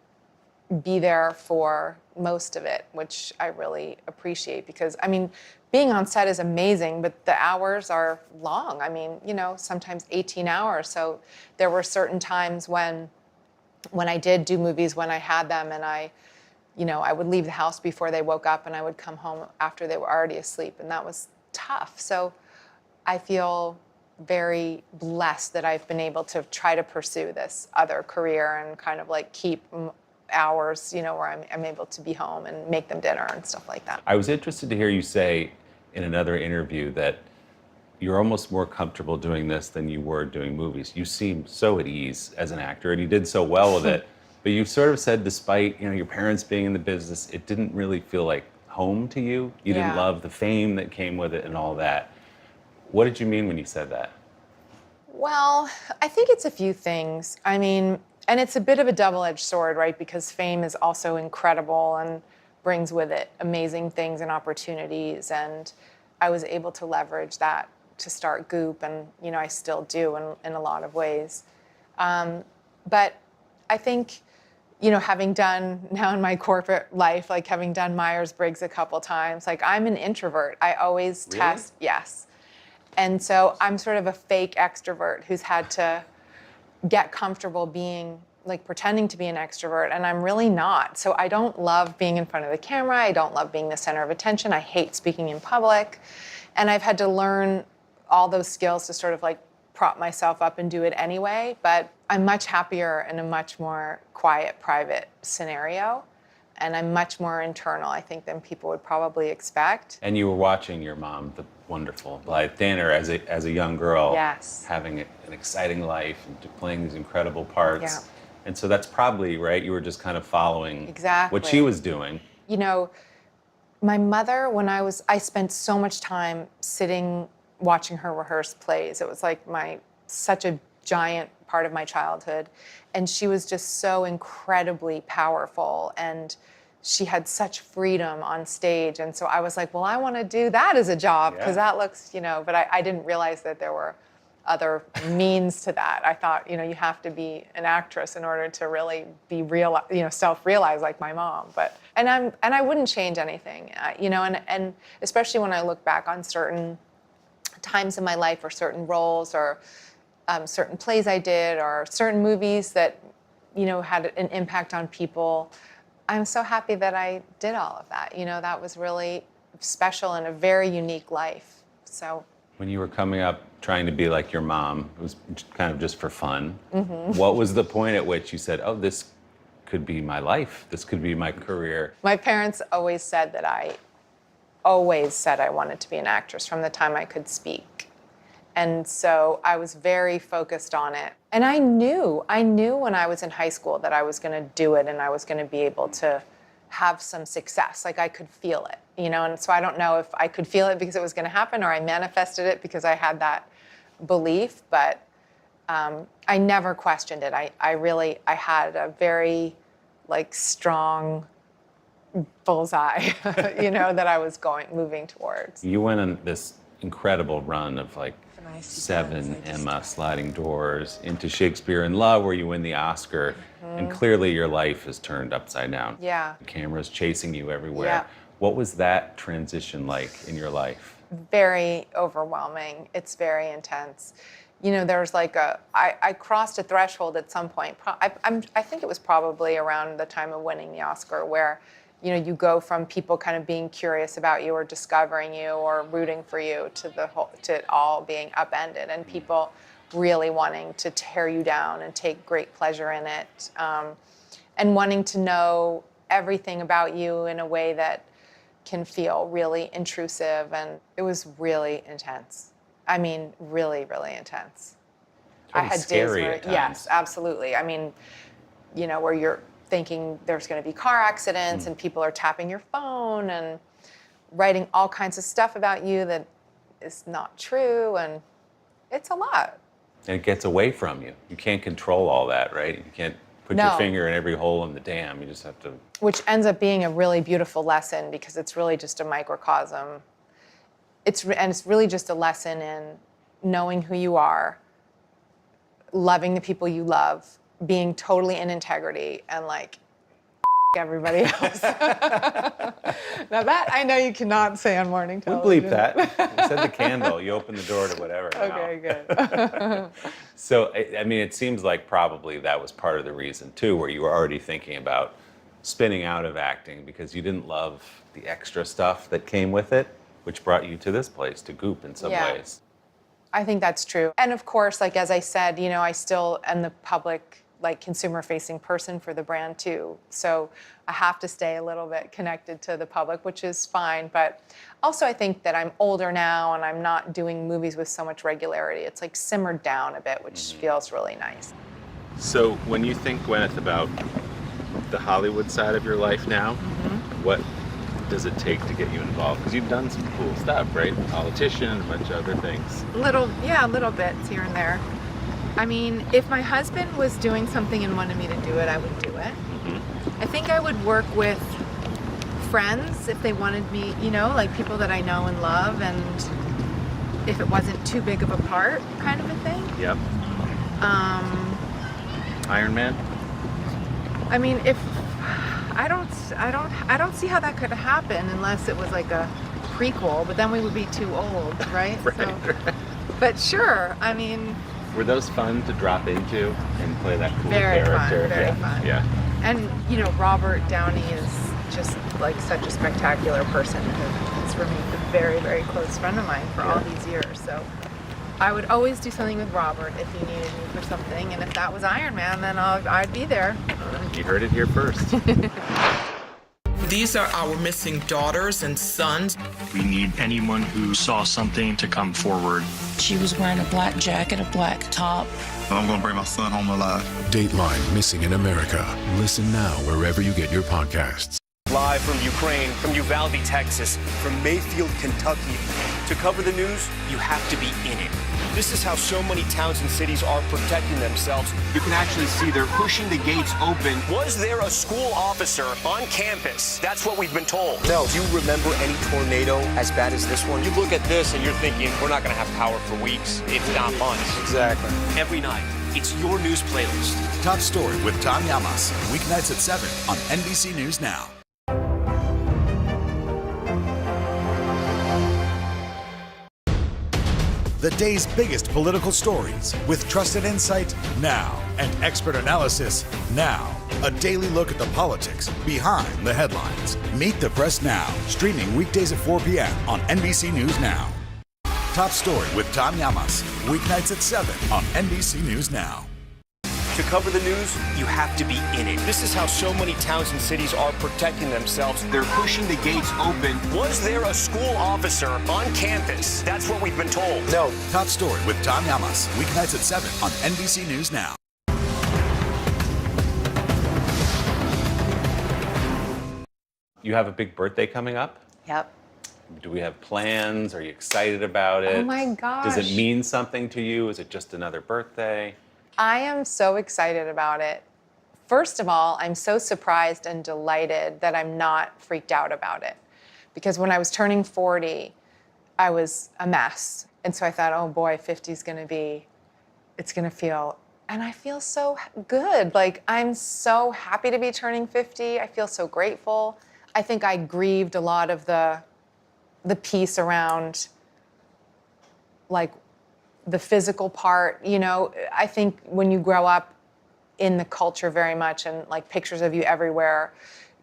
be there for most of it, which I really appreciate, because, I mean, being on set is amazing, but the hours are long. I mean, you know, sometimes 18 hours. So there were certain times when I did do movies, when I had them, and I would leave the house before they woke up, and I would come home after they were already asleep, and that was tough. So I feel very blessed that I've been able to try to pursue this other career and kind of like keep hours, you know, where I'm able to be home and make them dinner and stuff like that. I was interested to hear you say in another interview that you're almost more comfortable doing this than you were doing movies. You seem so at ease as an actor, and you did so well with it. But you sort of said, despite, you know, your parents being in the business, it didn't really feel like home to you. You didn't love the fame that came with it and all that. What did you mean when you said that? Well, I think it's a few things. I mean, and it's a bit of a double-edged sword, right? Because fame is also incredible and brings with it amazing things and opportunities. And I was able to leverage that to start Goop, and, you know, I still do in a lot of ways. But I think, you know, having done now in my corporate life, like having done Myers-Briggs a couple times, like I'm an introvert. I always test, yes. And so I'm sort of a fake extrovert who's had to get comfortable being, like pretending to be an extrovert, and I'm really not. So I don't love being in front of the camera. I don't love being the center of attention. I hate speaking in public. And I've had to learn all those skills to sort of like prop myself up and do it anyway, but I'm much happier in a much more quiet, private scenario, and I'm much more internal, I think, than people would probably expect. And you were watching your mom, the wonderful Blythe Danner, as a young girl, having an exciting life and playing these incredible parts. Yeah. And so that's probably, right, you were just kind of following exactly what she was doing. You know, my mother, I spent so much time sitting watching her rehearse plays. It was like such a giant part of my childhood. And she was just so incredibly powerful, and she had such freedom on stage. And so I was like, well, I want to do that as a job, because that looks, but I didn't realize that there were other means to that. I thought, you have to be an actress in order to really be real, self-realized like my mom. And I wouldn't change anything, and especially when I look back on certain times in my life, or certain roles, or certain plays I did, or certain movies that, had an impact on people. I'm so happy that I did all of that. That was really special and a very unique life. So. When you were coming up trying to be like your mom, it was kind of just for fun. Mm-hmm. What was the point at which you said, oh, this could be my life, this could be my career? My parents always said that I wanted to be an actress from the time I could speak. And so I was very focused on it. And I knew when I was in high school that I was going to do it, and I was going to be able to have some success. Like, I could feel it, and so I don't know if I could feel it because it was going to happen, or I manifested it because I had that belief, but I never questioned it. I had a very strong bullseye, that I was moving towards. You went on this incredible run of 7 Emma sliding doors into Shakespeare in Love, where you win the Oscar. And clearly your life is turned upside down. Yeah. The camera's chasing you everywhere. Yeah. What was that transition like in your life? Very overwhelming. It's very intense. There's I crossed a threshold at some point. I think it was probably around the time of winning the Oscar, where you go from people kind of being curious about you, or discovering you, or rooting for you, to it all being upended, and people really wanting to tear you down and take great pleasure in it, and wanting to know everything about you in a way that can feel really intrusive. And it was really intense. I mean, really, really intense. I had scary days where, yes, absolutely. I mean, where you're thinking there's going to be car accidents, and people are tapping your phone and writing all kinds of stuff about you that is not true, and it's a lot. And it gets away from you. You can't control all that, right? You can't put your finger in every hole in the dam. You just have to. Which ends up being a really beautiful lesson, because it's really just a microcosm. It's really just a lesson in knowing who you are, loving the people you love, being totally in integrity, and everybody else. Now that I know you cannot say on morning television. We bleep that. You said the candle. You open the door to whatever. Okay, good. So, I mean, it seems like probably that was part of the reason, too, where you were already thinking about spinning out of acting because you didn't love the extra stuff that came with it, which brought you to this place, to Goop in some ways. I think that's true. And of course, as I said, I still am the public, consumer-facing person for the brand too. So I have to stay a little bit connected to the public, which is fine. But also I think that I'm older now, and I'm not doing movies with so much regularity. It's simmered down a bit, which feels really nice. So when you think, Gwyneth, about the Hollywood side of your life now, what does it take to get you involved? Because you've done some cool stuff, right? Politician, a bunch of other things. Little bits here and there. I mean, if my husband was doing something and wanted me to do it, I would do it. I think I would work with friends if they wanted me, people that I know and love, and if it wasn't too big of a part, kind of a thing. Yep. Iron Man? I mean, if I don't see how that could happen unless it was a prequel, but then we would be too old, right? But sure, I mean. Were those fun to drop into and play that cool character? Very fun. Yeah. And Robert Downey is just such a spectacular person who has remained a very, very close friend of mine for all these years. So I would always do something with Robert if he needed me for something, and if that was Iron Man, then I'd be there. You heard it here first. These are our missing daughters and sons. We need anyone who saw something to come forward. She was wearing a black jacket, a black top. I'm going to bring my son home alive. Dateline Missing in America. Listen now wherever you get your podcasts. Live from Ukraine, from Uvalde, Texas, from Mayfield, Kentucky. To cover the news, you have to be in it. This is how so many towns and cities are protecting themselves. You can actually see they're pushing the gates open. Was there a school officer on campus? That's what we've been told. No. Do you remember any tornado as bad as this one? You look at this and you're thinking, we're not going to have power for weeks. It's not months. Exactly. Every night, it's your news playlist. Top Story with Tom Llamas, weeknights at 7 on NBC News Now. The day's biggest political stories with trusted insight now and expert analysis now. A daily look at the politics behind the headlines. Meet the Press Now, streaming weekdays at 4 p.m. on NBC News Now. Top Story with Tom Llamas, weeknights at 7 on NBC News Now. To cover the news, you have to be in it. This is how so many towns and cities are protecting themselves. They're pushing the gates open. Was there a school officer on campus? That's what we've been told. No. Top Story with Tom Llamas, weeknights at 7 on NBC News Now. You have a big birthday coming up? Yep. Do we have plans? Are you excited about it? Oh my gosh. Does it mean something to you? Is it just another birthday? I am so excited about it. First of all, I'm so surprised and delighted that I'm not freaked out about it. Because when I was turning 40, I was a mess. And so I thought, oh boy, 50 is gonna be, it's gonna feel, and I feel so good. Like, I'm so happy to be turning 50. I feel so grateful. I think I grieved a lot of the piece around, like, the physical part, you know. I think when you grow up in the culture very much and like pictures of you everywhere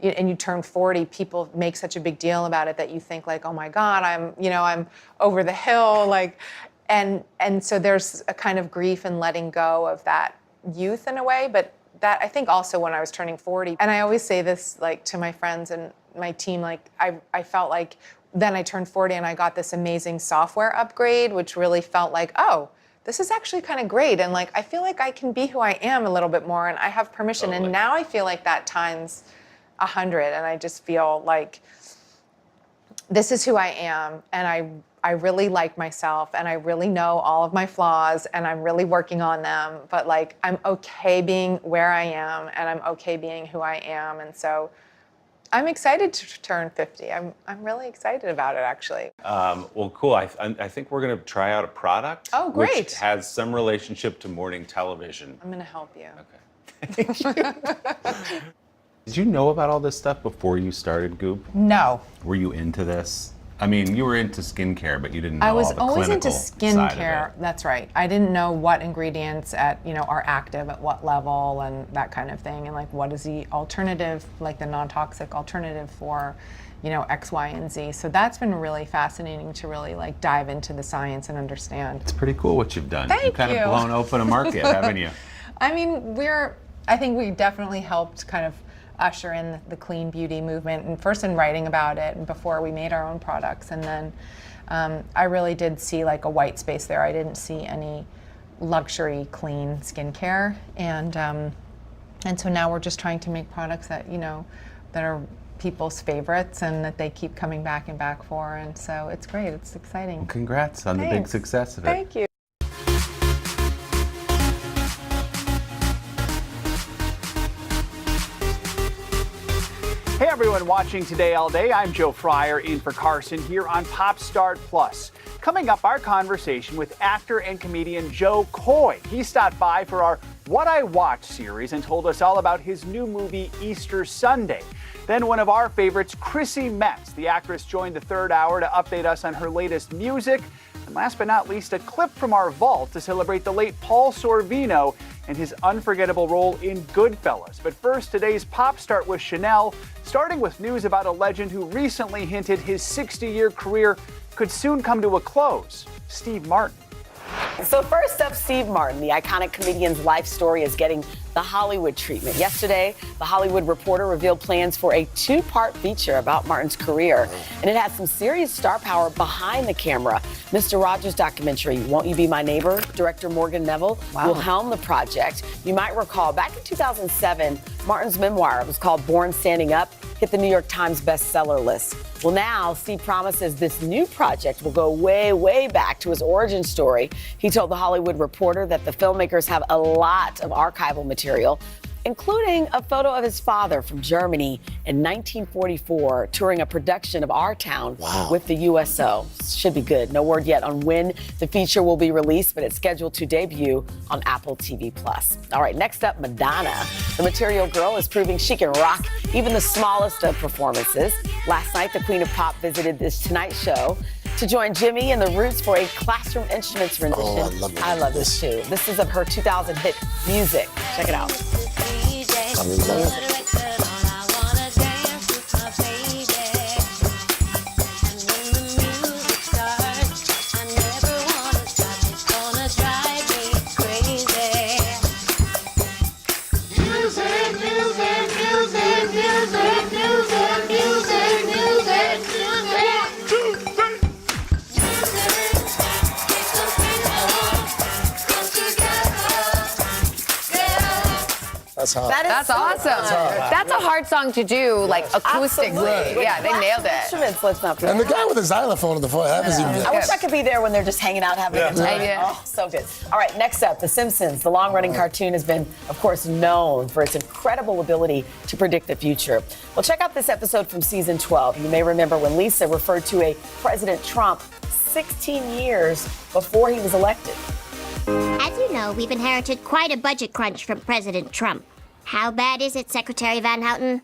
and you turn 40, people make such a big deal about it that you think like, oh my God, I'm over the hill, like, and so there's a kind of grief and letting go of that youth in a way, but that I think also when I was turning 40, and I always say this like to my friends and my team, like I felt like then I turned 40 and I got this amazing software upgrade, which really felt like, oh, this is actually kind of great. And like, I feel like I can be who I am a little bit more and I have permission. Totally. And now I feel like that times 100. And I just feel like this is who I am. And I really like myself and I really know all of my flaws and I'm really working on them. But like, I'm okay being where I am and I'm okay being who I am. And so I'm excited to turn 50. I'm really excited about it, actually. Well, cool. I think we're going to try out a product. Oh, great. Which has some relationship to morning television. I'm going to help you. Okay. Thank you. Did you know about all this stuff before you started Goop? No. Were you into this? I mean, you were into skincare, but you didn't know I was all the always into clinical side skincare. of it. That's right. I didn't know what ingredients are active at what level and that kind of thing, and like what is the alternative, like the non-toxic alternative for, X, Y, and Z. So that's been really fascinating to really like dive into the science and understand. It's pretty cool what you've done. Thank You've kind you. of blown open a market, haven't you? I mean, I think we definitely helped kind of usher in the clean beauty movement, and first in writing about it before we made our own products, and then I really did see like a white space there. I didn't see any luxury clean skincare, and so now we're just trying to make products that that are people's favorites and that they keep coming back and back for, and so it's great. It's exciting. Well, congrats on the big success of it. Thank you. Hey everyone watching Today All Day, I'm Joe Fryer in for Carson here on Pop Start Plus. Coming up, our conversation with actor and comedian Joe Coy. He stopped by for our What I Watched series and told us all about his new movie Easter Sunday. Then one of our favorites, Chrissy Metz. The actress joined the third hour to update us on her latest music. And last but not least, a clip from our vault to celebrate the late Paul Sorvino and his unforgettable role in Goodfellas. But first, today's Pop Start with Chanel, starting with news about a legend who recently hinted his 60-year career could soon come to a close, Steve Martin. So first up, Steve Martin. The iconic comedian's life story is getting the Hollywood treatment. Yesterday, The Hollywood Reporter revealed plans for a 2-part feature about Martin's career. And it has some serious star power behind the camera. Mr. Rogers' documentary, Won't You Be My Neighbor? Director Morgan Neville will helm the project. You might recall back in 2007, Martin's memoir was called Born Standing Up. hit the New York Times bestseller list. Well, now Steve promises this new project will go way, way back to his origin story. He told The Hollywood Reporter that the filmmakers have a lot of archival material, including a photo of his father from Germany in 1944, touring a production of Our Town with the USO. Should be good. No word yet on when the feature will be released, but it's scheduled to debut on Apple TV+. All right, next up, Madonna. The Material Girl is proving she can rock even the smallest of performances. Last night, the Queen of Pop visited this Tonight Show to join Jimmy and the Roots for a classroom instruments rendition. Oh, I love this too. This is of her 2000 hit Music. Check it out. I love it. That's awesome. That's a hard song to do, like acoustically. Yeah, they nailed it. Instruments, let's not forget. And the guy with the xylophone in the front, that was even better. I wish I could be there when they're just hanging out having a good time. Oh, so good. All right, next up, The Simpsons. The long-running cartoon has been, of course, known for its incredible ability to predict the future. Well, check out this episode from season 12. You may remember when Lisa referred to a President Trump 16 years before he was elected. As you know, we've inherited quite a budget crunch from President Trump. How bad is it, Secretary Van Houten?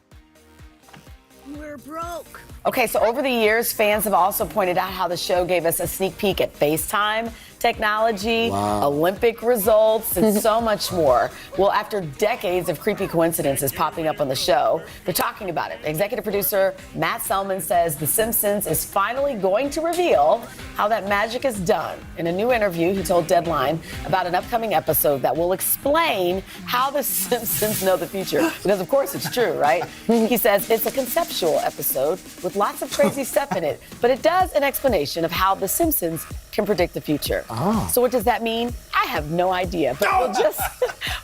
We're broke. Okay, so over the years, fans have also pointed out how the show gave us a sneak peek at FaceTime technology, Olympic results, and so much more. Well, after decades of creepy coincidences popping up on the show, they're talking about it. Executive producer Matt Selman says The Simpsons is finally going to reveal how that magic is done. In a new interview, he told Deadline about an upcoming episode that will explain how The Simpsons know the future. Because, of course, it's true, right? He says it's a conceptual episode with lots of crazy stuff in it, but it does an explanation of how The Simpsons can predict the future. So what does that mean? I have no idea, but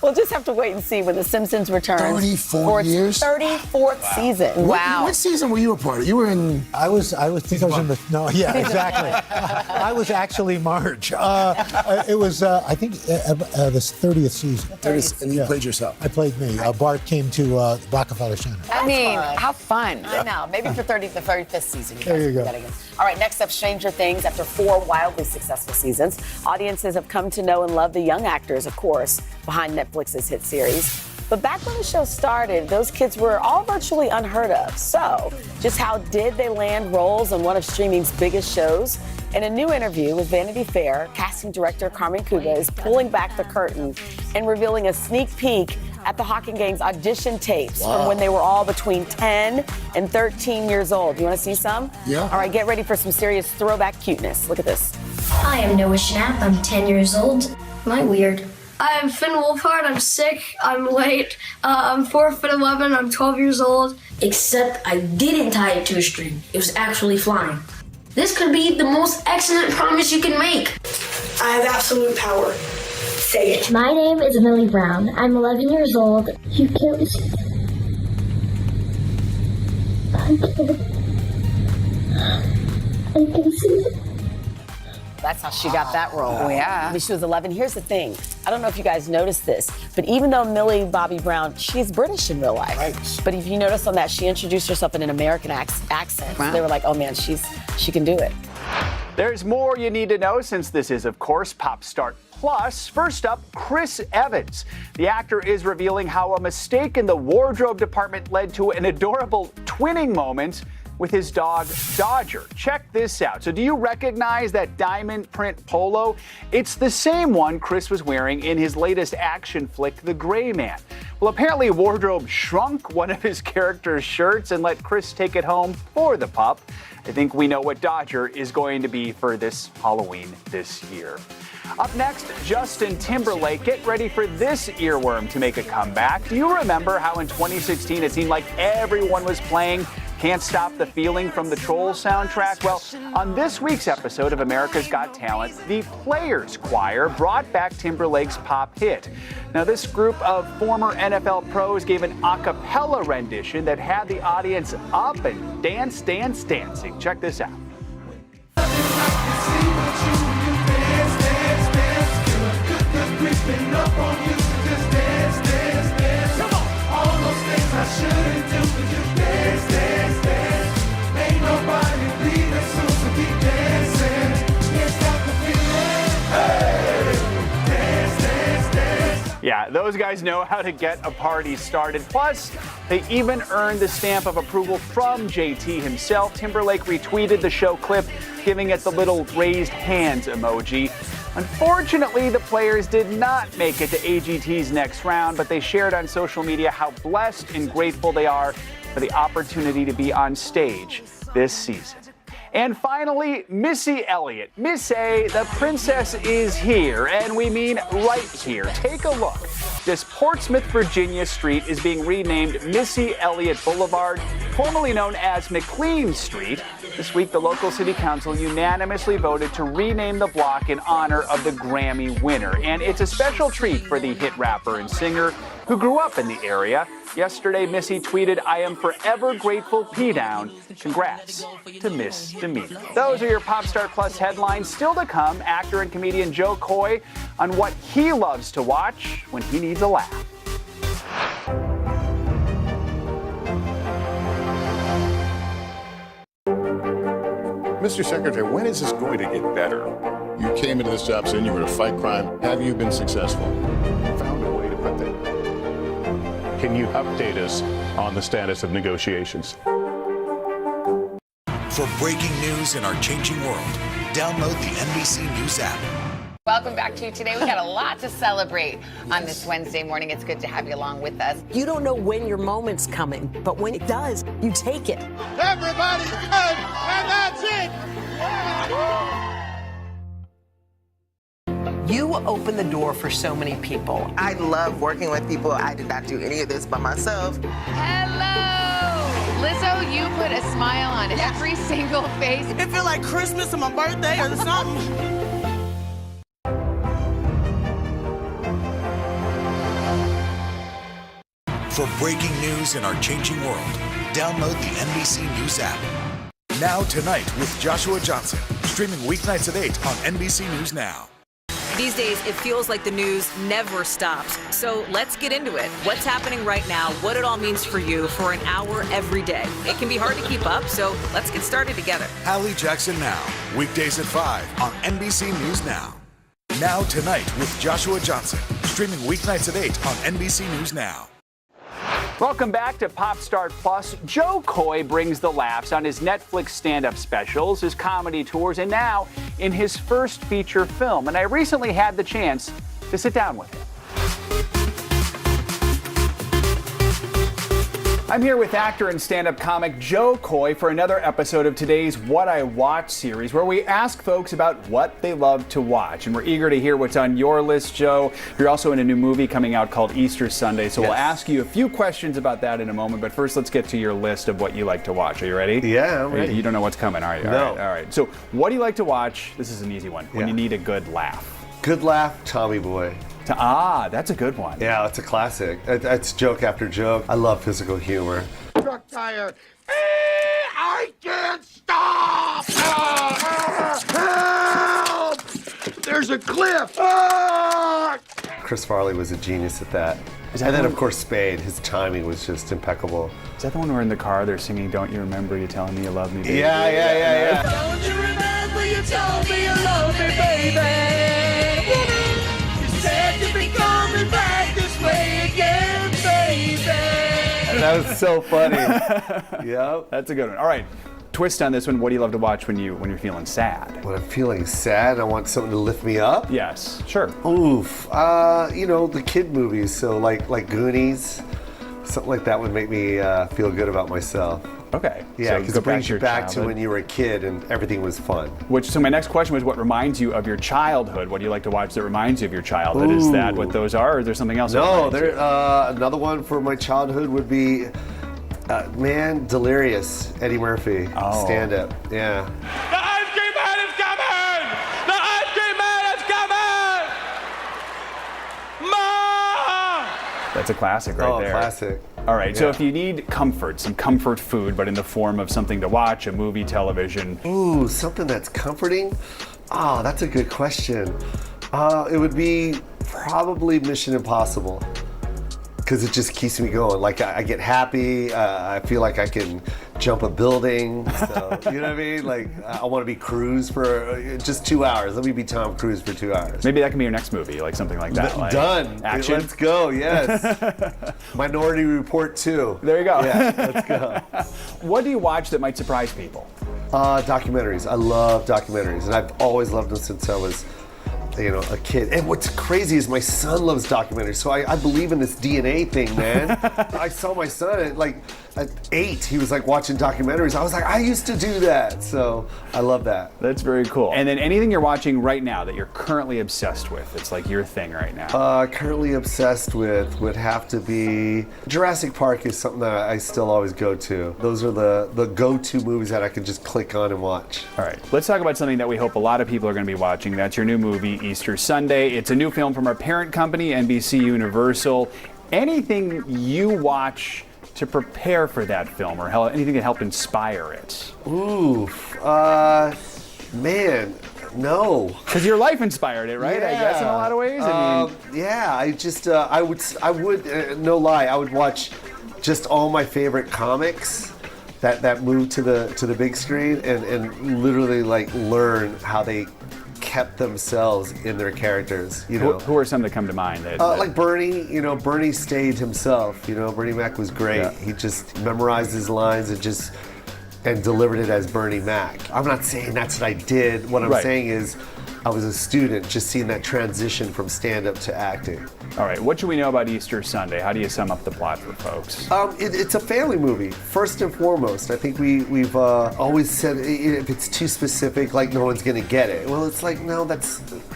we'll just have to wait and see when The Simpsons returns 34 for its years? 34th season. What season were you a part of? You were in... I was in the... No, yeah, exactly. I was actually Marge. It was, I think, the 30th season. And you played yourself. I played me. Bart came to the Rockefeller Center. I mean, how fun. I know. Maybe for the 35th season. There you go. All right, next up, Stranger Things. After 4 wildly successful seasons, audiences have come to know and love the young actors, of course, behind Netflix's hit series. But back when the show started, those kids were all virtually unheard of. So, just how did they land roles on one of streaming's biggest shows? In a new interview with Vanity Fair, casting director Carmen Cuba is pulling back the curtain and revealing a sneak peek at the Hawking Gang's audition tapes from when they were all between 10 and 13 years old. You want to see some? Yeah. All right, get ready for some serious throwback cuteness. Look at this. Hi, I'm Noah Schnapp. I'm 10 years old. Am I weird? I'm Finn Wolfhard. I'm sick. I'm late. I'm 4'11". I'm 12 years old. Except I didn't tie it to a string. It was actually flying. This could be the most excellent promise you can make. I have absolute power. Say it. My name is Millie Brown. I'm 11 years old. You can't see. I can see it. That's how she got that role. Oh, yeah. I mean, she was 11. Here's the thing. I don't know if you guys noticed this, but even though Millie Bobby Brown, she's British in real life. Right. But if you notice on that, she introduced herself in an American accent. Wow. So they were like, oh man, she can do it. There's more you need to know since this is, of course, Pop Start Plus. First up, Chris Evans. The actor is revealing how a mistake in the wardrobe department led to an adorable twinning moment with his dog, Dodger. Check this out. So do you recognize that diamond print polo? It's the same one Chris was wearing in his latest action flick, The Gray Man. Well, apparently wardrobe shrunk one of his character's shirts and let Chris take it home for the pup. I think we know what Dodger is going to be for this Halloween this year. Up next, Justin Timberlake. Get ready for this earworm to make a comeback. Do you remember how in 2016 it seemed like everyone was playing Can't Stop the Feeling from the Trolls soundtrack? Well, on this week's episode of America's Got Talent, the Players Choir brought back Timberlake's pop hit. Now, this group of former NFL pros gave an a cappella rendition that had the audience up and dancing. Check this out. Yeah, those guys know how to get a party started. Plus, they even earned the stamp of approval from JT himself. Timberlake retweeted the show clip, giving it the little raised hands emoji. Unfortunately, the players did not make it to AGT's next round, but they shared on social media how blessed and grateful they are for the opportunity to be on stage this season. And finally, Missy Elliott. Miss A, the princess is here, and we mean right here. Take a look. This Portsmouth, Virginia street is being renamed Missy Elliott Boulevard, formerly known as McLean Street. This week, the local city council unanimously voted to rename the block in honor of the Grammy winner. And it's a special treat for the hit rapper and singer who grew up in the area. Yesterday, Missy tweeted, "I am forever grateful, P-Down. Congrats to Miss Demeter." Those are your Popstar Plus headlines. Still to come, actor and comedian Joe Coy on what he loves to watch when he needs a laugh. Mr. Secretary, when is this going to get better? You came into this job saying you were to fight crime. Have you been successful? Found a way to put that. Can you update us on the status of negotiations? For breaking news in our changing world, download the NBC News app. Welcome back to Today. We got a lot to celebrate on this Wednesday morning. It's good to have you along with us. You don't know when your moment's coming, but when it does, you take it. Everybody's good, and that's it. You open the door for so many people. I love working with people. I did not do any of this by myself. Hello! Lizzo, you put a smile on every single face. It feels like Christmas or my birthday or something. For breaking news in our changing world, download the NBC News app. Now Tonight with Joshua Johnson, streaming weeknights at 8 on NBC News Now. These days, it feels like the news never stops. So let's get into it. What's happening right now, what it all means for you for an hour every day. It can be hard to keep up, so let's get started together. Hallie Jackson Now, weekdays at 5 on NBC News Now. Now Tonight with Joshua Johnson, streaming weeknights at 8 on NBC News Now. Welcome back to Popstar Plus. Joe Coy brings the laughs on his Netflix stand-up specials, his comedy tours, and now in his first feature film. And I recently had the chance to sit down with him. I'm here with actor and stand-up comic Joe Coy for another episode of today's What I Watch series, where we ask folks about what they love to watch. And we're eager to hear what's on your list, Joe. You're also in a new movie coming out called Easter Sunday, so We'll ask you a few questions about that in a moment. But first, let's get to your list of what you like to watch. Are you ready? Yeah, I'm ready. You don't know what's coming, are you? No. All right. So what do you like to watch? This is an easy one. When you need a good laugh. Good laugh, Tommy Boy. That's a good one. Yeah, it's a classic. It's joke after joke. I love physical humor. Truck tire. I can't stop! Help! There's a cliff! Chris Farley was a genius at that. And then, of course, Spade. His timing was just impeccable. Is that the one where in the car they're singing, "Don't you remember you telling me you love me, baby"? Yeah. Don't you remember you told me you love me, baby? You said you'd be coming back this way again, baby. That was so funny. Yep. That's a good one. All right. Twist on this one. What do you love to watch when you're feeling sad? When I'm feeling sad, I want something to lift me up. Yes, sure. Oof. The kid movies. So like Goonies, something like that would make me feel good about myself. Okay. Yeah, because it brings you back to childhood. when you were a kid and everything was fun. So my next question was, what reminds you of your childhood? What do you like to watch that reminds you of your childhood? Ooh. Is that what those are, or is there something else? No, another one for my childhood would be Man, Delirious, Eddie Murphy, stand-up, yeah. The ice cream man is coming! The ice cream man is coming! Ma! That's a classic right there. Classic. All right, so if you need comfort, some comfort food, but in the form of something to watch, a movie, television. Ooh, something that's comforting? Oh, that's a good question. It would be probably Mission Impossible. Because it just keeps me going. Like, I get happy. I feel like I can jump a building. So, you know what I mean? Like, I want to be Cruise for just 2 hours. Let me be Tom Cruise for 2 hours. Maybe that can be your next movie, like something like that. Like Done. Action. Let's go, yes. Minority Report 2. There you go. Yeah, let's go. What do you watch that might surprise people? Documentaries. I love documentaries. And I've always loved them since I was a kid. And what's crazy is my son loves documentaries. So I believe in this DNA thing, man. I saw my son at 8, he was like watching documentaries. I was like, I used to do that. So I love that. That's very cool. And then anything you're watching right now that you're currently obsessed with, it's like your thing right now. Currently obsessed with would have to be Jurassic Park is something that I still always go to. Those are the go-to movies that I can just click on and watch. All right, let's talk about something that we hope a lot of people are going to be watching. That's your new movie, Easter Sunday. It's a new film from our parent company, NBC Universal. Anything you watch to prepare for that film, or anything that helped inspire it? Man, no. Because your life inspired it, right? Yeah. I guess in a lot of ways. I would, no lie, I would watch just all my favorite comics that moved to the big screen and literally like learn how they kept themselves in their characters. Who are some that come to mind? Like Bernie. Bernie stayed himself. Bernie Mac was great. Yeah. He just memorized his lines and delivered it as Bernie Mac. I'm not saying that's what I did. What I'm saying is I was a student just seeing that transition from stand-up to acting. All right, what should we know about Easter Sunday? How do you sum up the plot for folks? It's a family movie, first and foremost. I think we've always said if it's too specific, like no one's gonna get it. Well, it's like, no,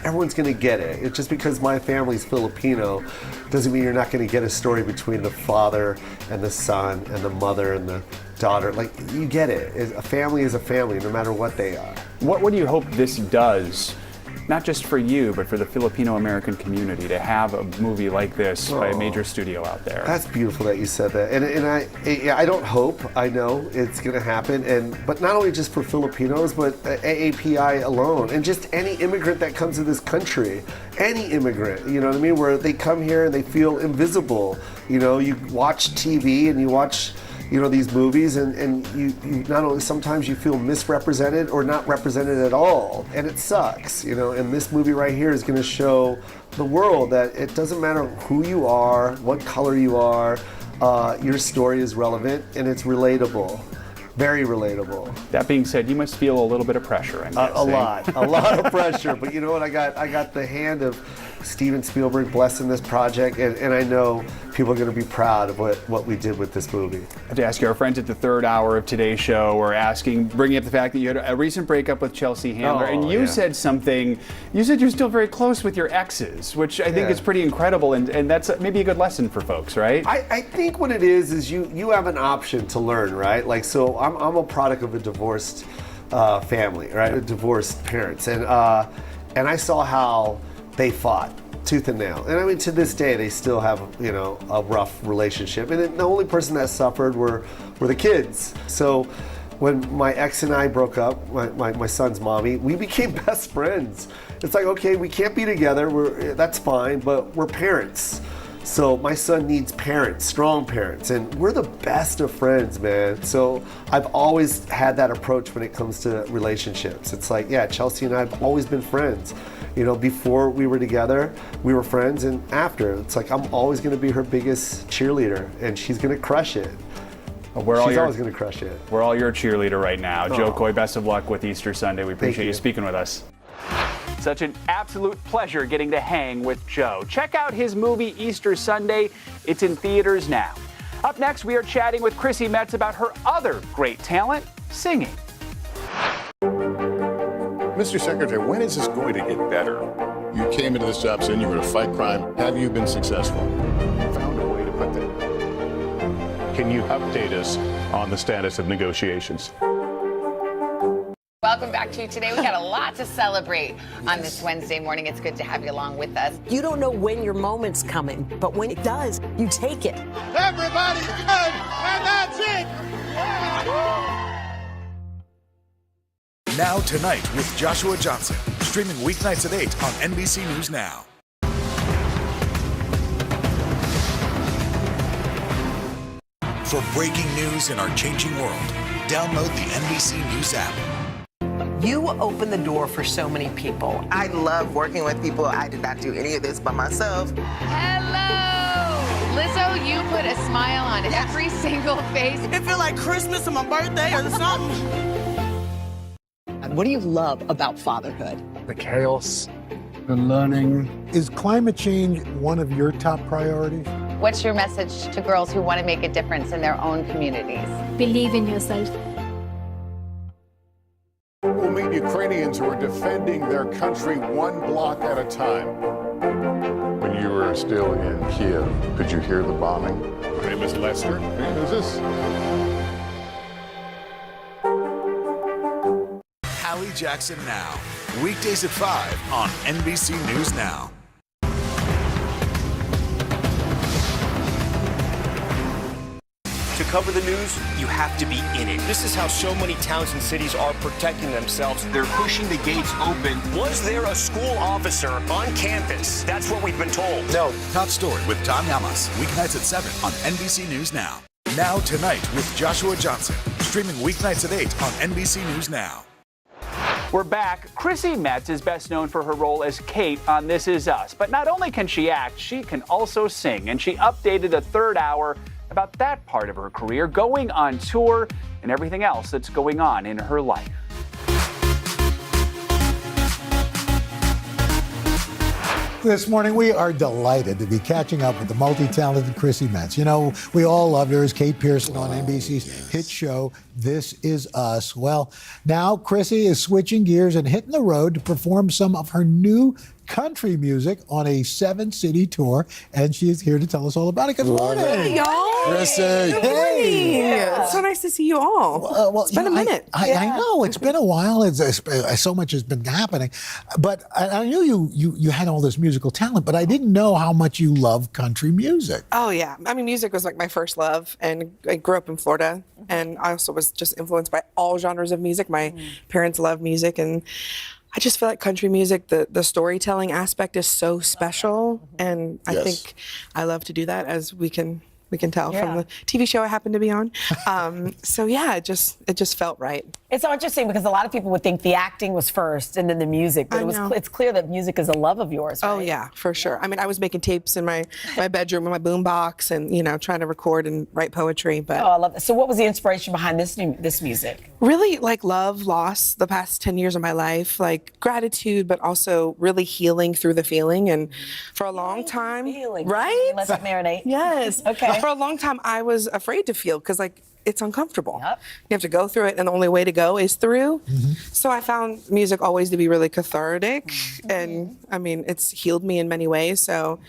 everyone's gonna get it. It's just because my family's Filipino doesn't mean you're not gonna get a story between the father and the son and the mother and the daughter. Like, you get it. A family is a family, no matter what they are. What do you hope this does? Not just for you, but for the Filipino-American community to have a movie like this by a major studio out there. That's beautiful that you said that. And I don't hope, I know it's going to happen. But not only just for Filipinos, but AAPI alone. And just any immigrant that comes to this country. Any immigrant, you know what I mean? Where they come here and they feel invisible. You watch TV and you watch these movies and you not only sometimes you feel misrepresented or not represented at all, and it sucks, and this movie right here is going to show the world that it doesn't matter who you are, what color you are, your story is relevant and it's relatable. Very relatable. That being said, you must feel a little bit of pressure. A lot of pressure. But you know what? I got the hand of Steven Spielberg blessing this project, and I know people are going to be proud of what we did with this movie. I have to ask you, our friends at the third hour of today's show were bringing up the fact that you had a recent breakup with Chelsea Handler, and you said something. You said you're still very close with your exes, which I think is pretty incredible, and that's maybe a good lesson for folks, right? I think what it is you have an option to learn, right? Like, so I'm a product of a divorced family, right? Divorced parents, and I saw how they fought tooth and nail. And I mean, to this day, they still have, a rough relationship. And the only person that suffered were the kids. So when my ex and I broke up, my son's mommy, we became best friends. It's like, okay, we can't be together. That's fine, but we're parents. So my son needs parents, strong parents, and we're the best of friends, man. So I've always had that approach when it comes to relationships. It's like, yeah, Chelsea and I have always been friends. Before we were together, we were friends, and after, it's like I'm always going to be her biggest cheerleader, and she's going to crush it. She's always going to crush it. We're all your cheerleader right now. Joe Coy, best of luck with Easter Sunday. We appreciate you speaking with us. Such an absolute pleasure getting to hang with Joe. Check out his movie Easter Sunday. It's in theaters now. Up next, we are chatting with Chrissy Metz about her other great talent, singing. Mr. Secretary, when is this going to get better? You came into this job saying you were going to fight crime. Have you been successful? Found a way to put that. Can you update us on the status of negotiations? Welcome back to Today. We got a lot to celebrate on this Wednesday morning. It's good to have you along with us. You don't know when your moment's coming, but when it does, you take it. Everybody's good, and that's it. Now Tonight with Joshua Johnson, streaming weeknights at 8 on NBC News Now. For breaking news in our changing world, download the NBC News app. You open the door for so many people. I love working with people. I did not do any of this by myself. Hello! Lizzo, you put a smile on every single face. It feel like Christmas or my birthday or something. What do you love about fatherhood? The chaos, the learning. Is climate change one of your top priorities? What's your message to girls who want to make a difference in their own communities? Believe in yourself. We'll meet Ukrainians who are defending their country one block at a time. When you were still in Kiev, could you hear the bombing? My name is Lester. Who's this? Hallie Jackson Now. Weekdays at 5 on NBC News Now. To cover the news, you have to be in it. This is how so many towns and cities are protecting themselves. They're pushing the gates open. Was there a school officer on campus? That's what we've been told. No. Top Story with Tom Yamas. Weeknights at 7 on NBC News Now. Now Tonight with Joshua Johnson. Streaming weeknights at 8 on NBC News Now. We're back. Chrissy Metz is best known for her role as Kate on This Is Us. But not only can she act, she can also sing. And she updated the third hour about that part of her career, going on tour, and everything else that's going on in her life. This morning, we are delighted to be catching up with the multi-talented Chrissy Metz. You know, we all loved her as Kate Pearson on NBC's hit show, This Is Us. Well, now Chrissy is switching gears and hitting the road to perform some of her new country music on a 7-city tour, and she is here to tell us all about it. Good morning. Hey, y'all. Chrissy. Good morning. Yeah. It's so nice to see you all. Well, it's been a minute. I know it's been a while. So much has been happening, but I knew you had all this musical talent, but I didn't know how much you love country music. Oh yeah, I mean, music was like my first love, and I grew up in Florida, and I also was just influenced by all genres of music. My parents love music, and I just feel like country music, the storytelling aspect is so special, and I think I love to do that, as we can tell from the TV show I happen to be on. So yeah, it just felt right. It's so interesting because a lot of people would think the acting was first and then the music, but it's clear that music is a love of yours, right? Oh yeah, for sure. I mean, I was making tapes in my bedroom with my boom box and, trying to record and write poetry. But I love that. So what was the inspiration behind this music? Really like love, loss, the past 10 years of my life, like gratitude, but also really healing through the feeling. And for a long time, right? Let that marinate. Yes. Okay. For a long time, I was afraid to feel because it's uncomfortable. Yep. You have to go through it, and the only way to go is through. Mm-hmm. So I found music always to be really cathartic, and I mean, it's healed me in many ways. So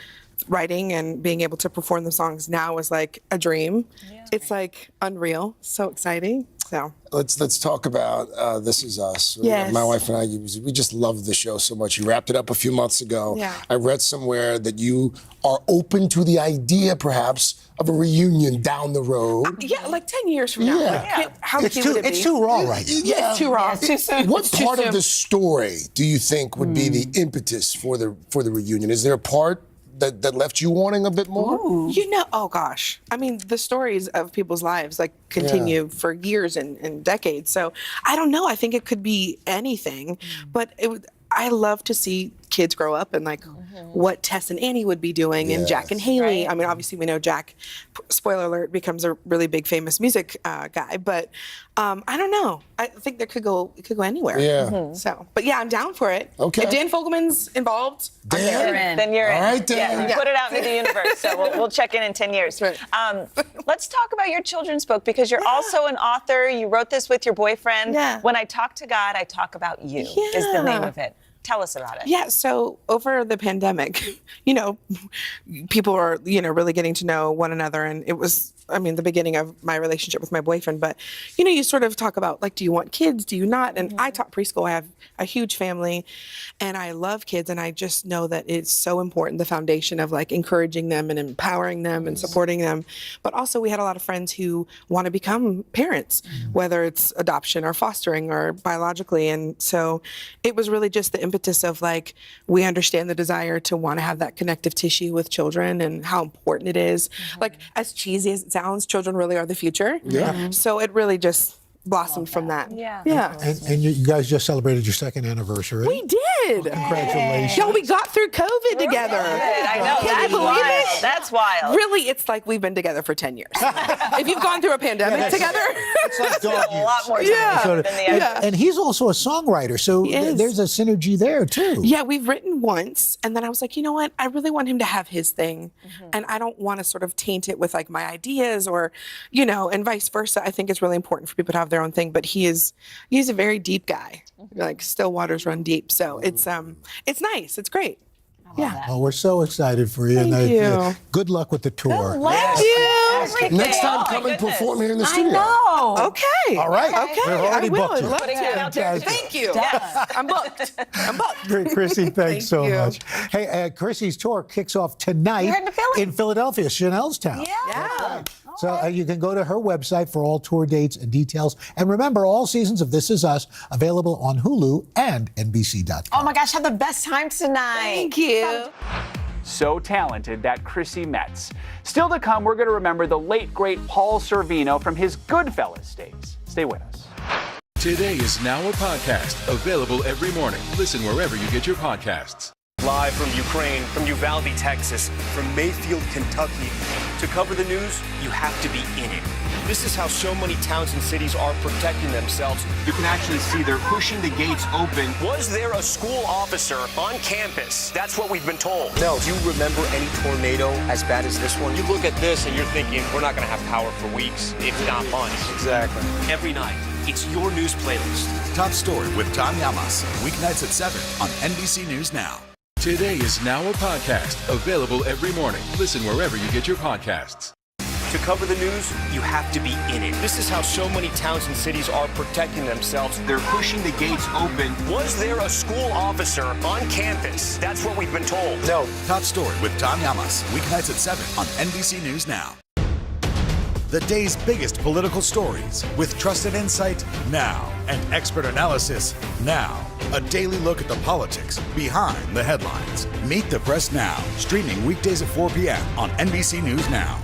writing and being able to perform the songs now is like a dream. Yeah. It's like unreal, so exciting. So let's talk about This Is Us. Yes. My wife and I, we just love the show so much. You wrapped it up a few months ago. Yeah. I read somewhere that you are open to the idea, perhaps, of a reunion down the road. Yeah, like 10 years from now. Yeah. Like, how It's cute too- would it be? it's too raw right now. Yeah, it's too raw. It's too soon. What It's too part of soon. the story do you think would be the impetus for the reunion? Is there a part that left you wanting a bit more? Ooh. Oh gosh. I mean, the stories of people's lives continue for years and decades. So I don't know. I think it could be anything, but I love to see kids grow up and what Tess and Annie would be doing and Jack and Haley. Right. I mean, obviously we know Jack, spoiler alert, becomes a really big famous music guy, but I don't know. I think it could go anywhere. Yeah. Mm-hmm. So, but yeah, I'm down for it. Okay. If Dan Fogelman's involved, Dan. Then you're in. All right, Dan. Yeah, you put it out into the universe, so we'll check in 10 years. Right. Let's talk about your children's book, because you're also an author. You wrote this with your boyfriend. Yeah. When I talk to God, I talk about you, is the name of it. Tell us about it. Yeah, so over the pandemic, people are, really getting to know one another, and it was the beginning of my relationship with my boyfriend. But, you sort of talk about, like, do you want kids? Do you not? And I taught preschool. I have a huge family and I love kids. And I just know that it's so important, the foundation of like encouraging them and empowering them and supporting them. But also we had a lot of friends who want to become parents, whether it's adoption or fostering or biologically. And so it was really just the impetus of like, we understand the desire to want to have that connective tissue with children and how important it is. Like, as cheesy as it sounds, children really are the future. Yeah. So it really just blossomed from that. Yeah. And you guys just celebrated your 2nd anniversary. We did. Congratulations. Yo, we got through COVID together. I know. Can you believe it? That's wild. Really, it's like we've been together for 10 years. If you've gone through a pandemic together. It's like dog a lot more time So- than the and he's also a songwriter, so there's a synergy there too. Yeah, we've written once, and then I was like, you know what? I really want him to have his thing, and I don't want to sort of taint it with like my ideas or, and vice versa. I think it's really important for people to have their own thing, but he's a very deep guy. Like, still waters run deep, so it's nice. It's great. Yeah. Oh, we're so excited for you. Thank you. Good luck with the tour. Thank you. Next time, come and perform here in the studio. I know. Okay. All right. Okay. We've already I will. booked you. I'd love Putting it out there. to. Thank you. Yes. I'm booked. I'm booked. Great, Chrissy, thanks so you. much. Hey, Chrissy's tour kicks off tonight You're heading to Philly. in Philadelphia, Chanelstown. Yeah. So you can go to her website for all tour dates and details. And remember, all seasons of This Is Us available on Hulu and NBC.com. Oh my gosh, have the best time tonight. Thank you. So talented, that Chrissy Metz. Still to come, we're going to remember the late, great Paul Sorvino from his Goodfellas days. Stay with us. Today is now a podcast available every morning. Listen wherever you get your podcasts. Live from Ukraine, from Uvalde, Texas, from Mayfield, Kentucky. To cover the news, you have to be in it. This is how so many towns and cities are protecting themselves. You can actually see they're pushing the gates open. Was there a school officer on campus? That's what we've been told. No. Do you remember any tornado as bad as this one? You look at this and you're thinking, we're not going to have power for weeks, if not months. Exactly. Every night, it's your news playlist. Top Story with Tom Yamas. Weeknights at 7 on NBC News Now. Today is now a podcast available every morning. Listen wherever you get your podcasts. To cover the news, you have to be in it. This is how so many towns and cities are protecting themselves. They're pushing the gates open. Was there a school officer on campus? That's what we've been told. No. Top Story with Tom Yamas. Weeknights at 7 on NBC News Now. The day's biggest political stories with trusted insight now and expert analysis now. A daily look at the politics behind the headlines. Meet the Press Now, streaming weekdays at 4 p.m. on NBC News Now.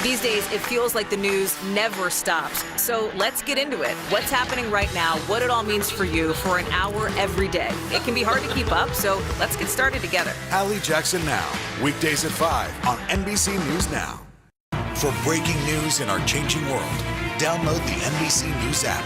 These days, it feels like the news never stops. So let's get into it. What's happening right now, what it all means for you for an hour every day. It can be hard to keep up, so let's get started together. Hallie Jackson Now, weekdays at 5 on NBC News Now. For breaking news in our changing world, download the NBC News app.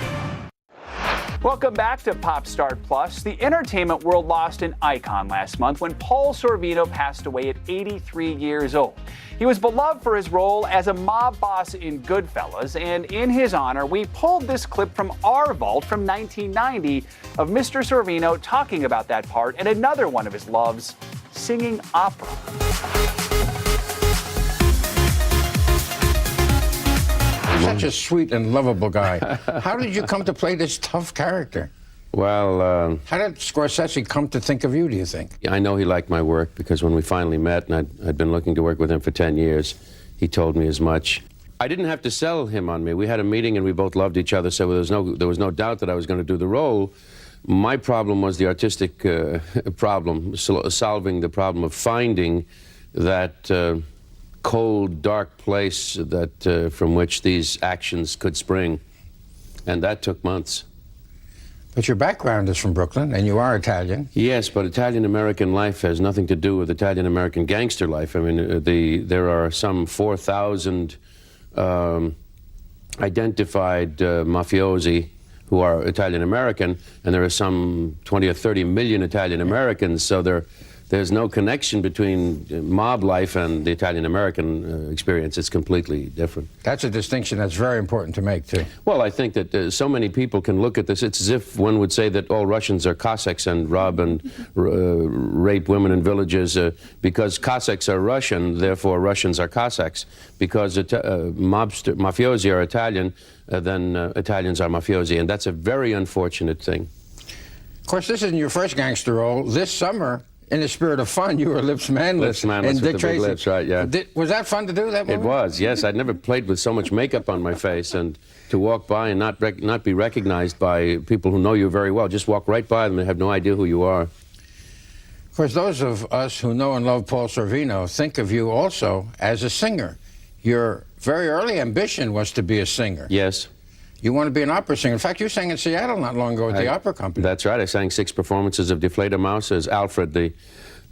Welcome back to Pop Start Plus. The entertainment world lost an icon last month when Paul Sorvino passed away at 83 years old. He was beloved for his role as a mob boss in Goodfellas, and in his honor, we pulled this clip from our vault from 1990 of Mr. Sorvino talking about that part and another one of his loves, singing opera. Such a sweet and lovable guy. How did you come to play this tough character? Well, how did Scorsese come to think of you, do you think? I know he liked my work because when we finally met, and I'd been looking to work with him for 10 years, he told me as much. I didn't have to sell him on me. We had a meeting and we both loved each other, so there was no doubt that I was going to do the role. My problem was the artistic problem, solving the problem of finding that cold, dark place that from which these actions could spring. And that took months. But your background is from Brooklyn, and you are Italian. Yes, but Italian-American life has nothing to do with Italian-American gangster life. I mean, there are some 4,000 identified mafiosi who are Italian-American, and there are some 20 or 30 million Italian-Americans, so there's no connection between mob life and the Italian-American experience. It's completely different. That's a distinction that's very important to make, too. Well, I think that so many people can look at this. It's as if one would say that all Russians are Cossacks and rob and rape women in villages. Because Cossacks are Russian, therefore Russians are Cossacks. Because mafiosi are Italian, then Italians are mafiosi. And that's a very unfortunate thing. Of course, this isn't your first gangster role. This summer, in the spirit of fun, you were Lips Manless. Lips Manless with the big lips, right, yeah. Was that fun to do, that movie? It was, yes. I'd never played with so much makeup on my face, and to walk by and not be recognized by people who know you very well. Just walk right by them and have no idea who you are. Of course, those of us who know and love Paul Sorvino think of you also as a singer. Your very early ambition was to be a singer. Yes. You want to be an opera singer. In fact, you sang in Seattle not long ago at the opera company. That's right. I sang 6 performances of Die Fledermaus as Alfred, the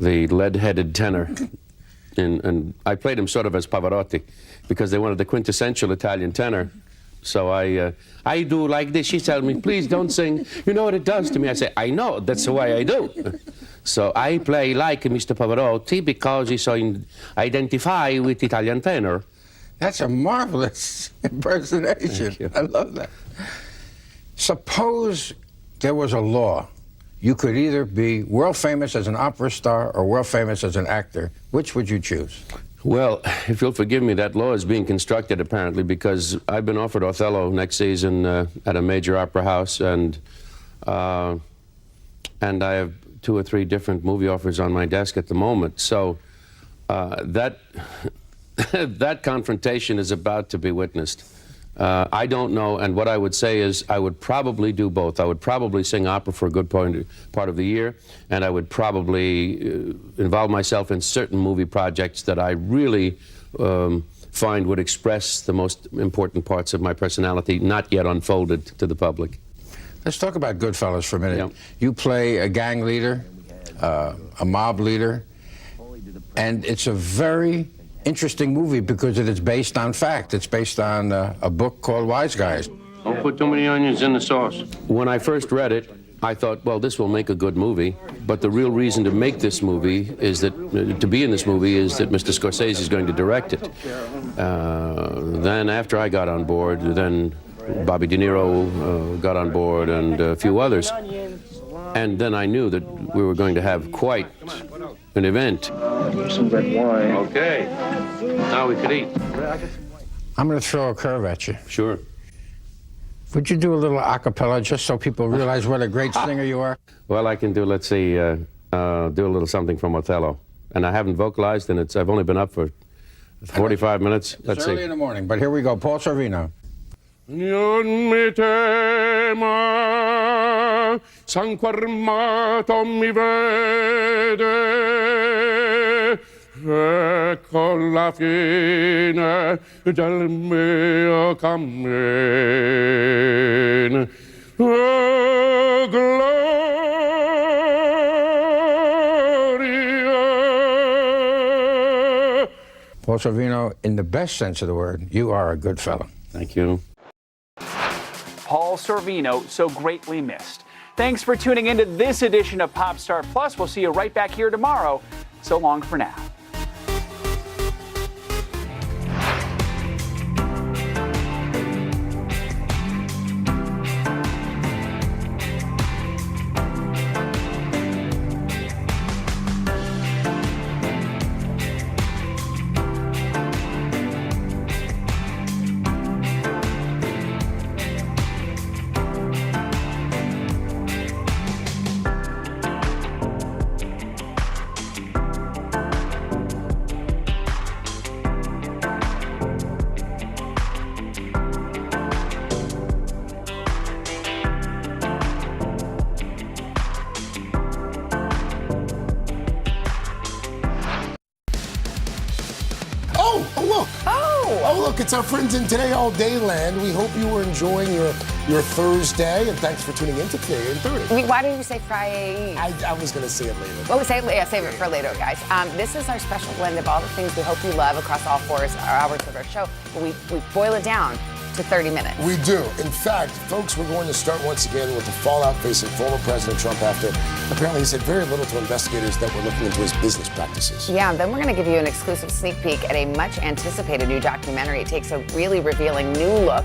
lead-headed tenor. And I played him sort of as Pavarotti because they wanted the quintessential Italian tenor. So I do like this. She tells me, please don't sing. You know what it does to me? I say, I know. That's the way I do. So I play like Mr. Pavarotti because he identify with Italian tenor. That's a marvelous impersonation. I love that. Suppose there was a law. You could either be world famous as an opera star or world famous as an actor. Which would you choose? Well, if you'll forgive me, that law is being constructed apparently because I've been offered Othello next season at a major opera house, and I have 2 or 3 different movie offers on my desk at the moment. So that confrontation is about to be witnessed. I don't know, and what I would say is I would probably do both. I would probably sing opera for a good part of the year, and I would probably involve myself in certain movie projects that I really find would express the most important parts of my personality, not yet unfolded to the public. Let's talk about Goodfellas for a minute. Yeah. You play a gang leader, a mob leader, and it's a very interesting movie because it is based on fact. It's based on a book called Wise Guys. Don't put too many onions in the sauce. When I first read it, I thought, well, this will make a good movie. But the real reason to make this movie is that, to be in this movie, is that Mr. Scorsese is going to direct it. Then after I got on board, then Bobby De Niro got on board and a few others. And then I knew that we were going to have quite an event. Some red wine. Okay. Now we could eat. I'm going to throw a curve at you. Sure. Would you do a little a cappella just so people realize what a great singer you are? Well, I can do, let's see, do a little something from Othello. And I haven't vocalized, and I've only been up for 45 minutes. It's early in the morning, but here we go. Paul Sorvino. Non mi tema, sangue armato mi vede, ecco la fine del mio cammin. Oh, gloria. Paul Sorvino, in the best sense of the word, you are a good fellow. Thank you. Paul Sorvino, so greatly missed. Thanks for tuning into this edition of Pop Star Plus. We'll see you right back here tomorrow. So long for now. It's our friends in Today All Day Land. We hope you were enjoying your Thursday, and thanks for tuning in to Today in 30. Why didn't you say Friday? I was going to say it later. Well, save it for later, guys. This is our special blend of all the things we hope you love across all 4 hours of our show. But we boil it down to 30 minutes. We do. In fact, folks, we're going to start once again with the fallout facing former President Trump after apparently he said very little to investigators that were looking into his business practices. Yeah, then we're going to give you an exclusive sneak peek at a much anticipated new documentary. It takes a really revealing new look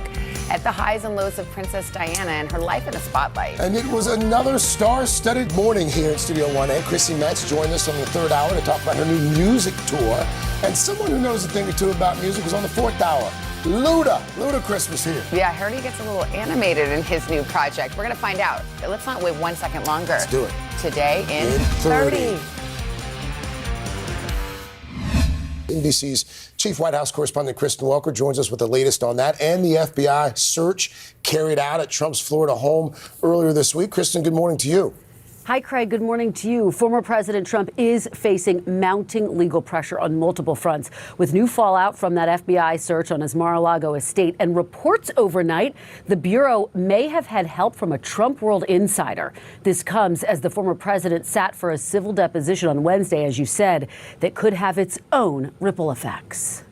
at the highs and lows of Princess Diana and her life in the spotlight. And it was another star-studded morning here at Studio 1A. Chrissy Metz joined us on the third hour to talk about her new music tour. And someone who knows a thing or two about music was on the fourth hour. Ludacris was here. Yeah, I heard he gets a little animated in his new project. We're going to find out. Let's not wait 1 second longer. Let's do it. Today in 30. NBC's chief White House correspondent Kristen Welker joins us with the latest on that and the FBI search carried out at Trump's Florida home earlier this week. Kristen, good morning to you. Hi, Craig. Good morning to you. Former President Trump is facing mounting legal pressure on multiple fronts, with new fallout from that FBI search on his Mar-a-Lago estate and reports overnight the Bureau may have had help from a Trump world insider. This comes as the former president sat for a civil deposition on Wednesday, as you said, that could have its own ripple effects.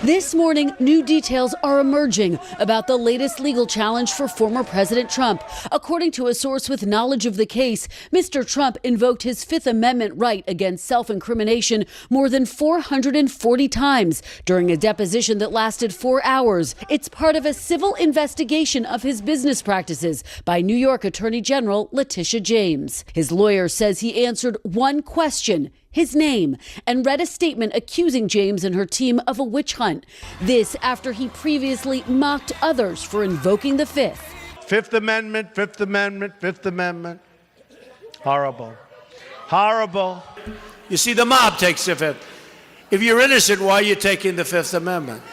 This morning, new details are emerging about the latest legal challenge for former President Trump. According to a source with knowledge of the case, Mr. Trump invoked his Fifth Amendment right against self-incrimination more than 440 times during a deposition that lasted 4 hours. It's part of a civil investigation of his business practices by New York Attorney General Letitia James. His lawyer says he answered one question, his name, and read a statement accusing James and her team of a witch hunt. This after he previously mocked others for invoking the Fifth. Fifth Amendment, Fifth Amendment, Fifth Amendment. Horrible. Horrible. You see, the mob takes the Fifth. If you're innocent, why are you taking the Fifth Amendment?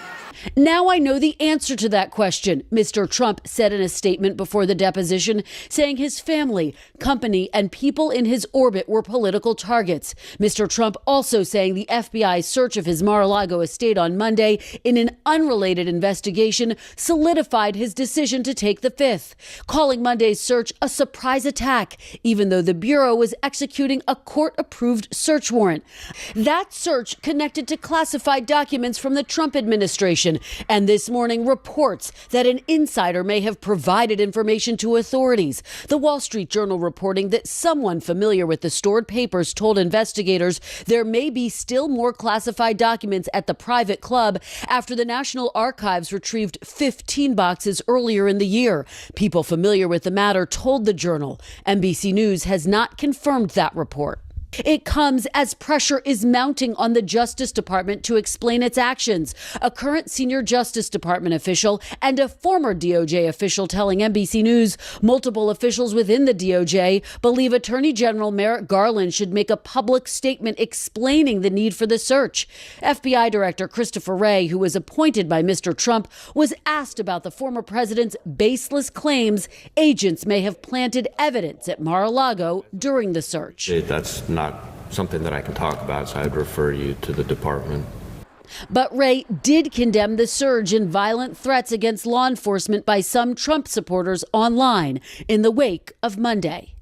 Now I know the answer to that question, Mr. Trump said in a statement before the deposition, saying his family, company, and people in his orbit were political targets. Mr. Trump also saying the FBI search of his Mar-a-Lago estate on Monday in an unrelated investigation solidified his decision to take the Fifth, calling Monday's search a surprise attack, even though the Bureau was executing a court-approved search warrant. That search connected to classified documents from the Trump administration, and this morning reports that an insider may have provided information to authorities. The Wall Street Journal reporting that someone familiar with the stored papers told investigators there may be still more classified documents at the private club after the National Archives retrieved 15 boxes earlier in the year. People familiar with the matter told the Journal. NBC News has not confirmed that report. It comes as pressure is mounting on the Justice Department to explain its actions. A current senior Justice Department official and a former DOJ official telling NBC News multiple officials within the DOJ believe Attorney General Merrick Garland should make a public statement explaining the need for the search. FBI Director Christopher Wray, who was appointed by Mr. Trump, was asked about the former president's baseless claims agents may have planted evidence at Mar-a-Lago during the search. That's not something that I can talk about, so I'd refer you to the department. But Wray did condemn the surge in violent threats against law enforcement by some Trump supporters online in the wake of Monday.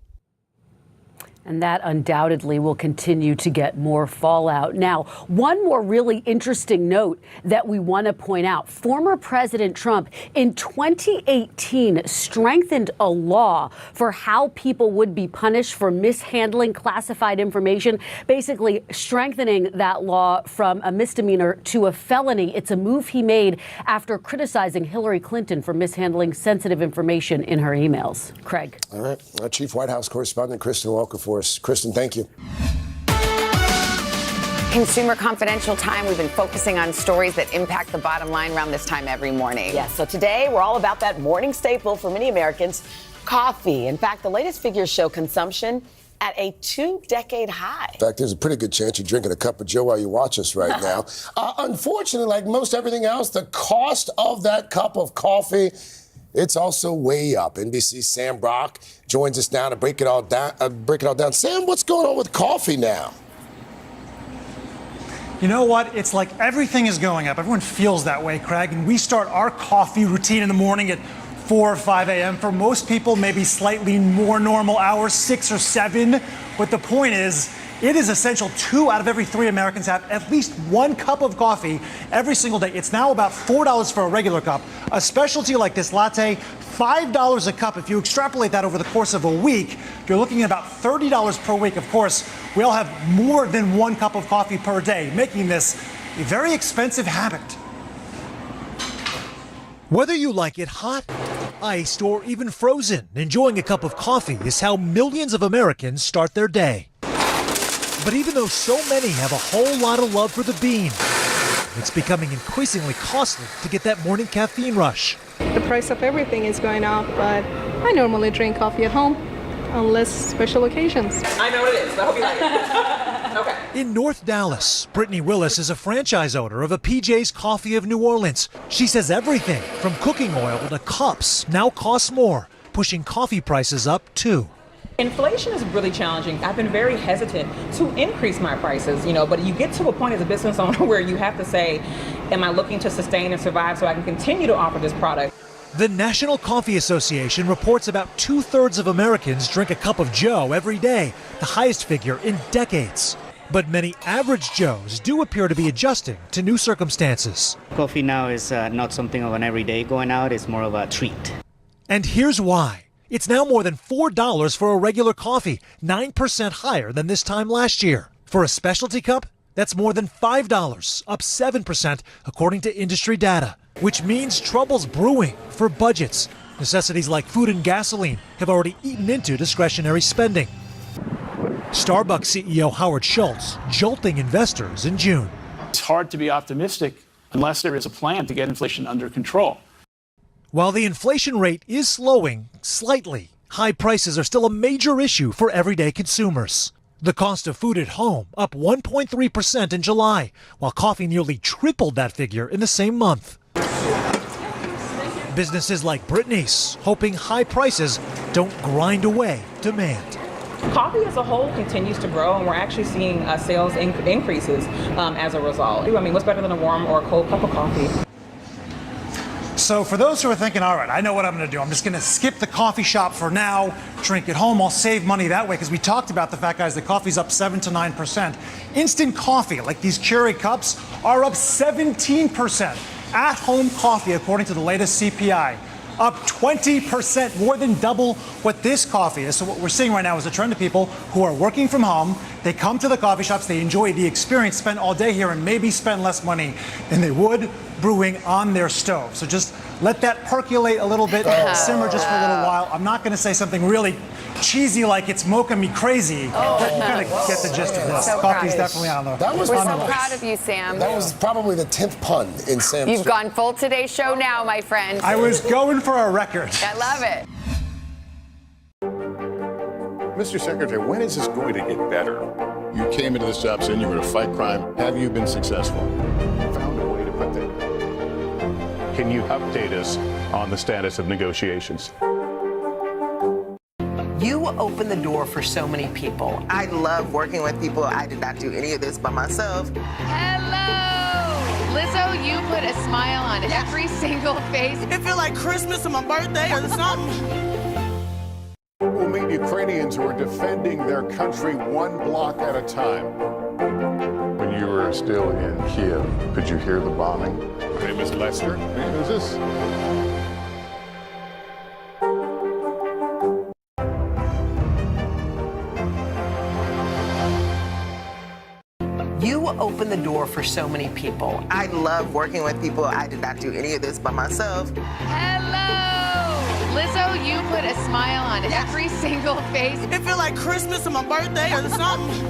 And that undoubtedly will continue to get more fallout. Now, one more really interesting note that we want to point out. Former President Trump in 2018 strengthened a law for how people would be punished for mishandling classified information, basically strengthening that law from a misdemeanor to a felony. It's a move he made after criticizing Hillary Clinton for mishandling sensitive information in her emails. Craig. All right. Our Chief White House correspondent Kristen Welker for us. Kristen, thank you. Consumer Confidential time. We've been focusing on stories that impact the bottom line around this time every morning. Yes, so today we're all about that morning staple for many Americans, coffee. In fact, the latest figures show consumption at a 2-decade high. In fact, there's a pretty good chance you're drinking a cup of Joe while you watch us right now. Unfortunately, like most everything else, the cost of that cup of coffee, it's also way up. NBC's Sam Brock joins us now to break it all down. Sam, what's going on with coffee now? You know what? It's like everything is going up. Everyone feels that way, Craig. And we start our coffee routine in the morning at 4 or 5 a.m. For most people, maybe slightly more normal hours, 6 or 7. But the point is, It is essential 2 out of every 3 Americans have at least 1 cup of coffee every single day. It's now about $4 for a regular cup. A specialty like this latte, $5 a cup. If you extrapolate that over the course of a week, you're looking at about $30 per week. Of course, we all have more than 1 cup of coffee per day, making this a very expensive habit. Whether you like it hot, iced, or even frozen, enjoying a cup of coffee is how millions of Americans start their day. But even though so many have a whole lot of love for the bean, it's becoming increasingly costly to get that morning caffeine rush. The price of everything is going up, but I normally drink coffee at home, unless special occasions. I know what it is, so I hope you like it. Okay. In North Dallas, Brittany Willis is a franchise owner of a PJ's Coffee of New Orleans. She says everything from cooking oil to cups now costs more, pushing coffee prices up too. Inflation is really challenging. I've been very hesitant to increase my prices, but you get to a point as a business owner where you have to say, am I looking to sustain and survive so I can continue to offer this product? The National Coffee Association reports about 2/3 of Americans drink a cup of Joe every day, the highest figure in decades. But many average Joes do appear to be adjusting to new circumstances. Coffee now is not something of an everyday going out, it's more of a treat. And here's why. It's now more than $4 for a regular coffee, 9% higher than this time last year. For a specialty cup, that's more than $5, up 7% according to industry data, which means trouble's brewing for budgets. Necessities like food and gasoline have already eaten into discretionary spending. Starbucks CEO Howard Schultz jolting investors in June. It's hard to be optimistic unless there is a plan to get inflation under control. While the inflation rate is slowing slightly, high prices are still a major issue for everyday consumers. The cost of food at home up 1.3% in July, while coffee nearly tripled that figure in the same month. Businesses like Brittany's hoping high prices don't grind away demand. Coffee as a whole continues to grow, and we're actually seeing sales increases as a result. I mean, what's better than a warm or a cold cup of coffee? So for those who are thinking, all right, I know what I'm going to do. I'm just going to skip the coffee shop for now, drink at home. I'll save money that way, because we talked about the fact, guys, that coffee's up 7 to 9%. Instant coffee, like these Keurig cups, are up 17%. At-home coffee, according to the latest CPI, up 20%, more than double what this coffee is. So what we're seeing right now is a trend of people who are working from home. They come to the coffee shops, they enjoy the experience, spend all day here, and maybe spend less money than they would brewing on their stove. So just let that percolate a little bit, simmer just for a little while. I'm not going to say something really cheesy like it's mocha me crazy, but you kind of get the gist of this. Coffee's definitely on the We're so proud of you, Sam. That was probably the 10th pun in Sam's You've gone full Today Show now, my friend. I was going for a record. I love it. Mr. Secretary, when is this going to get better? You came into this job saying you were going to fight crime. Have you been successful? Found a way to put that. Can you update us on the status of negotiations? You open the door for so many people. I love working with people. I did not do any of this by myself. Hello! Lizzo, you put a smile on every single face. It feels like Christmas or my birthday or something. We'll meet Ukrainians who are defending their country one block at a time. When you were still in Kiev, could you hear the bombing? My name is Lester. Who's this? You open the door for so many people. I love working with people. I did not do any of this by myself. Hello! Lizzo, you put a smile on every single face. It feels like Christmas or my birthday or something.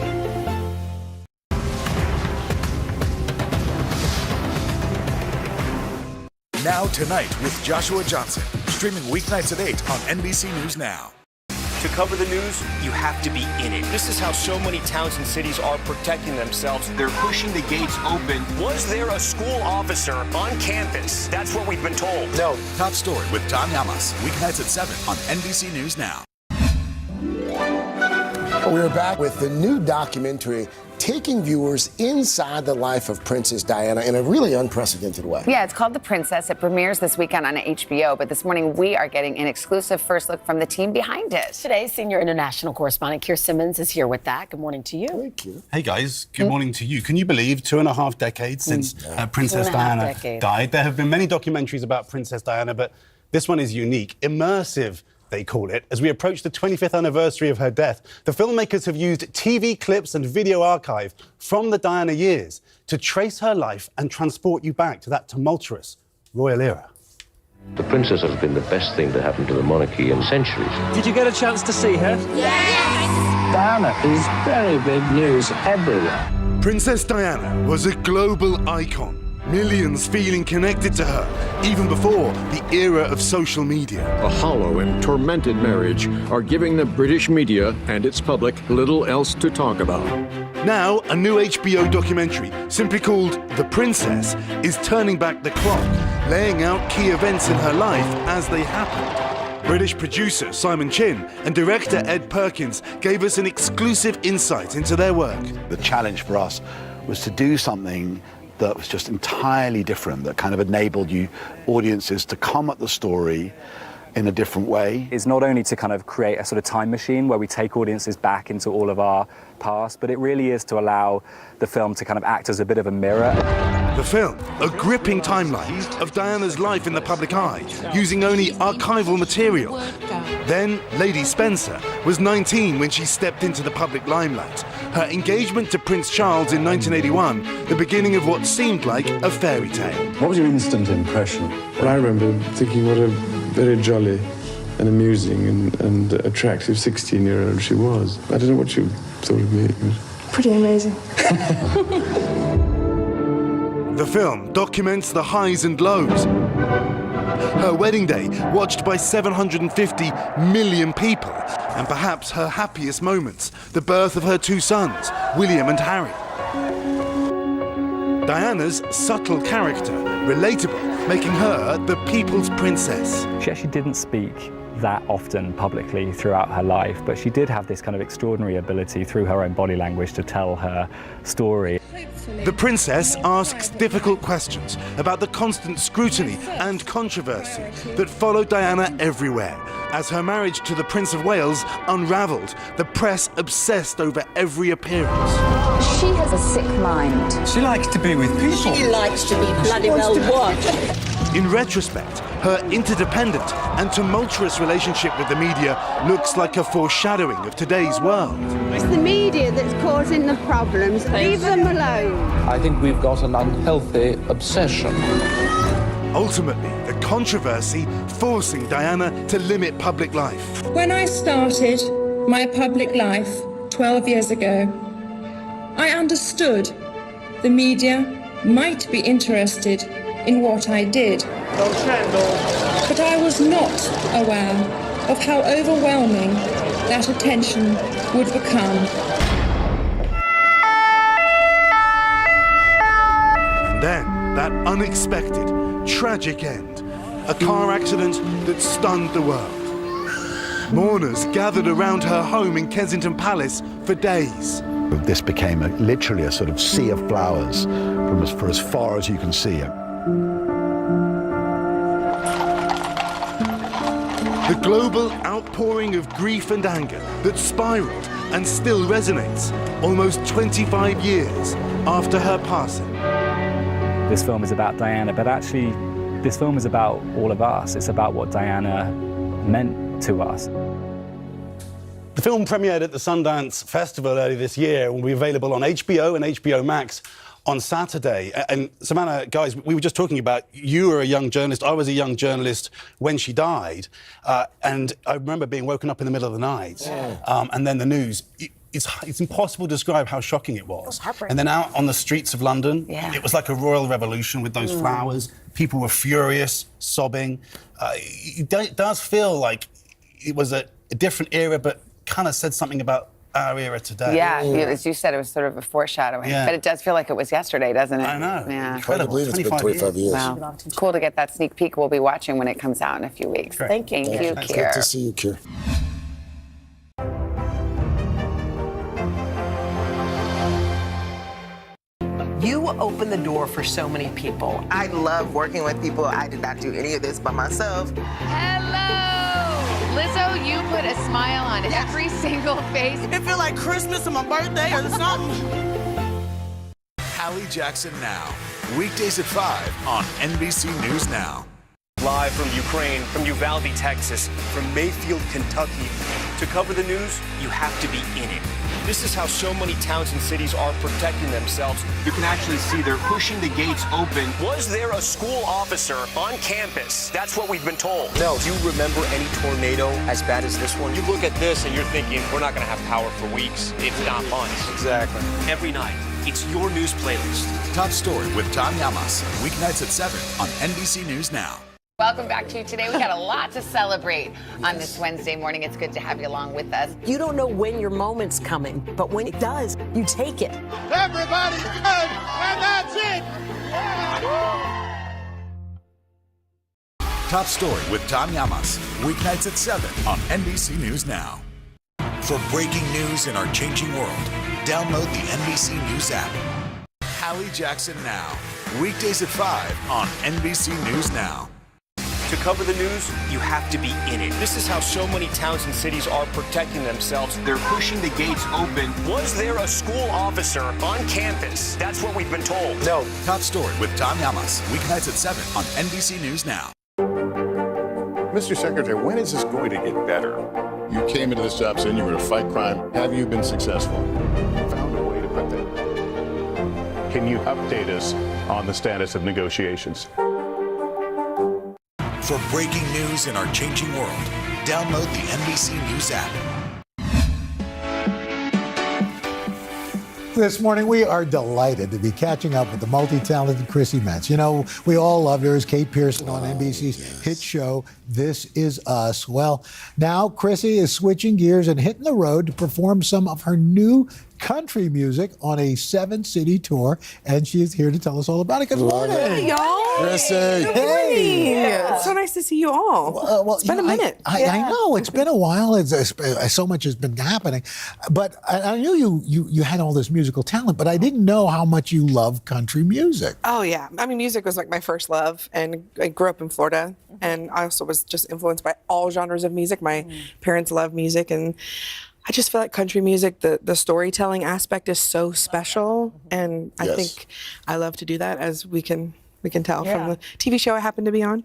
Now Tonight with Joshua Johnson, streaming weeknights at 8 on NBC News Now. To cover the news, you have to be in it. This is how so many towns and cities are protecting themselves. They're pushing the gates open. Was there a school officer on campus? That's what we've been told. No. Top Story with Tom Yamas, weeknights at 7 on NBC News Now. We are back with the new documentary taking viewers inside the life of Princess Diana in a really unprecedented way. Yeah, it's called The Princess. It premieres this weekend on HBO, but this morning we are getting an exclusive first look from the team behind it. Today's senior international correspondent Keir Simmons is here with that. Good morning to you. Thank you. Hey guys, good morning to you. Can you believe 2.5 decades since Princess Diana died? There have been many documentaries about Princess Diana, but this one is unique, immersive, they call it. As we approach the 25th anniversary of her death, the filmmakers have used TV clips and video archive from the Diana years to trace her life and transport you back to that tumultuous royal era. The princess has been the best thing to happen to the monarchy in centuries. Did you get a chance to see her? Yes! Diana is very big news everywhere. Princess Diana was a global icon. Millions feeling connected to her, even before the era of social media. A hollow and tormented marriage are giving the British media and its public little else to talk about. Now, a new HBO documentary, simply called The Princess, is turning back the clock, laying out key events in her life as they happened. British producer Simon Chin and director Ed Perkins gave us an exclusive insight into their work. The challenge for us was to do something that was just entirely different, that kind of enabled you audiences to come at the story in a different way. Is not only to kind of create a sort of time machine where we take audiences back into all of our past, but it really is to allow the film to kind of act as a bit of a mirror. The film, a gripping timeline of Diana's life in the public eye, using only archival material. Then, Lady Spencer was 19 when she stepped into the public limelight. Her engagement to Prince Charles in 1981, the beginning of what seemed like a fairy tale. What was your instant impression? Well, I remember thinking what a very jolly and amusing and attractive 16-year-old she was. I don't know what you thought of me. Pretty amazing. The film documents the highs and lows. Her wedding day, watched by 750 million people, and perhaps her happiest moments, the birth of her two sons, William and Harry. Diana's subtle character, relatable, making her the people's princess. She actually didn't speak that often publicly throughout her life, but she did have this kind of extraordinary ability through her own body language to tell her story. The princess asks difficult questions about the constant scrutiny and controversy that followed Diana everywhere. As her marriage to the Prince of Wales unravelled, the press obsessed over every appearance. She has a sick mind. She likes to be with people. She likes to be bloody well watched. In retrospect, her interdependent and tumultuous relationship with the media looks like a foreshadowing of today's world. It's the media that's causing the problems. Leave them alone. I think we've got an unhealthy obsession. Ultimately, the controversy forcing Diana to limit public life. When I started my public life 12 years ago, I understood the media might be interested in what I did. But I was not aware of how overwhelming that attention would become. And then, that unexpected, tragic end. A car accident that stunned the world. Mourners gathered around her home in Kensington Palace for days. This became literally a sort of sea of flowers for as far as you can see it. The global outpouring of grief and anger that spiraled and still resonates almost 25 years after her passing. This film is about Diana, but actually this film is about all of us. It's about what Diana meant to us. The film premiered at the Sundance Festival earlier this year and will be available on HBO and HBO Max on Saturday. And Savannah, guys, we were just talking about, you were a young journalist, I was a young journalist when she died, and I remember being woken up in the middle of the night, and then the news. It's impossible to describe how shocking it was. And then out on the streets of London, it was like a royal revolution with those flowers. People were furious, sobbing. It does feel like it was a different era, but kind of said something about our era today. Yeah, as you said, it was sort of a foreshadowing. Yeah. But it does feel like it was yesterday, doesn't it? I know. Yeah. Incredible. I believe it's been 25 years. Wow. It's cool to get that sneak peek. We'll be watching when it comes out in a few weeks. Great. Thank you, Keir. Good to see you, Keir. You open the door for so many people. I love working with people. I did not do any of this by myself. Hello! Lizzo, you put a smile on every single face. It feel like Christmas or my birthday or something. Hallie Jackson Now. Weekdays at 5 on NBC News Now. Live from Ukraine, from Uvalde, Texas, from Mayfield, Kentucky. To cover the news, you have to be in it. This is how so many towns and cities are protecting themselves. You can actually see they're pushing the gates open. Was there a school officer on campus? That's what we've been told. No. Do you remember any tornado as bad as this one? You look at this and you're thinking, we're not going to have power for weeks, if not months. Exactly. Every night, it's your news playlist. Top Story with Tom Yamas. Weeknights at 7 on NBC News Now. Welcome back to Today. We got a lot to celebrate on this Wednesday morning. It's good to have you along with us. You don't know when your moment's coming, but when it does, you take it. Everybody's good, and that's it. Top Story with Tom Yamas. Weeknights at 7 on NBC News Now. For breaking news in our changing world, download the NBC News app. Hallie Jackson Now. Weekdays at 5 on NBC News Now. To cover the news, you have to be in it. This is how so many towns and cities are protecting themselves. They're pushing the gates open. Was there a school officer on campus? That's what we've been told. No. Top Story with Tom Yamas. Weeknights at 7 on NBC News Now. Mr. Secretary, when is this going to get better? You came into this job saying you were to fight crime. Have you been successful? Found a way to put that. Can you update us on the status of negotiations? For breaking news in our changing world, download the NBC News app. This morning, we are delighted to be catching up with the multi-talented Chrissy Metz. You know, we all loved her as Kate Pearson on NBC's hit show, This Is Us. Well, now Chrissy is switching gears and hitting the road to perform some of her new country music on a 7-city tour, and she is here to tell us all about it. Good morning. Hey, y'all. Chrissy. Hey. Yeah. It's so nice to see you all. Well, it's been a minute. I know. It's been a while. So much has been happening. But I knew you had all this musical talent, but I didn't know how much you love country music. Oh, yeah. I mean, music was like my first love, and I grew up in Florida, and I also was just influenced by all genres of music. My parents love music, and I just feel like country music, the storytelling aspect is so special, and I think I love to do that, as we can tell from the TV show I happen to be on.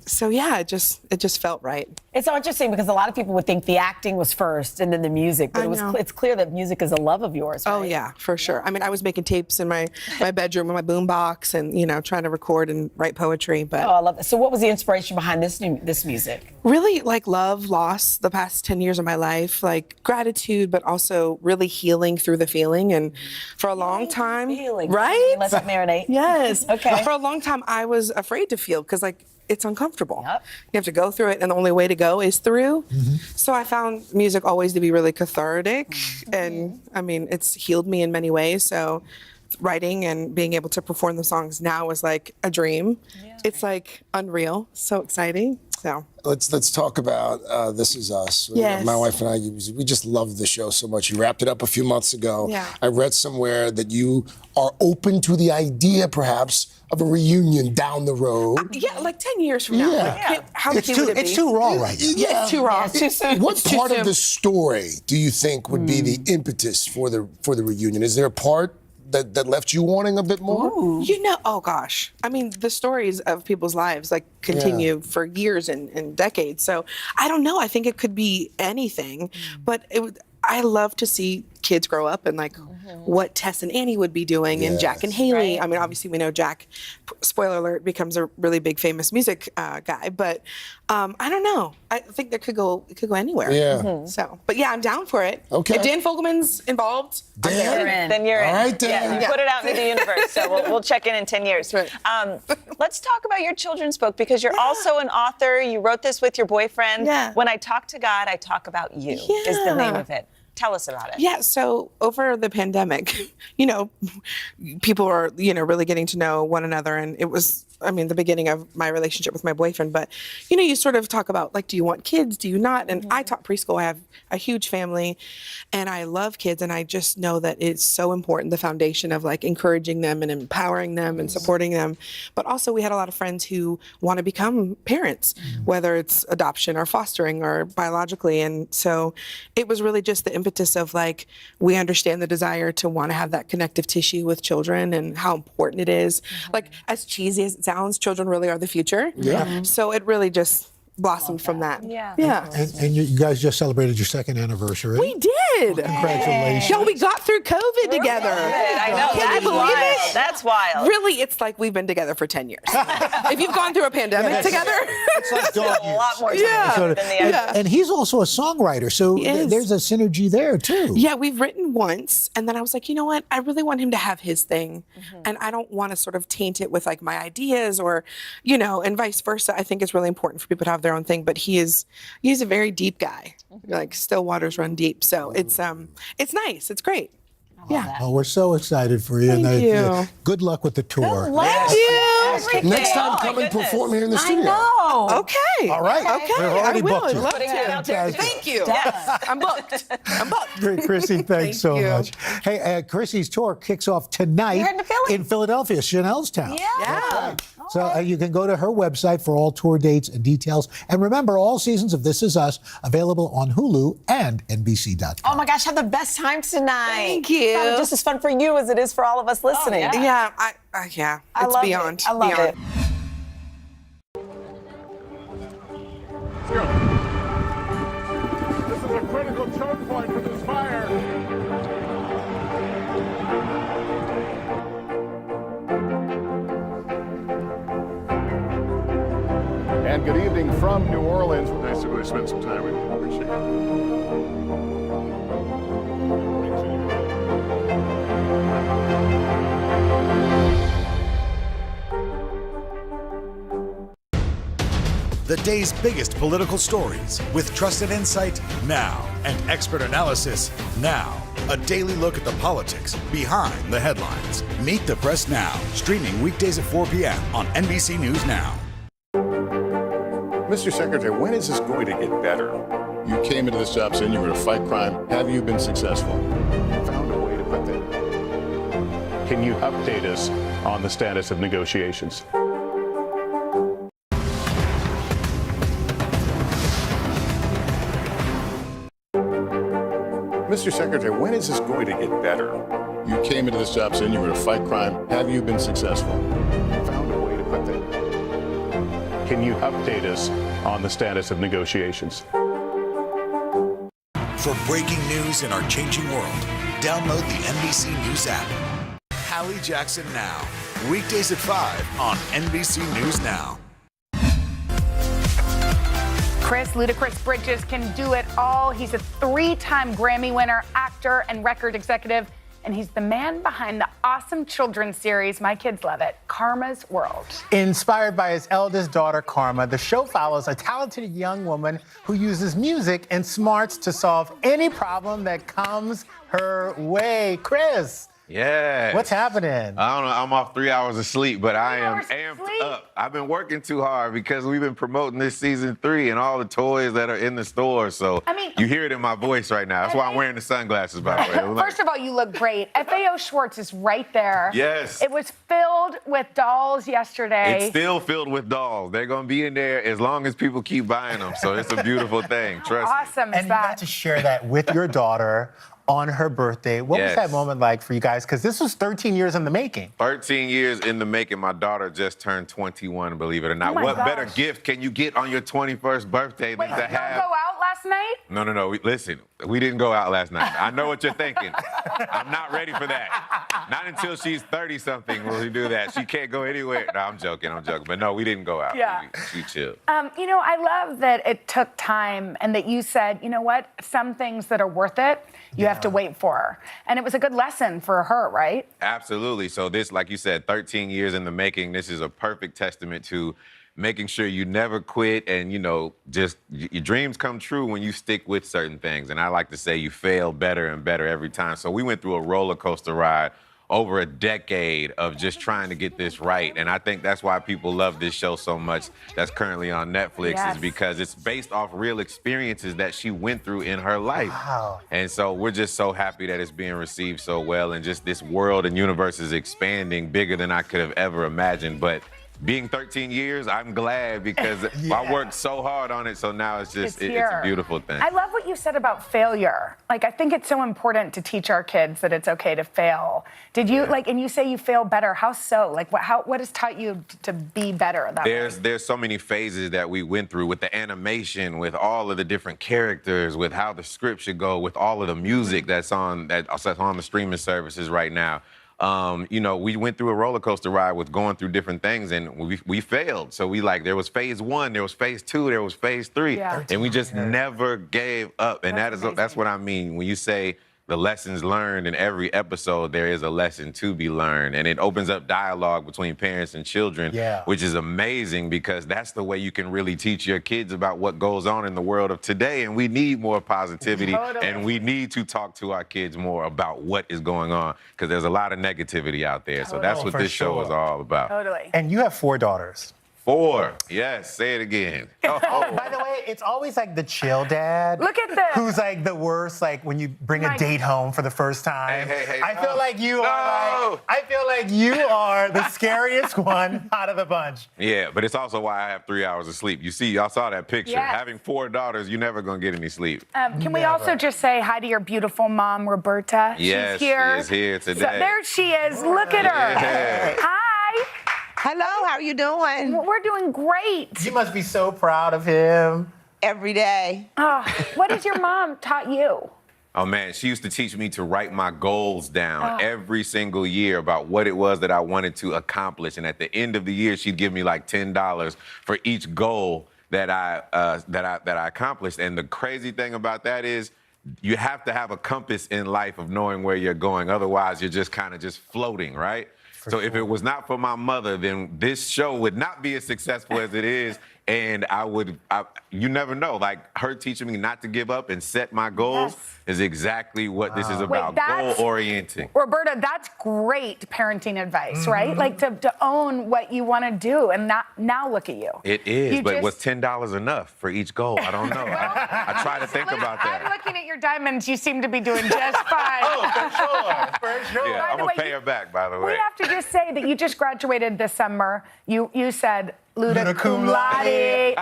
So yeah, it just felt right. It's so interesting because a lot of people would think the acting was first and then the music, but it's clear that music is a love of yours, right? Oh yeah, for sure. I mean, I was making tapes in my bedroom with my boom box and, you know, trying to record and write poetry. But I love that. So what was the inspiration behind this music? Really, like, love, loss, the past 10 years of my life, like gratitude, but also really healing through the feeling. And for a long time, right? Let that marinate. Yes. Okay. For a long time, I was afraid to feel because, like, it's uncomfortable. Yep. You have to go through it, and the only way to go is through. So I found music always to be really cathartic, and I mean, it's healed me in many ways. So writing and being able to perform the songs now is like a dream. Yeah. It's like unreal, so exciting. So let's talk about This Is Us. Yes. My wife and I, we just love the show so much. You wrapped it up a few months ago. Yeah. I read somewhere that you are open to the idea, perhaps, of a reunion down the road. Yeah, like 10 years from now. Yeah. Like, how cute would it be? It's too raw right now. Yeah, it's too raw. It's too soon. What part of the story do you think would be the impetus for the reunion? Is there a part that left you wanting a bit more? Ooh. You know, oh gosh. I mean, the stories of people's lives like continue for years and decades. So I don't know. I think it could be anything, but I love to see kids grow up and like what Tess and Annie would be doing and Jack and Haley. I mean, obviously we know Jack, spoiler alert, becomes a really big famous music guy, but I don't know. I think it could go anywhere. Yeah. So, but yeah, I'm down for it. Okay. If Dan Fogelman's involved, I'm there. You're in. Then you're in. All right, Dan. Yeah, you put it out into the universe, so we'll check in 10 years. Right. Let's talk about your children's book, because you're also an author. You wrote this with your boyfriend. Yeah. When I talk to God, I talk about you, is the name of it. Tell us about it. Yeah, so over the pandemic, you know, people are, you know, really getting to know one another, and it was the beginning of my relationship with my boyfriend, but, you sort of talk about, like, do you want kids? Do you not? And I taught preschool. I have a huge family, and I love kids, and I just know that it's so important, the foundation of, like, encouraging them and empowering them and supporting them. But also, we had a lot of friends who want to become parents, whether it's adoption or fostering or biologically. And so it was really just the impetus of, like, we understand the desire to want to have that connective tissue with children and how important it is. Like, as cheesy as it sounds, children really are the future. Yeah. So it really just blossomed from that. Yeah. And you guys just celebrated your 2nd anniversary. We did. Well, congratulations. Yo, we got through COVID together. I know. Can you believe it? That's wild. Really, it's like we've been together for 10 years. If you've gone through a pandemic together. It's like dog a lot more time Yeah. than the other. And he's also a songwriter, so there's a synergy there, too. Yeah, we've written once, and then I was like, you know what? I really want him to have his thing, and I don't want to sort of taint it with, like, my ideas or, and vice versa. I think it's really important for people to have their own thing, but he's a very deep guy. Like, still waters run deep. So it's nice. It's great. Yeah. Oh, we're so excited for you. Thank you. Good luck with the tour. Thank you. Next time, come and perform here in the studio. I know. Okay. All right. Okay. We've already I will. booked you. I'd love to. Thank you. Yes. I'm booked. Great, Chrissy, thanks so much. Hey, Chrissy's tour kicks off tonight You're heading to Philly? in Philadelphia, Chanelstown. Yeah. That's right. So you can go to her website for all tour dates and details. And remember, all seasons of This Is Us available on Hulu and NBC.com. Oh my gosh, have the best time tonight. Thank you. Probably just as fun for you as it is for all of us listening. Yeah. It's beyond. I love it. This is a critical choke point for this fire. And good evening from New Orleans. Nice to really spend some time with you. Appreciate The day's biggest political stories with trusted insight now and expert analysis now. A daily look at the politics behind the headlines. Meet the Press Now, streaming weekdays at 4 p.m. on NBC News Now. Mr. Secretary, when is this going to get better? You came into this job saying you were going to fight crime. Have you been successful? Found a way to put that. Can you update us on the status of negotiations? Mr. Secretary, when is this going to get better? You came into this job saying you were going to fight crime. Have you been successful? Found a way to put that. Can you update us on the status of negotiations? For breaking news in our changing world, download the NBC News app. Hallie Jackson Now, weekdays at 5 on NBC News Now. Chris Ludacris Bridges can do it all. He's a 3-time Grammy winner, actor, and record executive. And he's the man behind the awesome children's series, my kids love it, Karma's World. Inspired by his eldest daughter, Karma, the show follows a talented young woman who uses music and smarts to solve any problem that comes her way. Chris. Yeah. What's happening? I don't know. I'm off 3 hours of sleep, but I am amped up. I've been working too hard because we've been promoting this season 3 and all the toys that are in the store. So you hear it in my voice right now. That's why I'm wearing the sunglasses, by the way. First of all, you look great. FAO Schwartz is right there. Yes. It was filled with dolls yesterday. It's still filled with dolls. They're going to be in there as long as people keep buying them. So it's a beautiful thing. Trust me. Awesome. And you got to share that with your daughter on her birthday. What was that moment like for you guys? Because this was 13 years in the making. 13 years in the making. My daughter just turned 21, believe it or not. Oh my What gosh. better gift can you get on your 21st birthday than to Did you have... go out last night? No. Listen, we didn't go out last night. I know what you're thinking. I'm not ready for that. Not until she's 30-something will we do that. She can't go anywhere. No, I'm joking. But no, we didn't go out. Yeah. We chilled. I love that it took time and that you said, you know what, some things that are worth it, you have to wait for. And it was a good lesson for her, right? Absolutely. So this, like you said, 13 years in the making, this is a perfect testament to making sure you never quit and, just your dreams come true when you stick with certain things. And I like to say you fail better and better every time. So we went through a roller coaster ride over a decade of just trying to get this right. And I think that's why people love this show so much that's currently on Netflix, is because it's based off real experiences that she went through in her life. Wow. And so we're just so happy that it's being received so well, and just this world and universe is expanding bigger than I could have ever imagined. But being 13 years, I'm glad, because I worked so hard on it, so now it's just, it's a beautiful thing. I love what you said about failure. Like, I think it's so important to teach our kids that it's okay to fail. Did you, and you say you fail better, how so? Like, what has taught you to be better that way? There's so many phases that we went through with the animation, with all of the different characters, with how the script should go, with all of the music that's on the streaming services right now. We went through a roller coaster ride with going through different things, and we failed. So there was phase 1, there was phase 2, there was phase 3, and we just never gave up. And that's what I mean when you say the lessons learned in every episode. There is a lesson to be learned, and it opens up dialogue between parents and children, which is amazing, because that's the way you can really teach your kids about what goes on in the world of today. And we need more positivity, and we need to talk to our kids more about what is going on, because there's a lot of negativity out there. So that's what this show is all about. And you have 4 daughters. 4. Yes, say it again. By the way, it's always like the chill dad. Look at this. Who's like the worst, like when you bring a date home for the first time. Hey, I feel like you are the scariest one out of the bunch. Yeah, but it's also why I have 3 hours of sleep. You see, y'all saw that picture. Yes. Having 4 daughters, you're never gonna get any sleep. Can we also just say hi to your beautiful mom, Roberta? Yes, she's here. she is here today. So there she is. Look at her. Yeah. Hi. Hello, how are you doing? We're doing great. You must be so proud of him. Every day. What has your mom taught you? Oh man, she used to teach me to write my goals down every single year about what it was that I wanted to accomplish. And at the end of the year, she'd give me like $10 for each goal that I accomplished. And the crazy thing about that is, you have to have a compass in life of knowing where you're going. Otherwise, you're just kind of just floating, right? So if it was not for my mother, then this show would not be as successful as it is. And you never know, like her teaching me not to give up and set my goals is exactly what this is about, goal-orienting. Roberta, that's great parenting advice, right? Like to own what you want to do, and now look at you. It is, but was $10 enough for each goal? I don't know. I try to think about that. I'm looking at your diamonds. You seem to be doing just fine. For sure. Yeah, I'm gonna pay her back, by the way. We have to just say that you just graduated this summer. You said Luda cum laude. I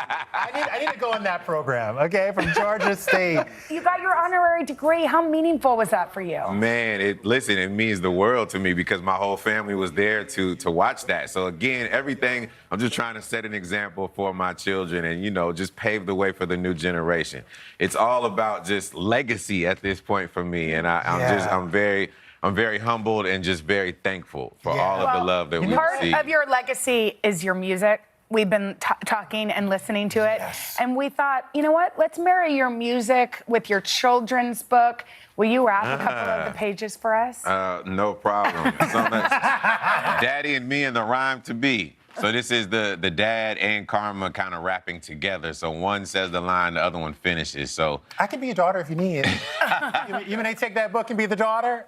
need to go in that program, okay, from Georgia State. You got your honorary degree. How meaningful was that for you? Man, it means the world to me, because my whole family was there to watch that. So again, everything, I'm just trying to set an example for my children and, just pave the way for the new generation. It's all about just legacy at this point for me. And I'm very humbled and just very thankful for all of the love that we receive. Part of your legacy is your music. We've been talking and listening to it. And we thought, you know what? Let's marry your music with your children's book. Will you wrap a couple of the pages for us? No problem. Daddy and Me and the Rhyme to Be. So this is the dad and Karma kind of rapping together. So one says the line, the other one finishes. So I can be your daughter if you need it. You may take that book and be the daughter.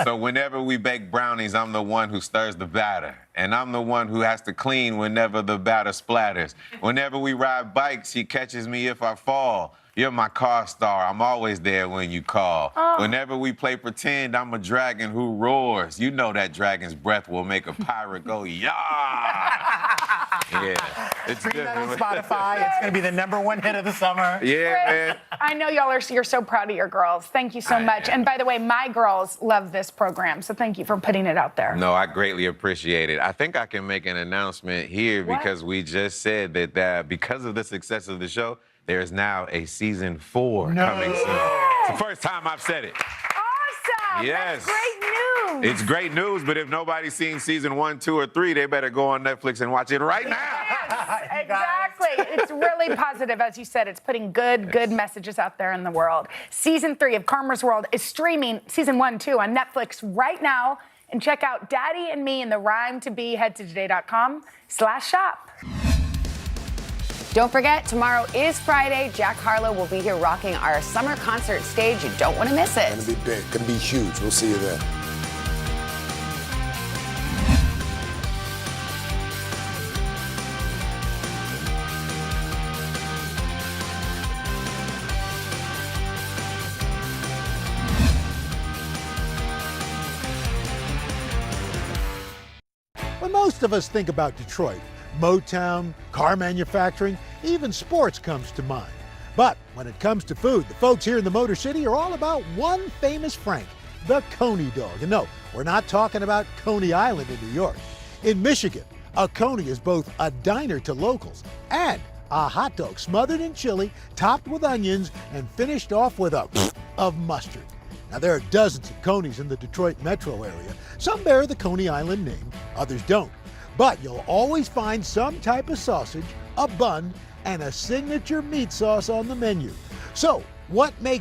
So whenever we bake brownies, I'm the one who stirs the batter. And I'm the one who has to clean whenever the batter splatters. Whenever we ride bikes, he catches me if I fall. You're my car star. I'm always there when you call. Whenever we play pretend, I'm a dragon who roars. You know that dragon's breath will make a pirate go, yah! Yeah. It's Stream that on Spotify. It's going to be the #1 hit of the summer. Yeah, man. I know you're so proud of your girls. Thank you so much. And by the way, my girls love this program, so thank you for putting it out there. No, I greatly appreciate it. I think I can make an announcement here because we just said that because of the success of the show, there is now a season 4 coming soon. It's the first time I've said it. Awesome. Yes. That's great news. It's great news, but if nobody's seen season 1, 2, or 3, they better go on Netflix and watch it right now. Yes, exactly. It's really positive, as you said. It's putting good messages out there in the world. Season 3 of Karma's World is streaming season 1, 2 on Netflix right now. And check out Daddy and Me and the Rhyme to Be. Head to today.com/shop. Don't forget, tomorrow is Friday. Jack Harlow will be here rocking our summer concert stage. You don't want to miss it. It's going to be big, going to be huge. We'll see you there. When most of us think about Detroit, Motown, car manufacturing, even sports comes to mind. But when it comes to food, the folks here in the Motor City are all about one famous Frank, the Coney dog. And no, we're not talking about Coney Island in New York. In Michigan, a Coney is both a diner to locals and a hot dog smothered in chili, topped with onions, and finished off with a of mustard. Now, there are dozens of Coneys in the Detroit metro area. Some bear the Coney Island name, others don't. But you'll always find some type of sausage, a bun, and a signature meat sauce on the menu. So, what makes